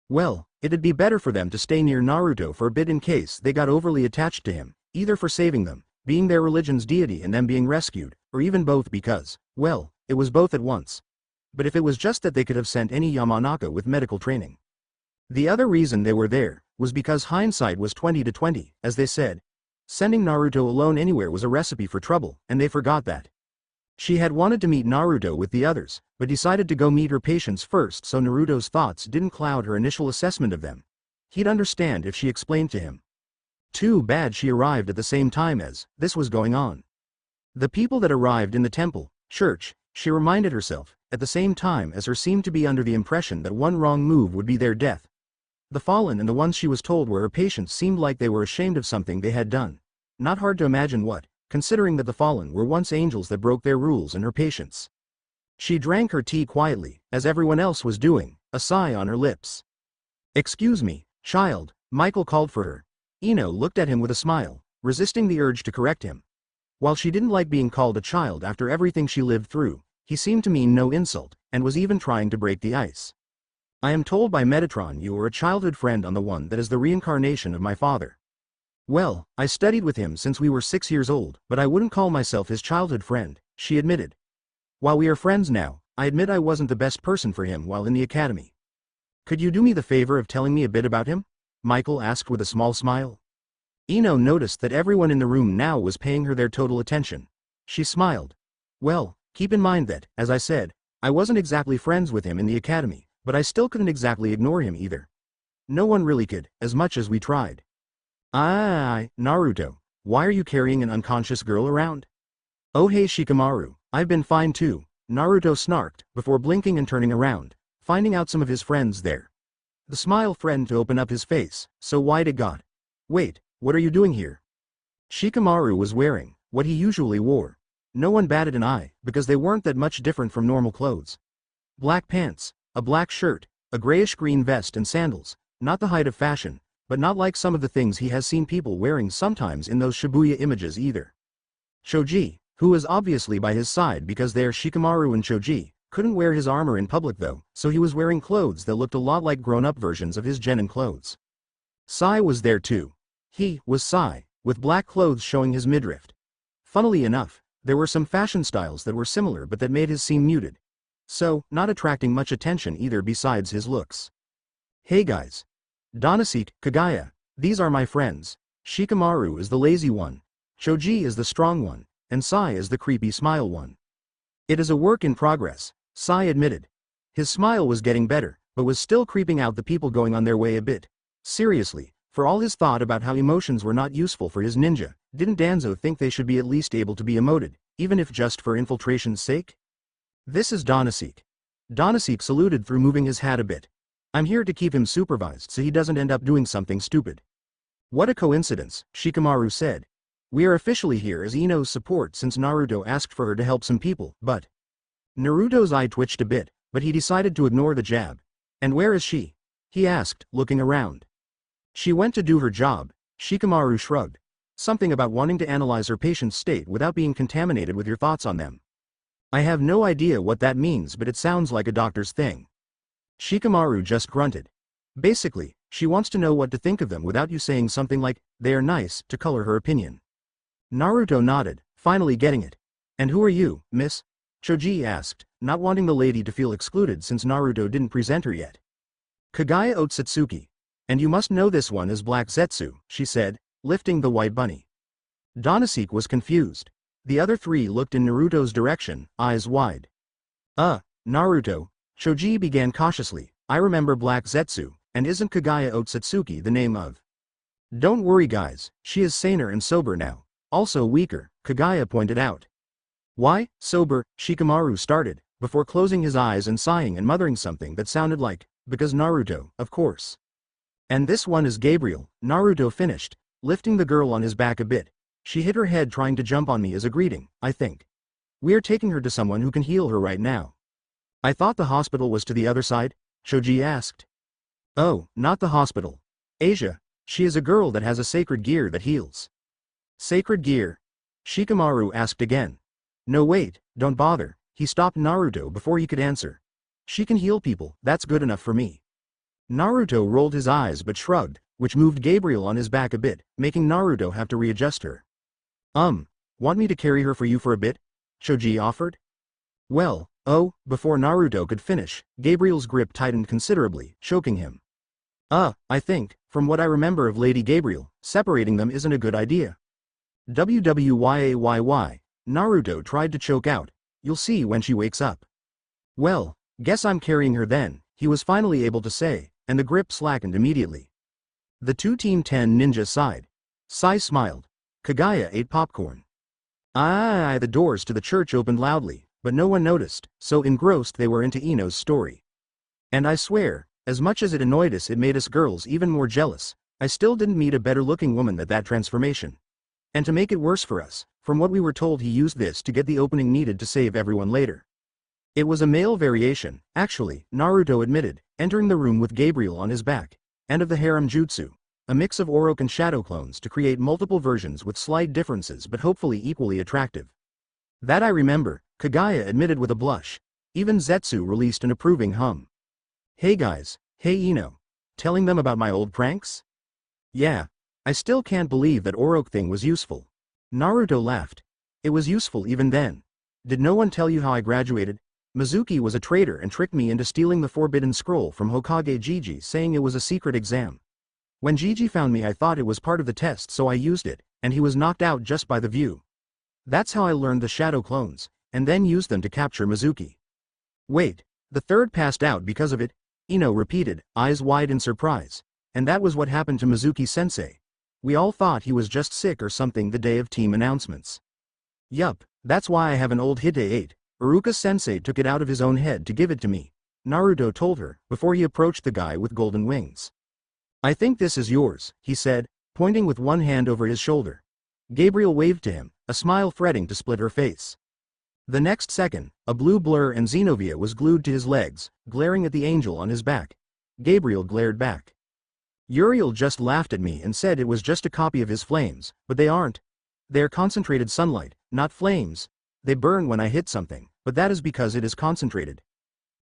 Well, it'd be better for them to stay near Naruto for a bit in case they got overly attached to him, either for saving them, being their religion's deity and them being rescued, or even both because, well, it was both at once. But if it was just that they could have sent any Yamanaka with medical training. The other reason they were there was because hindsight was 20/20, as they said. Sending Naruto alone anywhere was a recipe for trouble, and they forgot that. She had wanted to meet Naruto with the others, but decided to go meet her patients first so Naruto's thoughts didn't cloud her initial assessment of them. He'd understand if she explained to him. Too bad she arrived at the same time as this was going on. The people that arrived in the temple, church, she reminded herself, at the same time as her seemed to be under the impression that one wrong move would be their death. The fallen and the ones she was told were her patients seemed like they were ashamed of something they had done. Not hard to imagine what, considering that the fallen were once angels that broke their rules and her patients. She drank her tea quietly, as everyone else was doing, a sigh on her lips. "Excuse me, child," Michael called for her. Ino looked at him with a smile, resisting the urge to correct him. While she didn't like being called a child after everything she lived through, he seemed to mean no insult, and was even trying to break the ice. "I am told by Metatron you are a childhood friend on the one that is the reincarnation of my father." "Well, I studied with him since we were 6 years old, but I wouldn't call myself his childhood friend," she admitted. "While we are friends now, I admit I wasn't the best person for him while in the academy." "Could you do me the favor of telling me a bit about him?" Michael asked with a small smile. Ino noticed that everyone in the room now was paying her their total attention. She smiled. "Well, keep in mind that, as I said, I wasn't exactly friends with him in the academy, but I still couldn't exactly ignore him either. No one really could, as much as we tried." Naruto, why are you carrying an unconscious girl around?" "Oh hey Shikamaru, I've been fine too," Naruto snarked, before blinking and turning around, finding out some of his friends there. The smile threatened to open up his face, so wide it got. "Wait, what are you doing here?" Shikamaru was wearing what he usually wore. No one batted an eye, because they weren't that much different from normal clothes. Black pants, a black shirt, a grayish-green vest and sandals, not the height of fashion, but not like some of the things he has seen people wearing sometimes in those Shibuya images either. Choji, who was obviously by his side because they are Shikamaru and Choji, couldn't wear his armor in public though, so he was wearing clothes that looked a lot like grown-up versions of his genin clothes. Sai was there too. He was Sai, with black clothes showing his midriff. Funnily enough, there were some fashion styles that were similar but that made his seem muted. So, not attracting much attention either besides his looks. "Hey guys. Donasek, Kagaya, these are my friends. Shikamaru is the lazy one. Choji is the strong one, and Sai is the creepy smile one." "It is a work in progress," Sai admitted. His smile was getting better, but was still creeping out the people going on their way a bit. Seriously, for all his thought about how emotions were not useful for his ninja, didn't Danzo think they should be at least able to be emoted, even if just for infiltration's sake? "This is Donasek." Donasek saluted through moving his hat a bit. "I'm here to keep him supervised so he doesn't end up doing something stupid." "What a coincidence," Shikamaru said. "We are officially here as Ino's support since Naruto asked for her to help some people, but..." Naruto's eye twitched a bit, but he decided to ignore the jab. "And where is she?" he asked, looking around. "She went to do her job," Shikamaru shrugged. "Something about wanting to analyze her patient's state without being contaminated with your thoughts on them. I have no idea what that means, but it sounds like a doctor's thing." Shikamaru just grunted. "Basically, she wants to know what to think of them without you saying something like, 'they are nice,' to color her opinion." Naruto nodded, finally getting it. "And who are you, miss?" Choji asked, not wanting the lady to feel excluded since Naruto didn't present her yet. "Kagaya Otsutsuki. And you must know this one as Black Zetsu," she said, lifting the white bunny. Donasek was confused. The other three looked in Naruto's direction, eyes wide. Naruto," Choji began cautiously, "I remember Black Zetsu, and isn't Kagaya Otsutsuki the name of—" "Don't worry guys, she is saner and sober now. Also weaker," Kagaya pointed out. "Why, sober?" Shikamaru started, before closing his eyes and sighing and muttering something that sounded like, "because Naruto, of course." "And this one is Gabriel," Naruto finished, lifting the girl on his back a bit. "She hit her head trying to jump on me as a greeting, I think. We are taking her to someone who can heal her right now." "I thought the hospital was to the other side?" Choji asked. "Oh, not the hospital. Asia, she is a girl that has a sacred gear that heals." "Sacred gear?" Shikamaru asked again. "No wait, don't bother," he stopped Naruto before he could answer. "She can heal people, that's good enough for me." Naruto rolled his eyes but shrugged, which moved Gabriel on his back a bit, making Naruto have to readjust her. Want me to carry her for you for a bit?" Choji offered. "Well, before Naruto could finish, Gabriel's grip tightened considerably, choking him. I think, from what I remember of Lady Gabriel, separating them isn't a good idea." "WWYAYY, Naruto tried to choke out, "you'll see when she wakes up." "Well, guess I'm carrying her then," he was finally able to say, and the grip slackened immediately. The two Team 10 ninjas sighed. Sai smiled. Kagaya ate popcorn. The doors to the church opened loudly, but no one noticed, so engrossed they were into Ino's story. And I swear, as much as it annoyed us, it made us girls even more jealous. I still didn't meet a better-looking woman than that transformation. And to make it worse for us, from what we were told, he used this to get the opening needed to save everyone later. It was a male variation, actually, Naruto admitted, entering the room with Gabriel on his back, and of the harem jutsu, a mix of Orochi and shadow clones to create multiple versions with slight differences but hopefully equally attractive. That I remember, Kagaya admitted with a blush. Even Zetsu released an approving hum. Hey guys, hey Ino. Telling them about my old pranks? Yeah. I still can't believe that Orochi thing was useful. Naruto laughed. It was useful even then. Did no one tell you how I graduated? Mizuki was a traitor and tricked me into stealing the forbidden scroll from Hokage Gigi, saying it was a secret exam. When Gigi found me, I thought it was part of the test, so I used it, and he was knocked out just by the view. That's how I learned the shadow clones, and then used them to capture Mizuki. Wait, the third passed out because of it? Ino repeated, eyes wide in surprise. And that was what happened to Mizuki-sensei. We all thought he was just sick or something the day of team announcements. Yup, that's why I have an old Hite 8. Iruka-sensei took it out of his own head to give it to me, Naruto told her, before he approached the guy with golden wings. I think this is yours, he said, pointing with one hand over his shoulder. Gabriel waved to him, a smile fretting to split her face. The next second, a blue blur and Xenovia was glued to his legs, glaring at the angel on his back. Gabriel glared back. Uriel just laughed at me and said it was just a copy of his flames, but they aren't. They're concentrated sunlight, not flames. They burn when I hit something, but that is because it is concentrated.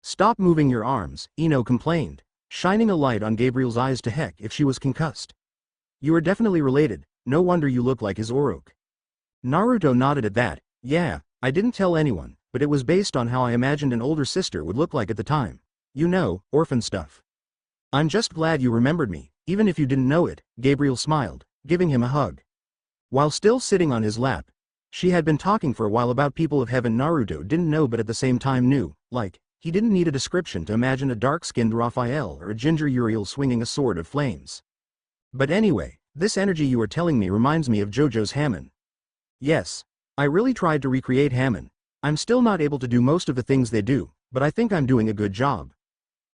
Stop moving your arms, Ino complained, shining a light on Gabriel's eyes to heck if she was concussed. You are definitely related, no wonder you look like his Orochi. Naruto nodded at that. Yeah, I didn't tell anyone, but it was based on how I imagined an older sister would look like at the time. You know, orphan stuff. I'm just glad you remembered me, even if you didn't know it, Gabriel smiled, giving him a hug. While still sitting on his lap, she had been talking for a while about people of heaven Naruto didn't know but at the same time knew, like, he didn't need a description to imagine a dark-skinned Raphael or a ginger Uriel swinging a sword of flames. But anyway, this energy you are telling me reminds me of JoJo's Hamon. Yes. I really tried to recreate Hamon. I'm still not able to do most of the things they do, but I think I'm doing a good job.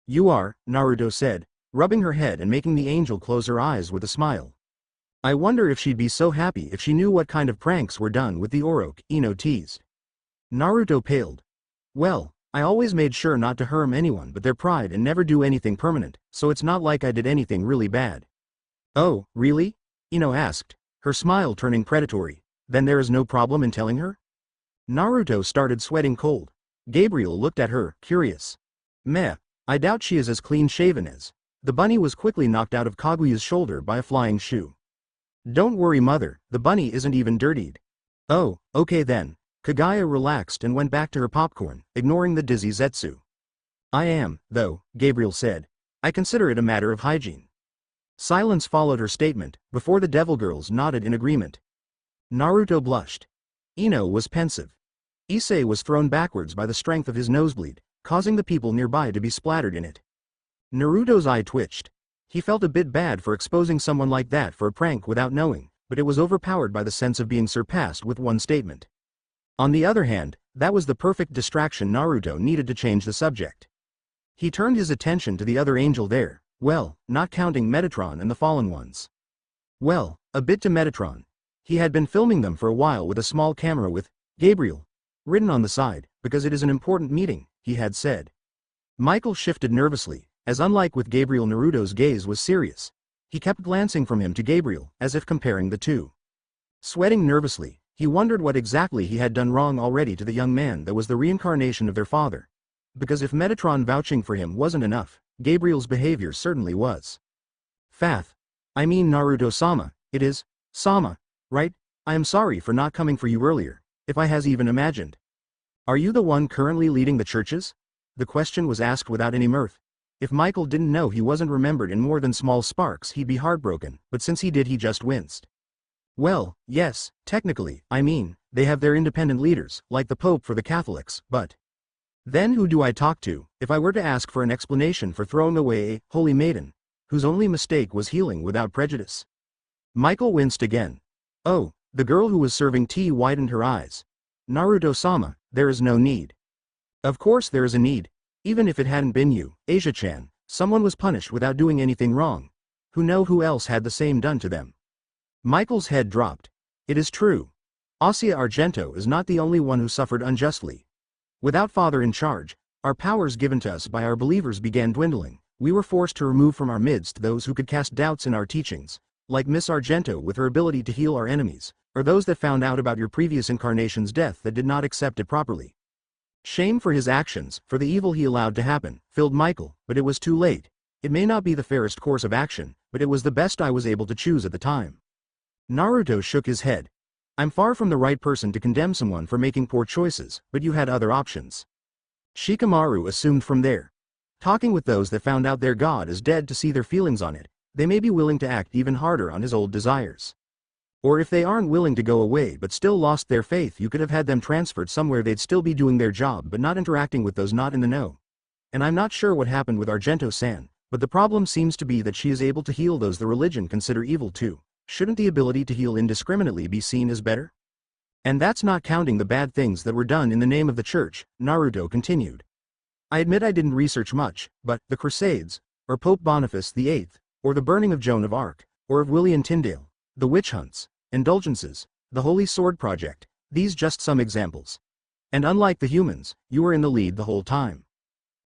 You are, Naruto said, rubbing her head and making the angel close her eyes with a smile. I wonder if she'd be so happy if she knew what kind of pranks were done with the Orochi, Ino teased. Naruto paled. Well, I always made sure not to harm anyone but their pride and never do anything permanent, so it's not like I did anything really bad. Oh, really? Ino asked, her smile turning predatory. Then there is no problem in telling her? Naruto started sweating cold. Gabriel looked at her, curious. Meh, I doubt she is as clean-shaven as. The bunny was quickly knocked out of Kaguya's shoulder by a flying shoe. Don't worry mother, the bunny isn't even dirtied. Oh, okay then. Kagaya relaxed and went back to her popcorn, ignoring the dizzy Zetsu. I am, though, Gabriel said. I consider it a matter of hygiene. Silence followed her statement, before the devil girls nodded in agreement. Naruto blushed. Ino was pensive. Issei was thrown backwards by the strength of his nosebleed, causing the people nearby to be splattered in it. Naruto's eye twitched. He felt a bit bad for exposing someone like that for a prank without knowing, but it was overpowered by the sense of being surpassed with one statement. On the other hand, that was the perfect distraction Naruto needed to change the subject. He turned his attention to the other angel there, well, not counting Metatron and the fallen ones. Well, a bit to Metatron. He had been filming them for a while with a small camera with Gabriel written on the side, because it is an important meeting, he had said. Michael shifted nervously, as unlike with Gabriel, Naruto's gaze was serious. He kept glancing from him to Gabriel, as if comparing the two. Sweating nervously, he wondered what exactly he had done wrong already to the young man that was the reincarnation of their father. Because if Metatron vouching for him wasn't enough, Gabriel's behavior certainly was. Fath. I mean Naruto-sama, it is, Sama, right? I am sorry for not coming for you earlier, if I has even imagined. Are you the one currently leading the churches? The question was asked without any mirth. If Michael didn't know he wasn't remembered in more than small sparks he'd be heartbroken, but since he did he just winced. Well, yes, technically, I mean, they have their independent leaders, like the Pope for the Catholics, but then who do I talk to, if I were to ask for an explanation for throwing away a holy maiden, whose only mistake was healing without prejudice? Michael winced again. Oh, the girl who was serving tea widened her eyes. Naruto-sama, There is no need. Of course there is a need. Even if it hadn't been you, Asia-chan, someone was punished without doing anything wrong. Who else had the same done to them? Michael's head dropped. It is true. Asia Argento is not the only one who suffered unjustly. Without Father in charge, our powers given to us by our believers began dwindling. We were forced to remove from our midst those who could cast doubts in our teachings, like Miss Argento with her ability to heal our enemies, or those that found out about your previous incarnation's death that did not accept it properly. Shame for his actions, for the evil he allowed to happen, filled Michael, but it was too late. It may not be the fairest course of action, but it was the best I was able to choose at the time. Naruto shook his head. I'm far from the right person to condemn someone for making poor choices, but you had other options. Shikamaru assumed from there. Talking with those that found out their god is dead to see their feelings on it, they may be willing to act even harder on his old desires. Or if they aren't willing to go away but still lost their faith, you could have had them transferred somewhere they'd still be doing their job but not interacting with those not in the know. And I'm not sure what happened with Argento-san, but the problem seems to be that she is able to heal those the religion consider evil too. Shouldn't the ability to heal indiscriminately be seen as better? And that's not counting the bad things that were done in the name of the church, Naruto continued. I admit I didn't research much, but the Crusades, or Pope Boniface VIII, or the burning of Joan of Arc, or of William Tyndale, the witch hunts, indulgences, the Holy Sword Project, these just some examples. And unlike the humans, you were in the lead the whole time.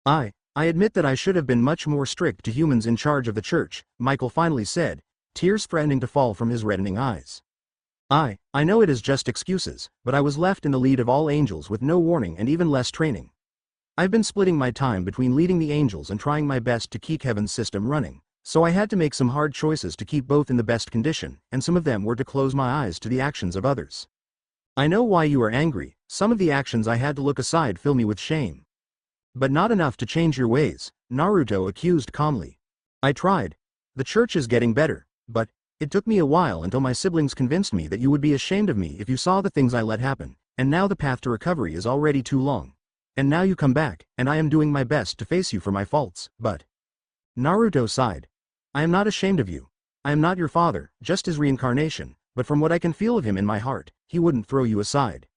I admit that I should have been much more strict to humans in charge of the church, Michael finally said, tears threatening to fall from his reddening eyes. I know it is just excuses, but I was left in the lead of all angels with no warning and even less training. I've been splitting my time between leading the angels and trying my best to keep Heaven's system running, so I had to make some hard choices to keep both in the best condition, and some of them were to close my eyes to the actions of others. I know why you are angry, some of the actions I had to look aside fill me with shame. But not enough to change your ways, Naruto accused calmly. I tried. The church is getting better. But it took me a while until my siblings convinced me that you would be ashamed of me if you saw the things I let happen, and now the path to recovery is already too long. And now you come back, and I am doing my best to face you for my faults, but... Naruto sighed. I am not ashamed of you. I am not your father, just his reincarnation, but from what I can feel of him in my heart, he wouldn't throw you aside.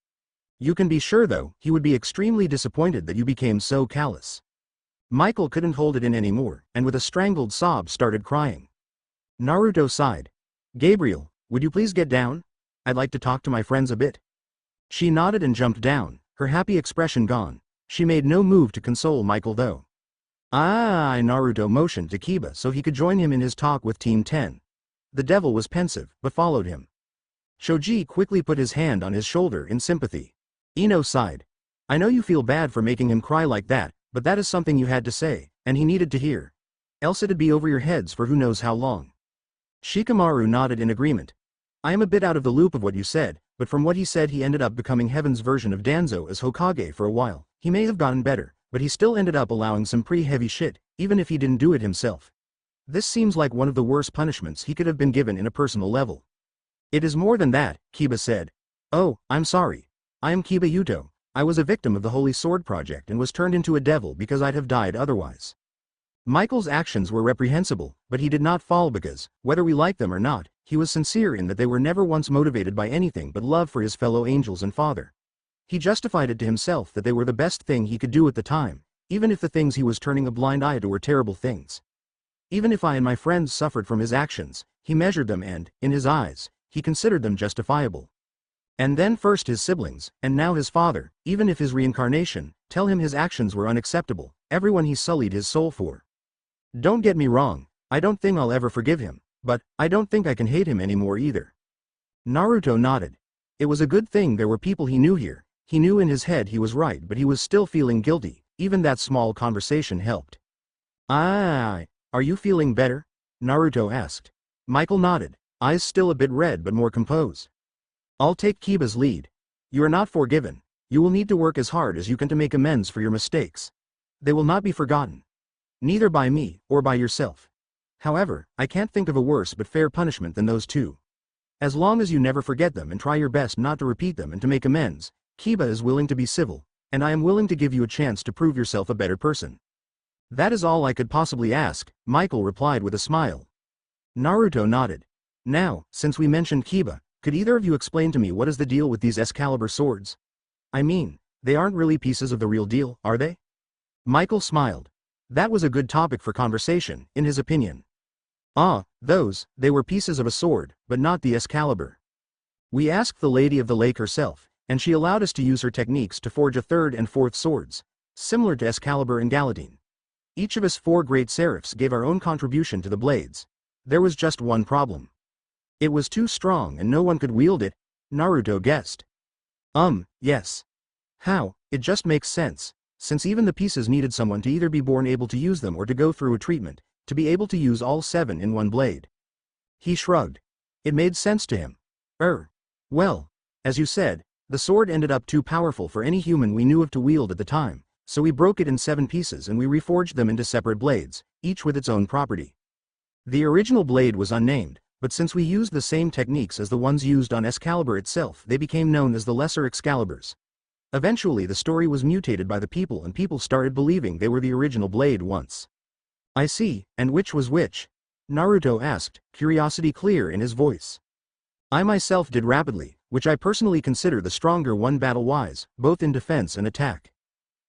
You can be sure though, he would be extremely disappointed that you became so callous. Michael couldn't hold it in anymore, and with a strangled sob started crying. Naruto sighed. Gabriel, would you please get down? I'd like to talk to my friends a bit. She nodded and jumped down, her happy expression gone. She made no move to console Michael though. Naruto motioned to Kiba so he could join him in his talk with Team 10. The devil was pensive, but followed him. Shoji quickly put his hand on his shoulder in sympathy. Ino sighed. I know you feel bad for making him cry like that, but that is something you had to say, and he needed to hear. Else it'd be over your heads for who knows how long. Shikamaru nodded in agreement. I am a bit out of the loop of what you said, but from what he said he ended up becoming Heaven's version of Danzo as Hokage for a while. He may have gotten better, but he still ended up allowing some pretty heavy shit, even if he didn't do it himself. This seems like one of the worst punishments he could have been given in a personal level. It is more than that, Kiba said. Oh, I'm sorry. I am Kiba Yuto. I was a victim of the Holy Sword Project and was turned into a devil because I'd have died otherwise. Michael's actions were reprehensible, but he did not fall because, whether we like them or not, he was sincere in that they were never once motivated by anything but love for his fellow angels and father. He justified it to himself that they were the best thing he could do at the time, even if the things he was turning a blind eye to were terrible things. Even if I and my friends suffered from his actions, he measured them and, in his eyes, he considered them justifiable. And then first his siblings, and now his father, even if his reincarnation, tell him his actions were unacceptable, everyone he sullied his soul for. Don't get me wrong, I don't think I'll ever forgive him, but I don't think I can hate him anymore either. Naruto nodded. It was a good thing there were people he knew here. He knew in his head he was right, but he was still feeling guilty. Even that small conversation helped. Are you feeling better? Naruto asked. Michael nodded, eyes still a bit red but more composed. I'll take Kiba's lead. You are not forgiven. You will need to work as hard as you can to make amends for your mistakes. They will not be forgotten. Neither by me, or by yourself. However, I can't think of a worse but fair punishment than those two. As long as you never forget them and try your best not to repeat them and to make amends, Kiba is willing to be civil, and I am willing to give you a chance to prove yourself a better person. That is all I could possibly ask, Michael replied with a smile. Naruto nodded. Now, since we mentioned Kiba, could either of you explain to me what is the deal with these Excalibur swords? I mean, They aren't really pieces of the real deal, are they? Michael smiled. That was a good topic for conversation, in his opinion. Ah, they were pieces of a sword, but not the Excalibur. We asked the Lady of the Lake herself, and she allowed us to use her techniques to forge a third and fourth swords, similar to Excalibur and Galadine. Each of us 4 great seraphs gave our own contribution to the blades. There was just one problem. It was too strong and no one could wield it, Naruto guessed. Yes. How? It just makes sense, since even the pieces needed someone to either be born able to use them or to go through a treatment, to be able to use all 7 in one blade. He shrugged. It made sense to him. Well, as you said, the sword ended up too powerful for any human we knew of to wield at the time, so we broke it in 7 pieces and we reforged them into separate blades, each with its own property. The original blade was unnamed, but since we used the same techniques as the ones used on Excalibur itself, they became known as the Lesser Excaliburs. Eventually the story was mutated by the people and people started believing they were the original blade once. I see, and which was which? Naruto asked, curiosity clear in his voice. I myself did rapidly, which I personally consider the stronger one battle-wise, both in defense and attack.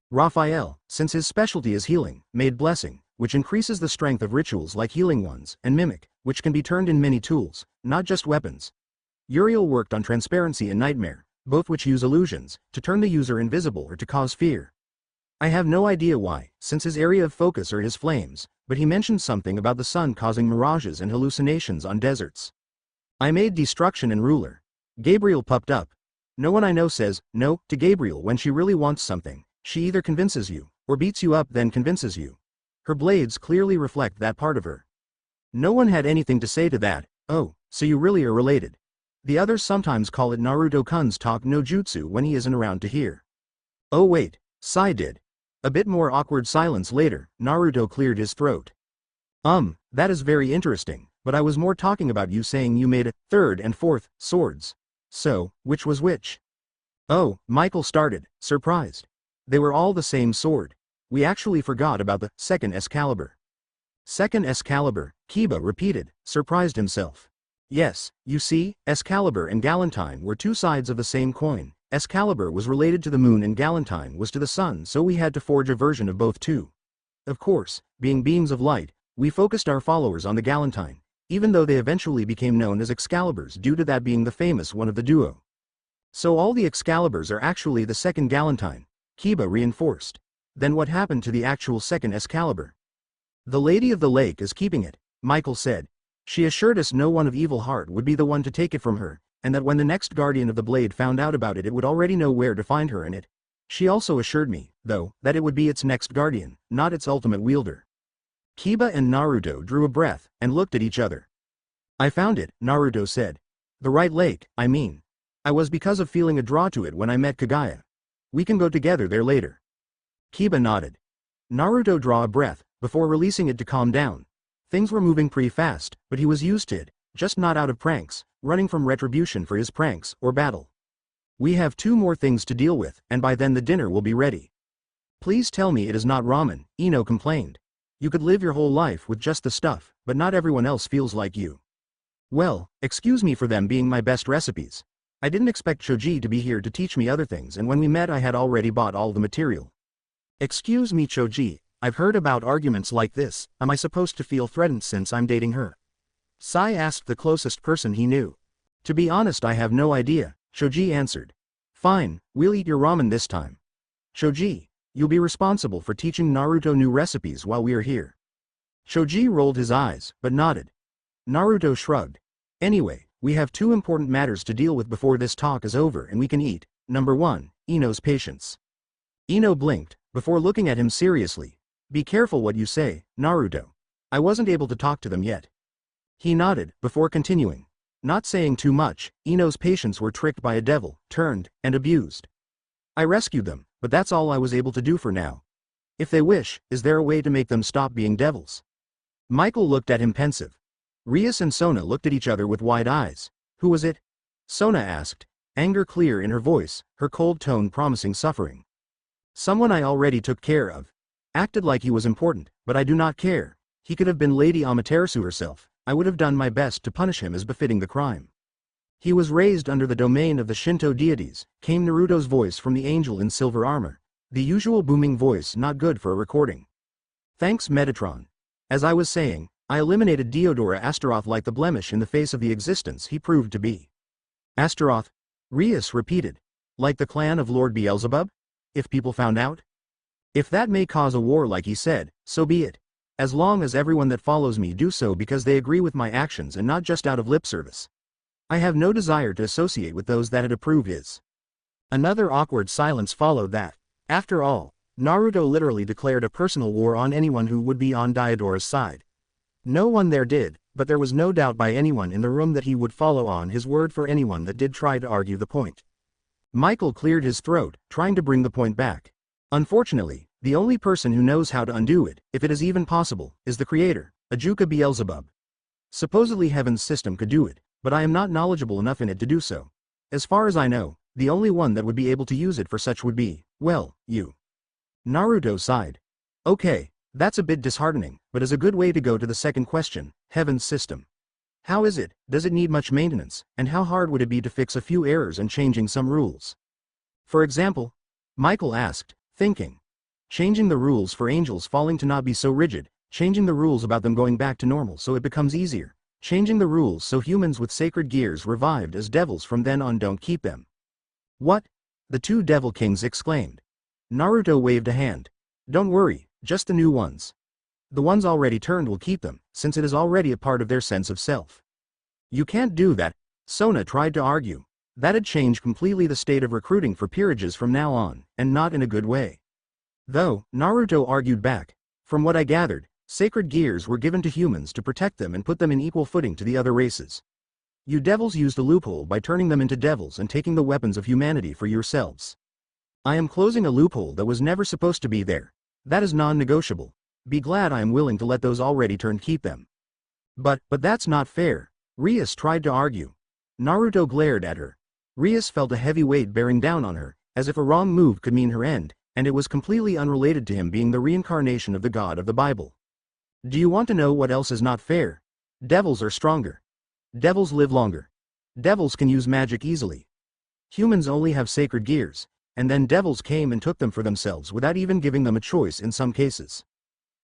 Raphael, since his specialty is healing, made blessing, which increases the strength of rituals like healing ones, and mimic, which can be turned in many tools, not just weapons. Uriel worked on transparency and nightmare, both which use illusions, to turn the user invisible or to cause fear. I have no idea why, since his area of focus are his flames, but he mentioned something about the sun causing mirages and hallucinations on deserts. I made destruction and ruler. Gabriel puffed up. No one I know says no to Gabriel when she really wants something. She either convinces you, or beats you up then convinces you. Her blades clearly reflect that part of her. No one had anything to say to that. Oh, so you really are related. The others sometimes call it Naruto-kun's talk no jutsu when he isn't around to hear. Oh wait, Sai did. A bit more awkward silence later, Naruto cleared his throat. That is very interesting, but I was more talking about you saying you made a 3rd and 4th swords. So, which was which? Oh, Michael started, surprised. They were all the same sword. We actually forgot about the 2nd Excalibur. 2nd Excalibur, Kiba repeated, surprised himself. Yes, you see, Excalibur and Galantine were 2 sides of the same coin. Excalibur was related to the moon and Galantine was to the sun, so we had to forge a version of both too. Of course, being beams of light, we focused our followers on the Galantine, even though they eventually became known as Excaliburs due to that being the famous one of the duo. So all the Excaliburs are actually the 2nd Galantine, Kiba reinforced. Then what happened to the actual 2nd Excalibur? The Lady of the Lake is keeping it, Michael said. She assured us no one of evil heart would be the one to take it from her, and that when the next Guardian of the Blade found out about it, it would already know where to find her in it. She also assured me, though, that it would be its next Guardian, not its ultimate wielder. Kiba and Naruto drew a breath, and looked at each other. I found it, Naruto said. The right lake, I mean. I was because of feeling a draw to it when I met Kagaya. We can go together there later. Kiba nodded. Naruto drew a breath, before releasing it to calm down. Things were moving pretty fast, but he was used to it, just not out of pranks, running from retribution for his pranks, or battle. We have 2 more things to deal with, and by then the dinner will be ready. Please tell me it is not ramen, Ino complained. You could live your whole life with just the stuff, but not everyone else feels like you. Well, excuse me for them being my best recipes. I didn't expect Choji to be here to teach me other things, and when we met I had already bought all the material. Excuse me Choji, I've heard about arguments like this. Am I supposed to feel threatened since I'm dating her? Sai asked the closest person he knew. To be honest, I have no idea, Choji answered. Fine, we'll eat your ramen this time. Choji, you'll be responsible for teaching Naruto new recipes while we are here. Choji rolled his eyes, but nodded. Naruto shrugged. Anyway, we have 2 important matters to deal with before this talk is over and we can eat. Number 1, Ino's patience. Ino blinked, before looking at him seriously. Be careful what you say, Naruto. I wasn't able to talk to them yet. He nodded, before continuing. Not saying too much, Ino's patients were tricked by a devil, turned, and abused. I rescued them, but that's all I was able to do for now. If they wish, is there a way to make them stop being devils? Michael looked at him pensive. Rias and Sona looked at each other with wide eyes. Who was it? Sona asked, anger clear in her voice, her cold tone promising suffering. Someone I already took care of. Acted like he was important, but I do not care. He could have been Lady Amaterasu herself. I would have done my best to punish him as befitting the crime. He was raised under the domain of the Shinto deities, came Naruto's voice from the angel in silver armor. The usual booming voice not good for a recording. Thanks Metatron. As I was saying, I eliminated Deodora Astaroth like the blemish in the face of the existence he proved to be. Astaroth? Rias repeated. Like the clan of Lord Beelzebub? If people found out? If that may cause a war like he said, so be it. As long as everyone that follows me do so because they agree with my actions and not just out of lip service. I have no desire to associate with those that approve his. Another awkward silence followed that. After all, Naruto literally declared a personal war on anyone who would be on Deodora's side. No one there did, but there was no doubt by anyone in the room that he would follow on his word for anyone that did try to argue the point. Michael cleared his throat, trying to bring the point back. Unfortunately, the only person who knows how to undo it, if it is even possible, is the creator, Ajuka Beelzebub. Supposedly Heaven's system could do it, but I am not knowledgeable enough in it to do so. As far as I know, the only one that would be able to use it for such would be, well, you. Naruto sighed. Okay, that's a bit disheartening, but is a good way to go to the second question, Heaven's system. How is it, does it need much maintenance, and how hard would it be to fix a few errors and changing some rules? For example? Michael asked, thinking. Changing the rules for angels falling to not be so rigid, changing the rules about them going back to normal so it becomes easier, changing the rules so humans with sacred gears revived as devils from then on don't keep them. What? The two devil kings exclaimed. Naruto waved a hand. Don't worry, just the new ones. The ones already turned will keep them, since it is already a part of their sense of self. You can't do that, Sona tried to argue. That'd change completely the state of recruiting for peerages from now on, and not in a good way. Though, Naruto argued back, from what I gathered, sacred gears were given to humans to protect them and put them in equal footing to the other races. You devils used a loophole by turning them into devils and taking the weapons of humanity for yourselves. I am closing a loophole that was never supposed to be there. That is non-negotiable. Be glad I am willing to let those already turned keep them. But that's not fair, Rias tried to argue. Naruto glared at her. Rias felt a heavy weight bearing down on her, as if a wrong move could mean her end, and it was completely unrelated to him being the reincarnation of the God of the Bible. Do you want to know what else is not fair? Devils are stronger. Devils live longer. Devils can use magic easily. Humans only have sacred gears, and then devils came and took them for themselves without even giving them a choice in some cases.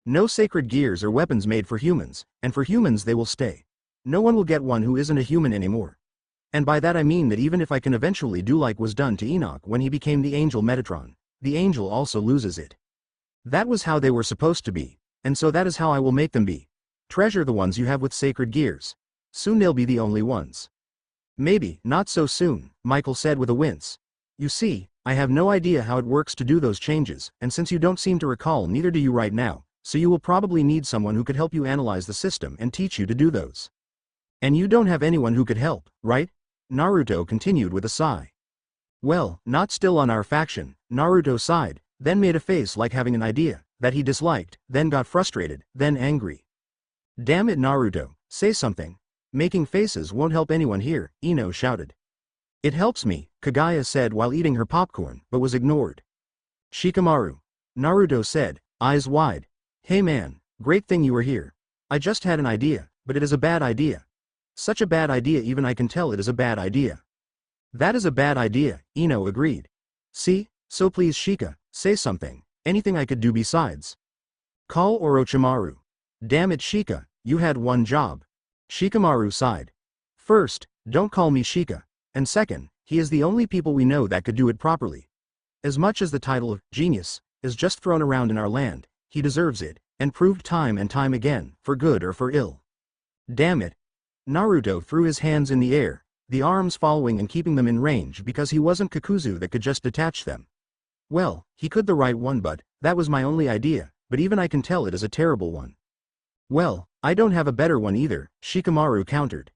No sacred gears or weapons made for humans, and for humans they will stay. No one will get one who isn't a human anymore. And by that I mean that even if I can eventually do like was done to Enoch when he became the angel Metatron, the angel also loses it. That was how they were supposed to be, and so that is how I will make them be. Treasure the ones you have with sacred gears. Soon they'll be the only ones. Maybe, not so soon, Michael said with a wince. You see, I have no idea how it works to do those changes, and since you don't seem to recall, neither do you right now, so you will probably need someone who could help you analyze the system and teach you to do those. And you don't have anyone who could help, right? Naruto continued with a sigh. Well, not still on our faction, Naruto sighed, then made a face like having an idea that he disliked, then got frustrated, then angry. Damn it Naruto, say something. Making faces won't help anyone here, Ino shouted. It helps me, Kagaya said while eating her popcorn, but was ignored. Shikamaru. Naruto said, eyes wide. Hey man, great thing you were here. I just had an idea, but it is a bad idea. Such a bad idea even I can tell it is a bad idea. That is a bad idea, Ino agreed. See, so please Shika, say something, anything I could do besides. Call Orochimaru. Damn it Shika, you had one job. Shikamaru sighed. First, don't call me Shika, and second, he is the only people we know that could do it properly. As much as the title of genius is just thrown around in our land, he deserves it, and proved time and time again, for good or for ill. Damn it. Naruto threw his hands in the air, the arms following and keeping them in range because he wasn't Kakuzu that could just detach them. Well, he could the right one but, that was my only idea, but even I can tell it is a terrible one. Well, I don't have a better one either, Shikamaru countered.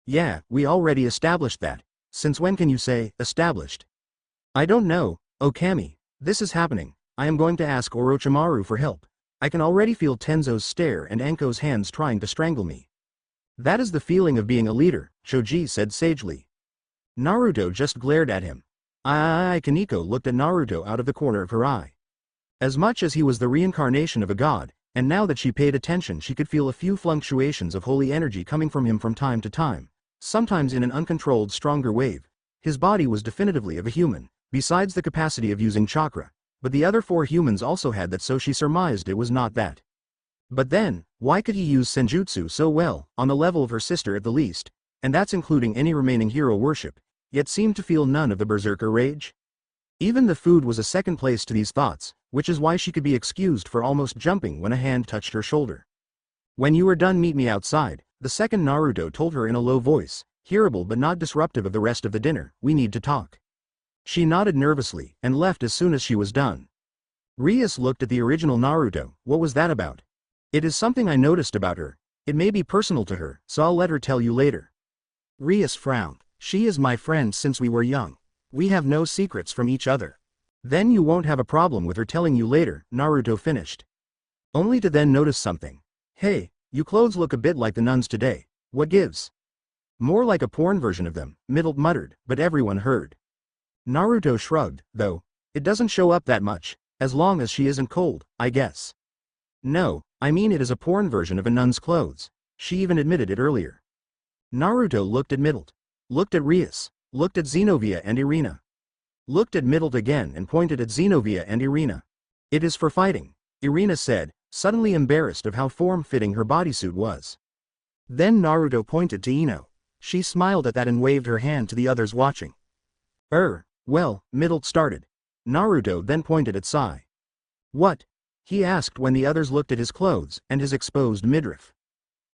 Yeah, we already established that. Since when can you say, established? I don't know, Okami, this is happening, I am going to ask Orochimaru for help. I can already feel Tenzo's stare and Anko's hands trying to strangle me. That is the feeling of being a leader, Choji said sagely. Naruto just glared at him. Kaneko looked at Naruto out of the corner of her eye. As much as he was the reincarnation of a god, and now that she paid attention she could feel a few fluctuations of holy energy coming from him from time to time, sometimes in an uncontrolled stronger wave. His body was definitively of a human, besides the capacity of using chakra, but the other 4 humans also had that, so she surmised it was not that. But then, why could he use senjutsu so well, on the level of her sister at the least, and that's including any remaining hero worship, yet seemed to feel none of the berserker rage? Even the food was a second place to these thoughts, which is why she could be excused for almost jumping when a hand touched her shoulder. When you are done, meet me outside, the second Naruto told her in a low voice, hearable but not disruptive of the rest of the dinner. We need to talk. She nodded nervously, and left as soon as she was done. Rias looked at the original Naruto. What was that about? It is something I noticed about her. It may be personal to her, so I'll let her tell you later. Rias frowned. She is my friend since we were young. We have no secrets from each other. Then you won't have a problem with her telling you later, Naruto finished. Only to then notice something. Hey, you clothes look a bit like the nuns today. What gives? More like a porn version of them, Middle muttered, but everyone heard. Naruto shrugged, though. It doesn't show up that much, as long as she isn't cold, I guess. No, I mean it is a porn version of a nun's clothes. She even admitted it earlier. Naruto looked at Middle. Looked at Rias. Looked at Xenovia and Irina. Looked at Middle again and pointed at Xenovia and Irina. It is for fighting, Irina said, suddenly embarrassed of how form-fitting her bodysuit was. Then Naruto pointed to Ino. She smiled at that and waved her hand to the others watching. Well, Middle started. Naruto then pointed at Sai. What? He asked when the others looked at his clothes and his exposed midriff.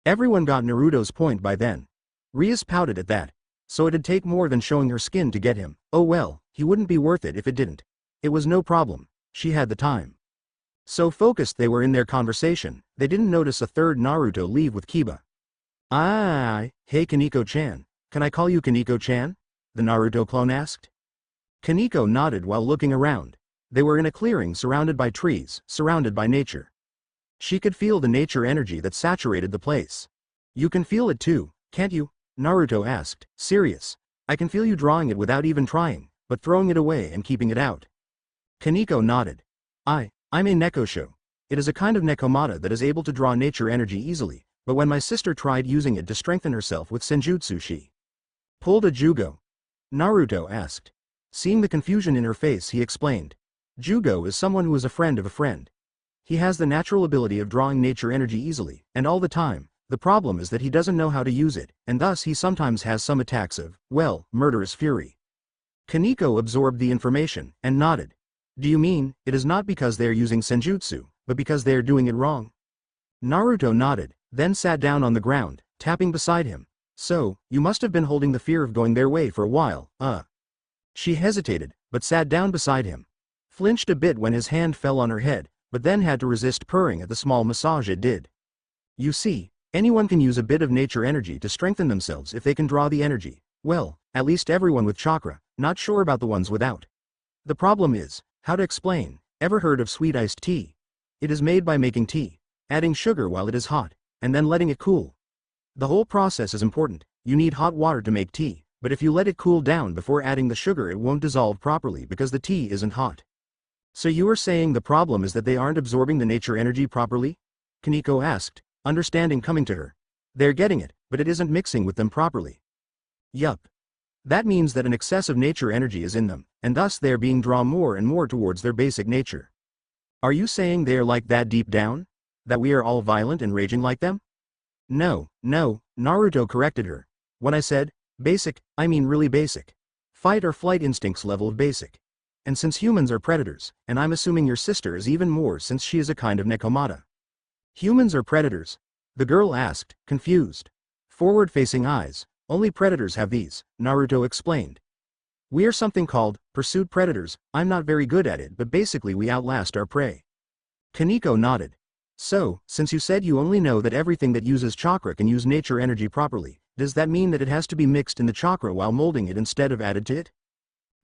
Everyone got Naruto's point by then. Rias pouted at that. So it'd take more than showing her skin to get him. Oh well, he wouldn't be worth it if it didn't. It was no problem. She had the time. So focused they were in their conversation, they didn't notice a third Naruto leave with Kiba. Hey Kaneko-chan, can I call you Kaneko-chan? The Naruto clone asked. Kaneko nodded while looking around. They were in a clearing surrounded by trees, surrounded by nature. She could feel the nature energy that saturated the place. You can feel it too, can't you? Naruto asked, serious. I can feel you drawing it without even trying, but throwing it away and keeping it out. Kaneko nodded. I'm a Nekosho. It is a kind of Nekomata that is able to draw nature energy easily, but when my sister tried using it to strengthen herself with senjutsu, she pulled a Jugo. Naruto asked. Seeing the confusion in her face, he explained. Jugo is someone who is a friend of a friend. He has the natural ability of drawing nature energy easily, and all the time. The problem is that he doesn't know how to use it, and thus he sometimes has some attacks of, well, murderous fury. Kaneko absorbed the information, and nodded. Do you mean, it is not because they are using senjutsu, but because they are doing it wrong? Naruto nodded, then sat down on the ground, tapping beside him. So, you must have been holding the fear of going their way for a while, She hesitated, but sat down beside him. Flinched a bit when his hand fell on her head, but then had to resist purring at the small massage it did. You see, anyone can use a bit of nature energy to strengthen themselves if they can draw the energy. Well, at least everyone with chakra, not sure about the ones without. The problem is, how to explain. Ever heard of sweet iced tea? It is made by making tea, adding sugar while it is hot, and then letting it cool. The whole process is important. You need hot water to make tea, but if you let it cool down before adding the sugar, it won't dissolve properly because the tea isn't hot. So you are saying the problem is that they aren't absorbing the nature energy properly? Kaneko asked, understanding coming to her. They're getting it, but it isn't mixing with them properly. Yup. That means that an excess of nature energy is in them, and thus they are being drawn more and more towards their basic nature. Are you saying they are like that deep down? That we are all violent and raging like them? No, Naruto corrected her. When I said basic, I mean really basic. Fight or flight instincts level of basic. And since humans are predators, and I'm assuming your sister is even more since she is a kind of Nekomata. Humans are predators? The girl asked, confused. Forward-facing eyes. Only predators have these, Naruto explained. We are something called pursuit predators. I'm not very good at it, but basically we outlast our prey. Kaneko nodded. So, since you said you only know that everything that uses chakra can use nature energy properly, does that mean that it has to be mixed in the chakra while molding it instead of added to it?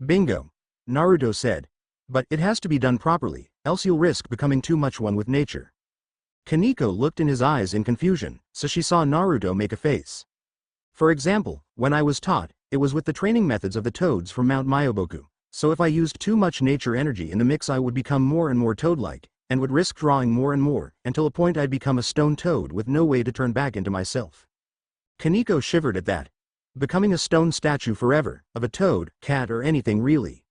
Bingo. Naruto said. But it has to be done properly, else you'll risk becoming too much one with nature. Kaneko looked in his eyes in confusion, so she saw Naruto make a face. For example, when I was taught, it was with the training methods of the toads from Mount Myoboku, so if I used too much nature energy in the mix I would become more and more toad-like, and would risk drawing more and more, until a point I'd become a stone toad with no way to turn back into myself. Kaneko shivered at that. becoming a stone statue forever, of a toad, cat or anything really.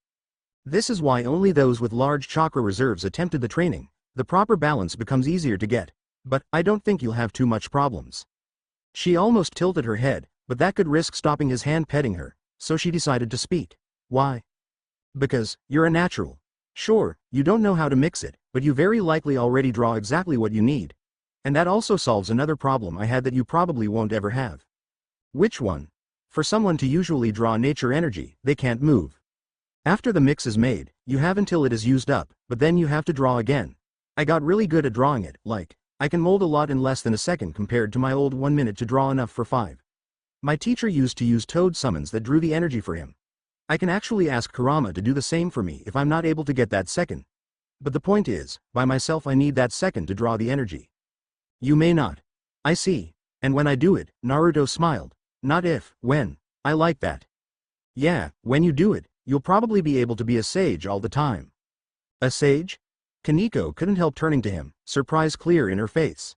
This is why only those with large chakra reserves attempted the training. The proper balance becomes easier to get. But, I don't think you'll have too much problems. She almost tilted her head, but that could risk stopping his hand petting her, so she decided to speak. Why? Because, you're a natural. Sure, you don't know how to mix it, but you very likely already draw exactly what you need. And that also solves another problem I had that you probably won't ever have. Which one? For someone to usually draw nature energy, they can't move. After the mix is made, you have until it is used up, but then you have to draw again. I got really good at drawing it, like, I can mold a lot in less than a second compared to my old 1 minute to draw enough for 5. My teacher used to use toad summons that drew the energy for him. I can actually ask Kurama to do the same for me if I'm not able to get that second. But the point is, by myself I need that second to draw the energy. You may not. I see. And when I do it, Naruto smiled. Not if, when. I like that. Yeah, when you do it, you'll probably be able to be a sage all the time. A sage? Kaneko couldn't help turning to him, surprise clear in her face.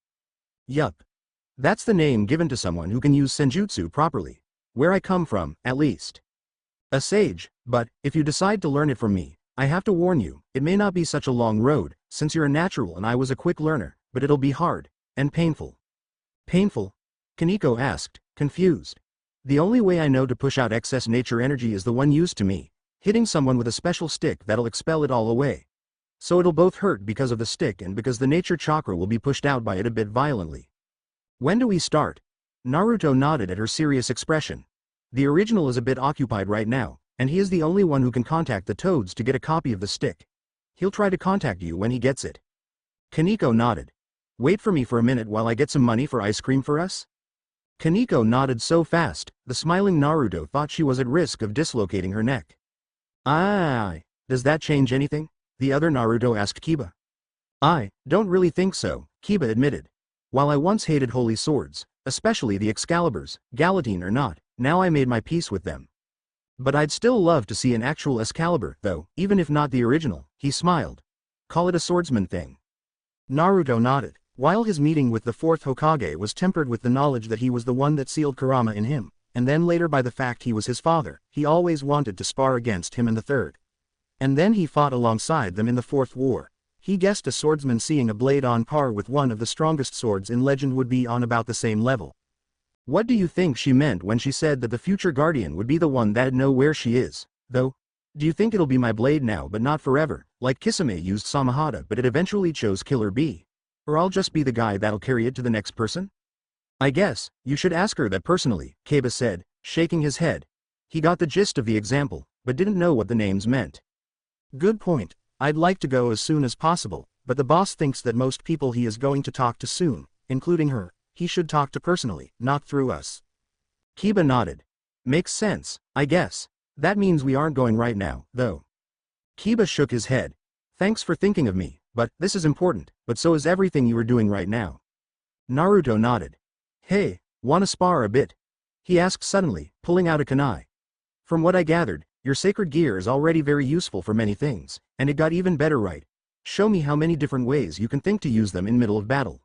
Yup. That's the name given to someone who can use senjutsu properly. Where I come from, at least. A sage, but, if you decide to learn it from me, I have to warn you, it may not be such a long road, since you're a natural and I was a quick learner, but it'll be hard, and painful. Painful? Kaneko asked, confused. The only way I know to push out excess nature energy is the one used to me, hitting someone with a special stick that'll expel it all away. So it'll both hurt because of the stick and because the nature chakra will be pushed out by it a bit violently. When do we start? Naruto nodded at her serious expression. The original is a bit occupied right now, and he is the only one who can contact the toads to get a copy of the stick. He'll try to contact you when he gets it. Kaneko nodded. Wait for me for a minute while I get some money for ice cream for us? Kaneko nodded so fast, the smiling Naruto thought she was at risk of dislocating her neck. Aye, does that change anything? The other Naruto asked Kiba. I don't really think so, Kiba admitted. While I once hated holy swords, especially the Excaliburs, Galatine or not, now I made my peace with them. But I'd still love to see an actual Excalibur, though, even if not the original, he smiled. Call it a swordsman thing. Naruto nodded. While his meeting with the fourth Hokage was tempered with the knowledge that he was the one that sealed Kurama in him, and then later by the fact he was his father, he always wanted to spar against him in the third. And then he fought alongside them in the fourth war. He guessed a swordsman seeing a blade on par with one of the strongest swords in legend would be on about the same level. What do you think she meant when she said that the future guardian would be the one that'd know where she is, though? Do you think it'll be my blade now but not forever, like Kisame used Samahata but it eventually chose Killer Bee? Or I'll just be the guy that'll carry it to the next person? I guess, you should ask her that personally, Kaba said, shaking his head. He got the gist of the example, but didn't know what the names meant. Good point. I'd like to go as soon as possible, but the boss thinks that most people he is going to talk to soon, including her, he should talk to personally, not through us. Kiba nodded. Makes sense, I guess. That means we aren't going right now, though. Kiba shook his head. Thanks for thinking of me, but this is important, but so is everything you are doing right now. Naruto nodded. Hey, wanna spar a bit? He asked suddenly, pulling out a kunai. From what I gathered, your sacred gear is already very useful for many things, and it got even better right. Show me how many different ways you can think to use them in middle of battle.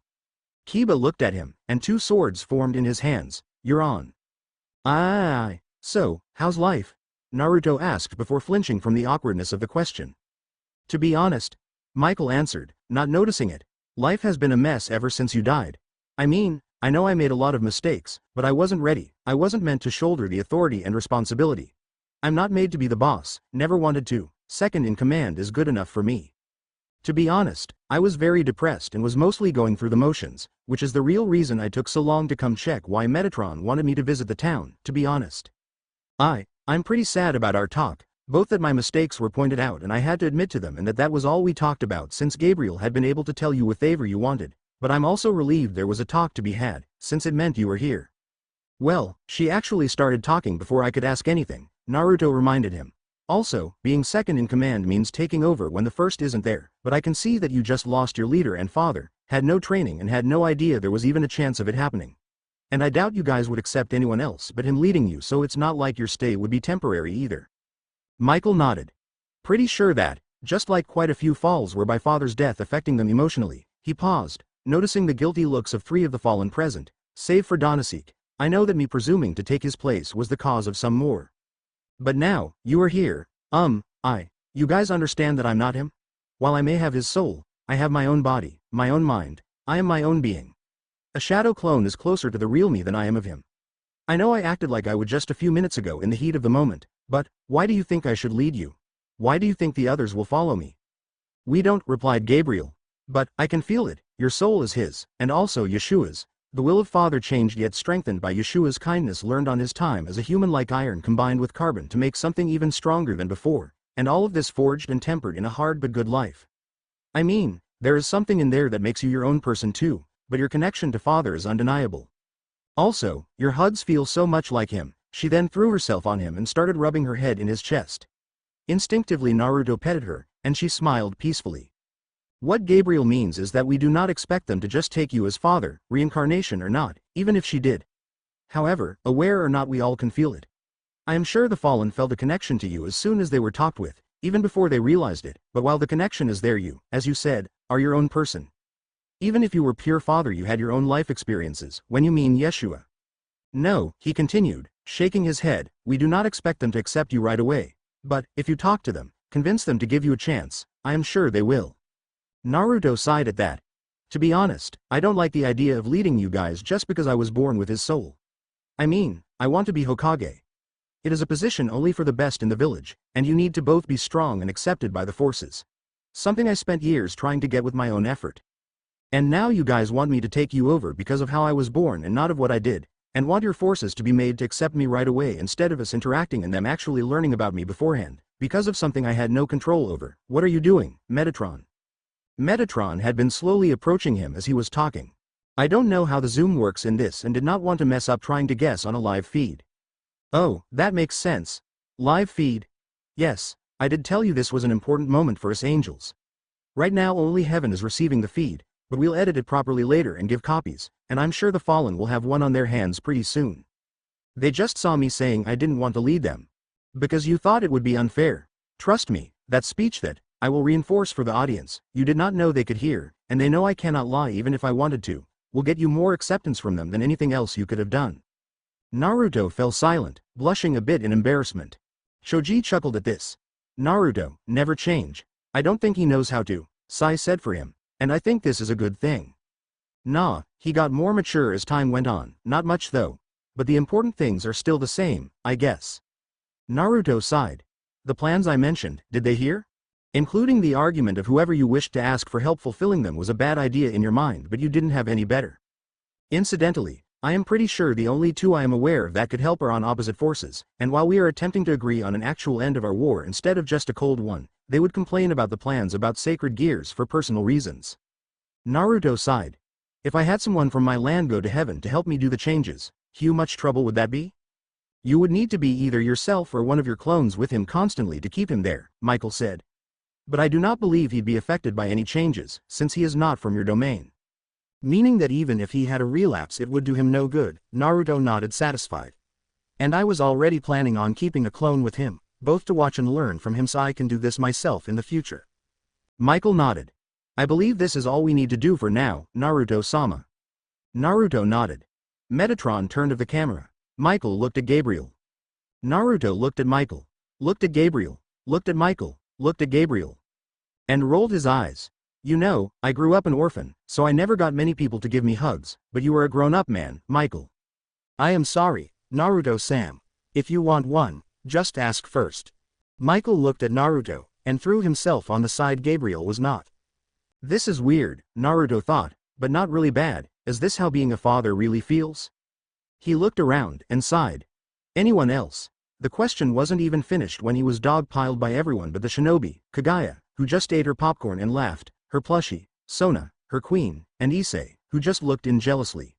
Kiba looked at him, and 2 swords formed in his hands. You're on. Aye. So, how's life? Naruto asked before flinching from the awkwardness of the question. To be honest, Michael answered, not noticing it. Life has been a mess ever since you died. I mean, I know I made a lot of mistakes, but I wasn't ready. I wasn't meant to shoulder the authority and responsibility. I'm not made to be the boss, never wanted to. Second in command is good enough for me. To be honest, I was very depressed and was mostly going through the motions, which is the real reason I took so long to come check why Metatron wanted me to visit the town, to be honest. I'm pretty sad about our talk, both that my mistakes were pointed out and I had to admit to them and that was all we talked about since Gabriel had been able to tell you a favor you wanted, but I'm also relieved there was a talk to be had, since it meant you were here. Well, she actually started talking before I could ask anything, Naruto reminded him. Also, being second in command means taking over when the first isn't there, but I can see that you just lost your leader and father, had no training and had no idea there was even a chance of it happening. And I doubt you guys would accept anyone else but him leading you, so it's not like your stay would be temporary either. Michael nodded. Pretty sure that, just like quite a few falls were by father's death affecting them emotionally, he paused, noticing the guilty looks of 3 of the fallen present, save for Donasek, I know that me presuming to take his place was the cause of some more. But now, you are here, you guys understand that I'm not him? While I may have his soul, I have my own body, my own mind, I am my own being. A shadow clone is closer to the real me than I am of him. I know I acted like I would just a few minutes ago in the heat of the moment, but, why do you think I should lead you? Why do you think the others will follow me? We don't, replied Gabriel. But, I can feel it, your soul is his, and also Yeshua's. The will of Father changed yet strengthened by Yeshua's kindness learned on his time as a human like iron combined with carbon to make something even stronger than before, and all of this forged and tempered in a hard but good life. I mean, there is something in there that makes you your own person too, but your connection to Father is undeniable. Also, your hugs feel so much like him. She then threw herself on him and started rubbing her head in his chest. Instinctively Naruto petted her, and she smiled peacefully. What Gabriel means is that we do not expect them to just take you as Father, reincarnation or not, even if she did. However, aware or not we all can feel it. I am sure the Fallen felt a connection to you as soon as they were talked with, even before they realized it, but while the connection is there you, as you said, are your own person. Even if you were pure Father you had your own life experiences, when you mean Yeshua. No, he continued, shaking his head, we do not expect them to accept you right away. But, if you talk to them, convince them to give you a chance, I am sure they will. Naruto sighed at that. To be honest, I don't like the idea of leading you guys just because I was born with his soul. I mean, I want to be Hokage. It is a position only for the best in the village, and you need to both be strong and accepted by the forces. Something I spent years trying to get with my own effort. And now you guys want me to take you over because of how I was born and not of what I did, and want your forces to be made to accept me right away instead of us interacting and them actually learning about me beforehand, because of something I had no control over. What are you doing, Metatron? Metatron had been slowly approaching him as he was talking. I don't know how the zoom works in this and did not want to mess up trying to guess on a live feed. Oh, that makes sense. Live feed? Yes, I did tell you this was an important moment for us angels. Right now only heaven is receiving the feed, but we'll edit it properly later and give copies, and I'm sure the Fallen will have one on their hands pretty soon. They just saw me saying I didn't want to lead them. Because you thought it would be unfair. Trust me, that speech that I will reinforce for the audience, you did not know they could hear, and they know I cannot lie even if I wanted to, will get you more acceptance from them than anything else you could have done. Naruto fell silent, blushing a bit in embarrassment. Shoji chuckled at this. Naruto, never change. I don't think he knows how to, Sai said for him. And I think this is a good thing. Nah, he got more mature as time went on, not much though. But the important things are still the same, I guess. Naruto sighed. The plans I mentioned, did they hear? Including the argument of whoever you wished to ask for help fulfilling them was a bad idea in your mind but you didn't have any better. Incidentally, I am pretty sure the only two I am aware of that could help are on opposite forces, and while we are attempting to agree on an actual end of our war instead of just a cold one, they would complain about the plans about sacred gears for personal reasons. Naruto sighed. If I had someone from my land go to heaven to help me do the changes, how much trouble would that be? You would need to be either yourself or one of your clones with him constantly to keep him there, Michael said. But I do not believe he'd be affected by any changes, since he is not from your domain. Meaning that even if he had a relapse it would do him no good, Naruto nodded satisfied. And I was already planning on keeping a clone with him, both to watch and learn from him so I can do this myself in the future. Michael nodded. I believe this is all we need to do for now, Naruto-sama. Naruto nodded. Metatron turned to the camera. Michael looked at Gabriel. Naruto looked at Michael. Looked at Gabriel. Looked at Michael. Looked at Gabriel. And rolled his eyes. You know, I grew up an orphan, so I never got many people to give me hugs, but you are a grown-up man, Michael. I am sorry, Naruto-san. If you want one, just ask first. Michael looked at Naruto, and threw himself on the side Gabriel was not. This is weird, Naruto thought, but not really bad. Is this how being a father really feels? He looked around, and sighed. Anyone else? The question wasn't even finished when he was dogpiled by everyone but the shinobi, Kagaya, who just ate her popcorn and laughed, her plushie, Sona, her queen, and Issei, who just looked in jealously.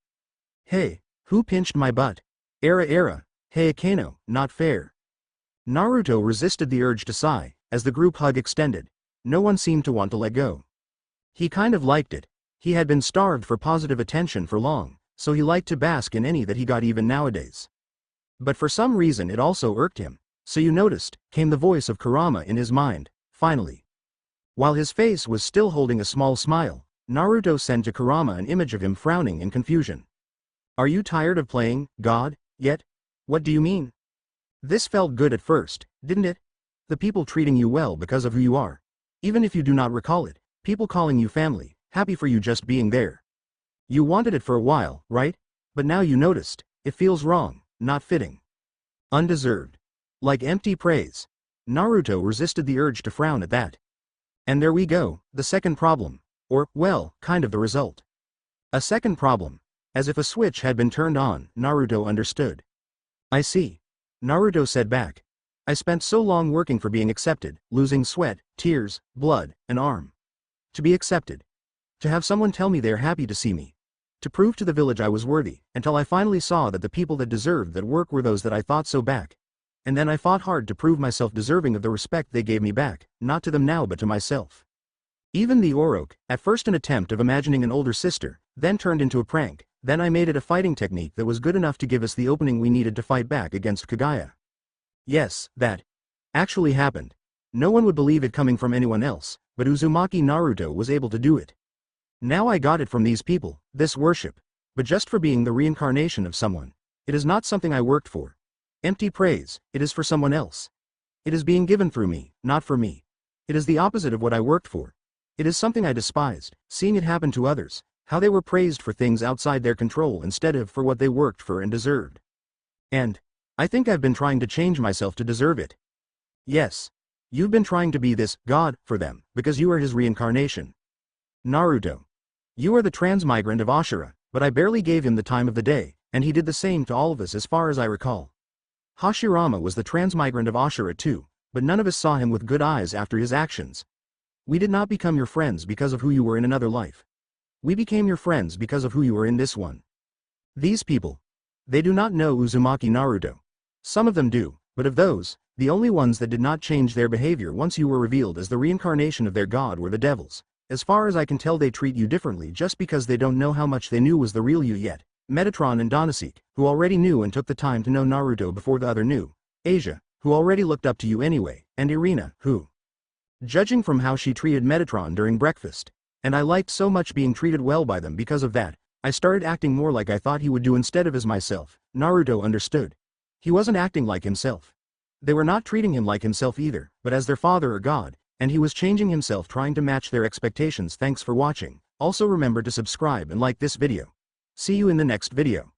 Hey, who pinched my butt? Era, hey Akano, not fair. Naruto resisted the urge to sigh, as the group hug extended. No one seemed to want to let go. He kind of liked it. He had been starved for positive attention for long, so he liked to bask in any that he got even nowadays. But for some reason it also irked him. So you noticed, came the voice of Kurama in his mind, finally. While his face was still holding a small smile, Naruto sent to Kurama an image of him frowning in confusion. Are you tired of playing God yet? What do you mean? This felt good at first, didn't it? The people treating you well because of who you are. Even if you do not recall it, people calling you family, happy for you just being there. You wanted it for a while, right? But now you noticed, it feels wrong, not fitting. Undeserved. Like empty praise. Naruto resisted the urge to frown at that. And there we go, the second problem. Or, well, kind of the result. A second problem. As if a switch had been turned on, Naruto understood. I see. Naruto said back. I spent so long working for being accepted, losing sweat, tears, blood, an arm. To be accepted. To have someone tell me they're happy to see me. To prove to the village I was worthy, until I finally saw that the people that deserved that work were those that I thought so back. And then I fought hard to prove myself deserving of the respect they gave me back, not to them now but to myself. Even the Oroke, at first an attempt of imagining an older sister, then turned into a prank, then I made it a fighting technique that was good enough to give us the opening we needed to fight back against Kagaya. Yes, that actually happened. No one would believe it coming from anyone else, but Uzumaki Naruto was able to do it. Now I got it from these people, this worship. But just for being the reincarnation of someone. It is not something I worked for. Empty praise, it is for someone else. It is being given through me, not for me. It is the opposite of what I worked for. It is something I despised, seeing it happen to others, how they were praised for things outside their control instead of for what they worked for and deserved. And I think I've been trying to change myself to deserve it. Yes. You've been trying to be this God for them, because you are his reincarnation. Naruto. You are the transmigrant of Ashura, but I barely gave him the time of the day, and he did the same to all of us as far as I recall. Hashirama was the transmigrant of Ashura too, but none of us saw him with good eyes after his actions. We did not become your friends because of who you were in another life. We became your friends because of who you were in this one. These people. They do not know Uzumaki Naruto. Some of them do, but of those, the only ones that did not change their behavior once you were revealed as the reincarnation of their god were the devils. As far as I can tell they treat you differently just because they don't know how much they knew was the real you yet. Metatron and Donoseek, who already knew and took the time to know Naruto before the other knew. Asia, who already looked up to you anyway, and Irina, who, judging from how she treated Metatron during breakfast, and I liked so much being treated well by them because of that, I started acting more like I thought he would do instead of as myself. Naruto understood. He wasn't acting like himself. They were not treating him like himself either, but as their father or god, and he was changing himself trying to match their expectations. Thanks for watching. Also remember to subscribe and like this video. See you in the next video.